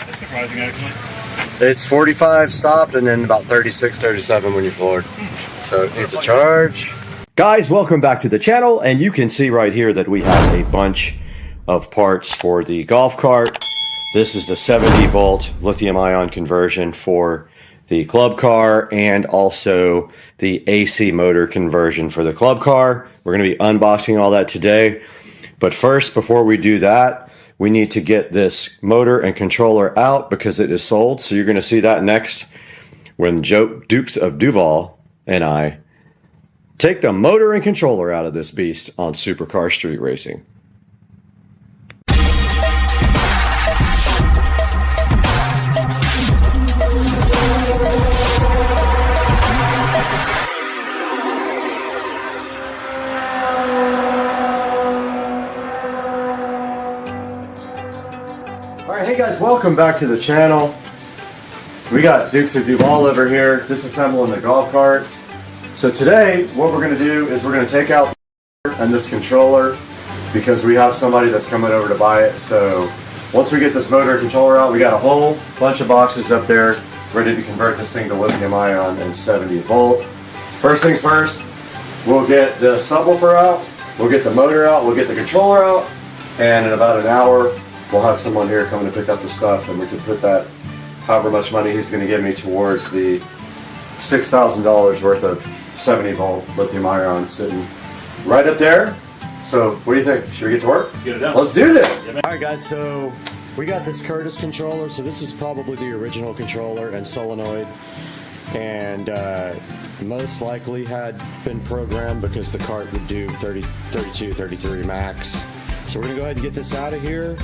S9: That's surprising, actually.
S1: It's 45 stopped, and then about 36, 37 when you floored. So it needs a charge. Guys, welcome back to the channel, and you can see right here that we have a bunch of parts for the golf cart. This is the 70 volt lithium ion conversion for the club car, and also the AC motor conversion for the club car. We're going to be unboxing all that today. But first, before we do that, we need to get this motor and controller out because it is sold. So you're going to see that next when Dukes of Duval and I take the motor and controller out of this beast on Supercar Street Racing. Alright, hey guys, welcome back to the channel. We got Dukes of Duval over here disassembling the golf cart. So today, what we're going to do is we're going to take out and this controller because we have somebody that's coming over to buy it. So once we get this motor and controller out, we got a whole bunch of boxes up there ready to convert this thing to lithium ion and 70 volt. First things first, we'll get the subwoofer out, we'll get the motor out, we'll get the controller out, and in about an hour, we'll have someone here coming to pick up the stuff, and we can put that, however much money he's going to give me, towards the $6,000 worth of 70 volt lithium ion sitting right up there. So what do you think? Should we get to work?
S9: Let's get it done.
S1: Let's do this. Yeah, alright guys, so we got this Curtis controller. So this is probably the original controller and solenoid, and most likely had been programmed because the cart would do 30, 32, 33 max. So we're gonna go ahead and get this out of here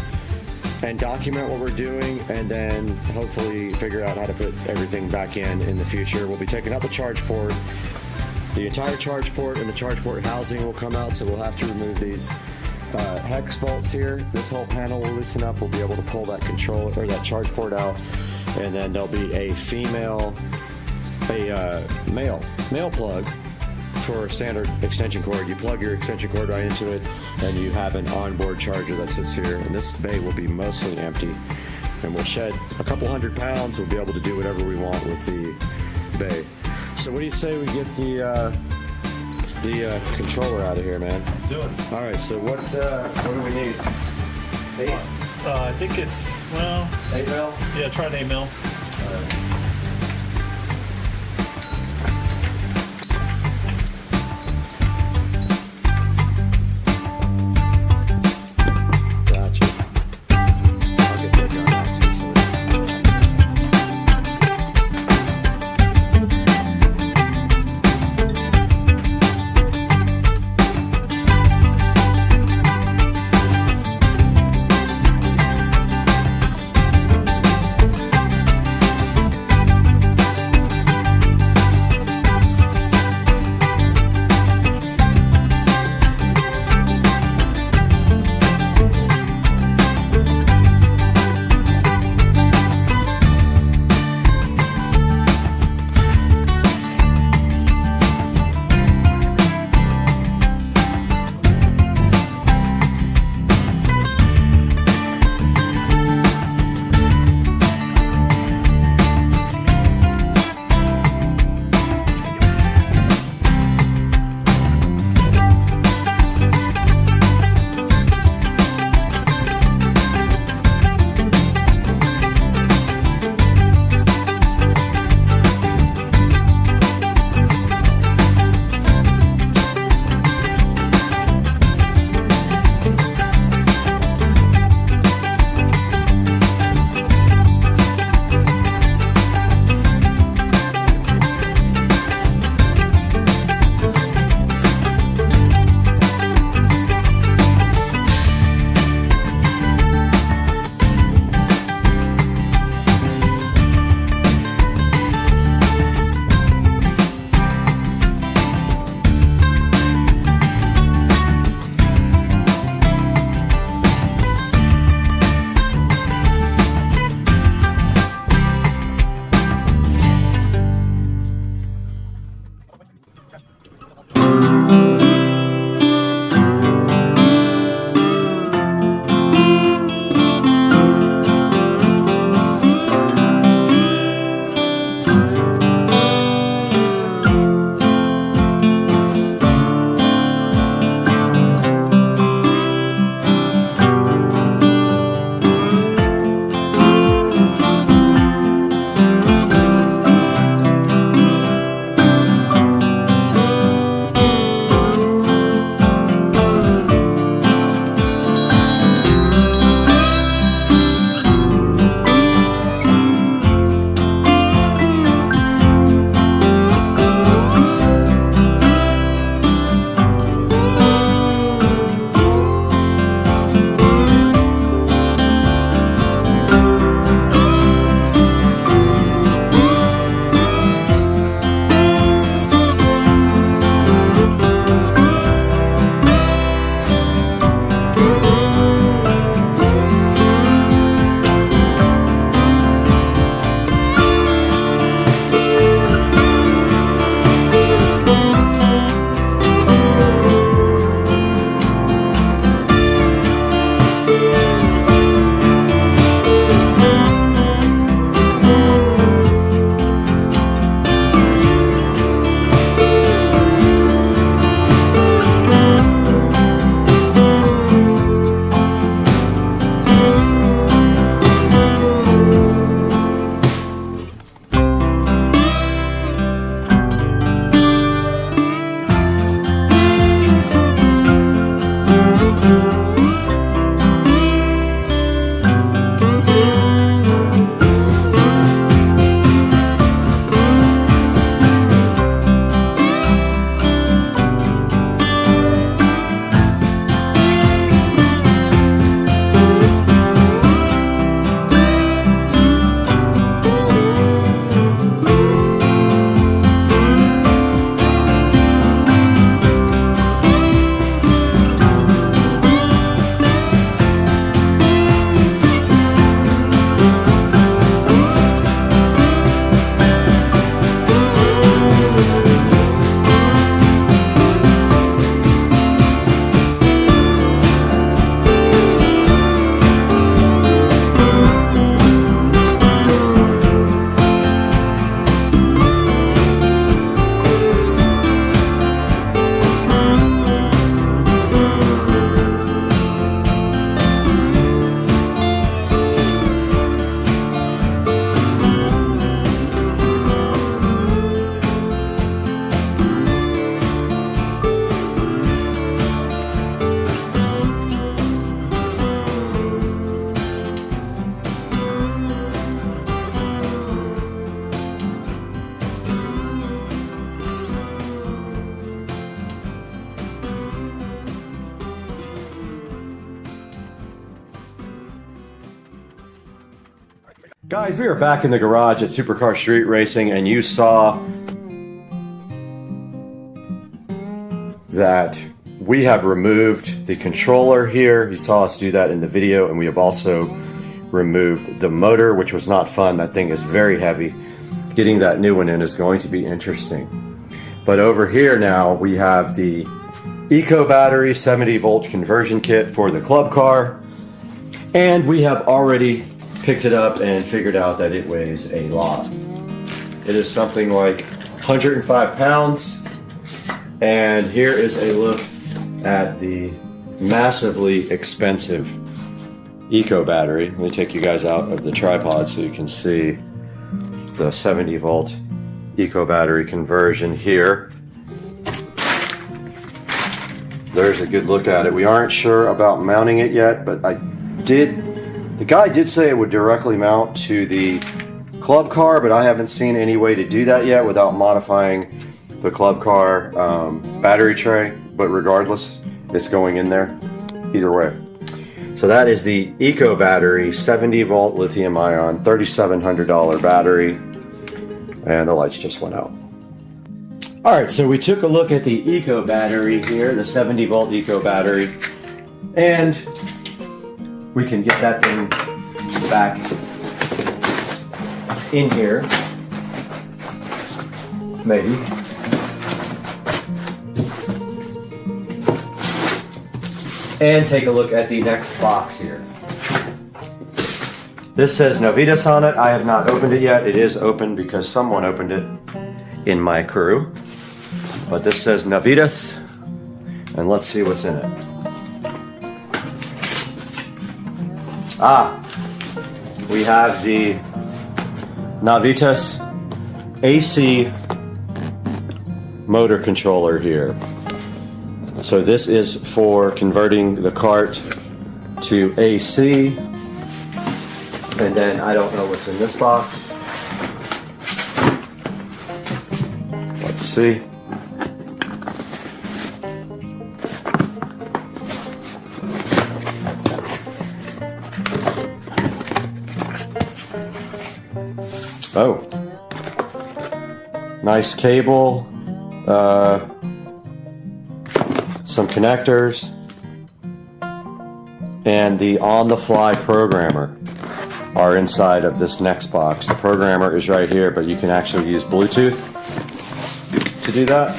S1: and document what we're doing, and then hopefully figure out how to put everything back in the future. We'll be taking out the charge port. The entire charge port and the charge port housing will come out, so we'll have to remove these hex bolts here. This whole panel will loosen up. We'll be able to pull that controller or that charge port out, and then there'll be a male plug for a standard extension cord. You plug your extension cord right into it, and you have an onboard charger that sits here, and this bay will be mostly empty, and we'll shed a couple 100 pounds. We'll be able to do whatever we want with the bay. So what do you say we get the the controller out of here, man.
S9: Let's do it.
S1: All right, so what do we need? 8?
S9: I think it's, well,
S1: 8 mil?
S9: yeah, try an 8 mil.
S1: Gotcha. I'll get that gun actually, so Guys, we are back in the garage at Supercar Street Racing, and you saw that we have removed the controller here. You saw us do that in the video, and we have also removed the motor, which was not fun. That thing is very heavy. Getting that new one in is going to be interesting. But over here now, we have the Eco Battery 70-volt conversion kit for the club car, and we have already picked it up and figured out that it weighs a lot. It is something like 105 pounds, and here is a look at the massively expensive Eco Battery. Let me take you guys out of the tripod so you can see the 70-volt Eco Battery conversion here. There's a good look at it. We aren't sure about mounting it yet, but the guy did say it would directly mount to the club car, but I haven't seen any way to do that yet without modifying the club car battery tray. But regardless, it's going in there either way. So that is the Eco Battery 70-volt lithium ion $3,700 battery, and the lights just went out. Alright, so we took a look at the Eco Battery here, the 70-volt Eco Battery, and we can get that thing back in here, maybe. And take a look at the next box here. This says Novitas on it. I have not opened it yet. It is open because someone opened it in my crew. But this says Novitas, and let's see what's in it. We have the Novitas AC motor controller here. So this is for converting the cart to AC, and then I don't know what's in this box. Let's see. Oh, nice cable, some connectors, and the on-the-fly programmer are inside of this next box. The programmer is right here, but you can actually use Bluetooth to do that.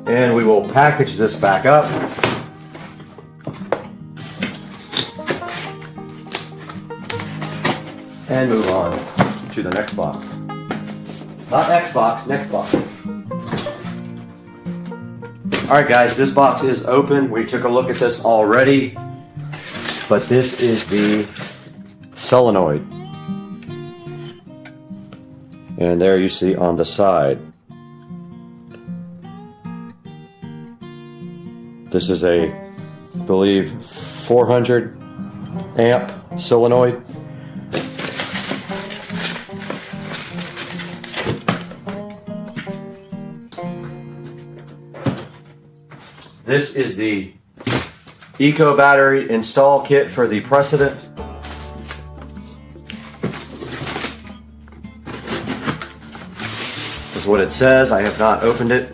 S1: And we will package this back up. And move on to the next box. Not Xbox, next box. Alright guys, this box is open. We took a look at this already. But this is the solenoid. And there you see on the side. This is a, I believe, 400 amp solenoid. This is the Eco Battery install kit for the Precedent. This is what it says. I have not opened it.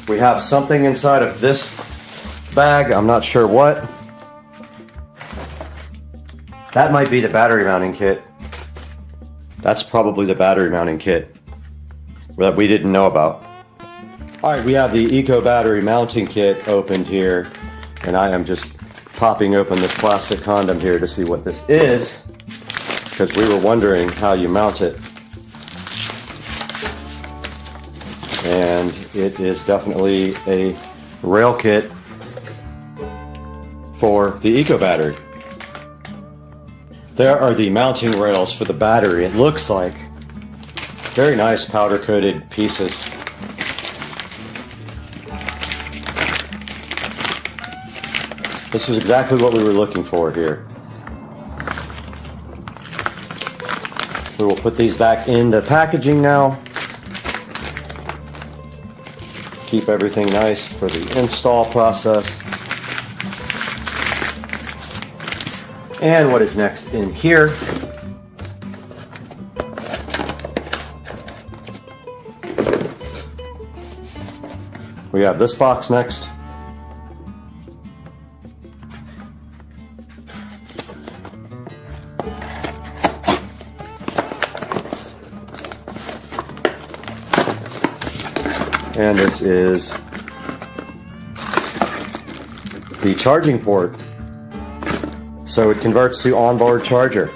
S1: We have something inside of this bag. I'm not sure what. That might be the battery mounting kit. That's probably the battery mounting kit that we didn't know about. Alright, we have the Eco Battery mounting kit opened here, and I am just popping open this plastic condom here to see what this is, because we were wondering how you mount it. And it is definitely a rail kit for the Eco Battery. There are the mounting rails for the battery. It looks like very nice powder coated pieces. This is exactly what we were looking for here. We will put these back into packaging now. Keep everything nice for the install process. And what is next in here? We have this box next. And this is the charging port. So it converts to onboard charger.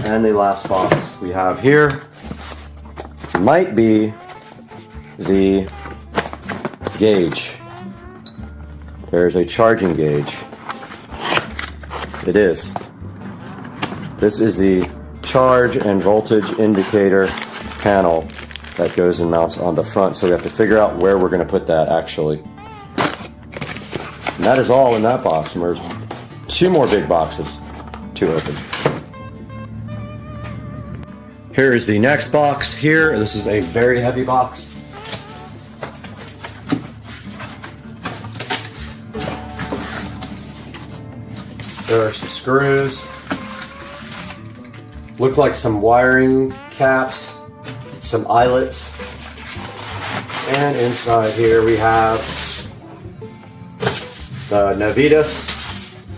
S1: And the last box we have here might be the gauge. There's a charging gauge. It is. This is the charge and voltage indicator panel that goes and mounts on the front. So we have to figure out where we're going to put that actually. And that is all in that box. And there's 2 more big boxes to open. Here is the next box here. This is a very heavy box. There are some screws. Look like some wiring caps, some eyelets. And inside here we have the Navitas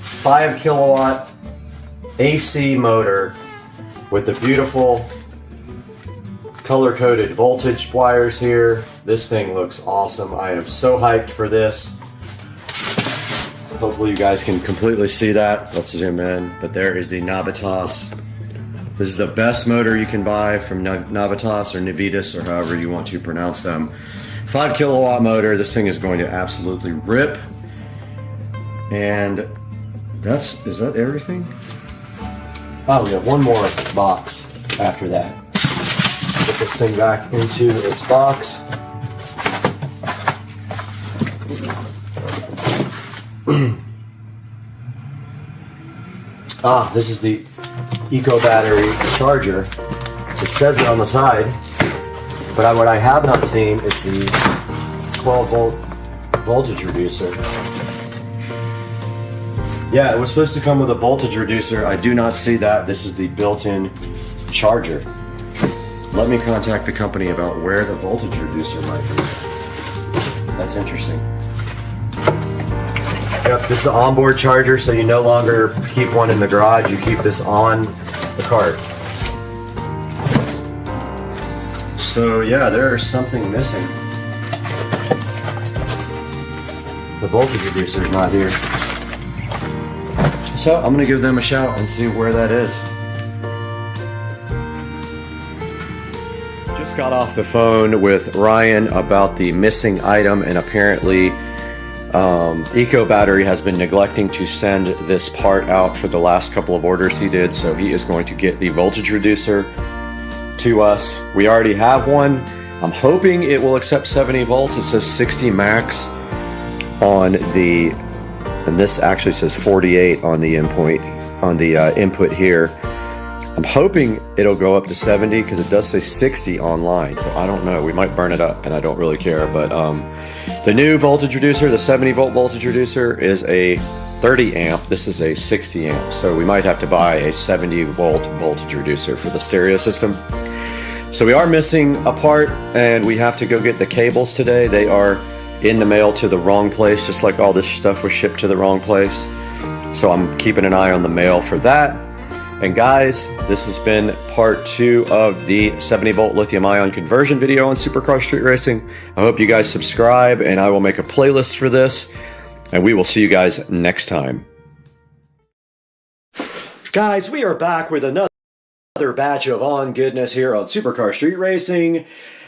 S1: 5 kilowatt AC motor with the beautiful color-coded voltage wires here. This thing looks awesome. I am so hyped for this. Hopefully you guys can completely see that. Let's zoom in. But there is the Navitas. This is the best motor you can buy from Navitas or Navitas or however you want to pronounce them. 5 kilowatt motor. This thing is going to absolutely rip. And is that everything? Oh, we have one more box after that. Put this thing back into its box. This is the Eco battery charger. It says it on the side, but what I have not seen is the 12 volt voltage reducer. Yeah, it was supposed to come with a voltage reducer. I do not see that. This is the built-in charger. Let me contact the company about where the voltage reducer might be. That's interesting. Yep, this is the onboard charger, so you no longer keep one in the garage, you keep this on the cart. So yeah, there's something missing. The voltage reducer is not here. So I'm gonna give them a shout and see where that is. Just got off the phone with Ryan about the missing item, and apparently Eco Battery has been neglecting to send this part out for the last couple of orders he did, so he is going to get the voltage reducer to us. We already have one. I'm hoping it will accept 70 volts. It says 60 max on the, and this actually says 48 on the input here. I'm hoping it'll go up to 70 because it does say 60 online, so I don't know. We might burn it up and I don't really care, but the new voltage reducer, the 70 volt voltage reducer, is a 30 amp. This is a 60 amp, so we might have to buy a 70 volt voltage reducer for the stereo system. So we are missing a part, and we have to go get the cables today. They are in the mail to the wrong place, just like all this stuff was shipped to the wrong place. So I'm keeping an eye on the mail for that. And guys, this has been part 2 of the 70 volt lithium ion conversion video on Supercar Street Racing. I hope you guys subscribe, and I will make a playlist for this, and we will see you guys next time. Guys, we are back with another batch of on goodness here on Supercar Street Racing,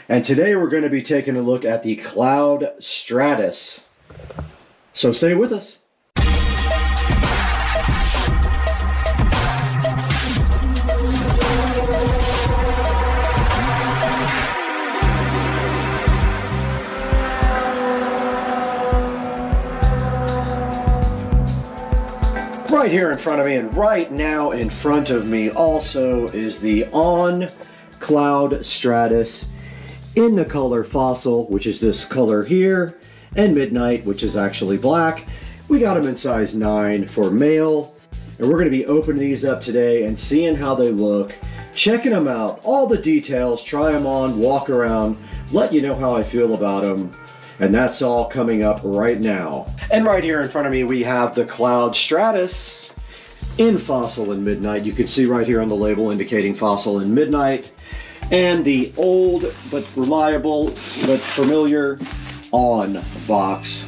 S1: and today we're going to be taking a look at the Cloud Stratus. So stay with us. right here in front of me, and right now in front of me also, is the On Cloud Stratus in the color Fossil, which is this color here, and Midnight, which is actually black. We got them in size 9 for male, and we're going to be opening these up today and seeing how they look, checking them out, all the details, try them on, walk around, let you know how I feel about them. And that's all coming up right now. And right here in front of me, we have the Cloud Stratus in Fossil and Midnight. You can see right here on the label indicating Fossil and Midnight. And the old but reliable but familiar On box,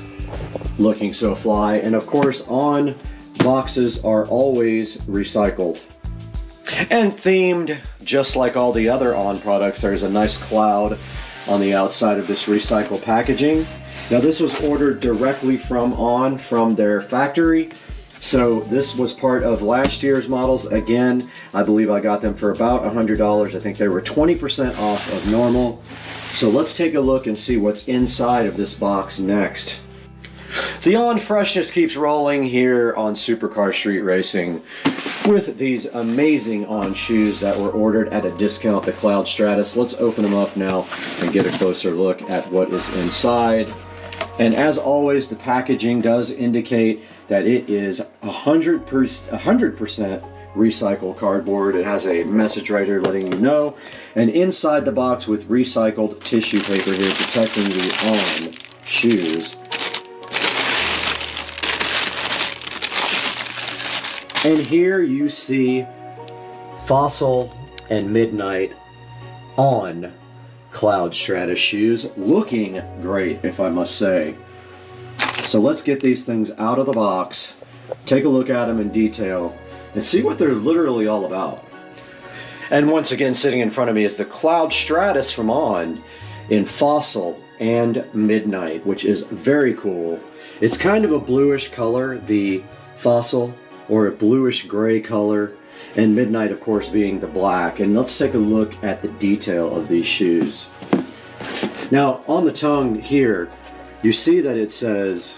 S1: looking so fly. And of course, On boxes are always recycled. And themed, just like all the other On products, there's a nice cloud on the outside of this recycled packaging. Now this was ordered directly from On, from their factory. So this was part of last year's models. Again, I believe I got them for about $100. I think they were 20% off of normal. So let's take a look and see what's inside of this box next. The On freshness keeps rolling here on Supercar Street Racing with these amazing On shoes that were ordered at a discount, the Cloud Stratus. Let's open them up now and get a closer look at what is inside. And as always, the packaging does indicate that it is 100% recycled cardboard. It has a message right here letting you know. And inside the box with recycled tissue paper here protecting the On shoes. And here you see Fossil and Midnight On Cloud Stratus shoes, looking great, if I must say. So let's get these things out of the box, take a look at them in detail, and see what they're literally all about. And once again, sitting in front of me is the Cloud Stratus from On in Fossil and Midnight, which is very cool. It's kind of a bluish color, the Fossil, or a bluish gray color, and Midnight of course being the black. And let's take a look at the detail of these shoes. Now on the tongue here, you see that it says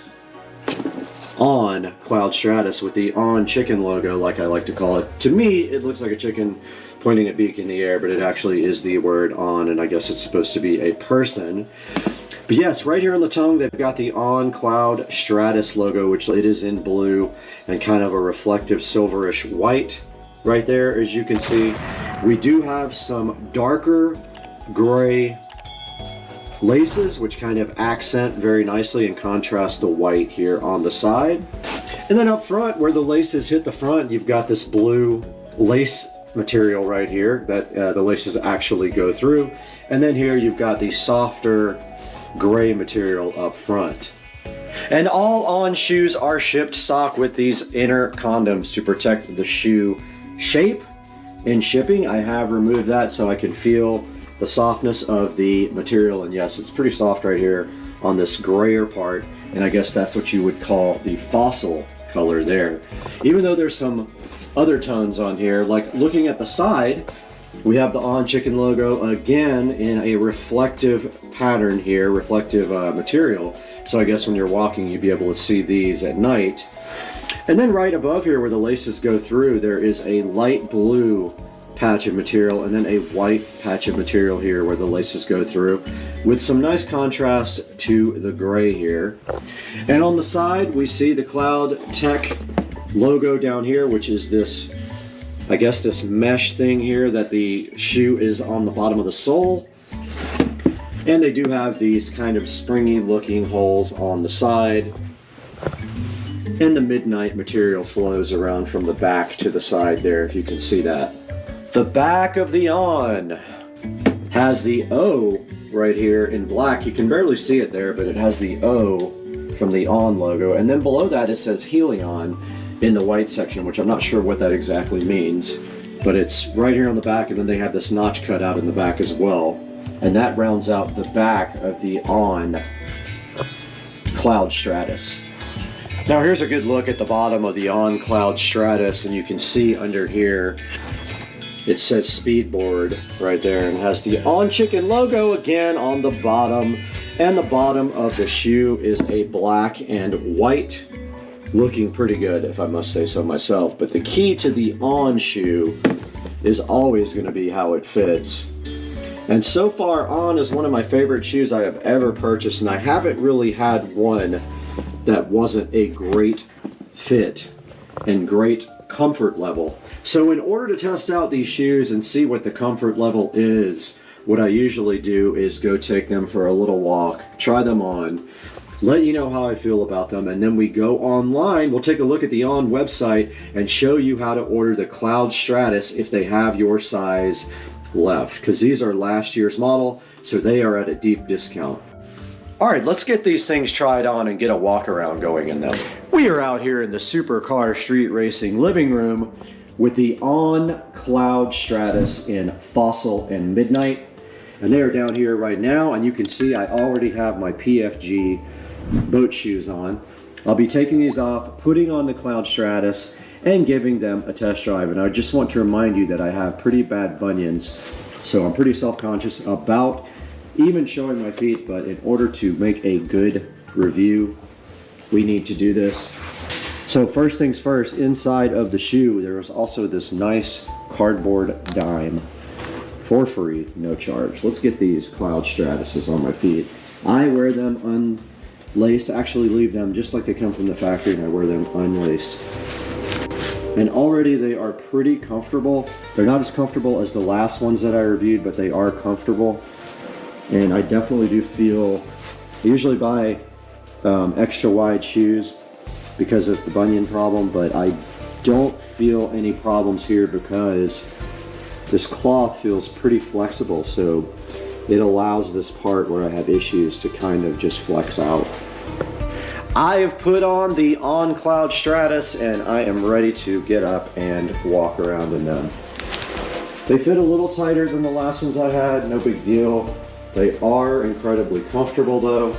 S1: On Cloud Stratus with the On chicken logo, like I like to call it. To me, it looks like a chicken pointing a beak in the air, but it actually is the word On, and I guess it's supposed to be a person. But yes, right here on the tongue, they've got the On Cloud Stratus logo, which it is in blue and kind of a reflective silverish white right there, as you can see. We do have some darker gray laces, which kind of accent very nicely and contrast the white here on the side. And then up front, where the laces hit the front, you've got this blue lace material right here that the laces actually go through. And then here you've got the softer gray material up front. And all On shoes are shipped stock with these inner condoms to protect the shoe shape. In shipping, I have removed that so I can feel the softness of the material, and yes, it's pretty soft right here on this grayer part, and I guess that's what you would call the Fossil color there. Even though there's some other tones on here, like looking at the side, we have the On chicken logo again in a reflective pattern here, reflective material. So I guess when you're walking, you'd be able to see these at night. And then right above here where the laces go through, there is a light blue patch of material and then a white patch of material here where the laces go through, with some nice contrast to the gray here. And on the side, we see the Cloud Tech logo down here, which is this, I guess, this mesh thing here that the shoe is on the bottom of the sole. And they do have these kind of springy looking holes on the side. And the Midnight material flows around from the back to the side there, if you can see that. The back of the On has the O right here in black. You can barely see it there, but it has the O from the On logo. And then below that it says Helion in the white section, which I'm not sure what that exactly means. But it's right here on the back, and then they have this notch cut out in the back as well. And that rounds out the back of the On Cloud Stratus. Now here's a good look at the bottom of the On Cloud Stratus, and you can see under here it says Speedboard right there, and has the On Chicken logo again on the bottom. And the bottom of the shoe is a black and white looking pretty good, if I must say so myself. But the key to the On shoe is always going to be how it fits. And so far, On is one of my favorite shoes I have ever purchased, and I haven't really had one that wasn't a great fit and great comfort level. So in order to test out these shoes and see what the comfort level is, what I usually do is go take them for a little walk, try them on, let you know how I feel about them, and then we go online. We'll take a look at the On website and show you how to order the Cloud Stratus if they have your size left, because these are last year's model, so they are at a deep discount. All right, let's get these things tried on and get a walk around going in them. We are out here in the Supercar Street Racing living room with the On Cloud Stratus in Fossil and Midnight. And they are down here right now, and you can see I already have my PFG boat shoes on. I'll be taking these off, putting on the Cloud Stratus, and giving them a test drive. And I just want to remind you that I have pretty bad bunions, so I'm pretty self-conscious about even showing my feet, but in order to make a good review, we need to do this. So first things first, inside of the shoe, there is also this nice cardboard dime for free, no charge. Let's get these Cloud Stratuses on my feet. I wear them unlaced, actually leave them just like they come from the factory, and I wear them unlaced. And already they are pretty comfortable. They're not as comfortable as the last ones that I reviewed, but they are comfortable. And I definitely do feel, I usually buy extra wide shoes because of the bunion problem, but I don't feel any problems here because this cloth feels pretty flexible, so it allows this part where I have issues to kind of just flex out. I have put on the On Cloud Stratus and I am ready to get up and walk around in them. They fit a little tighter than the last ones I had, no big deal. They are incredibly comfortable though.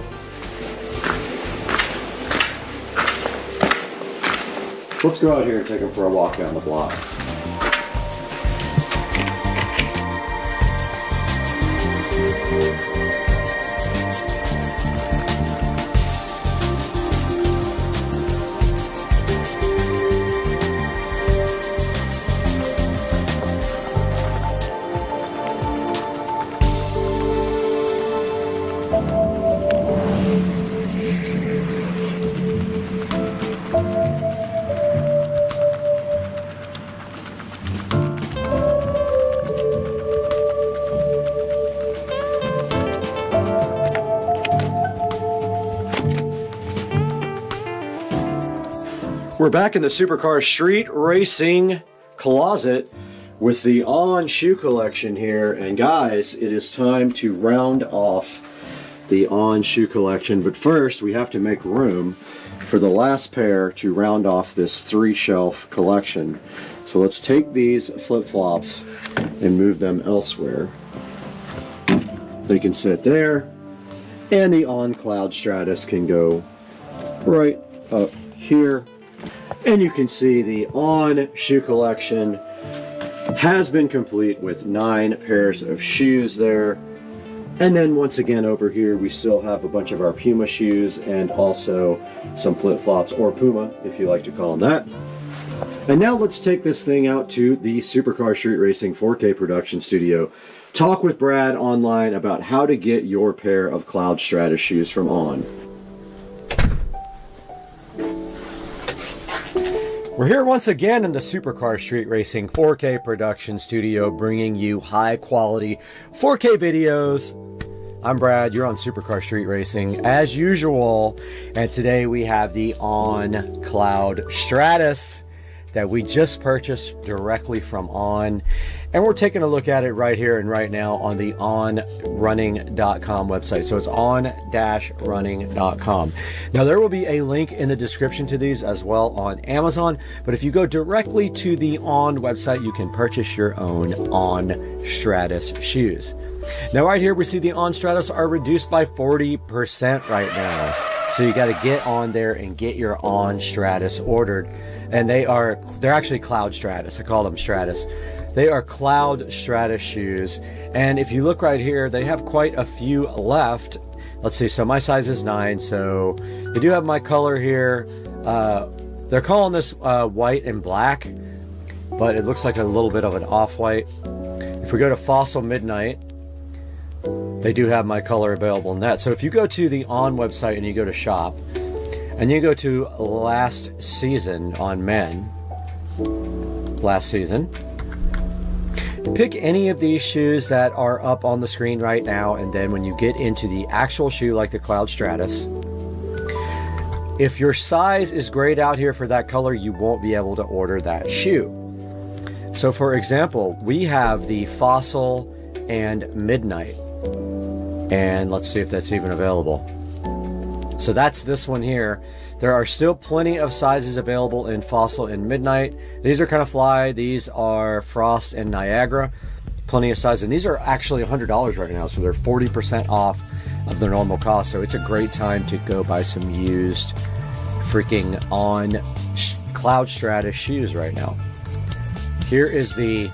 S1: Let's go out here and take them for a walk down the block. We're back in the Supercar Street Racing closet with the On shoe collection here, and guys, it is time to round off the On shoe collection, but first we have to make room for the last pair to round off this 3-shelf collection. So let's take these flip-flops and move them elsewhere. They can sit there, and the On Cloud Stratus can go right up here. And you can see the On shoe collection has been complete with 9 pairs of shoes there. And then once again over here we still have a bunch of our Puma shoes and also some flip-flops, or Puma if you like to call them that. And now let's take this thing out to the Supercar Street Racing 4K production studio. Talk with Brad online about how to get your pair of Cloud Stratus shoes from On. We're here once again in the Supercar Street Racing 4K production studio, bringing you high quality 4K videos. I'm Brad, you're on Supercar Street Racing as usual, and today we have the On Cloud Stratus that we just purchased directly from On, and we're taking a look at it right here and right now on the onrunning.com website. So it's on-running.com. Now there will be a link in the description to these as well on Amazon, but if you go directly to the On website, you can purchase your own On Stratus shoes. Now right here we see the On Stratus are reduced by 40% right now. So you got to get on there and get your On Stratus ordered. And they're actually Cloud Stratus. I call them Stratus. They are Cloud Stratus shoes. And if you look right here, they have quite a few left. Let's see, so my size is 9, so they do have my color here. They're calling this white and black, but it looks like a little bit of an off-white. If we go to Fossil Midnight, they do have my color available in that. So if you go to the On website and you go to shop, and you go to last season on men, last season, pick any of these shoes that are up on the screen right now, and then when you get into the actual shoe like the Cloud Stratus, if your size is grayed out here for that color, you won't be able to order that shoe. So for example, we have the Fossil and Midnight, and let's see if that's even available. So that's this one here. There are still plenty of sizes available in Fossil and Midnight. These are kind of fly. These are Frost and Niagara. Plenty of size. And these are actually $100 right now. So they're 40% off of their normal cost. So it's a great time to go buy some used freaking On Cloud Stratus shoes right now. Here is the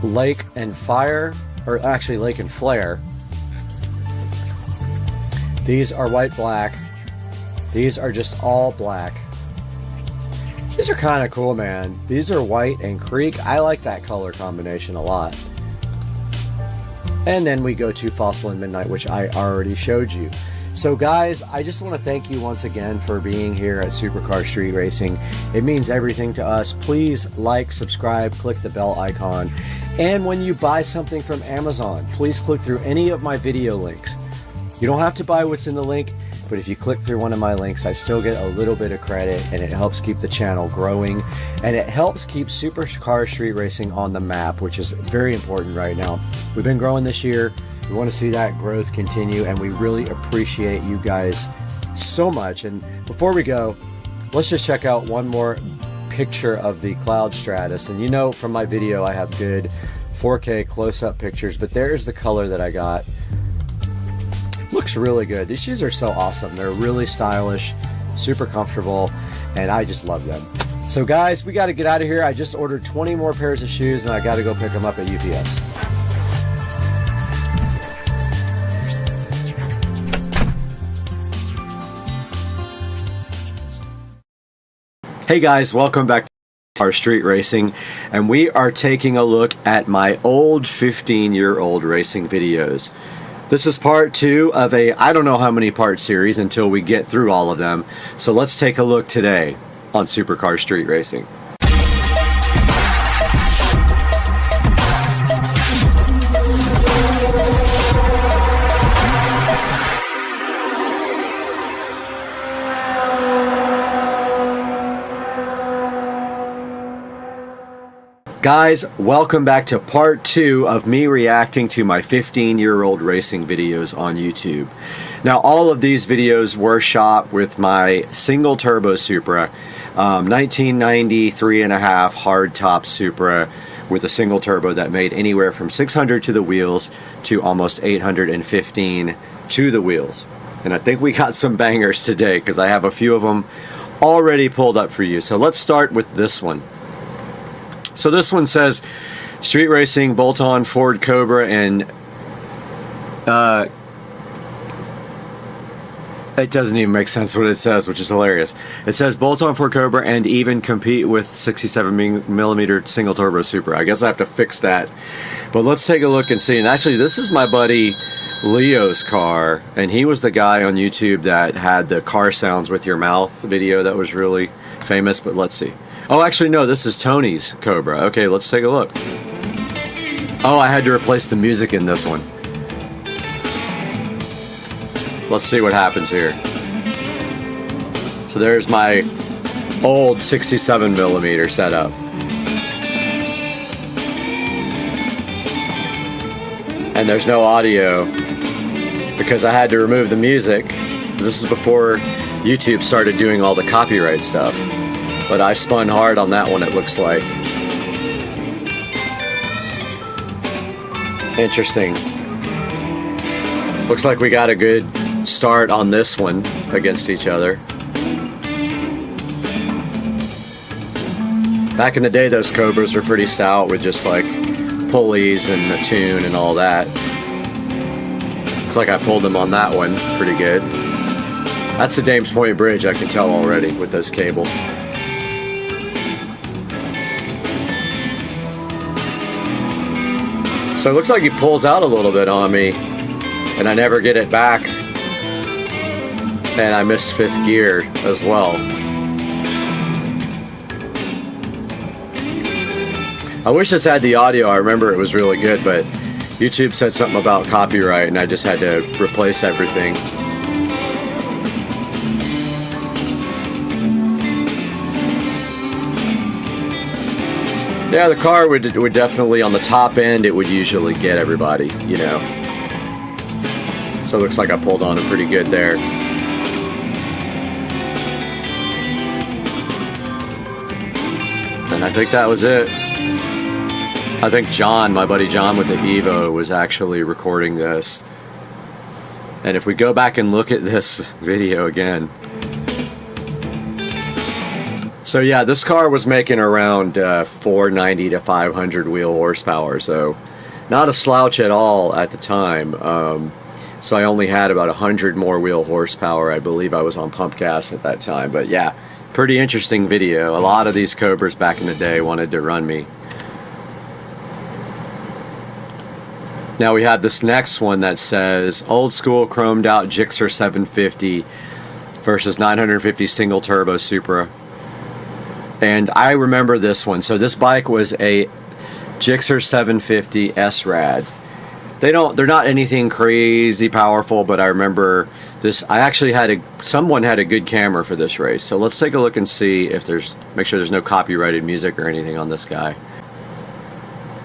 S1: Lake and Fire, or actually Lake and Flare. These are white black. These are just all black. These are kind of cool, man. These are white and creek. I like that color combination a lot. And then we go to Fossil and Midnight, which I already showed you. So guys, I just want to thank you once again for being here at Supercar Street Racing. It means everything to us. Please like, subscribe, click the bell icon. And when you buy something from Amazon, please click through any of my video links. You don't have to buy what's in the link, but if you click through one of my links, I still get a little bit of credit, and it helps keep the channel growing, and it helps keep Supercar Street Racing on the map, which is very important right now. We've been growing this year. We want to see that growth continue, and we really appreciate you guys so much. And before we go, let's just check out one more picture of the Cloud Stratus. And you know from my video I have good 4K close-up pictures, but there's the color that I got. Looks really good. These shoes are so awesome. They're really stylish, super comfortable, and I just love them. So guys, we got to get out of here. I just ordered 20 more pairs of shoes, and I got to go pick them up at UPS. Hey guys, welcome back to our Street Racing, and we are taking a look at my old 15-year-old racing videos. This is part 2 of a I don't know how many part series until we get through all of them. So let's take a look today on Supercar Street Racing. Guys, welcome back to part 2 of me reacting to my 15-year-old racing videos on YouTube. Now, all of these videos were shot with my single turbo Supra, 1993 and a half hardtop Supra with a single turbo that made anywhere from 600 to the wheels to almost 815 to the wheels. And I think we got some bangers today because I have a few of them already pulled up for you. So let's start with this one. So this one says Street Racing, bolt-on Ford Cobra, and it doesn't even make sense what it says, which is hilarious. It says bolt-on Ford Cobra and even compete with 67mm single turbo Supra. I guess I have to fix that. But let's take a look and see. And actually, this is my buddy Leo's car, and he was the guy on YouTube that had the car sounds with your mouth video that was really famous. But let's see. Oh, actually, no, this is Tony's Cobra. Okay, let's take a look. Oh, I had to replace the music in this one. Let's see what happens here. So there's my old 67mm setup. And there's no audio because I had to remove the music. This is before YouTube started doing all the copyright stuff. But I spun hard on that one, it looks like. Interesting. Looks like we got a good start on this one against each other. Back in the day, those Cobras were pretty stout with just like pulleys and a tune and all that. Looks like I pulled them on that one pretty good. That's the Dames Point Bridge, I can tell already with those cables. So it looks like he pulls out a little bit on me, and I never get it back. And I missed 5th gear as well. I wish this had the audio. I remember it was really good, but YouTube said something about copyright, and I just had to replace everything. Yeah, the car would definitely, on the top end, it would usually get everybody, you know. So it looks like I pulled on it pretty good there. And I think that was it. I think John, my buddy John with the Evo, was actually recording this. And if we go back and look at this video again. So yeah, this car was making around 490 to 500 wheel horsepower, so not a slouch at all at the time. So I only had about 100 more wheel horsepower. I believe I was on pump gas at that time, but yeah, pretty interesting video. A lot of these Cobras back in the day wanted to run me. Now we have this next one that says old school chromed out Gixxer 750 versus 950 single turbo Supra. And I remember this one. So this bike was a Gixxer 750 SRAD. They're not anything crazy powerful, but I remember this. I actually had someone had a good camera for this race. So let's take a look and see if make sure there's no copyrighted music or anything on this guy.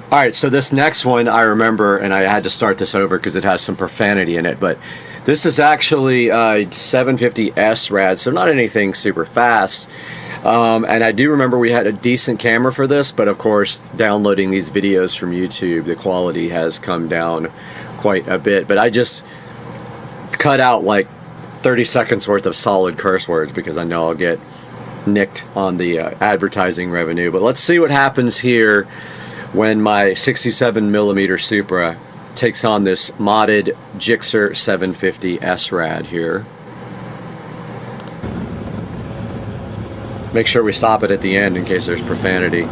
S1: All right, so this next one I remember, and I had to start this over because it has some profanity in it, but this is actually a 750 SRAD, so not anything super fast. And I do remember we had a decent camera for this, but of course, downloading these videos from YouTube, the quality has come down quite a bit. But I just cut out like 30 seconds worth of solid curse words because I know I'll get nicked on the advertising revenue. But let's see what happens here when my 67mm Supra takes on this modded Gixxer 750 SRAD here. Make sure we stop it at the end in case there's profanity.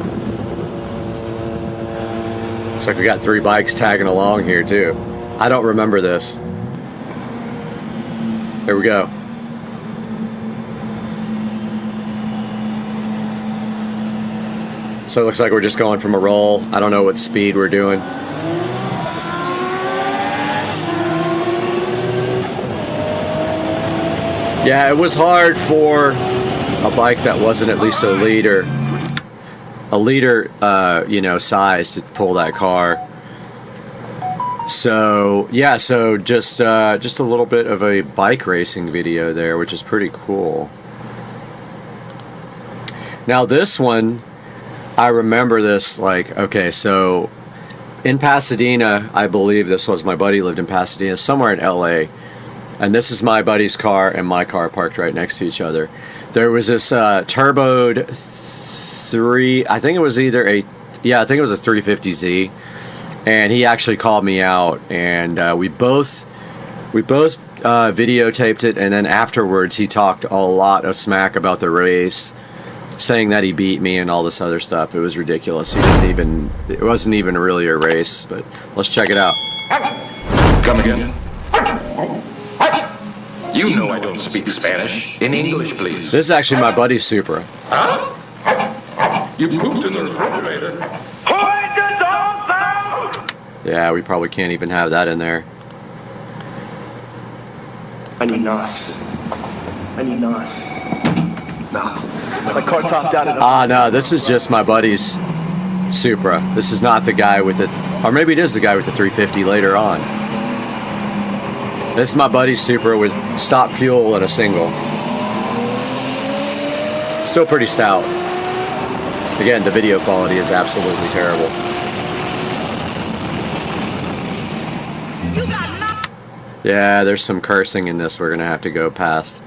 S1: Looks like we got 3 bikes tagging along here too. I don't remember this. There we go. So it looks like we're just going from a roll. I don't know what speed we're doing. Yeah, it was hard for a bike that wasn't at least a liter, you know, size to pull that car. So yeah, so just a little bit of a bike racing video there, which is pretty cool. Now this one, I remember this like, okay, so in Pasadena, I believe this was, my buddy lived in Pasadena, somewhere in LA, and this is my buddy's car and my car parked right next to each other. There was this turboed I think it was either I think it was a 350Z, and he actually called me out, and we both videotaped it, and then afterwards he talked a lot of smack about the race, saying that he beat me and all this other stuff. It was ridiculous. It wasn't even really a race, but let's check it out.
S10: Come again. You know I don't speak Spanish. In English, please.
S1: This is actually my buddy's Supra.
S10: Huh? You pooped in the refrigerator.
S1: Yeah, we probably can't even have that in there.
S11: I need NOS. No. My car topped out.
S1: Ah, no, this is just my buddy's Supra. This is not the guy with the, or maybe it is the guy with the 350 later on. This is my buddy's Supra with stop fuel and a single. Still pretty stout. Again, the video quality is absolutely terrible. Yeah, there's some cursing in this we're gonna have to go past.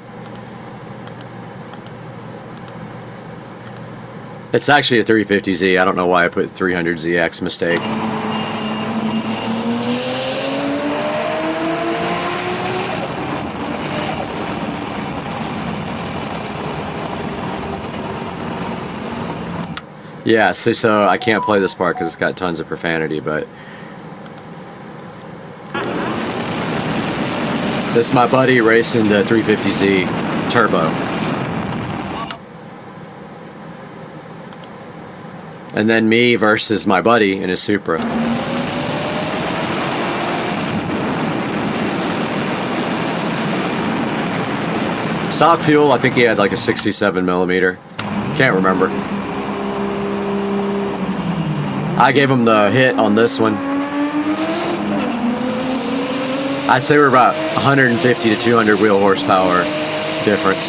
S1: It's actually a 350Z. I don't know why I put 300ZX, mistake. Yeah, see, so I can't play this part because it's got tons of profanity, but this is my buddy racing the 350Z Turbo. And then me versus my buddy in his Supra. Stock fuel, I think he had like a 67mm. Can't remember. I gave him the hit on this one. I'd say we're about 150 to 200 wheel horsepower difference.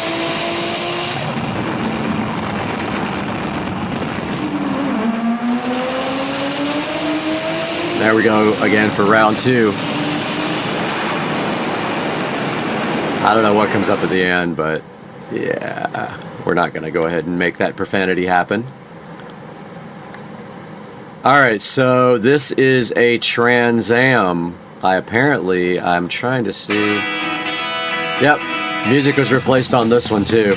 S1: There we go again for round 2. I don't know what comes up at the end, but yeah, we're not going to go ahead and make that profanity happen. Alright, so this is a Trans Am. I'm trying to see. Yep, music was replaced on this one too.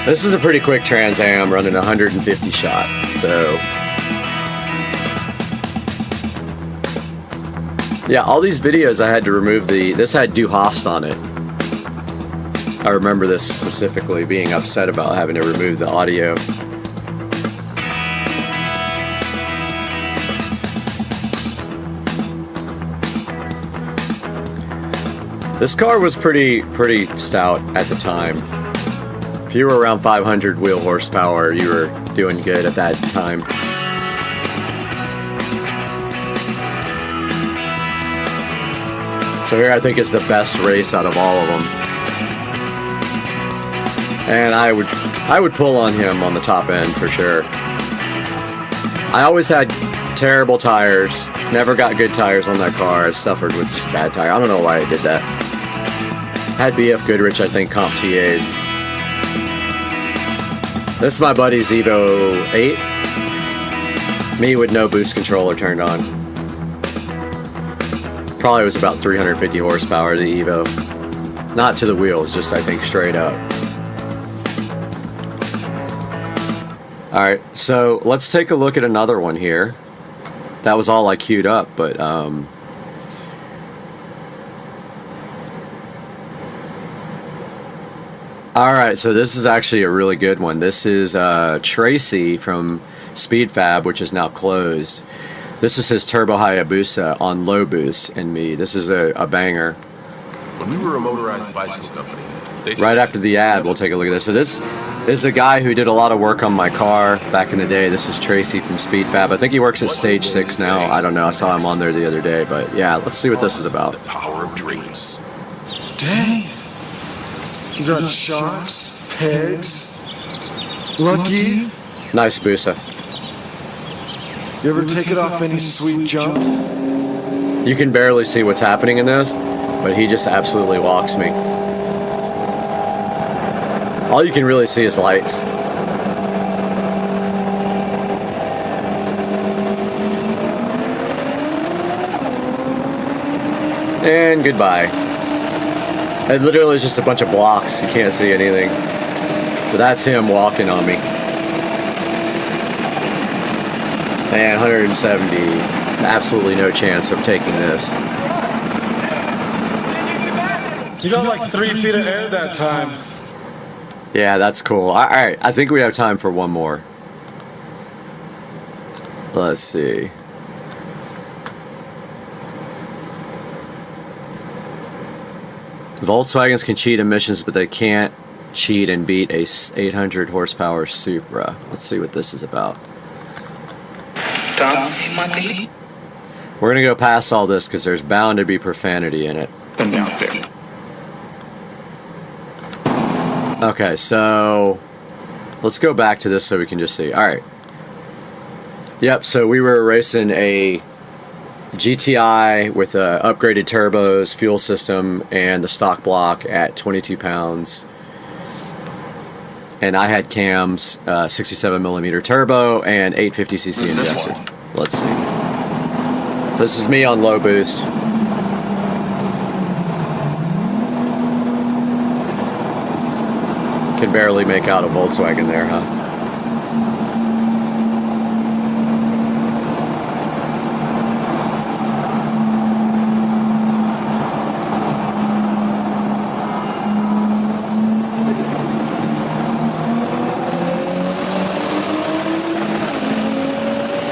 S1: This is a pretty quick Trans Am running 150 shot, so. Yeah, all these videos I had to remove this had Du Hast on it. I remember this specifically, being upset about having to remove the audio. This car was pretty stout at the time. If you were around 500 wheel horsepower, you were doing good at that time. So here I think is the best race out of all of them. And I would pull on him on the top end for sure. I always had terrible tires, never got good tires on that car. I suffered with just bad tires. I don't know why I did that. Had BF Goodrich, I think, comp TAs. This is my buddy's Evo 8. Me with no boost controller turned on. Probably was about 350 horsepower, the Evo. Not to the wheels, just I think straight up. Alright, so let's take a look at another one here. That was all I queued up, but alright, so this is actually a really good one. This is Tracy from Speedfab, which is now closed. This is his Turbo Hayabusa on low boost and me. This is a banger.
S10: When we were a motorized bicycle company,
S1: right after the ad, we'll take a look at this. So this is a guy who did a lot of work on my car back in the day. This is Tracy from Speedfab. I think he works at Stage 6 now. I don't know. I saw him on there the other day. But yeah, let's see what this is about.
S10: The power of dreams.
S11: Dang. You got shocks, pegs, lucky.
S1: Nice Busa.
S11: You ever take it off any sweet jumps?
S1: You can barely see what's happening in this, but he just absolutely walks me. All you can really see is lights. And goodbye. It literally is just a bunch of blocks. You can't see anything. But that's him walking on me. And 170. Absolutely no chance of taking this.
S11: You got like 3 feet of air that time.
S1: Yeah, that's cool. Alright, I think we have time for one more. Let's see. Volkswagens can cheat emissions, but they can't cheat and beat a 800 horsepower Supra. Let's see what this is about. We're gonna go past all this because there's bound to be profanity in it. Okay, so let's go back to this so we can just see. Alright. Yep, so we were racing a GTI with upgraded turbos, fuel system, and the stock block at 22 pounds. And I had cams, 67mm turbo, and 850cc injector. Let's see. So this is me on low boost. Can barely make out a Volkswagen there, huh?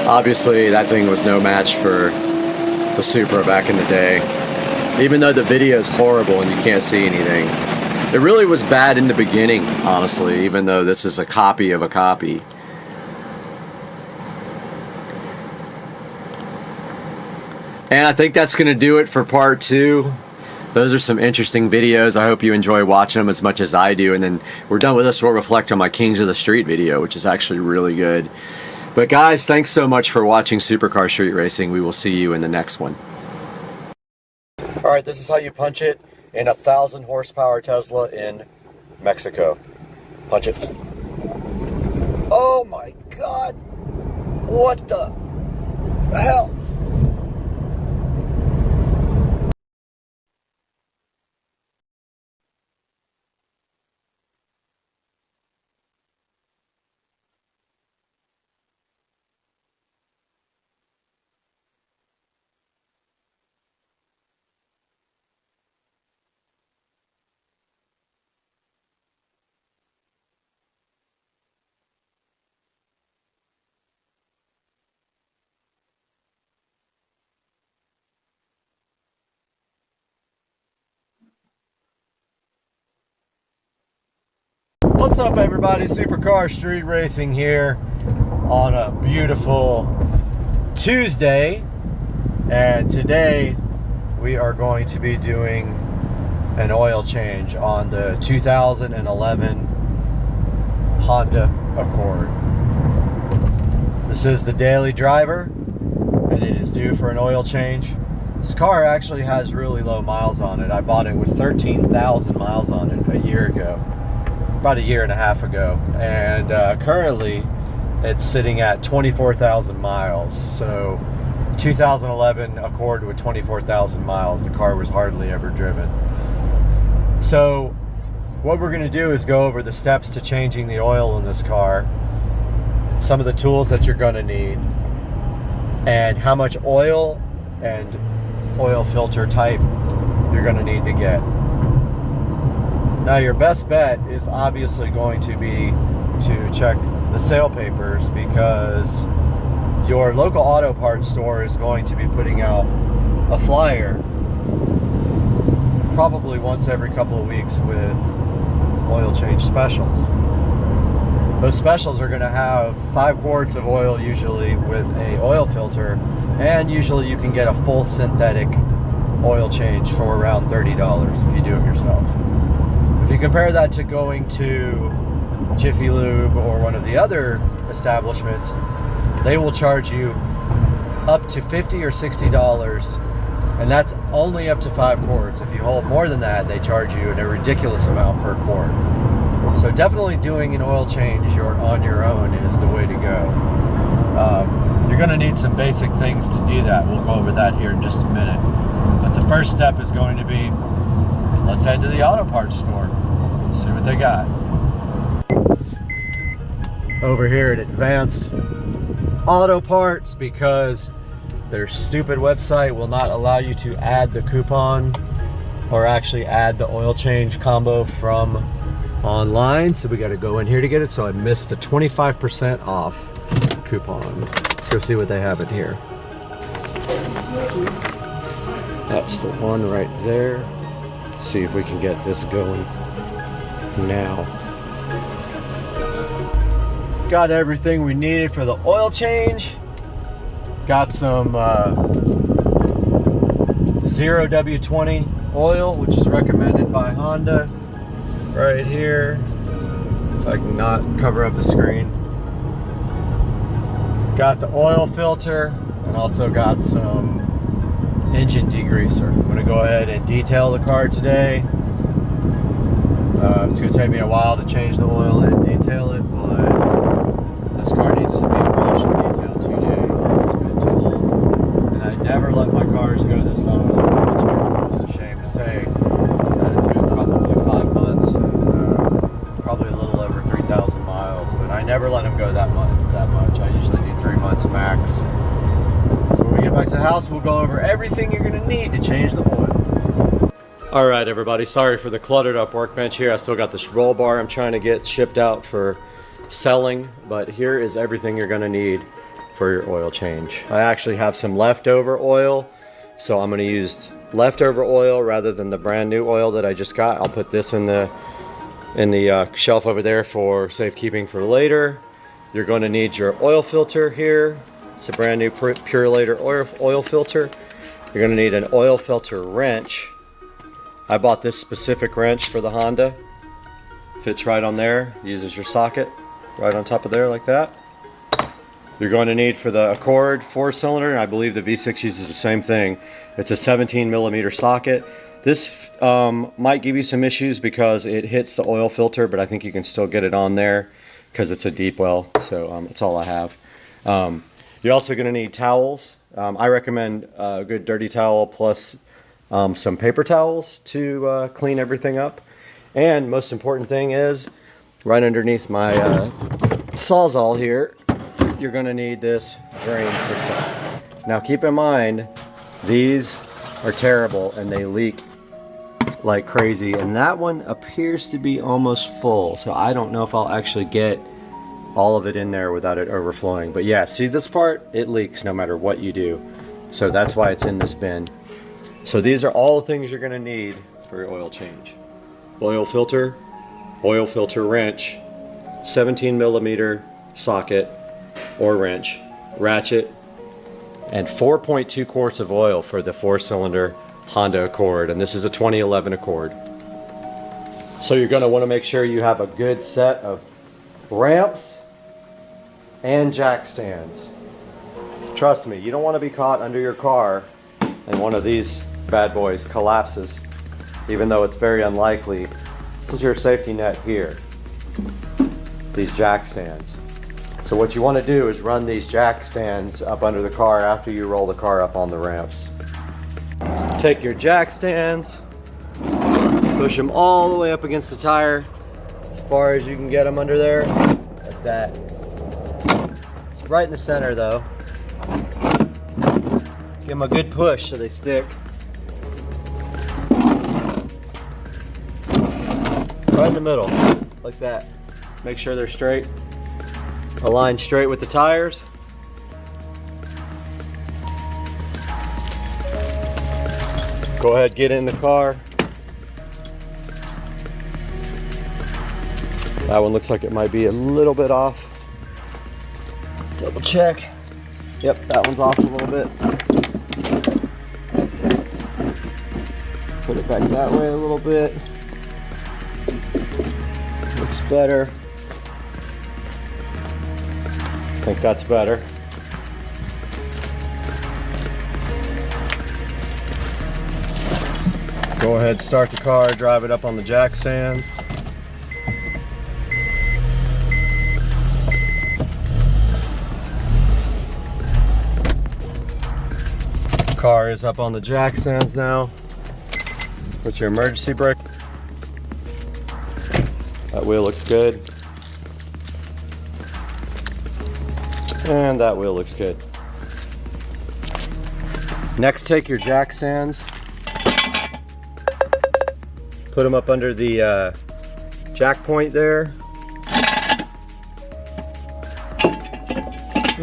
S1: Obviously, that thing was no match for the Supra back in the day. Even though the video is horrible and you can't see anything. It really was bad in the beginning, honestly, even though this is a copy of a copy. And I think that's going to do it for part 2. Those are some interesting videos. I hope you enjoy watching them as much as I do. And then we're done with this. We'll reflect on my Kings of the Street video, which is actually really good. But guys, thanks so much for watching Supercar Street Racing. We will see you in the next one. Alright, this is how you punch it in a 1,000 horsepower Tesla in Mexico. Punch it. Oh my God! What the hell? What's up, everybody? Supercar Street Racing here on a beautiful Tuesday, and today we are going to be doing an oil change on the 2011 Honda Accord. This is the daily driver, and it is due for an oil change. This car actually has really low miles on it. I bought it with 13,000 miles on it a year ago. About a year and a half ago, and currently it's sitting at 24,000 miles. So 2011 Accord with 24,000 miles, the car was hardly ever driven. So what we're going to do is go over the steps to changing the oil in this car, some of the tools that you're going to need, and how much oil and oil filter type you're going to need to get. Now, your best bet is obviously going to be to check the sale papers, because your local auto parts store is going to be putting out a flyer probably once every couple of weeks with oil change specials. Those specials are going to have 5 quarts of oil usually with a oil filter, and usually you can get a full synthetic oil change for around $30 if you do it yourself. If you compare that to going to Jiffy Lube or one of the other establishments, they will charge you up to $50 or $60, and that's only up to 5 quarts. If you hold more than that, they charge you a ridiculous amount per quart. So definitely doing an oil change on your own is the way to go. You're going to need some basic things to do that. We'll go over that here in just a minute. But the first step is going to be, let's head to the auto parts store, see what they got. Over here at Advanced Auto Parts, because their stupid website will not allow you to add the coupon or actually add the oil change combo from online, so we got to go in here to get it. So I missed a 25% off coupon. Let's go see what they have in here. That's the one right there. See if we can get this going now. Got everything we needed for the oil change. Got some 0W20 oil, which is recommended by Honda, right here. So I can not cover up the screen. Got the oil filter, and also got some engine degreaser. I'm going to go ahead and detail the car today. It's going to take me a while to change the oil and detail it, but this car needs to be washed and detailed today. It's been too long. And I never let my cars go this long without a check. It's just a shame to say that it's been probably 5 months, and probably a little it's max. So when we get back to the house, we'll go over everything you're gonna need to change the oil. All right, everybody, sorry for the cluttered up workbench here. I still got this roll bar I'm trying to get shipped out for selling, but here is everything you're gonna need for your oil change. I actually have some leftover oil, so I'm gonna use leftover oil rather than the brand new oil that I just got. I'll put this in the shelf over there for safekeeping for later. You're going to need your oil filter here. It's a brand new Purelator oil filter. You're going to need an oil filter wrench. I bought this specific wrench for the Honda. Fits right on there. Uses your socket right on top of there like that. You're going to need for the Accord 4-cylinder, and I believe the V6 uses the same thing. It's a 17mm socket. This might give you some issues because it hits the oil filter, but I think you can still get it on there because it's a deep well. So that's all I have. You're also going to need towels. I recommend a good dirty towel plus some paper towels to clean everything up. And most important thing is, right underneath my Sawzall here, you're going to need this drain system. Now keep in mind, these are terrible and they leak like crazy, and that one appears to be almost full, so I don't know if I'll actually get all of it in there without it overflowing. But yeah, see this part? It leaks no matter what you do, so that's why it's in this bin. So these are all the things you're going to need for your oil change. Oil filter wrench, 17mm socket or wrench, ratchet, and 4.2 quarts of oil for the 4-cylinder Honda Accord, and this is a 2011 Accord. So you're going to want to make sure you have a good set of ramps and jack stands. Trust me, you don't want to be caught under your car and one of these bad boys collapses, even though it's very unlikely. This is your safety net here, these jack stands. So what you want to do is run these jack stands up under the car after you roll the car up on the ramps. Take your jack stands, push them all the way up against the tire as far as you can get them under there, like that. It's right in the center though. Give them a good push so they stick. Right in the middle, like that. Make sure they're straight. Align straight with the tires. Go ahead, get in the car. That one looks like it might be a little bit off. Double check. Yep, that one's off a little bit. Put it back that way a little bit. Looks better. I think that's better. Go ahead, start the car, drive it up on the jack stands. Car is up on the jack stands now. Put your emergency brake. That wheel looks good. And that wheel looks good. Next, take your jack stands. Put them up under the jack point there.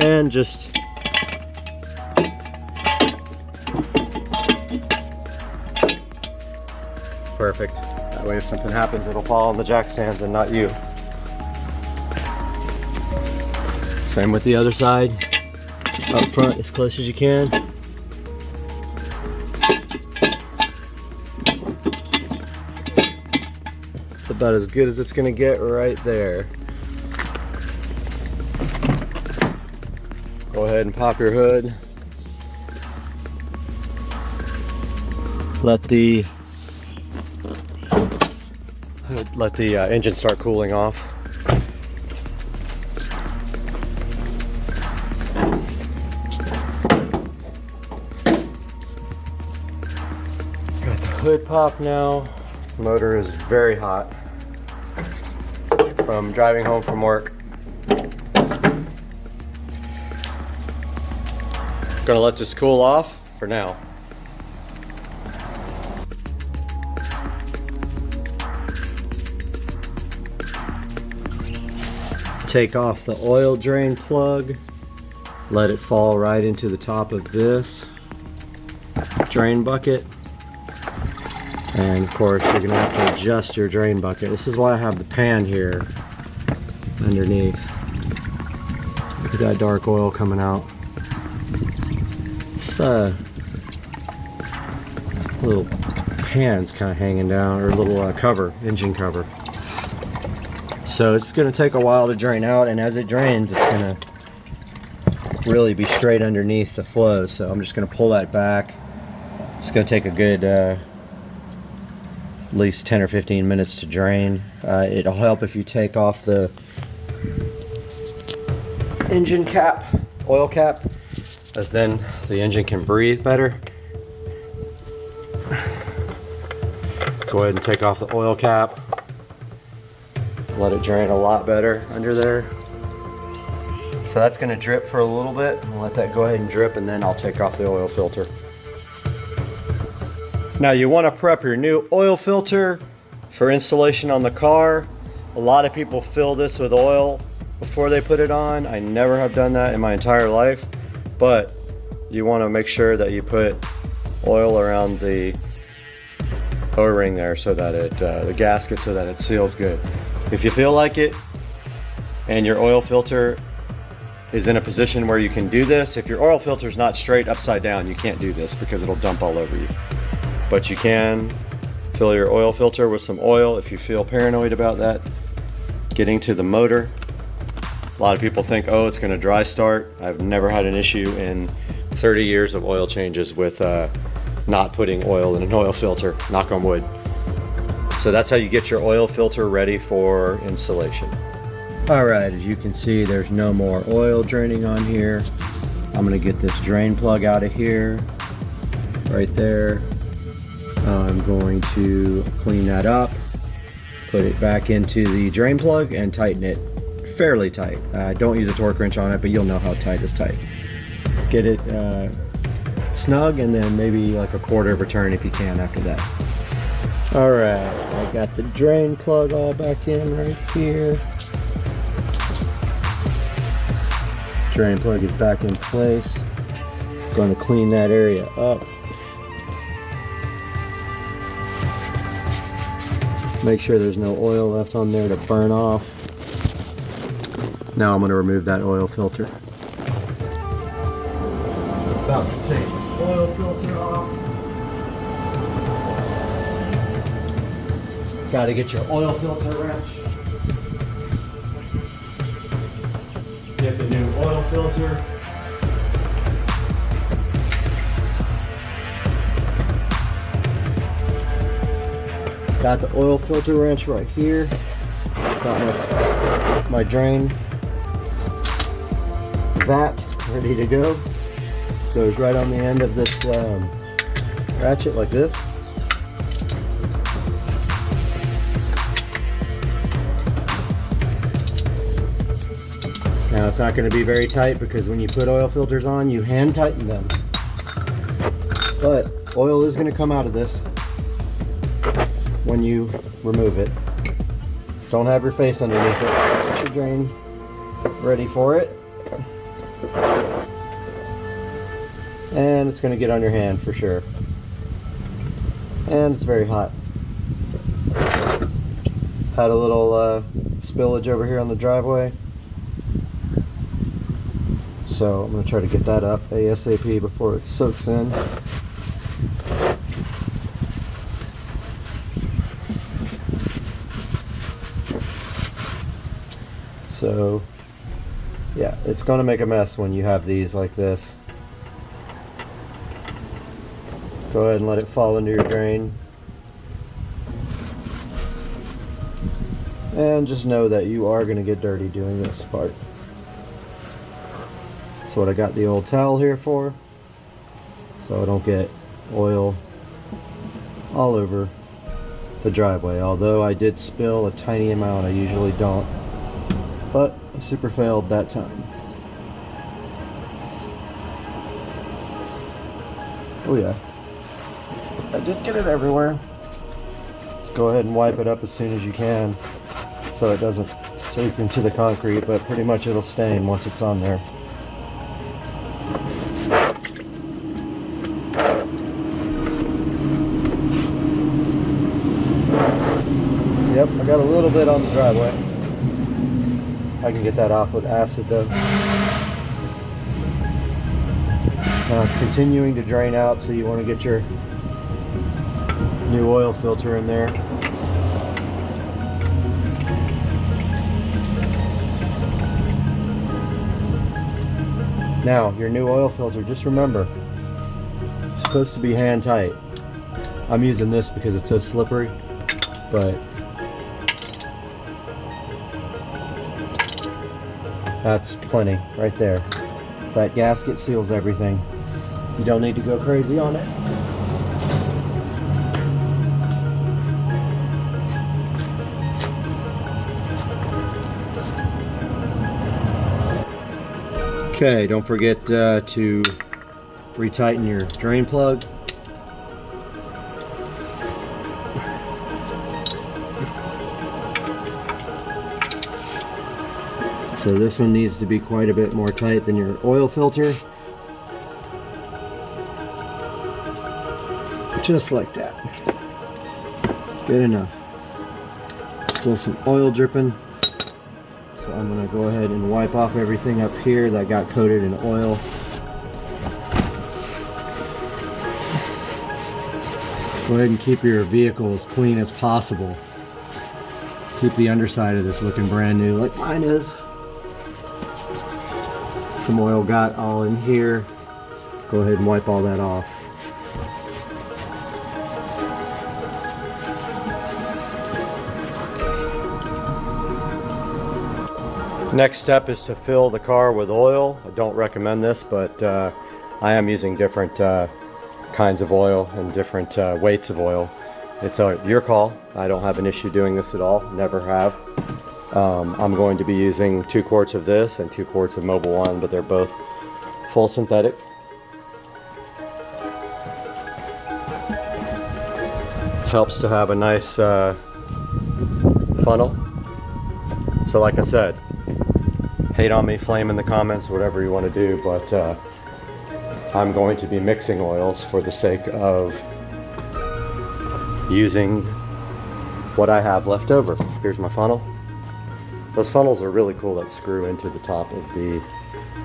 S1: And just perfect. That way if something happens, it'll fall on the jack stands and not you. Same with the other side. Up front as close as you can. It's about as good as it's going to get right there. Go ahead and pop your hood. Let the engine start cooling off. Got the hood pop now. Motor is very hot from driving home from work. Gonna let this cool off for now. Take off the oil drain plug, let it fall right into the top of this drain bucket, and of course you're going to have to adjust your drain bucket. This is why I have the pan here underneath. Look at that dark oil coming out. This little pan's kind of hanging down, or a little cover, engine cover. So it's going to take a while to drain out, and as it drains it's going to really be straight underneath the flow. So I'm just going to pull that back. It's going to take a good at least 10 or 15 minutes to drain. It'll help if you take off the engine cap, oil cap, as then the engine can breathe better. Go ahead and take off the oil cap. Let it drain a lot better under there. So that's going to drip for a little bit. I'll let that go ahead and drip, and then I'll take off the oil filter. Now you want to prep your new oil filter for installation on the car. A lot of people fill this with oil before they put it on. I never have done that in my entire life, but you want to make sure that you put oil around the O-ring there so that it, the gasket, so that it seals good. If you feel like it and your oil filter is in a position where you can do this, if your oil filter is not straight upside down, you can't do this because it'll dump all over you. But you can fill your oil filter with some oil if you feel paranoid about that getting to the motor. A lot of people think, oh, it's going to dry start. I've never had an issue in 30 years of oil changes with not putting oil in an oil filter, knock on wood. So that's how you get your oil filter ready for installation. Alright, as you can see, there's no more oil draining on here. I'm going to get this drain plug out of here, right there. I'm going to clean that up, put it back into the drain plug, and tighten it fairly tight. Don't use a torque wrench on it, but you'll know how tight is tight. Get it snug, and then maybe like a quarter of a turn if you can after that. Alright, I got the drain plug all back in right here. Drain plug is back in place. Going to clean that area up. Make sure there's no oil left on there to burn off. Now I'm going to remove that oil filter. About to take the oil filter off. Got to get your oil filter wrench. Get the new oil filter. Got the oil filter wrench right here. Got my drain vat ready to go. Goes right on the end of this ratchet like this. Now it's not going to be very tight because when you put oil filters on, you hand tighten them. But oil is going to come out of this when you remove it. Don't have your face underneath it. Get your drain ready for it. And it's going to get on your hand for sure. And it's very hot. Had a little spillage over here on the driveway. So I'm going to try to get that up ASAP before it soaks in. So yeah, it's going to make a mess when you have these like this. Go ahead and let it fall into your drain. And just know that you are going to get dirty doing this part. That's what I got the old towel here for, so I don't get oil all over the driveway. Although I did spill a tiny amount, I usually don't, but I super failed that time. Oh yeah. I did get it everywhere. Go ahead and wipe it up as soon as you can so it doesn't seep into the concrete, but pretty much it'll stain once it's on there. Yep, I got a little bit on the driveway. I can get that off with acid though. Now it's continuing to drain out, so you want to get your new oil filter in there. Now, your new oil filter, just remember, it's supposed to be hand tight. I'm using this because it's so slippery, but that's plenty right there. That gasket seals everything. You don't need to go crazy on it. Okay, don't forget to retighten your drain plug. So this one needs to be quite a bit more tight than your oil filter. Just like that. Good enough. Still some oil dripping. So I'm going to go ahead and wipe off everything up here that got coated in oil. Go ahead and keep your vehicle as clean as possible. Keep the underside of this looking brand new like mine is. Some oil got all in here. Go ahead and wipe all that off. Next step is to fill the car with oil. I don't recommend this, but I am using different kinds of oil and different weights of oil. It's your call. I don't have an issue doing this at all, never have. I'm going to be using 2 quarts of this and 2 quarts of Mobil 1, but they're both full synthetic. Helps to have a nice funnel. So like I said, hate on me, flame in the comments, whatever you want to do, but I'm going to be mixing oils for the sake of using what I have left over. Here's my funnel. Those funnels are really cool that screw into the top of the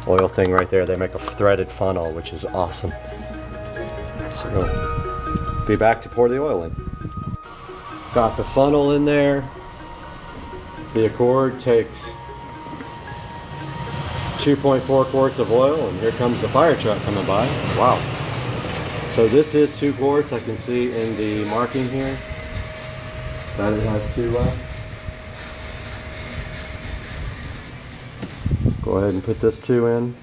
S1: oil thing right there. They make a threaded funnel, which is awesome. So, be back to pour the oil in. Got the funnel in there. The Accord takes 2.4 quarts of oil, and here comes the fire truck coming by. Wow. So this is 2 quarts. I can see in the marking here that it has 2 left. Go ahead and put this 2 in.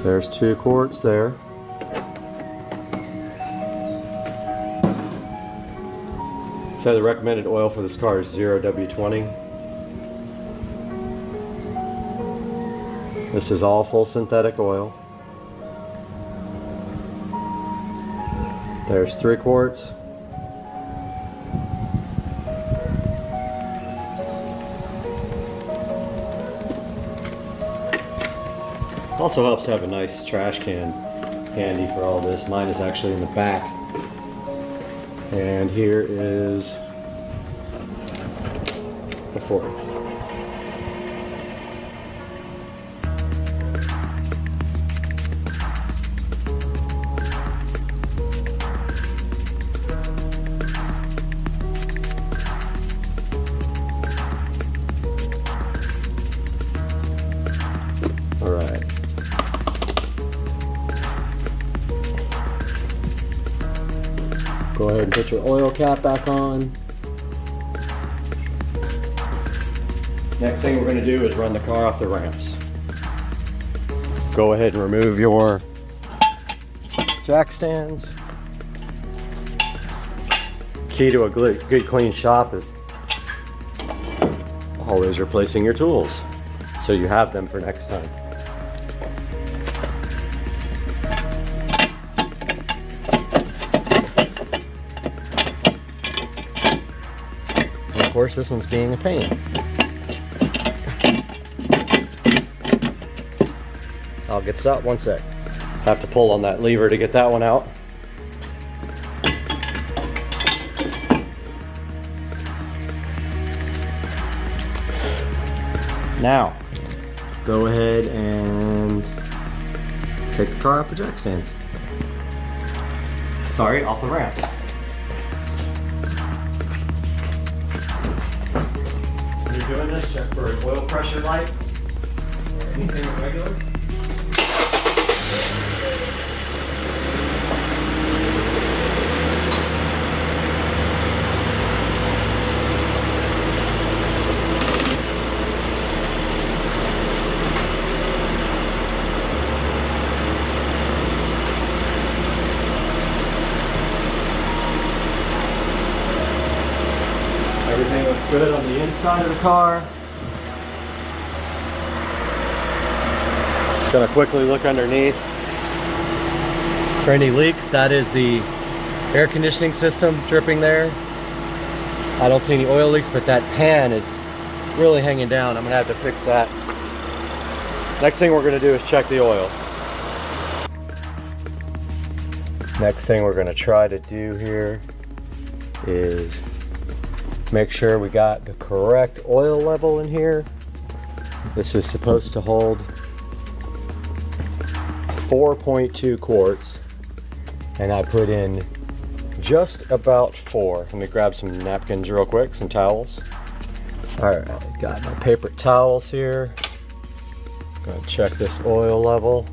S1: There's 2 quarts there. So the recommended oil for this car is 0W20. This is all full synthetic oil. There's 3 quarts. Also helps to have a nice trash can handy for all this. Mine is actually in the back. And here is the 4th. All right. Go ahead and put your oil cap back on. Next thing we're going to do is run the car off the ramps. Go ahead and remove your jack stands. Key to a good clean shop is always replacing your tools so you have them for next time. And of course, this one's being a pain. I'll get this out one sec. Have to pull on that lever to get that one out. Now, go ahead and take the car off the jack stands. Sorry, off the ramps. When you're doing this, check for an oil pressure light or anything irregular. Everything looks good on the inside of the car. Just gonna quickly look underneath for any leaks. That is the air conditioning system dripping there. I don't see any oil leaks, but that pan is really hanging down. I'm gonna have to fix that. Next thing we're gonna do is check the oil. Next thing we're gonna try to do here is make sure we got the correct oil level in here. This is supposed to hold 4.2 quarts, and I put in just about 4. Let me grab some napkins real quick, some towels. Alright, got my paper towels here. Gonna check this oil level.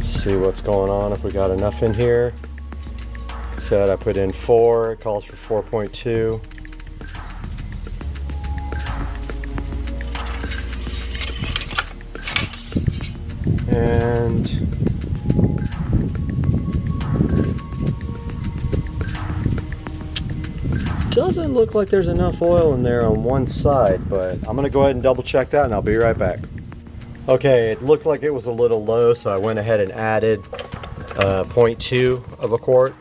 S1: See what's going on, if we got enough in here. Like I said, I put in 4, it calls for 4.2. And doesn't look like there's enough oil in there on one side, but I'm gonna go ahead and double check that and I'll be right back. Okay, it looked like it was a little low, so I went ahead and added 0.2 of a quart,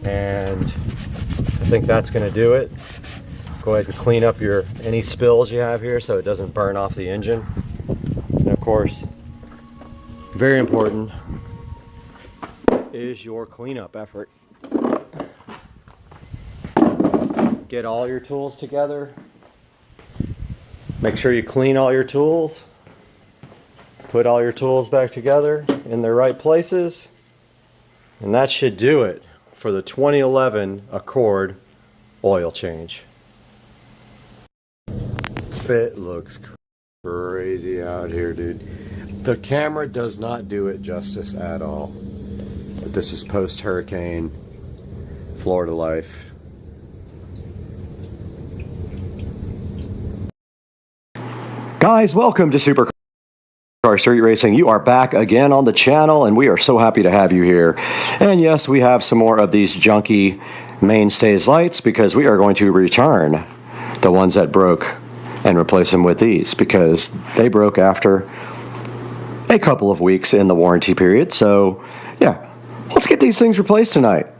S1: and I think that's going to do it. Go ahead and clean up any spills you have here so it doesn't burn off the engine. And of course, very important is your cleanup effort. Get all your tools together. Make sure you clean all your tools. Put all your tools back together in their right places, and that should do it for the 2011 Accord oil change. It looks crazy out here, dude. The camera does not do it justice at all. But this is post-hurricane Florida life. Guys, welcome to Supercar Street Racing. You are back again on the channel, and we are so happy to have you here. And yes, we have some more of these junky mainstays lights because we are going to return the ones that broke and replace them with these because they broke after a couple of weeks in the warranty period. So yeah, let's get these things replaced tonight.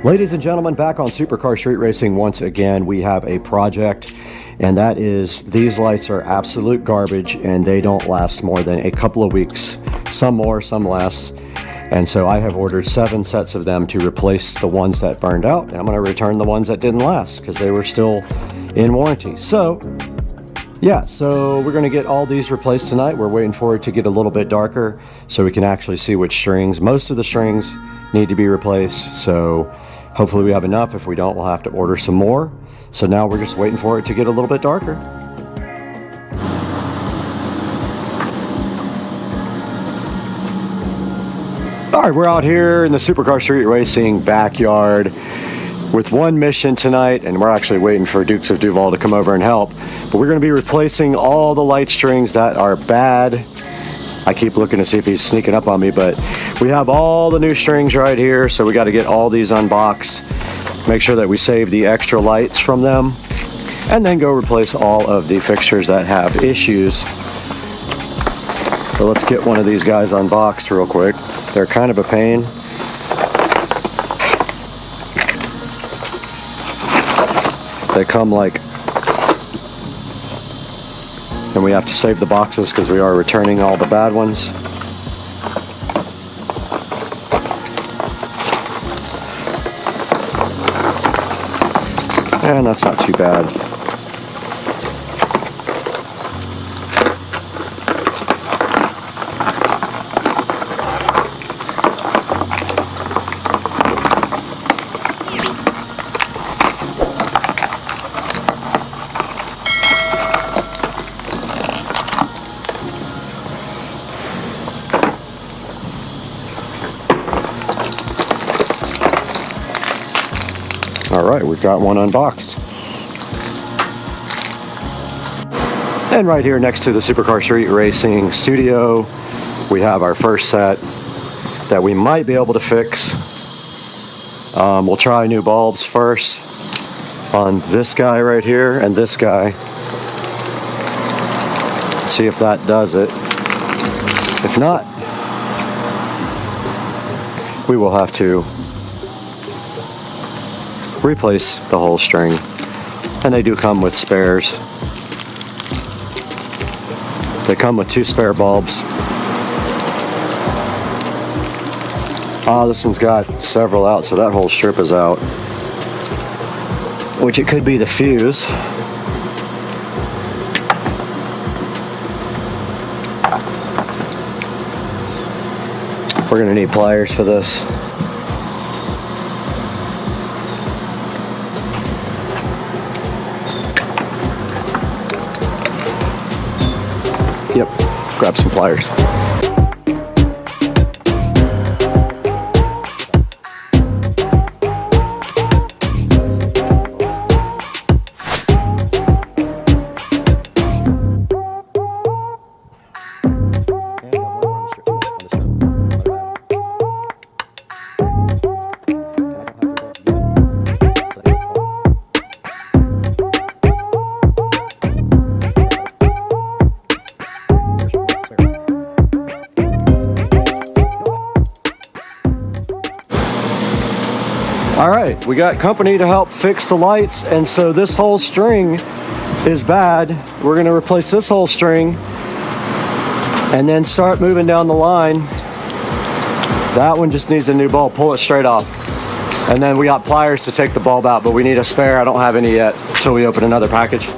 S1: Ladies and gentlemen, back on Supercar Street Racing once again. We have a project, and that is these lights are absolute garbage and they don't last more than a couple of weeks, some more, some less. And so I have ordered 7 sets of them to replace the ones that burned out, and I'm going to return the ones that didn't last because they were still in warranty. So Yeah, so we're going to get all these replaced tonight. We're waiting for it to get a little bit darker so we can actually see which strings. Most of the strings need to be replaced, so hopefully we have enough. If we don't, we'll have to order some more. So now we're just waiting for it to get a little bit darker. All right, we're out here in the Supercar Street Racing backyard with one mission tonight, and we're actually waiting for Dukes of Duval to come over and help. But we're going to be replacing all the light strings that are bad. I keep looking to see if he's sneaking up on me, but we have all the new strings right here, so we got to get all these unboxed, make sure that we save the extra lights from them, and then go replace all of the fixtures that have issues. So let's get one of these guys unboxed real quick. They're kind of a pain. They come like, and we have to save the boxes because we are returning all the bad ones. And that's not too bad. Alright, we've got one unboxed. And right here next to the Supercar Street Racing studio, we have our first set that we might be able to fix. We'll try new bulbs first on this guy right here and this guy. See if that does it. If not, we will have to replace the whole string, and they do come with spares. They come with 2 spare bulbs. This one's got several out, so that whole strip is out, which it could be the fuse. We're gonna need pliers for this. Yep, grab some pliers. All right, we got company to help fix the lights, and so this whole string is bad. We're gonna replace this whole string and then start moving down the line. That one just needs a new bulb. Pull it straight off. And then we got pliers to take the bulb out, but we need a spare. I don't have any yet until we open another package.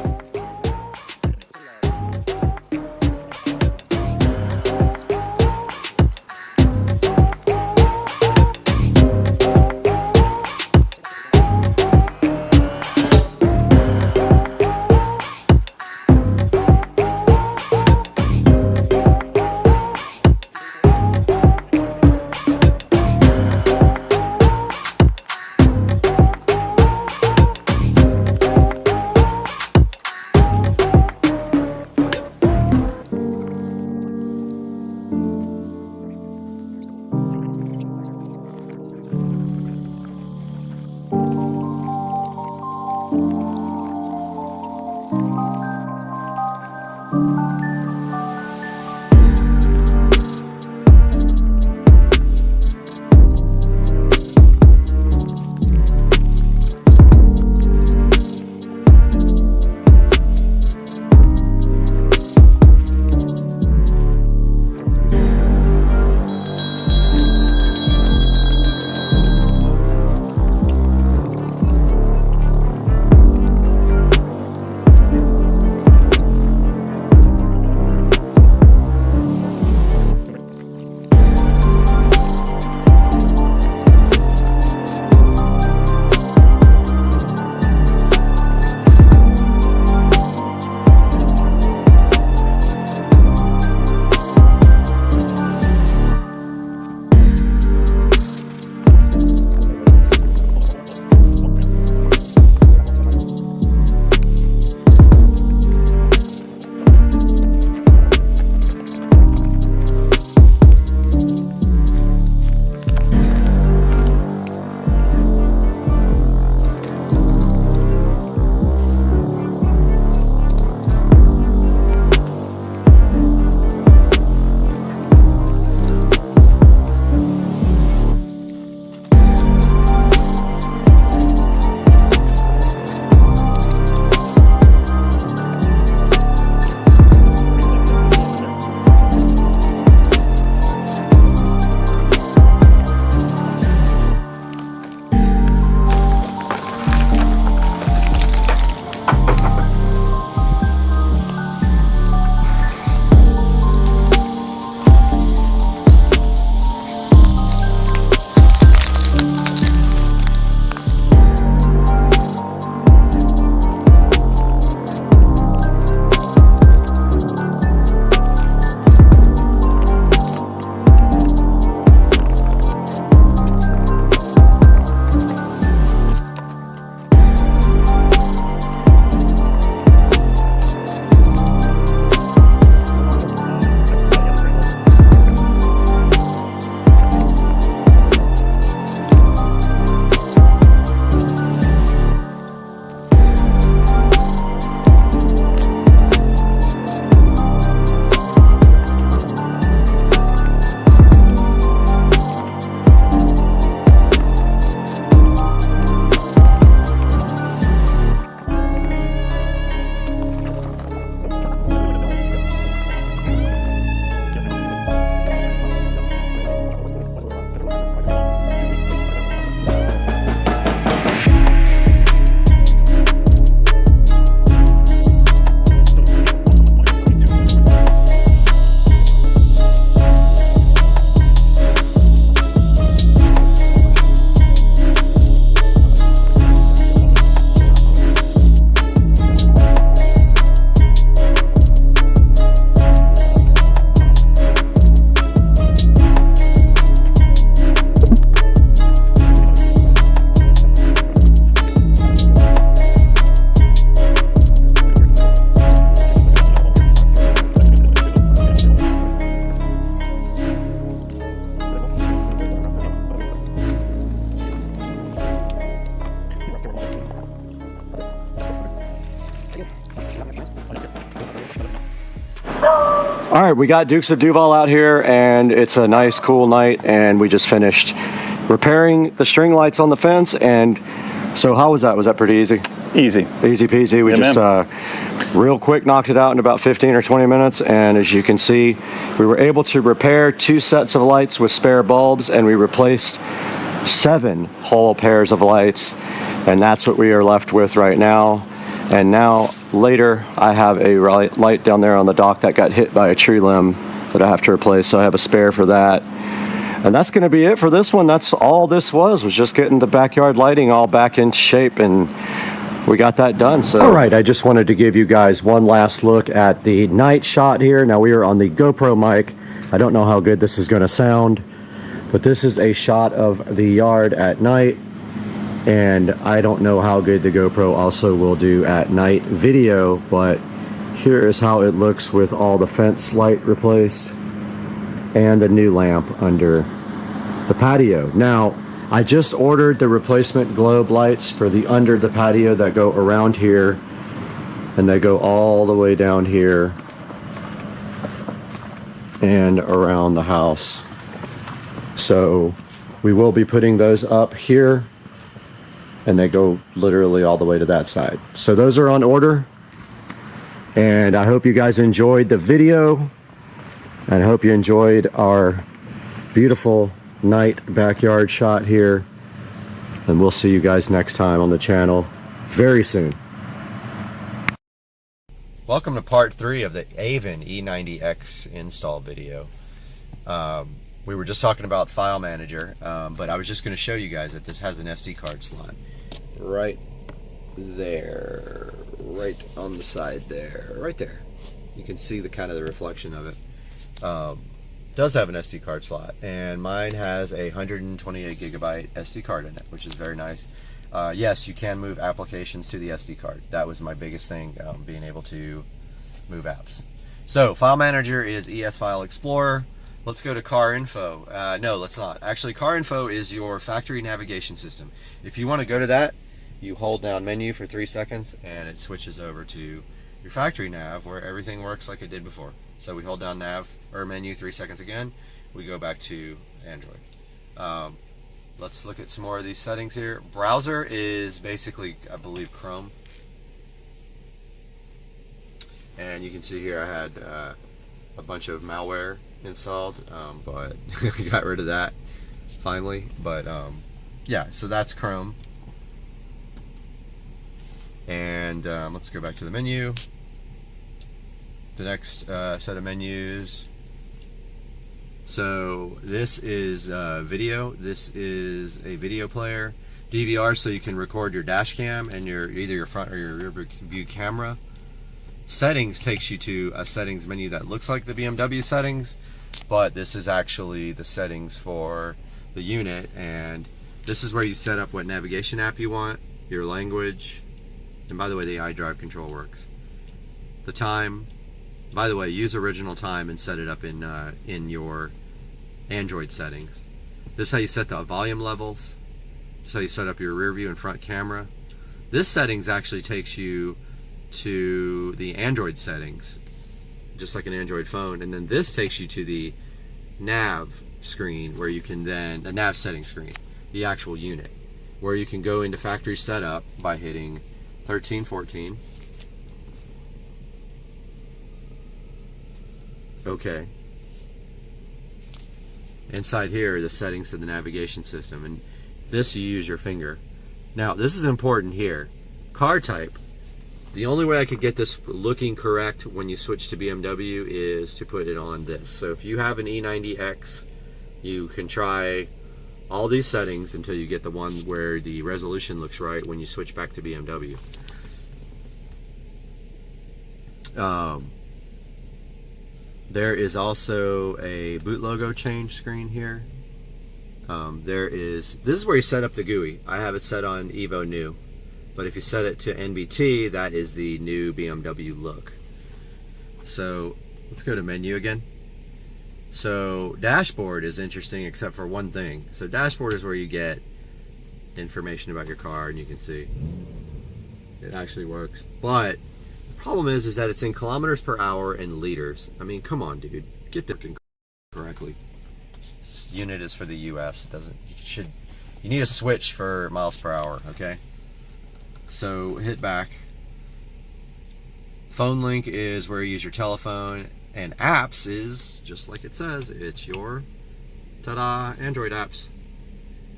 S1: All right, we got Dukes of Duval out here, and it's a nice, cool night, and we just finished repairing the string lights on the fence. And so how was that? Was that pretty easy?
S9: Easy.
S1: Easy peasy. We just real quick knocked it out in about 15 or 20 minutes, and as you can see, we were able to repair 2 sets of lights with spare bulbs, and we replaced 7 whole pairs of lights, and that's what we are left with right now. And now later I have a light down there on the dock that got hit by a tree limb that I have to replace, so I have a spare for that. And that's going to be it for this one. That's all this was just getting the backyard lighting all back into shape, and we got that done. So all right, I just wanted to give you guys one last look at the night shot here. Now we are on the GoPro mic. I don't know how good this is going to sound, but this is a shot of the yard at night, and I don't know how good the GoPro also will do at night video, but here is how it looks with all the fence light replaced and a new lamp under the patio. Now, I just ordered the replacement globe lights for the under the patio that go around here, and they go all the way down here and around the house. So we will be putting those up here, and they go literally all the way to that side. So those are on order, and I hope you guys enjoyed the video, and I hope you enjoyed our beautiful night backyard shot here, and we'll see you guys next time on the channel very soon. Welcome to part 3 of the Avon E90X install video. We were just talking about File Manager, but I was just going to show you guys that this has an SD card slot right there, right on the side there, right there. You can see the kind of the reflection of it. Does have an SD card slot, and mine has a 128 gigabyte SD card in it, which is very nice. Yes, you can move applications to the SD card. That was my biggest thing, being able to move apps. So File Manager is ES File Explorer. Let's go to Car Info. No, let's not. Actually, Car Info is your factory navigation system. If you want to go to that, you hold down menu for 3 seconds, and it switches over to your factory nav, where everything works like it did before. So we hold down nav or menu 3 seconds again, we go back to Android. Let's look at some more of these settings here. Browser is basically, I believe, Chrome. And you can see here I had a bunch of malware installed, but we got rid of that finally. But yeah, so that's Chrome. And let's go back to the menu. The next set of menus. So this is video. This is a video player. DVR, so you can record your dash cam and either your front or your rear view camera. Settings takes you to a settings menu that looks like the BMW settings, but this is actually the settings for the unit, and this is where you set up what navigation app you want, your language, and by the way, the iDrive control works. The time, by the way, use original time and set it up in your Android settings. This is how you set the volume levels. This is how you set up your rear view and front camera. This settings actually takes you to the Android settings, just like an Android phone, and then this takes you to the nav screen, where you can then, the nav setting screen, the actual unit, where you can go into factory setup by hitting 1314. Okay. Inside here are the settings to the navigation system, and this you use your finger. Now this is important here. Car type. The only way I could get this looking correct when you switch to BMW is to put it on this. So if you have an E90X, you can try all these settings until you get the one where the resolution looks right when you switch back to BMW. There is also a boot logo change screen here. This is where you set up the GUI. I have it set on Evo New, but if you set it to NBT, that is the new BMW look. So let's go to menu again. So dashboard is interesting except for one thing. So dashboard is where you get information about your car, and you can see it actually works. But the problem is that it's in kilometers per hour and liters. I mean, come on, dude, get that correctly. This unit is for the US. It doesn't, you need a switch for miles per hour, okay? So hit back. Phone link is where you use your telephone, and apps is just like it says, it's your ta-da Android apps.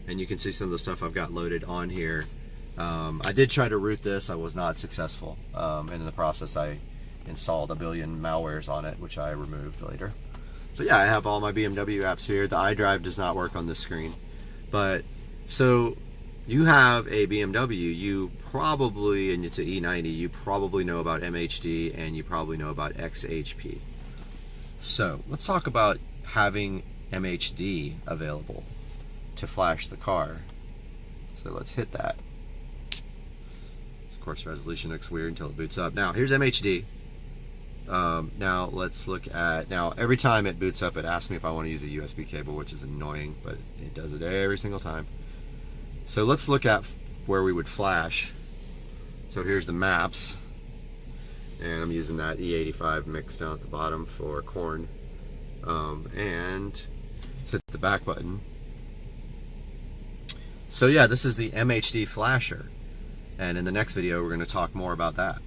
S1: And you can see some of the stuff I've got loaded on here. I did try to root this. I was not successful. And in the process, I installed a billion malwares on it, which I removed later. So yeah, I have all my BMW apps here. The iDrive does not work on this screen. But, so you have a BMW, you probably, and it's an E90, you probably know about MHD and you probably know about XHP. So let's talk about having MHD available to flash the car. So let's hit that. Of course, resolution looks weird until it boots up. Now, here's MHD. Now, let's look at, now every time it boots up, it asks me if I want to use a USB cable, which is annoying, but it does it every single time. So let's look at where we would flash. So here's the maps. And I'm using that E85 mix down at the bottom for corn. And let's hit the back button. So yeah, this is the MHD flasher. And in the next video, we're going to talk more about that.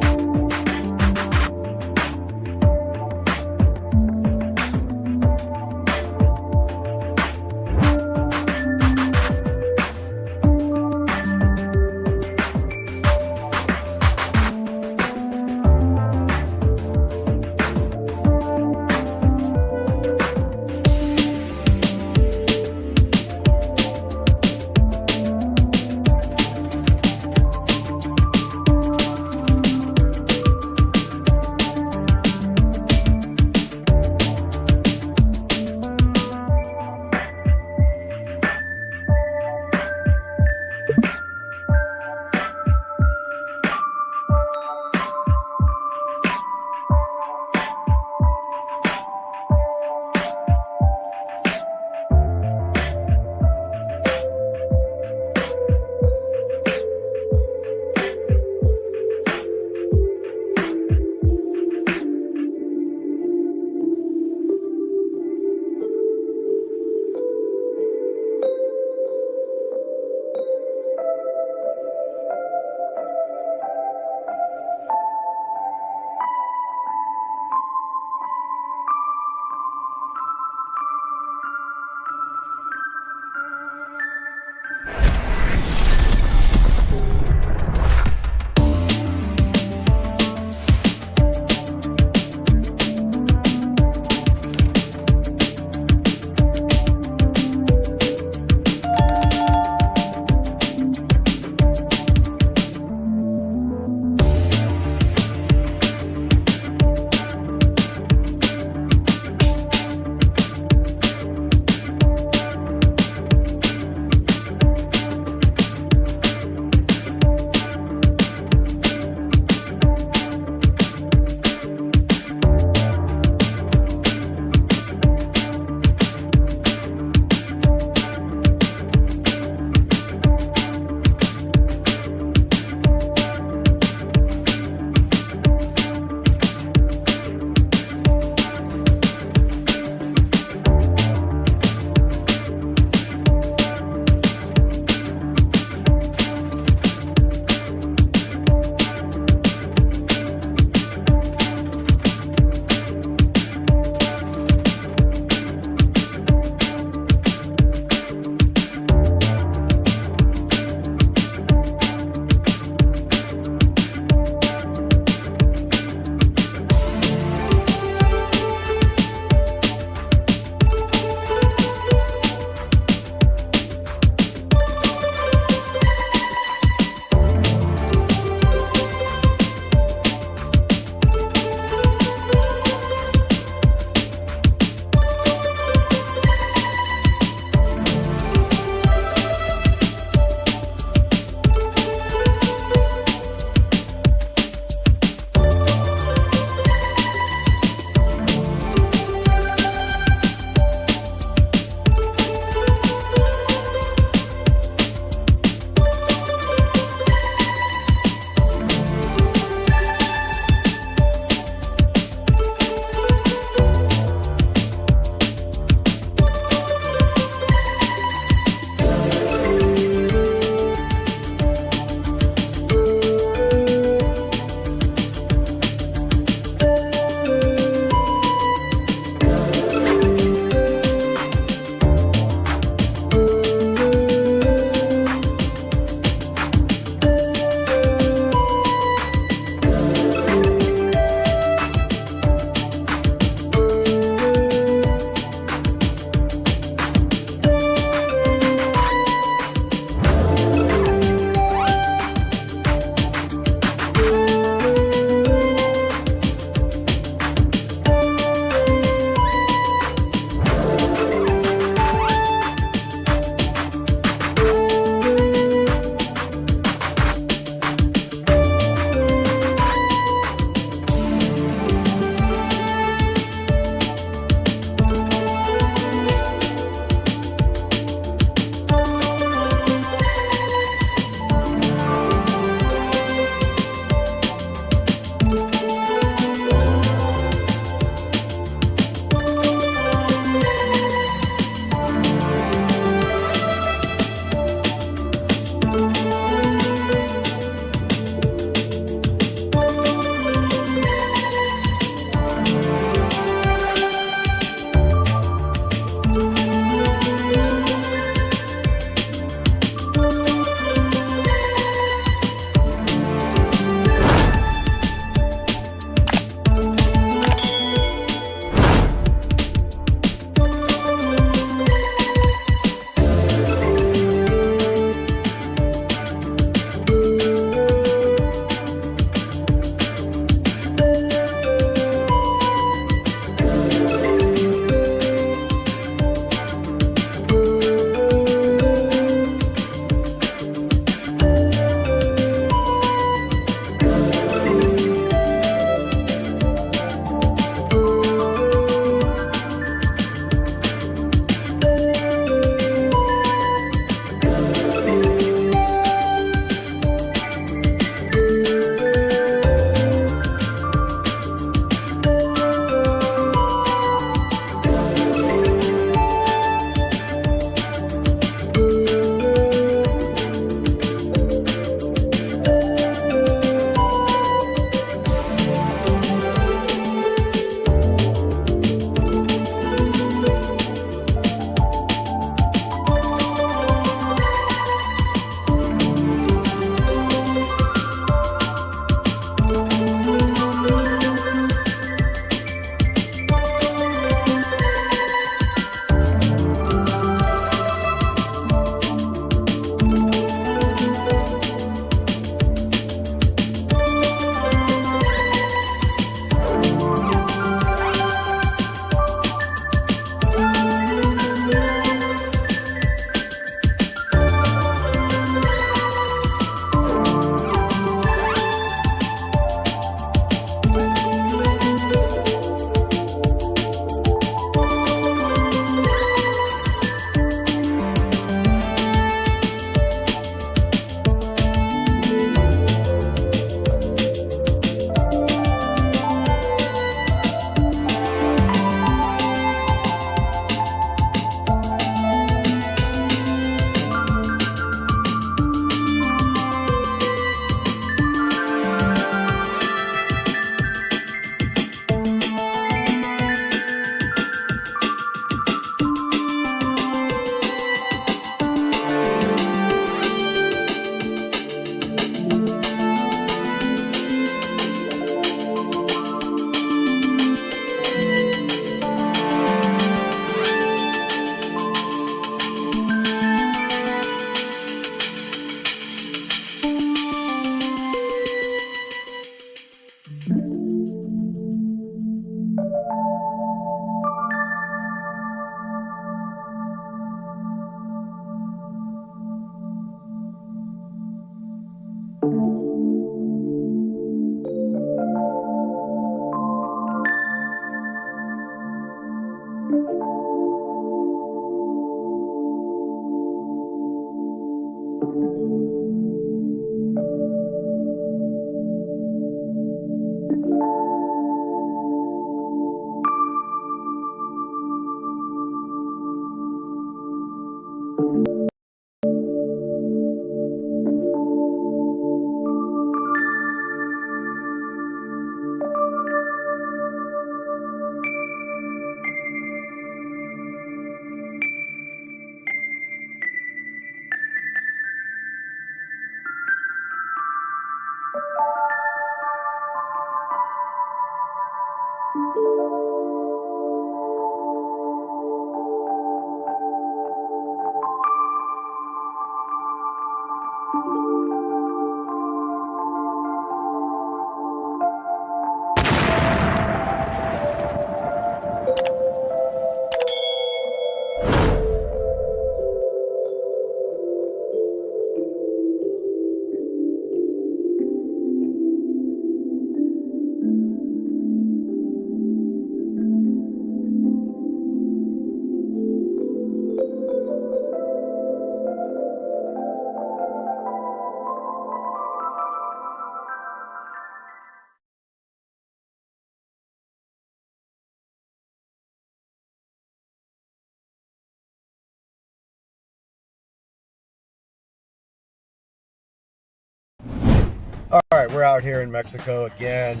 S1: All right, we're out here in Mexico again,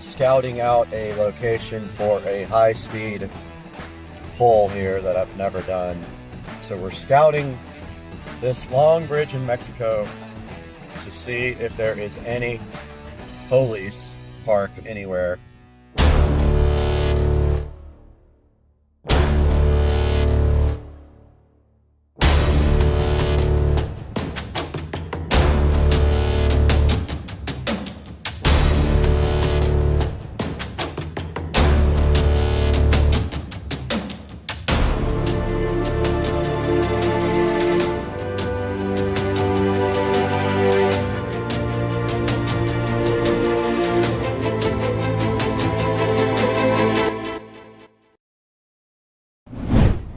S1: scouting out a location for a high-speed pull here that I've never done. So we're scouting this long bridge in Mexico to see if there is any police parked anywhere.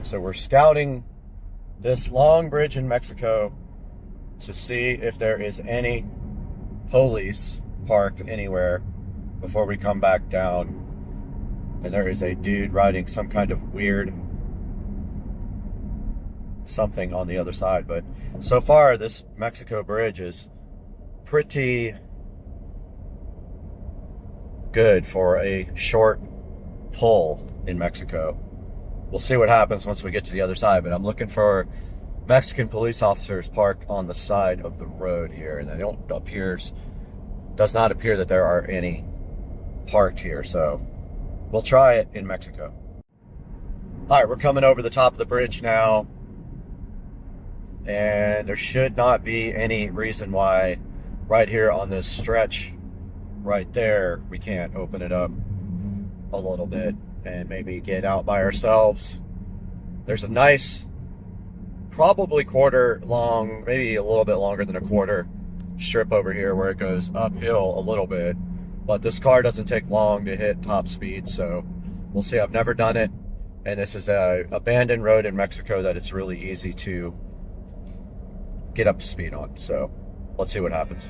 S1: So we're scouting this long bridge in Mexico to see if there is any police parked anywhere before we come back down. And there is a dude riding some kind of weird something on the other side. But so far, this Mexico bridge is pretty good for a short pull in Mexico. We'll see what happens once we get to the other side, but I'm looking for Mexican police officers parked on the side of the road here, and does not appear that there are any parked here, so we'll try it in Mexico. All right, we're coming over the top of the bridge now, and there should not be any reason why right here on this stretch right there we can't open it up a little bit and maybe get out by ourselves. There's a nice, probably quarter long, maybe a little bit longer than a quarter strip over here where it goes uphill a little bit, but this car doesn't take long to hit top speed, so we'll see. I've never done it, and this is a abandoned road in Mexico that it's really easy to get up to speed on, so let's see what happens.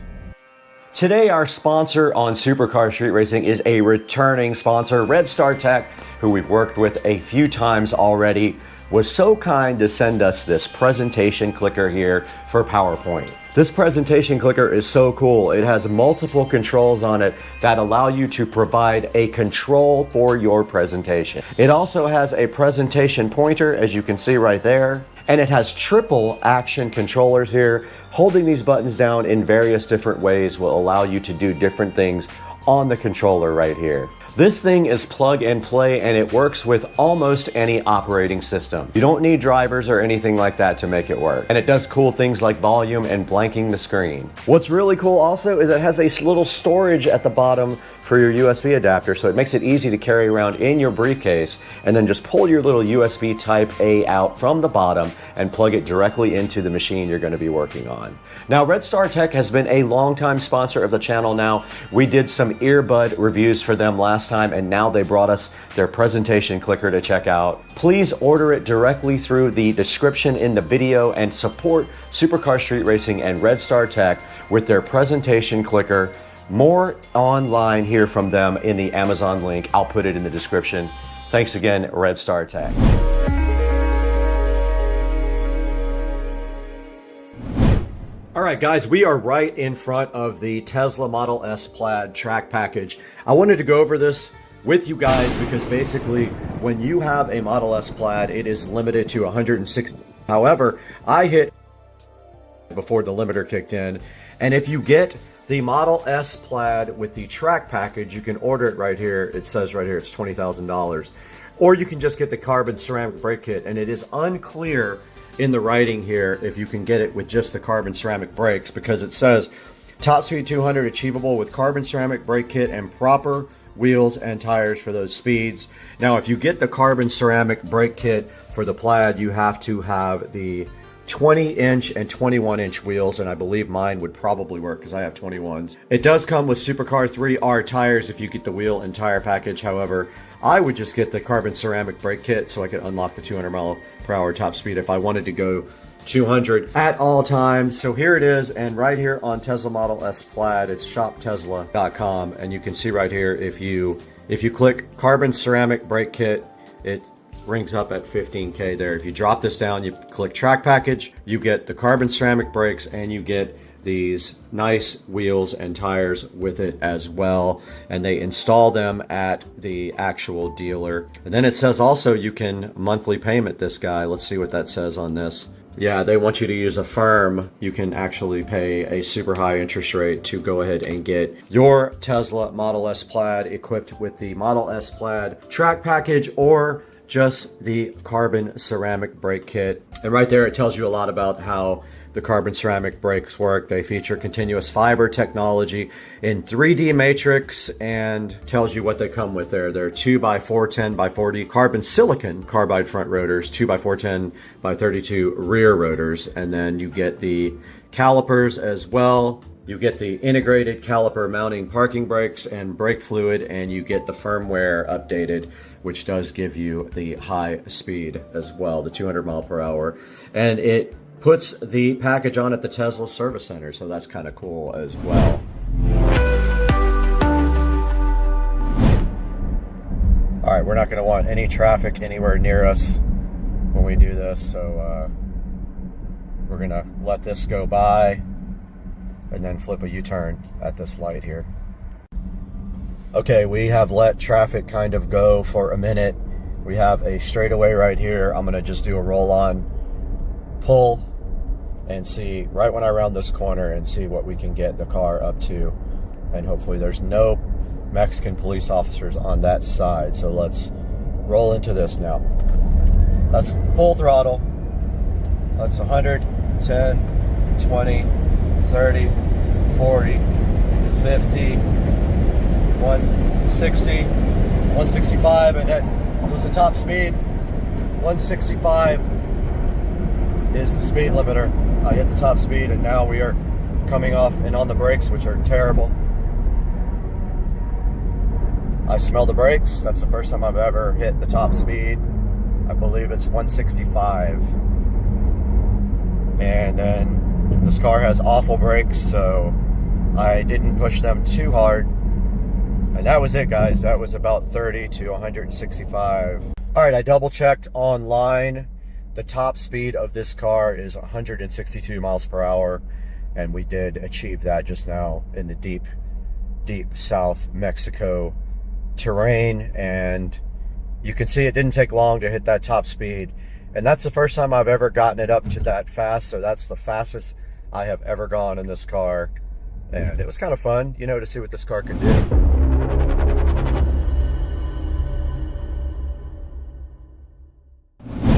S1: Today, our sponsor on Supercar Street Racing is a returning sponsor. Red Star Tech, who we've worked with a few times already, was so kind to send us this presentation clicker here for PowerPoint. This presentation clicker is so cool. It has multiple controls on it that allow you to provide a control for your presentation. It also has a presentation pointer, as you can see right there. And it has triple action controllers here. Holding these buttons down in various different ways will allow you to do different things on the controller right here. This thing is plug and play, and it works with almost any operating system. You don't need drivers or anything like that to make it work. And it does cool things like volume and blanking the screen. What's really cool also is it has a little storage at the bottom for your USB adapter, so it makes it easy to carry around in your briefcase, and then just pull your little USB Type A out from the bottom and plug it directly into the machine you're going to be working on. Now, Red Star Tech has been a longtime sponsor of the channel now. We did some earbud reviews for them last time, and now they brought us their presentation clicker to check out. Please order it directly through the description in the video and support Supercar Street Racing and Red Star Tech with their presentation clicker. More online here from them in the Amazon link. I'll put it in the description. Thanks again, Red Star Tech. All right, guys, we are right in front of the Tesla Model S Plaid track package. I wanted to go over this with you guys because basically when you have a Model S Plaid, it is limited to 160. However, I hit before the limiter kicked in, and if you get The Model S Plaid with the track package, you can order it right here. It says right here it's $20,000. Or you can just get the carbon ceramic brake kit, and it is unclear in the writing here if you can get it with just the carbon ceramic brakes, because it says top speed 200 achievable with carbon ceramic brake kit and proper wheels and tires for those speeds. Now, if you get the carbon ceramic brake kit for the Plaid, you have to have the 20-inch and 21-inch wheels, and I believe mine would probably work because I have 21s. It does come with Supercar 3R tires if you get the wheel and tire package. However, I would just get the carbon ceramic brake kit so I could unlock the 200-mile-per-hour top speed if I wanted to go 200 at all times. So here it is, and right here on Tesla Model S Plaid, it's shoptesla.com, and you can see right here, if you click carbon ceramic brake kit, it rings up at 15K there. If you drop this down, you click track package, you get the carbon ceramic brakes, and you get these nice wheels and tires with it as well, and they install them at the actual dealer. And then it says also you can monthly payment this guy. Let's see what that says on this. Yeah, they want you to use a firm. You can actually pay a super high interest rate to go ahead and get your Tesla Model S Plaid equipped with the Model S Plaid track package or just the carbon ceramic brake kit. And right there it tells you a lot about how the carbon ceramic brakes work. They feature continuous fiber technology in 3D matrix and tells you what they come with there. They're 2x4 10x40 carbon silicon carbide front rotors, 2x4 10x32 rear rotors, and then you get the calipers as well. You get the integrated caliper mounting parking brakes and brake fluid, and you get the firmware updated, which does give you the high speed as well, the 200 mile per hour. And it puts the package on at the Tesla service center, so that's kind of cool as well. All right, we're not gonna want any traffic anywhere near us when we do this, so we're gonna let this go by and then flip a U-turn at this light here. Okay, we have let traffic kind of go for a minute. We have a straightaway right here. I'm gonna just do a roll-on pull and see right when I round this corner and see what we can get the car up to. And hopefully there's no Mexican police officers on that side. So let's roll into this now. That's full throttle. That's 100, 10, 20, 30, 40, 50, 160, 165, and that was the top speed. 165 is the speed limiter. I hit the top speed, and now we are coming off and on the brakes, which are terrible. I smell the brakes. That's the first time I've ever hit the top speed. I believe it's 165. And then this car has awful brakes, so I didn't push them too hard. And that was it, guys. That was about 30 to 165. All right, I double checked online. The top speed of this car is 162 miles per hour, and we did achieve that just now in the deep South Mexico terrain. And you can see it didn't take long to hit that top speed, and that's the first time I've ever gotten it up to that fast. So that's the fastest I have ever gone in this car, and it was kind of fun, you know, to see what this car can do.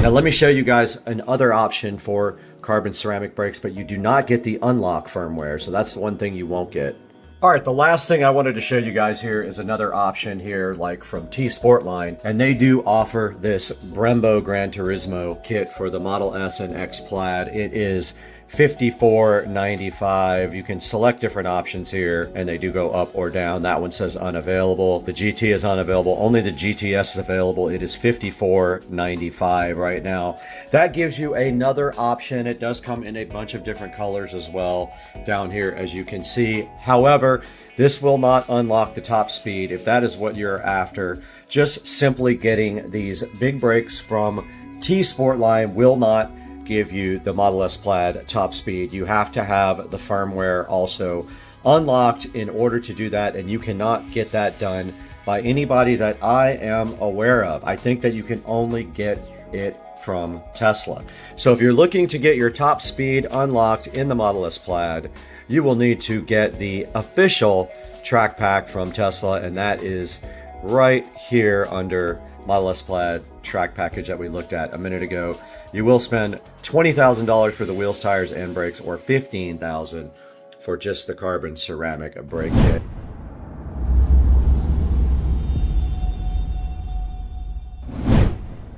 S1: Now let me show you guys another option for carbon ceramic brakes, but you do not get the unlock firmware, so that's the one thing you won't get. All right, the last thing I wanted to show you guys here is another option here, like from T Sportline, and they do offer this Brembo Gran Turismo kit for the Model S and X Plaid. It is $54.95. You can select different options here, and they do go up or down. That one says unavailable. The GT is unavailable. Only the GTS is available. It is $54.95 right now. That gives you another option. It does come in a bunch of different colors as well down here, as you can see. However, this will not unlock the top speed if that is what you're after. Just simply getting these big brakes from T Sportline will not give you the Model S Plaid top speed. You have to have the firmware also unlocked in order to do that, and you cannot get that done by anybody that I am aware of. I think that you can only get it from Tesla. So if you're looking to get your top speed unlocked in the Model S Plaid, you will need to get the official track pack from Tesla, and that is right here under Model S Plaid track package that we looked at a minute ago. You will spend $20,000 for the wheels, tires, and brakes, or $15,000 for just the carbon ceramic brake kit.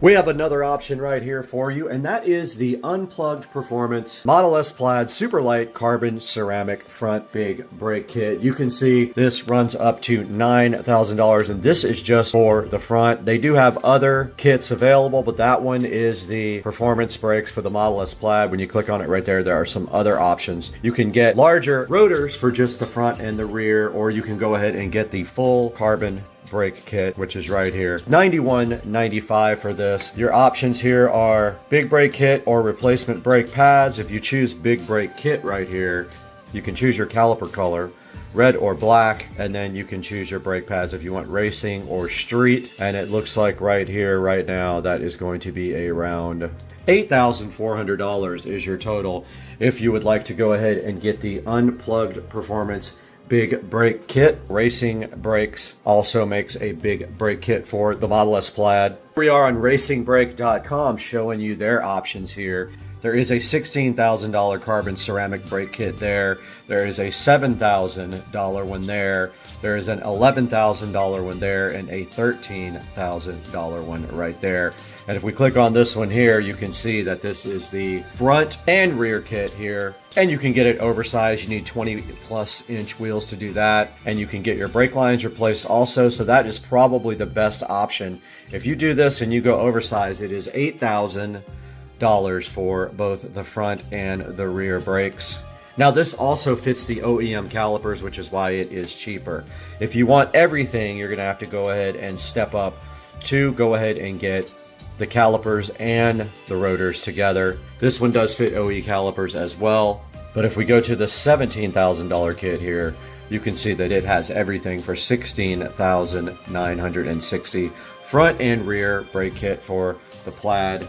S1: We have another option right here for you, and that is the Unplugged Performance Model S Plaid Superlight Carbon Ceramic Front Big Brake Kit. You can see this runs up to $9,000, and this is just for the front. They do have other kits available, but that one is the performance brakes for the Model S Plaid. When you click on it right there, there are some other options. You can get larger rotors for just the front and the rear, or you can go ahead and get the full carbon brake kit, which is right here. $91.95 for this. Your options here are big brake kit or replacement brake pads. If you choose big brake kit right here, you can choose your caliper color, red or black, and then you can choose your brake pads if you want racing or street. And it looks like right here, right now, that is going to be around $8,400 is your total if you would like to go ahead and get the Unplugged Performance Big Brake Kit. Racing Brakes also makes a big brake kit for the Model S Plaid. We are on racingbrake.com showing you their options here. There is a $16,000 carbon ceramic brake kit there. There is a $7,000 one there. There is an $11,000 one there and a $13,000 one right there. And if we click on this one here, you can see that this is the front and rear kit here. And you can get it oversized. You need 20+ inch wheels to do that. And you can get your brake lines replaced also. So that is probably the best option. If you do this and you go oversized, it is $8,000 for both the front and the rear brakes. Now this also fits the OEM calipers, which is why it is cheaper. If you want everything, you're gonna have to go ahead and step up to go ahead and get the calipers and the rotors together. This one does fit OE calipers as well. But if we go to the $17,000 kit here, you can see that it has everything for $16,960. Front and rear brake kit for the Plaid.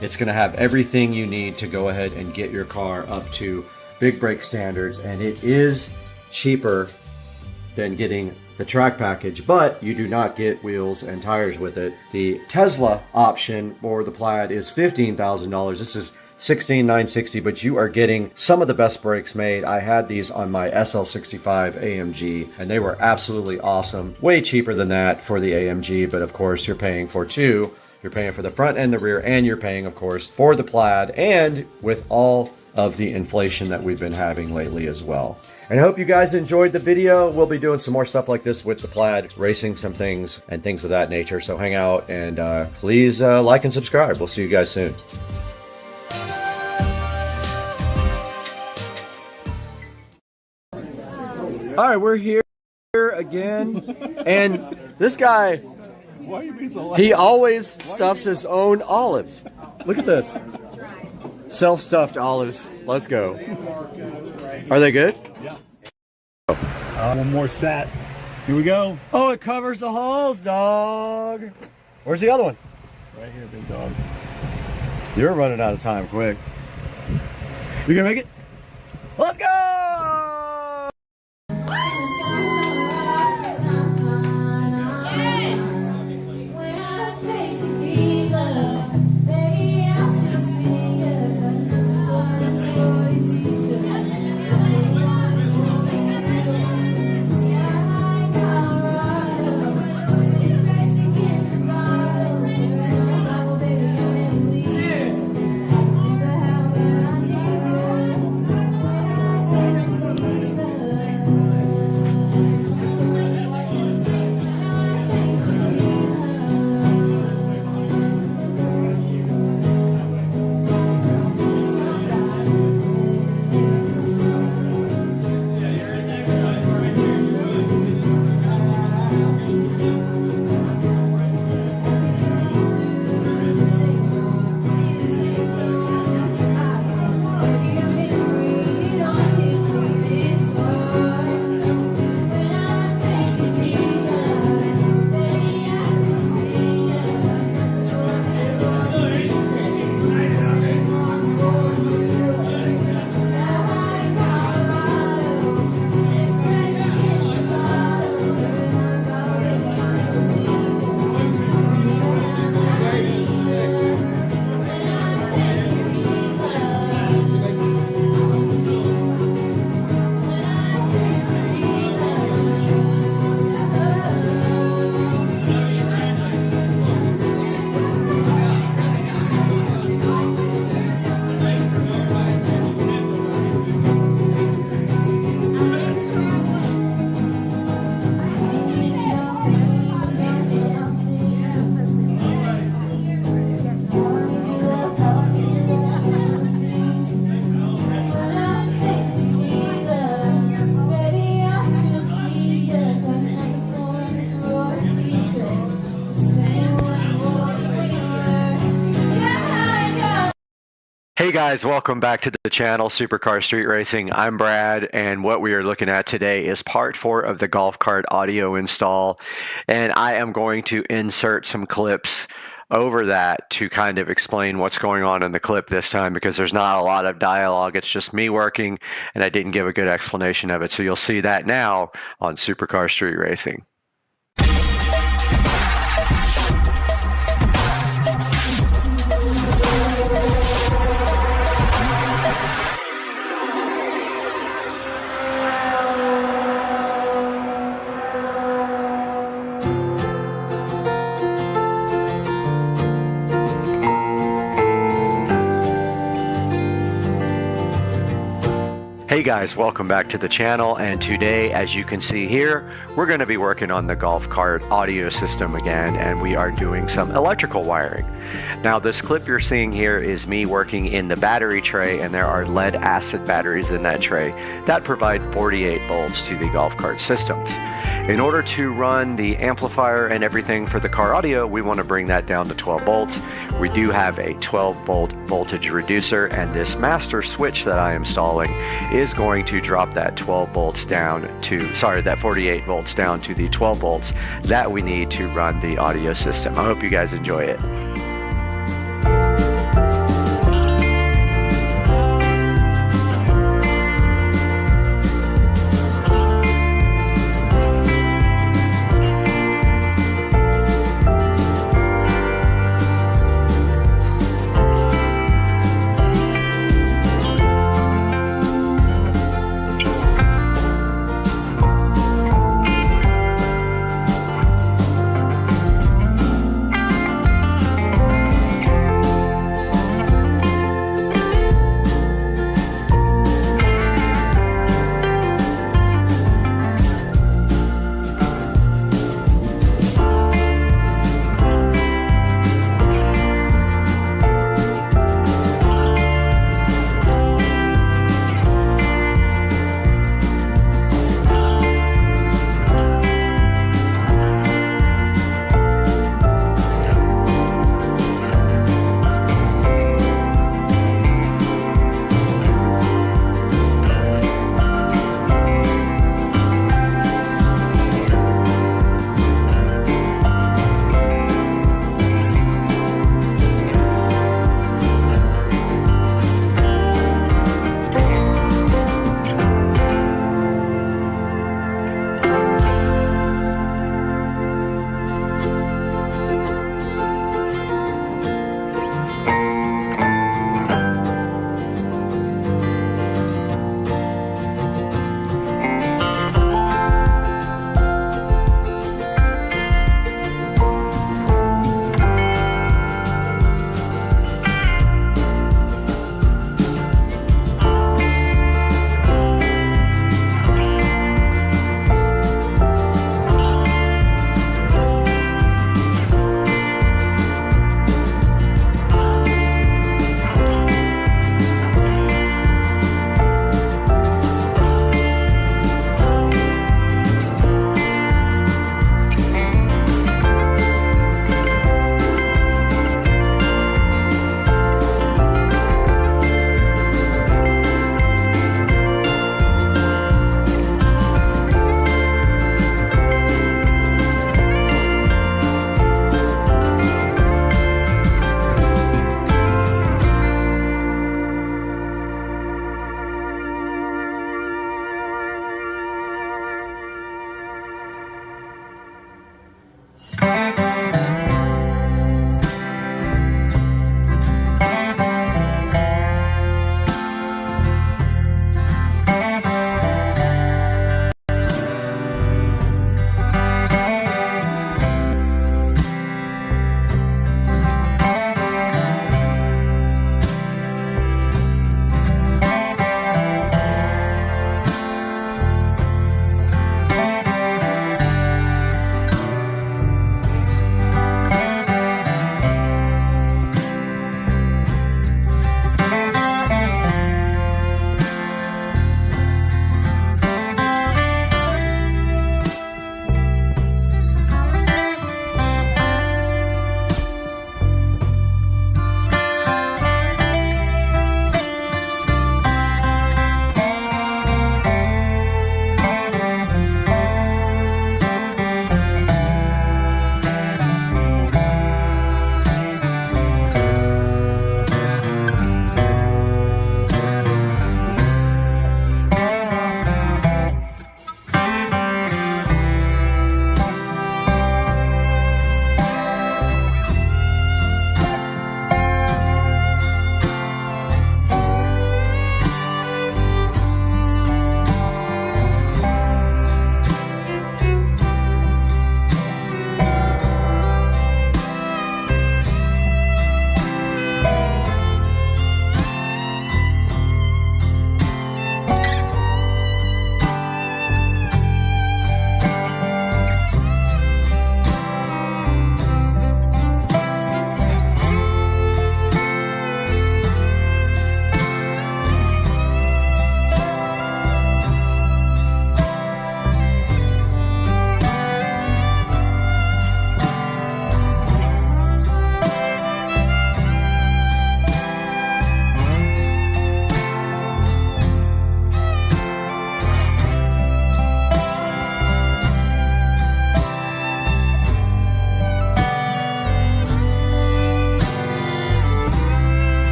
S1: It's going to have everything you need to go ahead and get your car up to big brake standards, and it is cheaper than getting the track package, but you do not get wheels and tires with it. The Tesla option for the Plaid is $15,000. This is $16,960, but you are getting some of the best brakes made. I had these on my SL65 AMG, and they were absolutely awesome. Way cheaper than that for the AMG, but of course you're paying for two. You're paying for the front and the rear, and you're paying, of course, for the Plaid, and with all of the inflation that we've been having lately as well. And I hope you guys enjoyed the video. We'll be doing some more stuff like this with the Plaid, racing some things and things of that nature. So hang out and please like and subscribe. We'll see you guys soon. All right, we're here again, and this guy,
S2: Why are you being so loud?
S1: he always stuffs his own olives. Look at this. Self-stuffed olives. Let's go. Are they good?
S9: Yeah. One more set. Here we go.
S1: Oh, it covers the holes, dog. Where's the other one?
S9: Right here, big dog.
S1: You're running out of time quick. You gonna make it? Let's go! Hey guys, welcome back to the channel, Supercar Street Racing. I'm Brad, and what we are looking at today is part 4 of the golf cart audio install, and I am going to insert some clips over that to kind of explain what's going on in the clip this time, because there's not a lot of dialogue. It's just me working, and I didn't give a good explanation of it, so you'll see that now on Supercar Street Racing. Hey guys, welcome back to the channel, and today, as you can see here, we're going to be working on the golf cart audio system again, and we are doing some electrical wiring. Now this clip you're seeing here is me working in the battery tray, and there are lead acid batteries in that tray that provide 48 volts to the golf cart systems. In order to run the amplifier and everything for the car audio, we want to bring that down to 12 volts. We do have a 12 volt voltage reducer, and this master switch that I am installing is going to drop that 12 volts down to, that 48 volts down to the 12 volts that we need to run the audio system. I hope you guys enjoy it.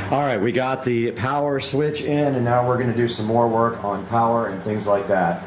S1: All right, we got the power switch in, and now we're going to do some more work on power and things like that.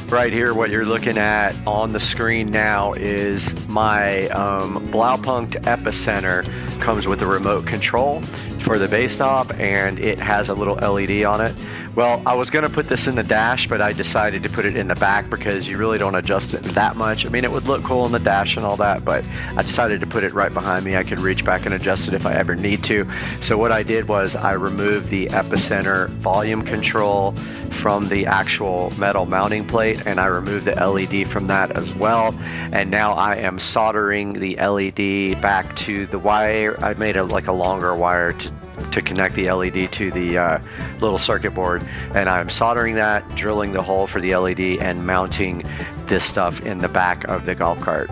S1: Right here, what you're looking at on the screen now is my Blaupunkt Epicenter. Comes with a remote control for the base knob, and it has a little LED on it. Well, I was going to put this in the dash, but I decided to put it in the back because you really don't adjust it that much. I mean, it would look cool in the dash and all that, but I decided to put it right behind me. I could reach back and adjust it if I ever need to. So what I did was I removed the Epicenter volume control from the actual metal mounting plate, and I removed the LED from that as well. And now I am soldering the LED back to the wire. I made like a longer wire to connect the LED to the little circuit board, and I'm soldering that, drilling the hole for the LED, and mounting this stuff in the back of the golf cart.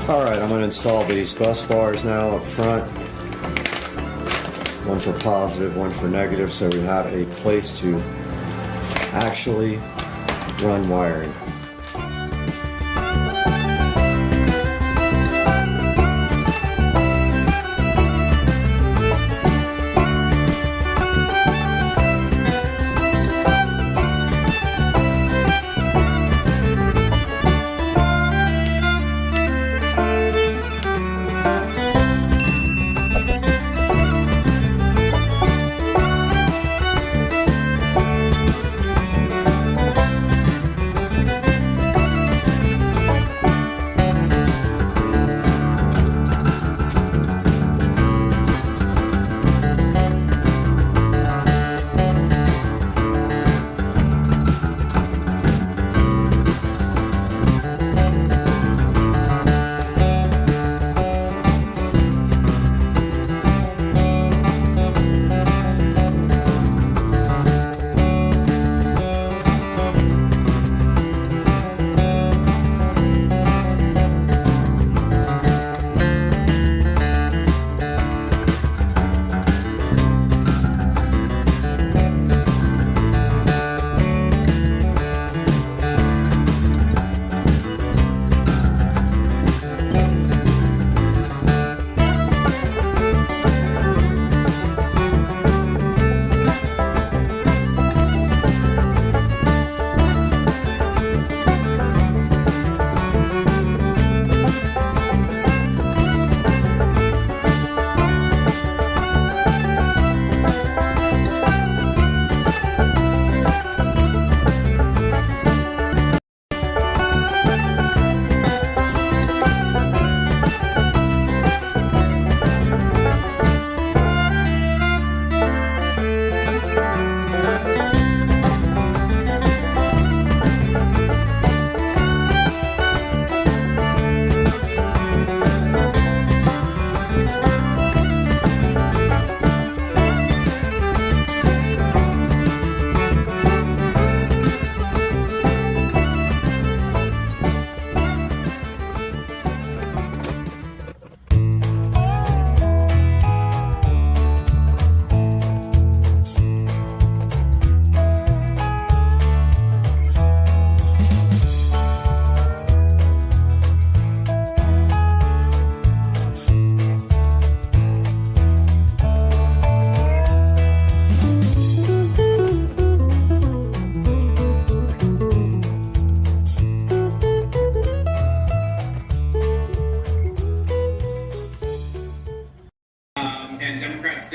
S1: Alright, I'm going to install these bus bars now up front. One for positive, one for negative, so we have a place to actually run wiring.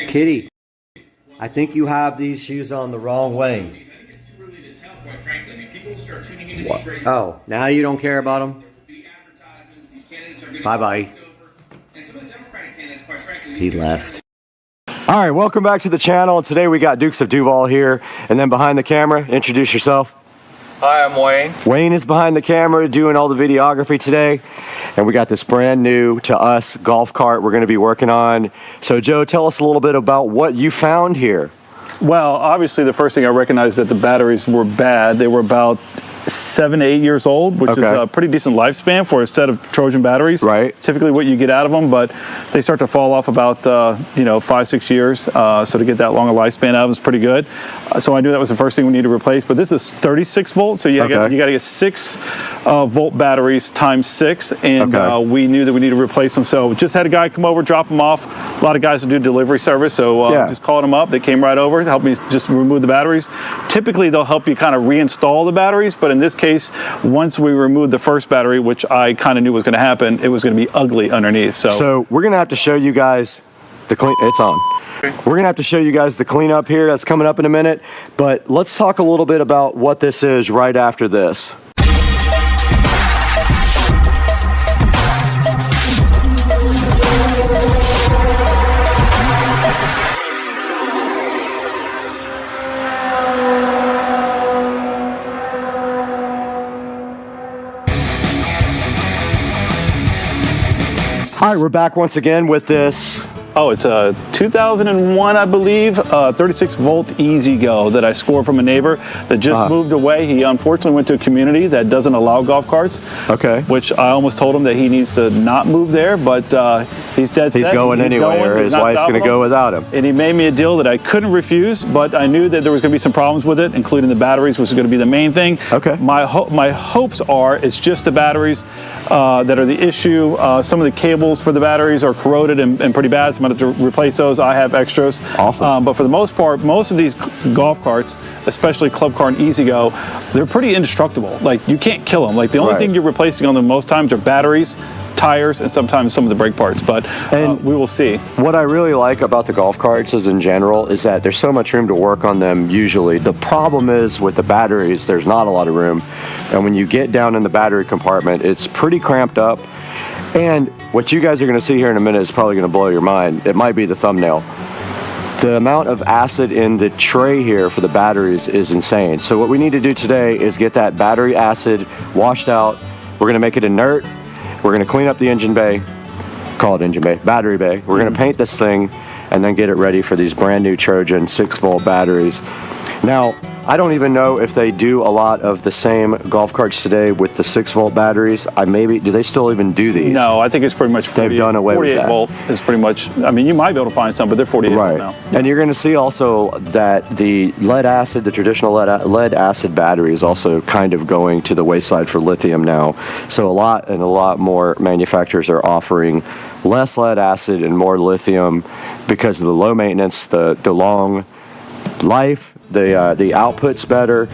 S1: Kitty, I think you have these shoes on the wrong way. What? Oh, now you don't care about them? Bye-bye. He left. All right, welcome back to the channel. Today we got Dukes of Duval here, and then behind the camera, introduce yourself.
S12: Hi, I'm Wayne.
S1: Wayne is behind the camera doing all the videography today. And we got this brand new to us golf cart we're going to be working on. So Joe, tell us a little bit about what you found here.
S9: Well, obviously the first thing I recognized that the batteries were bad. They were about 7 to 8 years old, which is a pretty decent lifespan for a set of Trojan batteries.
S1: Right.
S9: Typically what you get out of them, but they start to fall off about 5-6 years. So to get that long a lifespan out of them is pretty good. So I knew that was the first thing we need to replace. But this is 36 volts, so you got to get 6 volt batteries times 6, and we knew that we needed to replace them. So just had a guy come over, drop them off. A lot of guys will do delivery service, so just called them up. They came right over to help me just remove the batteries. Typically they'll help you kind of reinstall the batteries, but in this case, once we removed the first battery, which I kind of knew was going to happen, it was going to be ugly underneath. So
S1: we're going to have to show you guys the clean. It's on. We're going to have to show you guys the cleanup here. That's coming up in a minute. But let's talk a little bit about what this is right after this. All right, we're back once again with this.
S9: Oh, it's a 2001, I believe, 36 volt Easy Go that I scored from a neighbor that just moved away. He unfortunately went to a community that doesn't allow golf carts. Okay. Which I almost told him that he needs to not move there, but he's dead set.
S1: He's going anyway, or his wife's going to go without him.
S9: And he made me a deal that I couldn't refuse, but I knew that there was going to be some problems with it, including the batteries, which is going to be the main thing. Okay. My hopes are it's just the batteries that are the issue. Some of the cables for the batteries are corroded and pretty bad. So I'm going to have to replace those. I have extras. Awesome. But for the most part, most of these golf carts, especially Club Car and Easy Go, they're pretty indestructible. Like, you can't kill them. Like, the only thing you're replacing on them most times are batteries, tires, and sometimes some of the brake parts, but we will see.
S1: What I really like about the golf carts is in general is that there's so much room to work on them usually. The problem is with the batteries, there's not a lot of room. And when you get down in the battery compartment, it's pretty cramped up. And what you guys are going to see here in a minute is probably going to blow your mind. It might be the thumbnail. The amount of acid in the tray here for the batteries is insane. So what we need to do today is get that battery acid washed out. We're going to make it inert. We're going to clean up the engine bay, call it engine bay, battery bay. We're going to paint this thing and then get it ready for these brand new Trojan 6 volt batteries. Now, I don't even know if they do a lot of the same golf carts today with the 6 volt batteries. Do they still even do these?
S9: No, I think it's pretty much 48,
S1: they've done away with that.
S9: 48 volt is pretty much, I mean, you might be able to find some, but they're 48 volt now.
S1: And you're going to see also that the lead acid, the traditional lead acid battery is also kind of going to the wayside for lithium now. So a lot more manufacturers are offering less lead acid and more lithium because of the low maintenance, the long life, the output's better,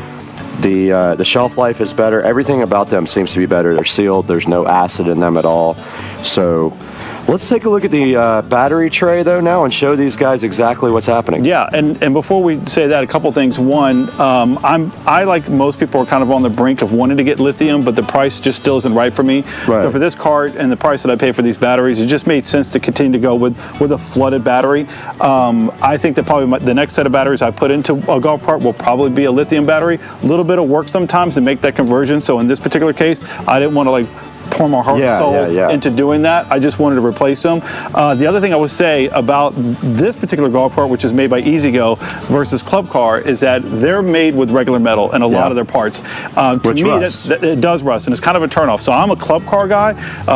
S1: the shelf life is better. Everything about them seems to be better. They're sealed. There's no acid in them at all. So let's take a look at the battery tray though now and show these guys exactly what's happening.
S9: Yeah, and before we say that, a couple things. One, I like most people are kind of on the brink of wanting to get lithium, but the price just still isn't right for me. Right. So for this cart and the price that I pay for these batteries, it just made sense to continue to go with a flooded battery. I think that probably the next set of batteries I put into a golf cart will probably be a lithium battery. A little bit of work sometimes to make that conversion. So in this particular case, I didn't want to pour my heart and soul into doing that. I just wanted to replace them. The other thing I would say about this particular golf cart, which is made by Easy Go versus Club Car, is that they're made with regular metal in a lot of their parts. To me, it does rust, and it's kind of a turnoff. So I'm a Club Car guy.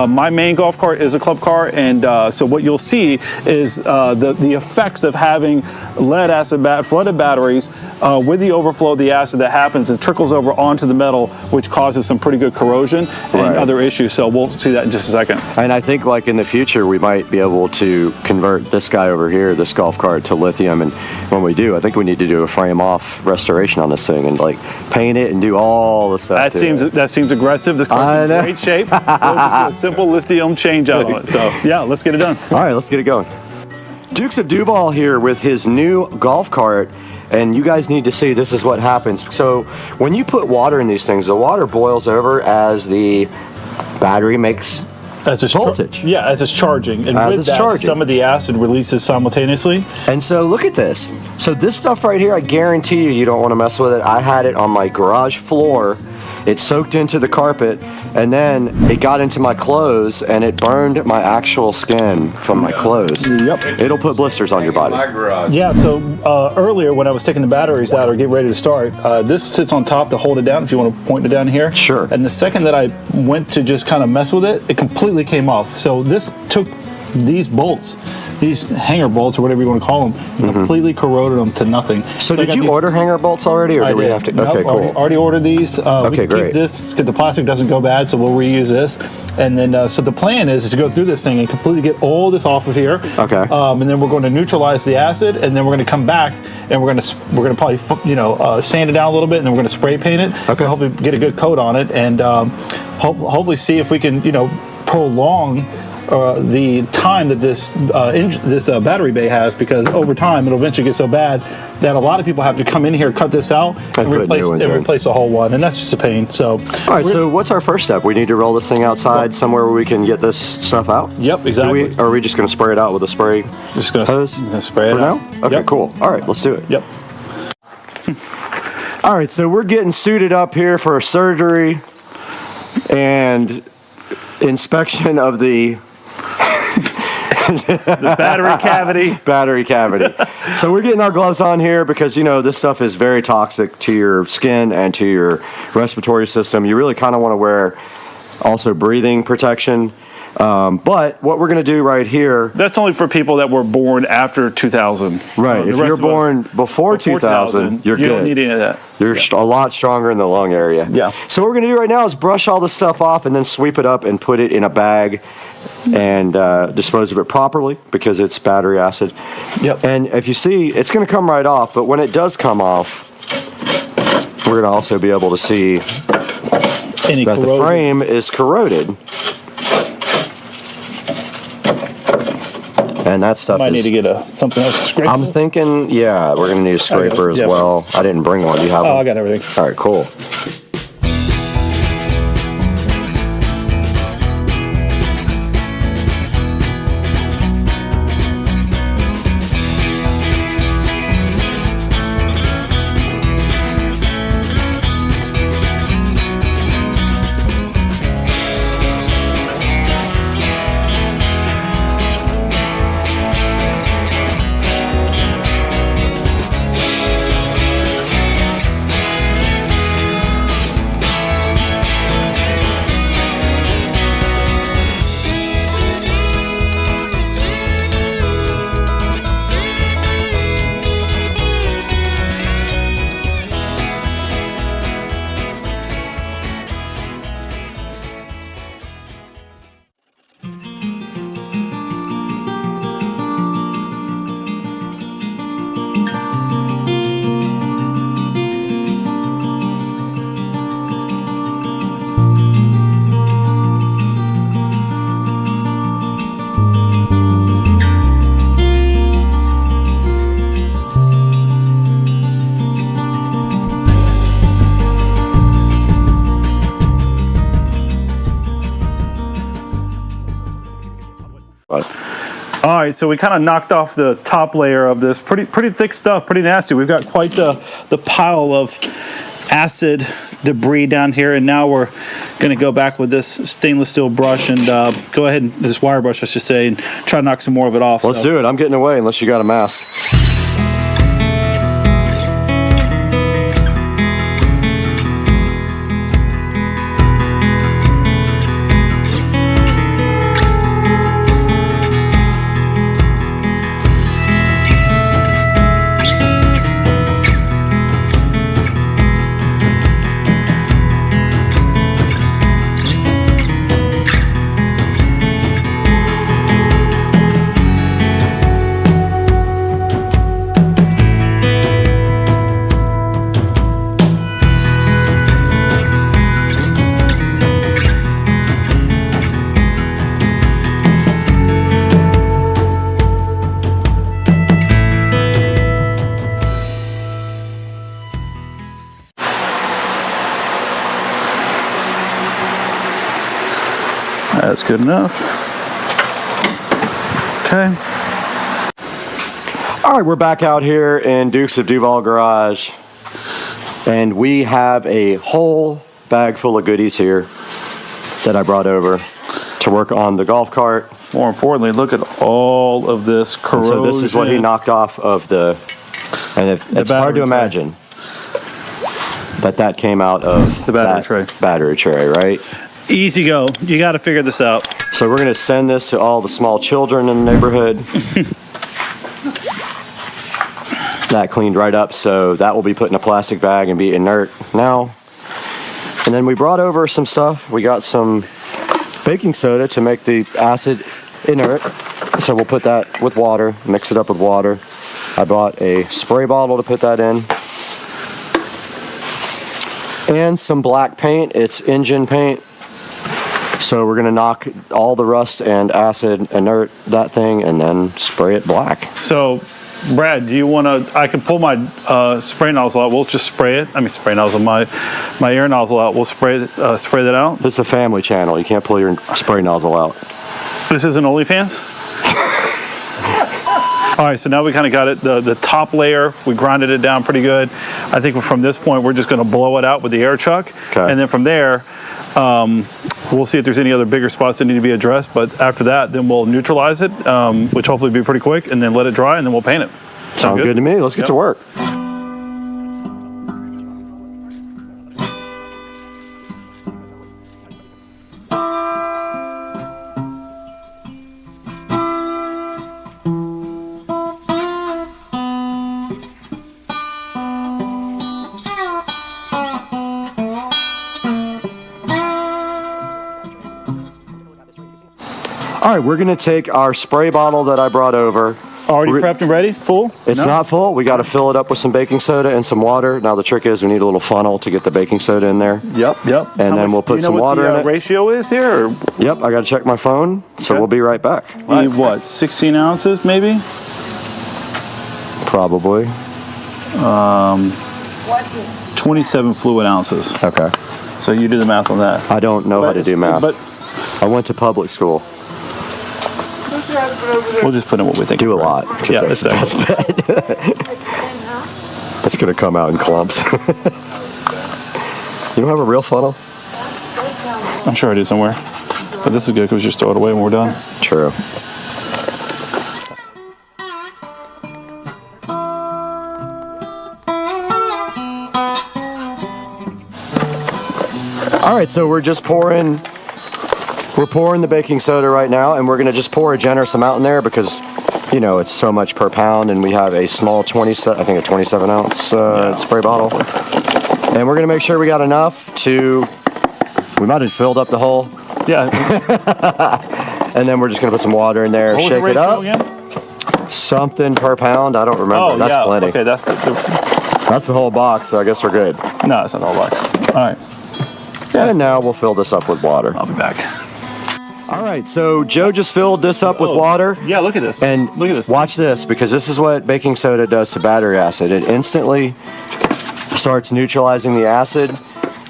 S9: My main golf cart is a Club Car, and so what you'll see is the effects of having lead acid flooded batteries with the overflow of the acid that happens and trickles over onto the metal, which causes some pretty good corrosion and other issues. So we'll see that in just a second.
S1: And I think like in the future, we might be able to convert this guy over here, this golf cart, to lithium. And when we do, I think we need to do a frame off restoration on this thing and like paint it and do all the stuff.
S9: That seems aggressive. This car's in great shape. We'll just do a simple lithium change out on it. So yeah, let's get it done.
S1: All right, let's get it going. Dukes of Duval here with his new golf cart. And you guys need to see this is what happens. So when you put water in these things, the water boils over as the battery makes
S9: as it's
S1: voltage.
S9: Yeah, as it's charging. And
S1: as
S9: with
S1: it's
S9: that,
S1: charging.
S9: some of the acid releases simultaneously.
S1: And so look at this. So this stuff right here, I guarantee you don't want to mess with it. I had it on my garage floor. It soaked into the carpet, and then it got into my clothes, and it burned my actual skin from my clothes.
S9: Yep.
S1: It'll put blisters on your body.
S10: My garage.
S9: Yeah, so earlier when I was taking the batteries out or getting ready to start, this sits on top to hold it down if you want to point it down here.
S1: Sure.
S9: And the second that I went to just kind of mess with it, it completely came off. So this took these bolts, these hanger bolts or whatever you want to call them, and completely corroded them to nothing.
S1: So did you order hanger bolts already, or do we have to?
S9: Nope,
S1: Okay, cool.
S9: Already ordered these.
S1: Okay,
S9: we can
S1: great.
S9: keep this because the plastic doesn't go bad, so we'll reuse this. And then, so the plan is to go through this thing and completely get all this off of here.
S1: Okay.
S9: And then we're going to neutralize the acid, and then we're going to come back and we're going to probably sand it down a little bit, and then we're going to spray paint it.
S1: Okay.
S9: Hopefully get a good coat on it, and hopefully see if we can prolong the time that this battery bay has, because over time it'll eventually get so bad that a lot of people have to come in here, cut this out, and replace the whole one, and that's just a pain. So,
S1: all right. So what's our first step? We need to roll this thing outside somewhere where we can get this stuff out.
S9: Yep, exactly.
S1: Are we just going to spray it out with a spray
S9: just gonna
S1: hose
S9: spray it
S1: for
S9: out
S1: now? Okay,
S9: yep.
S1: Cool. All right, let's do it.
S9: Yep.
S1: All right, so we're getting suited up here for surgery and inspection of the
S9: the battery cavity.
S1: So we're getting our gloves on here because this stuff is very toxic to your skin and to your respiratory system. You really kind of want to wear also breathing protection. But what we're going to do right here...
S9: That's only for people that were born after 2000.
S1: Right. If you're born before 2000, you're good.
S9: You don't need any of that.
S1: You're a lot stronger in the lung area.
S9: Yeah.
S1: So what we're going to do right now is brush all this stuff off and then sweep it up and put it in a bag and dispose of it properly because it's battery acid.
S9: Yep.
S1: And if you see, it's going to come right off, but when it does come off, we're going to also be able to see that the frame is corroded. And that stuff
S9: might need to get something else to scrape.
S1: I'm thinking, yeah, we're going to need a scraper as well. I didn't bring one. Do you have one?
S9: Oh, I got everything.
S1: All right, cool.
S9: All right, so we kind of knocked off the top layer of this. Pretty thick stuff, pretty nasty. We've got quite the pile of acid debris down here, and now we're going to go back with this stainless steel brush and go ahead, and this wire brush I should say, and try to knock some more of it off.
S1: Let's do it. I'm getting away unless you got a mask.
S9: good enough. Okay.
S1: All right, we're back out here in Dukes of Duval garage, and we have a whole bag full of goodies here that I brought over to work on the golf cart.
S9: More importantly, look at all of this corrosion.
S1: So this is what he knocked off of the, and it's hard to imagine that came out of
S9: the battery tray.
S1: Battery tray, right?
S9: Easy go. You got to figure this out.
S1: So we're going to send this to all the small children in the neighborhood. That cleaned right up, so that will be put in a plastic bag and be inert now. And then we brought over some stuff. We got some baking soda to make the acid inert. So we'll put that with water, mix it up with water. I bought a spray bottle to put that in. And some black paint. It's engine paint. So we're gonna knock all the rust and acid, inert that thing, and then spray it black.
S9: So, Brad, do you want to? I can pull my spray nozzle out. We'll just spray it. I mean, spray nozzle, my air nozzle out. We'll spray that out.
S1: This is a family channel. You can't pull your spray nozzle out.
S9: This isn't OnlyFans. All right, so now we kind of got it. The top layer, we grinded it down pretty good. I think from this point, we're just going to blow it out with the air chuck, and then from there, we'll see if there's any other bigger spots that need to be addressed. But after that, then we'll neutralize it, which hopefully will be pretty quick, and then let it dry, and then we'll paint it.
S1: Sounds good to me. Let's get to work. All right, we're gonna take our spray bottle that I brought over.
S9: Already prepped and ready? Full?
S1: It's not full. We got to fill it up with some baking soda and some water. Now the trick is we need a little funnel to get the baking soda in there.
S9: Yep.
S1: And then we'll put some water in it.
S9: Ratio is here? Or?
S1: Yep, I got to check my phone, so we'll be right back.
S9: We need what, 16 ounces maybe?
S1: Probably.
S9: 27 fluid ounces.
S1: Okay.
S9: So you do the math on that.
S1: I don't know how to do math. But I went to public school.
S9: We'll just put in what we think.
S1: Do a lot.
S9: Yeah,
S1: that's bad. It's going to come out in clumps. You don't have a real funnel?
S9: I'm sure I do somewhere. But this is good because we just throw it away when we're done.
S1: True. All right, so we're just pouring the baking soda right now, and we're going to just pour a generous amount in there because, you know, it's so much per pound, and we have a small 27 ounce spray bottle. And we're going to make sure we got enough to, we might have filled up the hole.
S9: Yeah.
S1: And then we're just going to put some water in there, shake it up.
S9: Again?
S1: Something per pound, I don't remember. That's plenty.
S9: Okay, that's
S1: the whole box, so I guess we're good.
S9: No, it's not the whole box. All right.
S1: Yeah. And now we'll fill this up with water.
S9: I'll be back.
S1: All right, so Joe just filled this up with water.
S9: Yeah, look at this.
S1: And
S9: look at this.
S1: Watch this, because this is what baking soda does to battery acid. It instantly starts neutralizing the acid.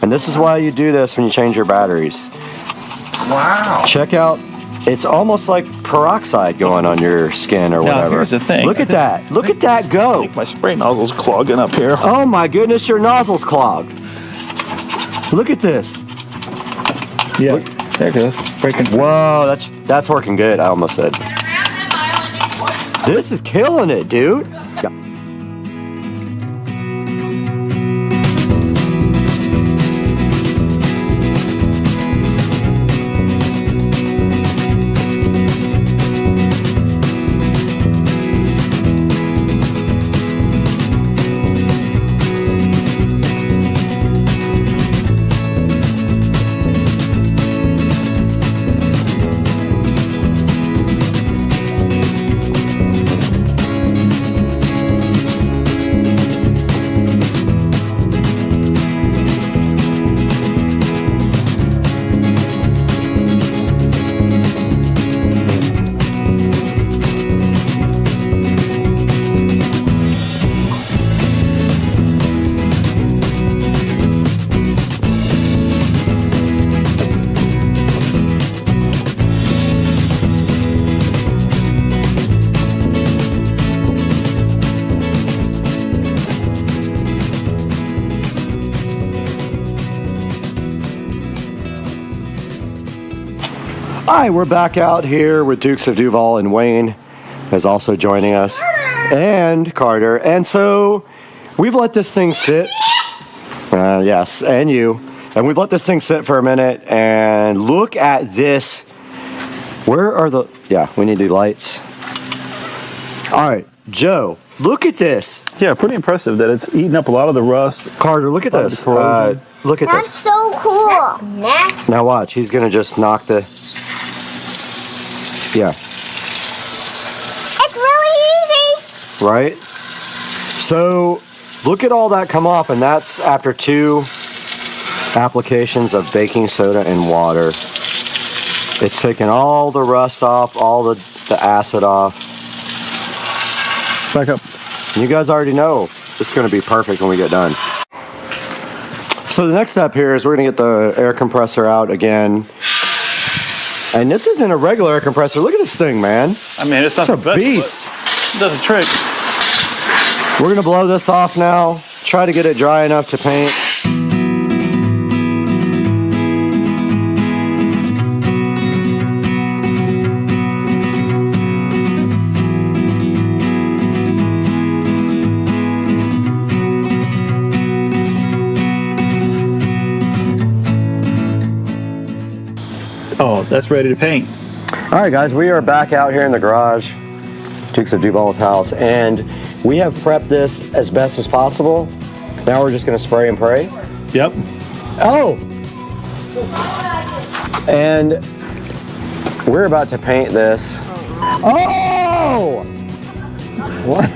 S1: And this is why you do this when you change your batteries.
S10: Wow.
S1: Check out, it's almost like peroxide going on your skin or whatever.
S9: Now, here's the thing.
S1: Look at that. Look at that go.
S9: I think my spray nozzle's clogging up here.
S1: Oh my goodness, your nozzle's clogged. Look at this.
S9: Yeah. There it goes. Breaking.
S1: Whoa, that's working good, I almost said. This is killing it, dude. Yeah. Hi, we're back out here with Dukes of Duval, and Wayne is also joining us, and Carter. And so we've let this thing sit. Yes, and you. And we've let this thing sit for a minute, and look at this. Where are the... Yeah, we need the lights. All right, Joe, look at this.
S9: Yeah, pretty impressive that it's eating up a lot of the rust.
S1: Carter, look at this. Look at
S12: That's
S1: this.
S12: so cool. That's nasty.
S1: Now watch, he's going to just knock the... Yeah.
S12: It's really easy.
S1: Right? So, look at all that come off, and that's after 2 applications of baking soda and water. It's taken all the rust off, all the acid off.
S9: Back up.
S1: You guys already know this is going to be perfect when we get done. So the next step here is we're going to get the air compressor out again. And this isn't a regular air compressor. Look at this thing, man.
S9: I mean, it's not
S1: a beast.
S9: It does a trick.
S1: We're going to blow this off now. Try to get it dry enough to paint.
S9: Oh, that's ready to paint.
S1: All right, guys, we are back out here in the garage, Dukes of Duval's house, and we have prepped this as best as possible. Now we're just going to spray and pray.
S9: Yep.
S1: Oh! And we're about to paint this. Oh! What?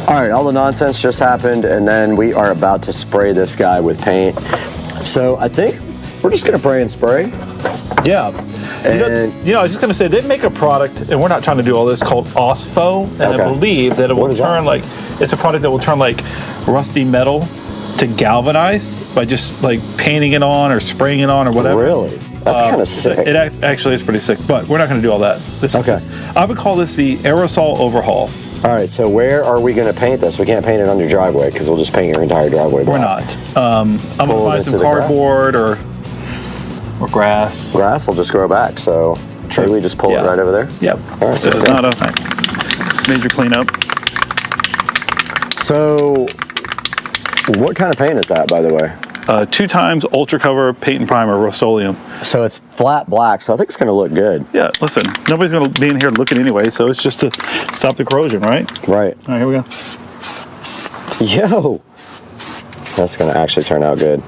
S1: All right, all the nonsense just happened, and then we are about to spray this guy with paint. So I think we're just going to pray and spray.
S9: Yeah. You know, I was just going to say, they make a product, and we're not trying to do all this, called OSFO, and I believe that it will turn like, it's a product that will turn like rusty metal to galvanized by just like painting it on or spraying it on or whatever.
S1: Really? That's kind of sick.
S9: It actually is pretty sick, but we're not going to do all that. I would call this the aerosol overhaul.
S1: All right, so where are we going to paint this? We can't paint it on your driveway because we'll just paint your entire driveway black.
S9: We're not. I'm going to buy some cardboard or grass.
S1: Grass will just grow back, so should we just pull it right over there?
S9: Yep.
S1: All right,
S9: so it's not a major cleanup.
S1: So, what kind of paint is that, by the way?
S9: 2 times Ultra Cover Paint and Primer Rust-Oleum.
S1: So it's flat black, so I think it's going to look good.
S9: Yeah, listen, nobody's going to be in here looking anyway, so it's just to stop the corrosion, right?
S1: Right.
S9: All right, here we go.
S1: Yo! That's going to actually turn out good.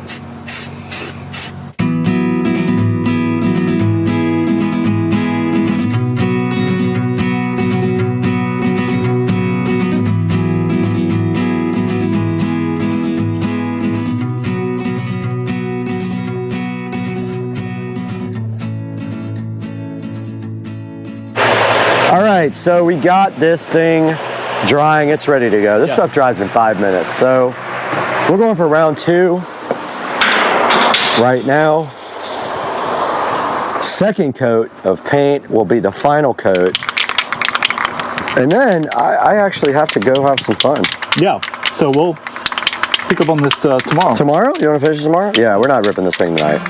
S1: All right, so we got this thing drying. It's ready to go. This stuff dries in 5 minutes. So we're going for round 2 right now. Second coat of paint will be the final coat. And then I actually have to go have some fun.
S9: Yeah, so we'll pick up on this tomorrow.
S1: Tomorrow? You want to finish it tomorrow? Yeah, we're not ripping this thing tonight.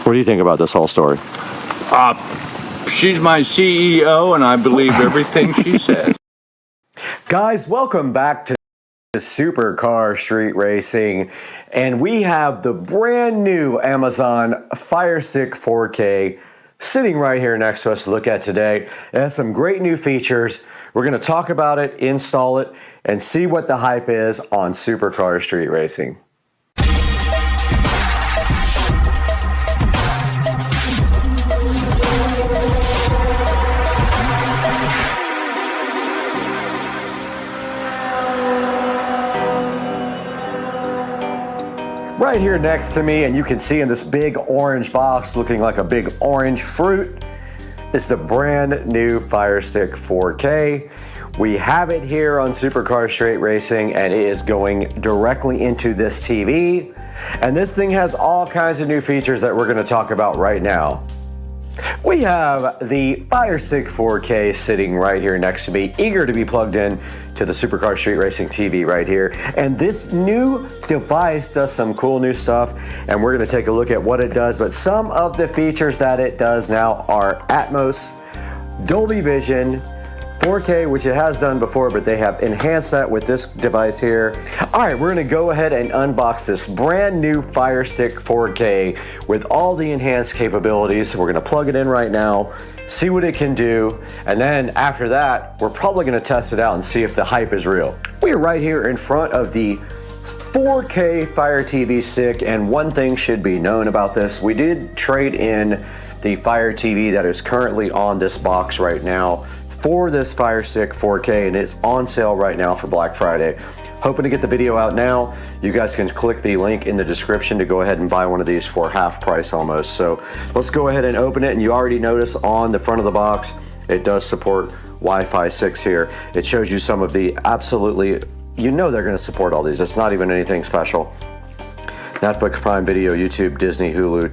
S1: What do you think about this whole story?
S10: She's my CEO, and I believe everything she says.
S1: Guys, welcome back to Supercar Street Racing, and we have the brand new Amazon Fire Stick 4K sitting right here next to us to look at today. It has some great new features. We're going to talk about it, install it, and see what the hype is on Supercar Street Racing. Right here next to me, and you can see in this big orange box looking like a big orange fruit, is the brand new Fire Stick 4K. We have it here on Supercar Straight Racing, and it is going directly into this TV. And this thing has all kinds of new features that we're going to talk about right now. We have the Fire Stick 4K sitting right here next to me, eager to be plugged in to the Supercar Street Racing TV right here. And this new device does some cool new stuff, and we're going to take a look at what it does. But some of the features that it does now are Atmos, Dolby Vision, 4K, which it has done before, but they have enhanced that with this device here. All right, we're gonna go ahead and unbox this brand new Fire Stick 4K with all the enhanced capabilities. We're gonna plug it in right now, see what it can do, and then after that, we're probably gonna test it out and see if the hype is real. We are right here in front of the 4K Fire TV Stick, and one thing should be known about this. We did trade in the Fire TV that is currently on this box right now for this Fire Stick 4K, and it's on sale right now for Black Friday. Hoping to get the video out now. You guys can click the link in the description to go ahead and buy one of these for half price almost. So let's go ahead and open it, and you already notice on the front of the box, it does support Wi-Fi 6 here. It shows you some of the absolutely, you know they're gonna support all these. It's not even anything special. Netflix, Prime Video, YouTube, Disney, Hulu,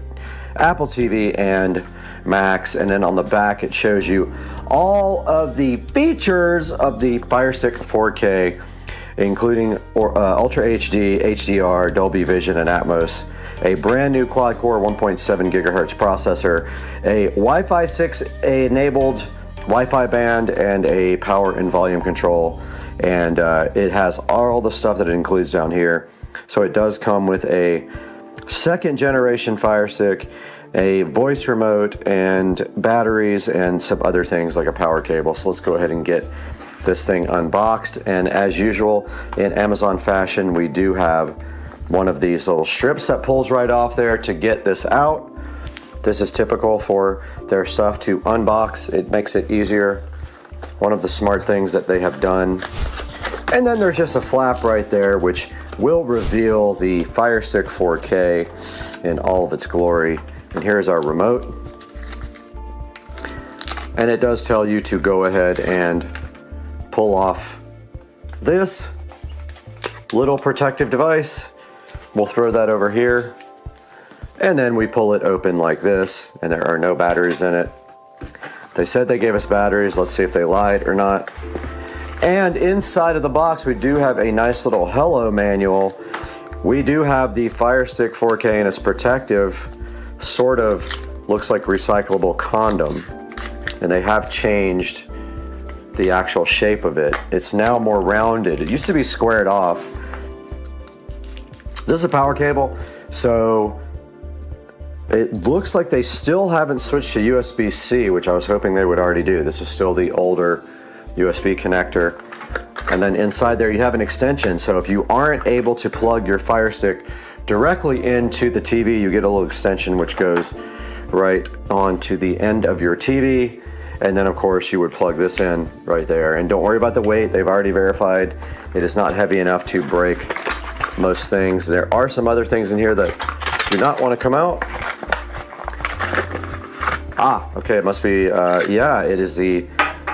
S1: Apple TV, and Max. And then on the back, it shows you all of the features of the Fire Stick 4K, including Ultra HD, HDR, Dolby Vision, and Atmos, a brand new quad-core 1.7 gigahertz processor, a Wi-Fi 6 enabled Wi-Fi band, and a power and volume control. And it has all the stuff that it includes down here. So it does come with a second generation Fire Stick, a voice remote, and batteries, and some other things like a power cable. So let's go ahead and get this thing unboxed. And as usual, in Amazon fashion, we do have one of these little strips that pulls right off there to get this out. This is typical for their stuff to unbox. It makes it easier. One of the smart things that they have done. And then there's just a flap right there, which will reveal the Fire Stick 4K in all of its glory. And here's our remote. And it does tell you to go ahead and pull off this little protective device. We'll throw that over here. And then we pull it open like this, and there are no batteries in it. They said they gave us batteries. Let's see if they lied or not. And inside of the box, we do have a nice little hello manual. We do have the Fire Stick 4K, and it's protective, sort of looks like recyclable condom. And they have changed the actual shape of it. It's now more rounded. It used to be squared off. This is a power cable, so it looks like they still haven't switched to USB-C, which I was hoping they would already do. This is still the older USB connector. And then inside there you have an extension, so if you aren't able to plug your Fire Stick directly into the TV, you get a little extension which goes right onto the end of your TV. And then of course you would plug this in right there. And don't worry about the weight, they've already verified it is not heavy enough to break most things. There are some other things in here that do not want to come out. Okay, it must be, yeah, it is the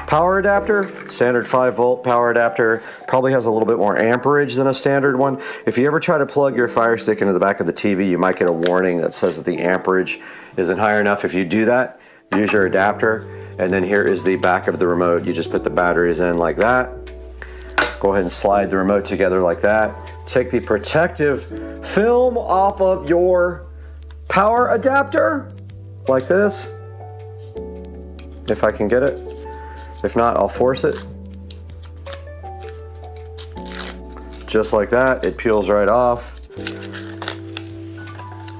S1: power adapter, standard 5-volt power adapter. Probably has a little bit more amperage than a standard one. If you ever try to plug your Fire Stick into the back of the TV, you might get a warning that says that the amperage isn't high enough. If you do that, use your adapter. And then here is the back of the remote. You just put the batteries in like that. Go ahead and slide the remote together like that. Take the protective film off of your power adapter like this. If I can get it. If not, I'll force it. Just like that, it peels right off.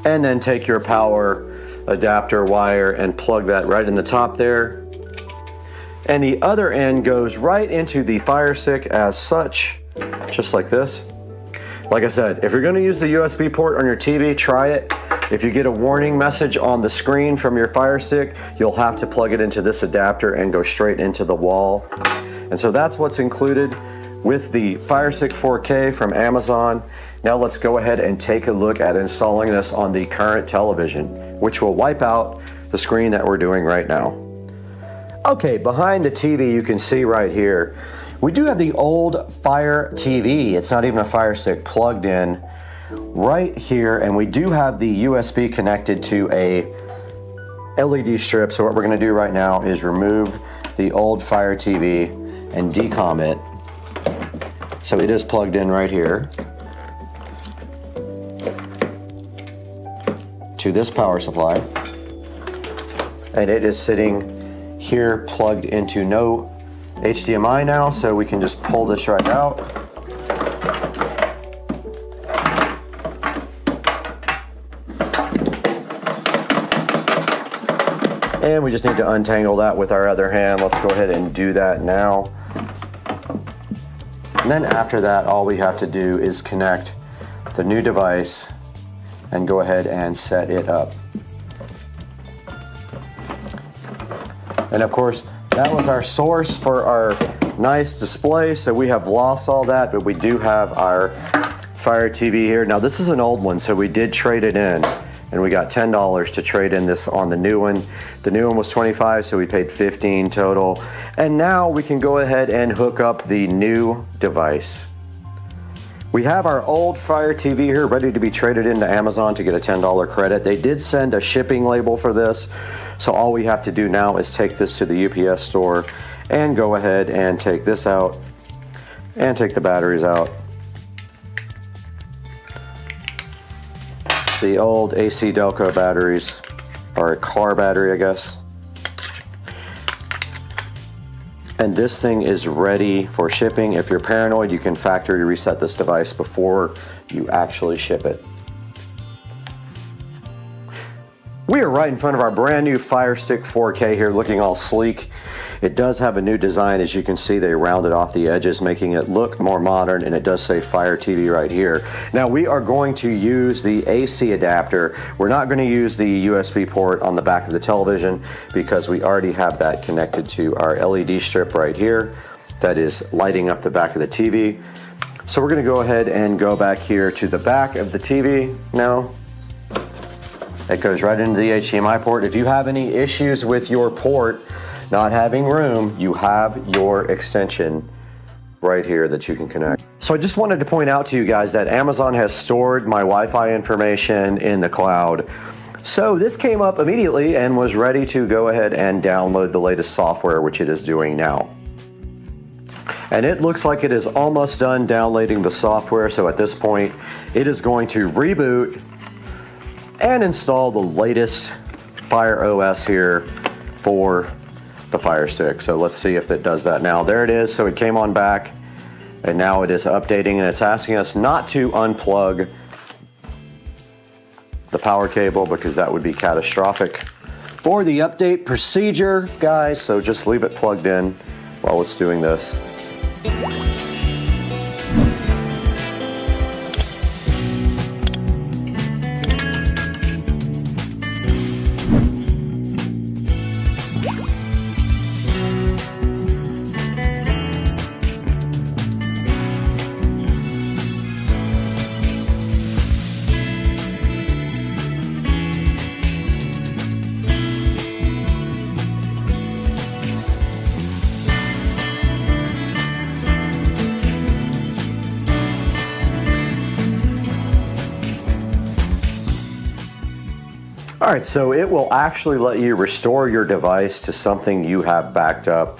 S1: And then take your power adapter wire and plug that right in the top there. And the other end goes right into the Fire Stick as such, just like this. Like I said, if you're going to use the USB port on your TV, try it. If you get a warning message on the screen from your Fire Stick, you'll have to plug it into this adapter and go straight into the wall. And so that's what's included with the Fire Stick 4K from Amazon. Now let's go ahead and take a look at installing this on the current television, which will wipe out the screen that we're doing right now. Okay, behind the TV you can see right here, we do have the old Fire TV. It's not even a Fire Stick plugged in right here, and we do have the USB connected to a LED strip. So what we're going to do right now is remove the old Fire TV and decom it. So it is plugged in right here to this power supply, and it is sitting here plugged into no HDMI now, so we can just pull this right out. And we just need to untangle that with our other hand. Let's go ahead and do that now. And then after that, all we have to do is connect the new device and go ahead and set it up. And of course, that was our source for our nice display. So we have lost all that, but we do have our Fire TV here. Now this is an old one, so we did trade it in. And we got $10 to trade in this on the new one. The new one was $25, so we paid $15 total. And now we can go ahead and hook up the new device. We have our old Fire TV here ready to be traded into Amazon to get a $10 credit. They did send a shipping label for this, so all we have to do now is take this to the UPS store and go ahead and take this out and take the batteries out. The old AC Delco batteries, or a car battery, I guess. And this thing is ready for shipping. If you're paranoid, you can factory reset this device before you actually ship it. We are right in front of our brand new Fire Stick 4K here, looking all sleek. It does have a new design. As you can see, they rounded off the edges, making it look more modern, and it does say Fire TV right here. Now we are going to use the AC adapter. We're not going to use the USB port on the back of the television because we already have that connected to our LED strip right here that is lighting up the back of the TV. So we're going to go ahead and go back here to the back of the TV now. It goes right into the HDMI port. If you have any issues with your port not having room, you have your extension right here that you can connect. So I just wanted to point out to you guys that Amazon has stored my Wi-Fi information in the cloud. So this came up immediately and was ready to go ahead and download the latest software, which it is doing now. And it looks like it is almost done downloading the software. So at this point, it is going to reboot and install the latest Fire OS here for the Fire Stick. So let's see if it does that now. There it is. So it came on back and now it is updating, and it's asking us not to unplug the power cable because that would be catastrophic for the update procedure, guys. So just leave it plugged in while it's doing this. All right, so it will actually let you restore your device to something you have backed up.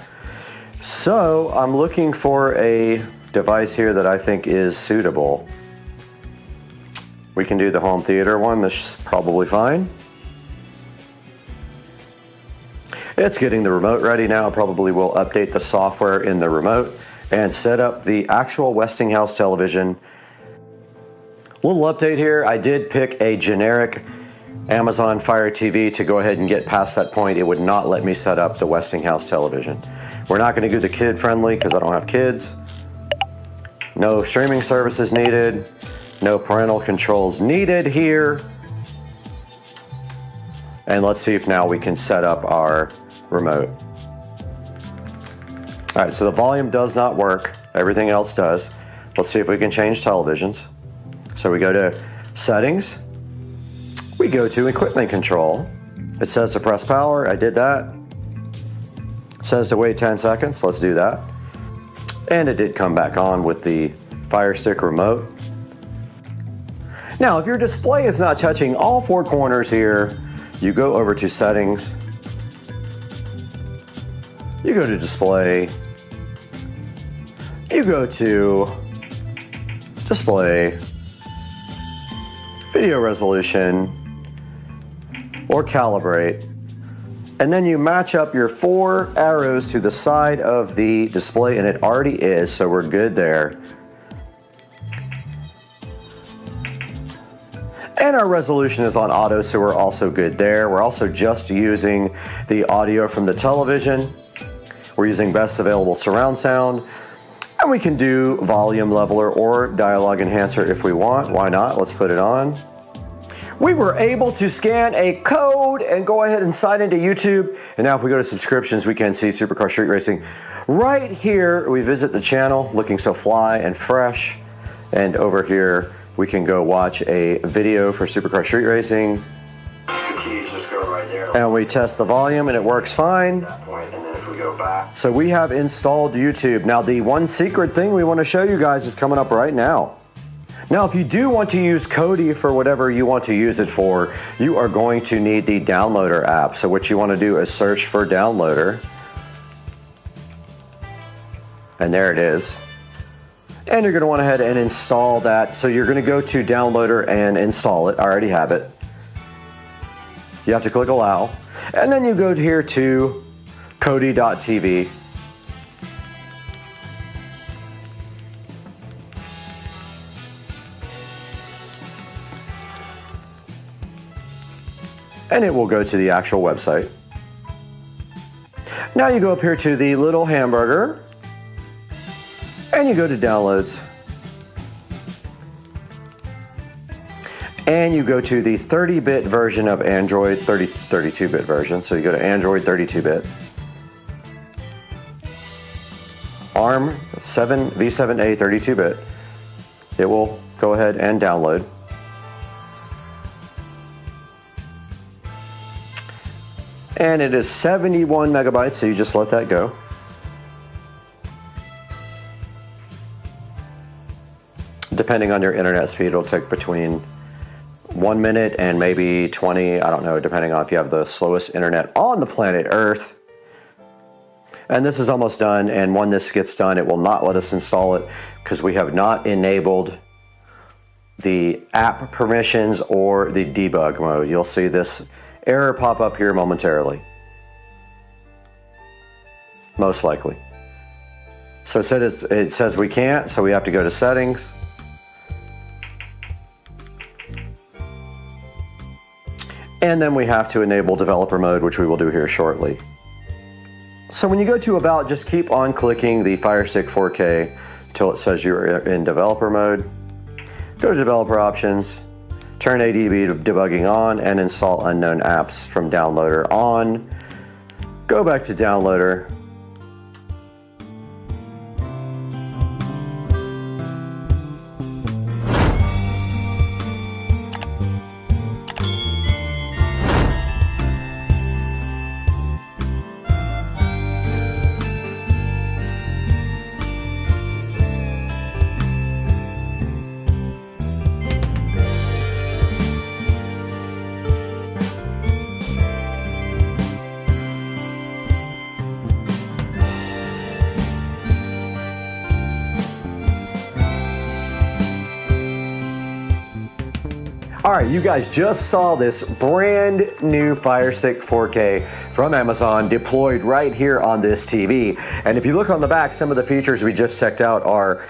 S1: So I'm looking for a device here that I think is suitable. We can do the home theater one. This is probably fine. It's getting the remote ready now. Probably will update the software in the remote and set up the actual Westinghouse television. Little update here. I did pick a generic Amazon Fire TV to go ahead and get past that point. It would not let me set up the Westinghouse television. We're not going to do the kid friendly because I don't have kids. No streaming services needed. No parental controls needed here. And let's see if now we can set up our remote. All right, so the volume does not work. Everything else does. Let's see if we can change televisions. So we go to settings, we go to equipment control. It says to press power, I did that. It says to wait 10 seconds, let's do that. And it did come back on with the Fire Stick remote. Now, if your display is not touching all four corners here, you go over to settings, you go to display, you go to display, video resolution, or calibrate, and then you match up your 4 arrows to the side of the display, and it already is, so we're good there. And our resolution is on auto, so we're also good there. We're also just using the audio from the television. We're using best available surround sound. And we can do volume leveler or dialogue enhancer if we want. Why not? Let's put it on. We were able to scan a code and go ahead and sign into YouTube. And now if we go to subscriptions, we can see Supercar Street Racing. Right here, we visit the channel, looking so fly and fresh. And over here, we can go watch a video for Supercar Street Racing. The keys just go right there. And we test the volume and it works fine. So we have installed YouTube. Now the one secret thing we want to show you guys is coming up right now. Now if you do want to use Kodi for whatever you want to use it for, you are going to need the downloader app. So what you want to do is search for downloader. And there it is. And you're going to want to head and install that. So you're going to go to downloader and install it. I already have it. You have to click allow. And then you go here to Kodi.tv. And it will go to the actual website. Now you go up here to the little hamburger. And you go to downloads. And you go to the 30-bit version of Android, 32-bit version. So you go to Android 32-bit. ARM V7A 32-bit. It will go ahead and download. And it is 71 megabytes, so you just let that go. Depending on your internet speed, it'll take between 1 minute and maybe 20, I don't know, depending on if you have the slowest internet on the planet Earth. And this is almost done, and when this gets done, it will not let us install it because we have not enabled the app permissions or the debug mode. You'll see this error pop up here momentarily. Most likely. So it says we can't, so we have to go to settings. And then we have to enable developer mode, which we will do here shortly. So when you go to about, just keep on clicking the Fire Stick 4K until it says you're in developer mode. Go to developer options, turn ADB debugging on, and install unknown apps from downloader on. Go back to downloader. All right, you guys just saw this brand new Fire Stick 4K from Amazon deployed right here on this TV. And if you look on the back, some of the features we just checked out are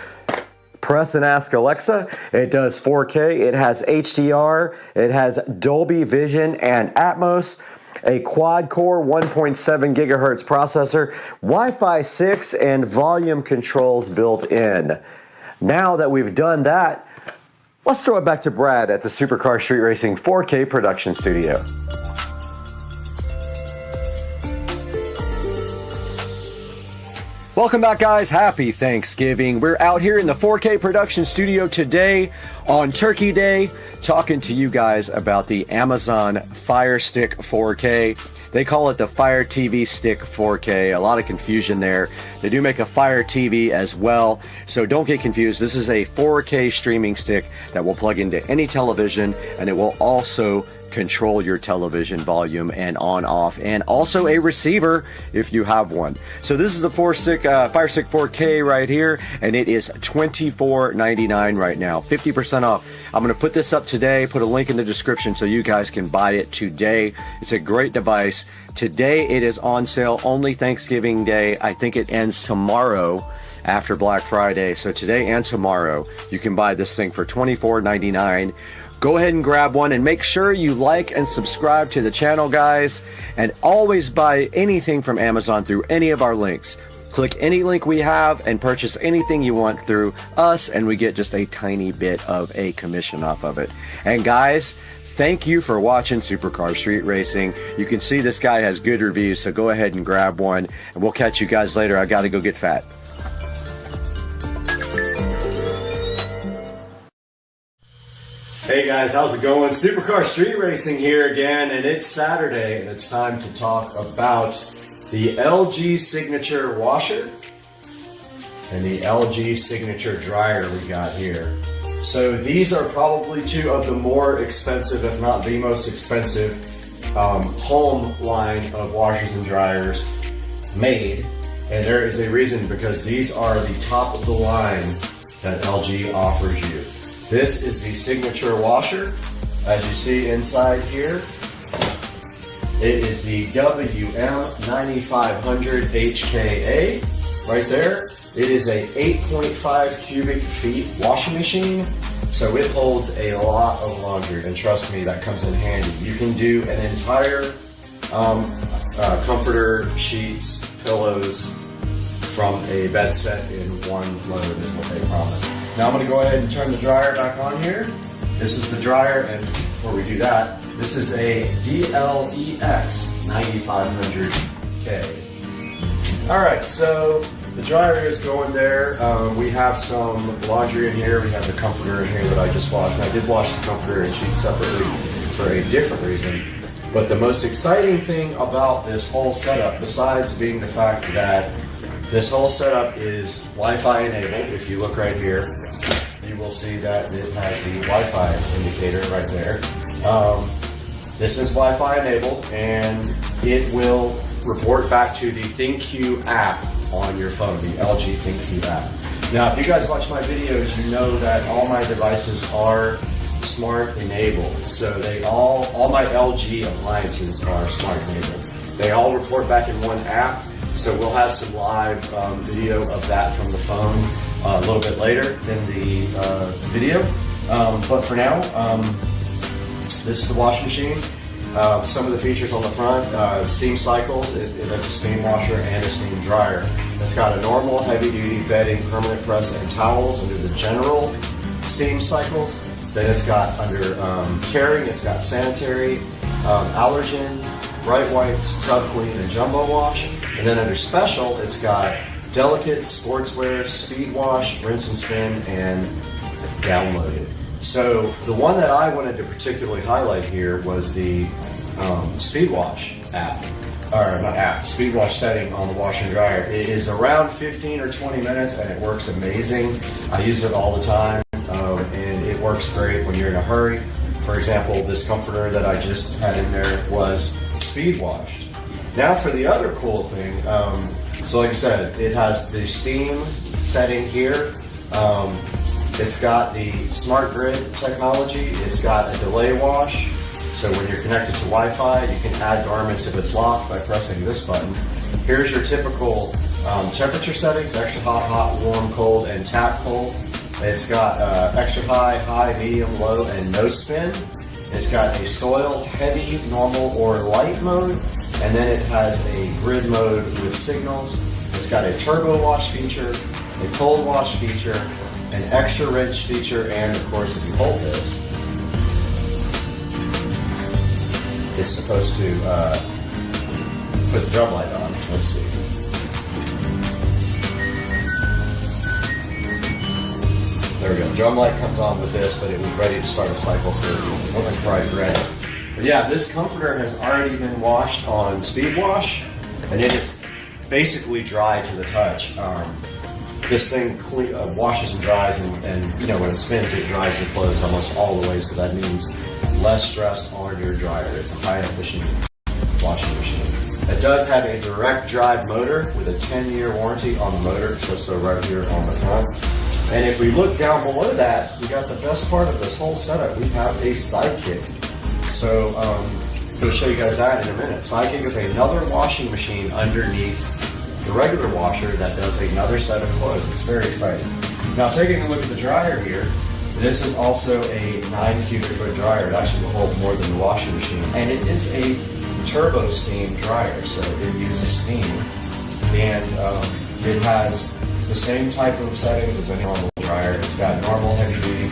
S1: press and ask Alexa. It does 4K, it has HDR, it has Dolby Vision and Atmos, a quad-core 1.7 gigahertz processor, Wi-Fi 6, and volume controls built in. Now that we've done that, let's throw it back to Brad at the Supercar Street Racing 4K production studio. Welcome back, guys. Happy Thanksgiving. We're out here in the 4K production studio today on Turkey Day, talking to you guys about the Amazon Fire Stick 4K. They call it the Fire TV Stick 4K. A lot of confusion there. They do make a Fire TV as well, so don't get confused. This is a 4K streaming stick that will plug into any television, and it will also control your television volume and on off, and also a receiver if you have one. So this is the Fire Stick 4K right here, and it is $24.99 right now, 50% off. I'm going to put this up today, put a link in the description so you guys can buy it today. It's a great device. Today it is on sale only Thanksgiving Day. I think it ends tomorrow after Black Friday. So today and tomorrow you can buy this thing for $24.99. Go ahead and grab one, and make sure you like and subscribe to the channel, guys, and always buy anything from Amazon through any of our links. Click any link we have and purchase anything you want through us, and we get just a tiny bit of a commission off of it. And guys, thank you for watching Supercar Street Racing. You can see this guy has good reviews, so go ahead and grab one, and we'll catch you guys later. I gotta go get fat. Hey guys, how's it going? Supercar Street Racing here again, and it's Saturday, and it's time to talk about the LG Signature washer and the LG Signature dryer we got here. So these are probably two of the more expensive, if not the most expensive, home line of washers and dryers made, and there is a reason, because these are the top of the line that LG offers you. This is the Signature washer. As you see inside here, it is the WM9500 HKA right there. It is a 8.5 cubic feet washing machine, so it holds a lot of laundry, and trust me, that comes in handy. You can do an entire comforter, sheets, pillows from a bed set in one load is what they promise. Now I'm going to go ahead and turn the dryer back on here. This is the dryer, and before we do that, this is a DLEX 9500K. Alright, so the dryer is going there. We have some laundry in here. We have the comforter in here that I just washed. And I did wash the comforter and sheets separately for a different reason. But the most exciting thing about this whole setup, besides being the fact that this whole setup is Wi-Fi enabled, if you look right here, you will see that it has the Wi-Fi indicator right there. This is Wi-Fi enabled, and it will report back to the ThinQ app on your phone, the LG ThinQ app. Now, if you guys watch my videos, you know that all my devices are smart enabled. So all my LG appliances are smart enabled. They all report back in one app. So we'll have some live video of that from the phone a little bit later in the video. But for now, this is the washing machine. Some of the features on the front, steam cycles. It has a steam washer and a steam dryer. It's got a normal heavy-duty bedding, permanent press, and towels under the general steam cycles. Then it's got under caring, it's got sanitary, allergen, bright whites, tub clean, and jumbo wash. And then under special, it's got delicate, sportswear, speed wash, rinse and spin, and downloaded. So the one that I wanted to particularly highlight here was the speed wash app, or not app, speed wash setting on the washer and dryer. It is around 15 or 20 minutes, and it works amazing. I use it all the time, and it works great when you're in a hurry. For example, this comforter that I just had in there was speed washed. Now for the other cool thing, so like I said, it has the steam setting here. It's got the smart grid technology. It's got a delay wash. So when you're connected to Wi-Fi, you can add garments if it's locked by pressing this button. Here's your typical temperature settings: extra hot, hot, warm, cold, and tap cold. It's got extra high, high, medium, low, and no spin. It's got a soil, heavy, normal, or light mode. And then it has a grid mode with signals. It's got a turbo wash feature, a cold wash feature, an extra rinse feature, and of course, if you hold this, it's supposed to put the drum light on. Let's see. There we go. Drum light comes on with this, but it was ready to start a cycle, so it wasn't quite ready. But yeah, this comforter has already been washed on speed wash, and it is basically dry to the touch. This thing washes and dries, and you know, when it spins, it dries the clothes almost all the way, so that means less stress on your dryer. It's a high efficient washing machine. It does have a direct drive motor with a 10-year warranty on the motor, so right here on the front. And if we look down below that, we got the best part of this whole setup. We have a Sidekick. So I'm going to show you guys that in a minute. Sidekick is another washing machine underneath the regular washer that does another set of clothes. It's very exciting. Now taking a look at the dryer here, this is also a 9 cubic foot dryer. It actually will hold more than the washing machine. And it is a turbo steam dryer, so it uses steam. And it has the same type of settings as a normal dryer. It's got normal heavy duty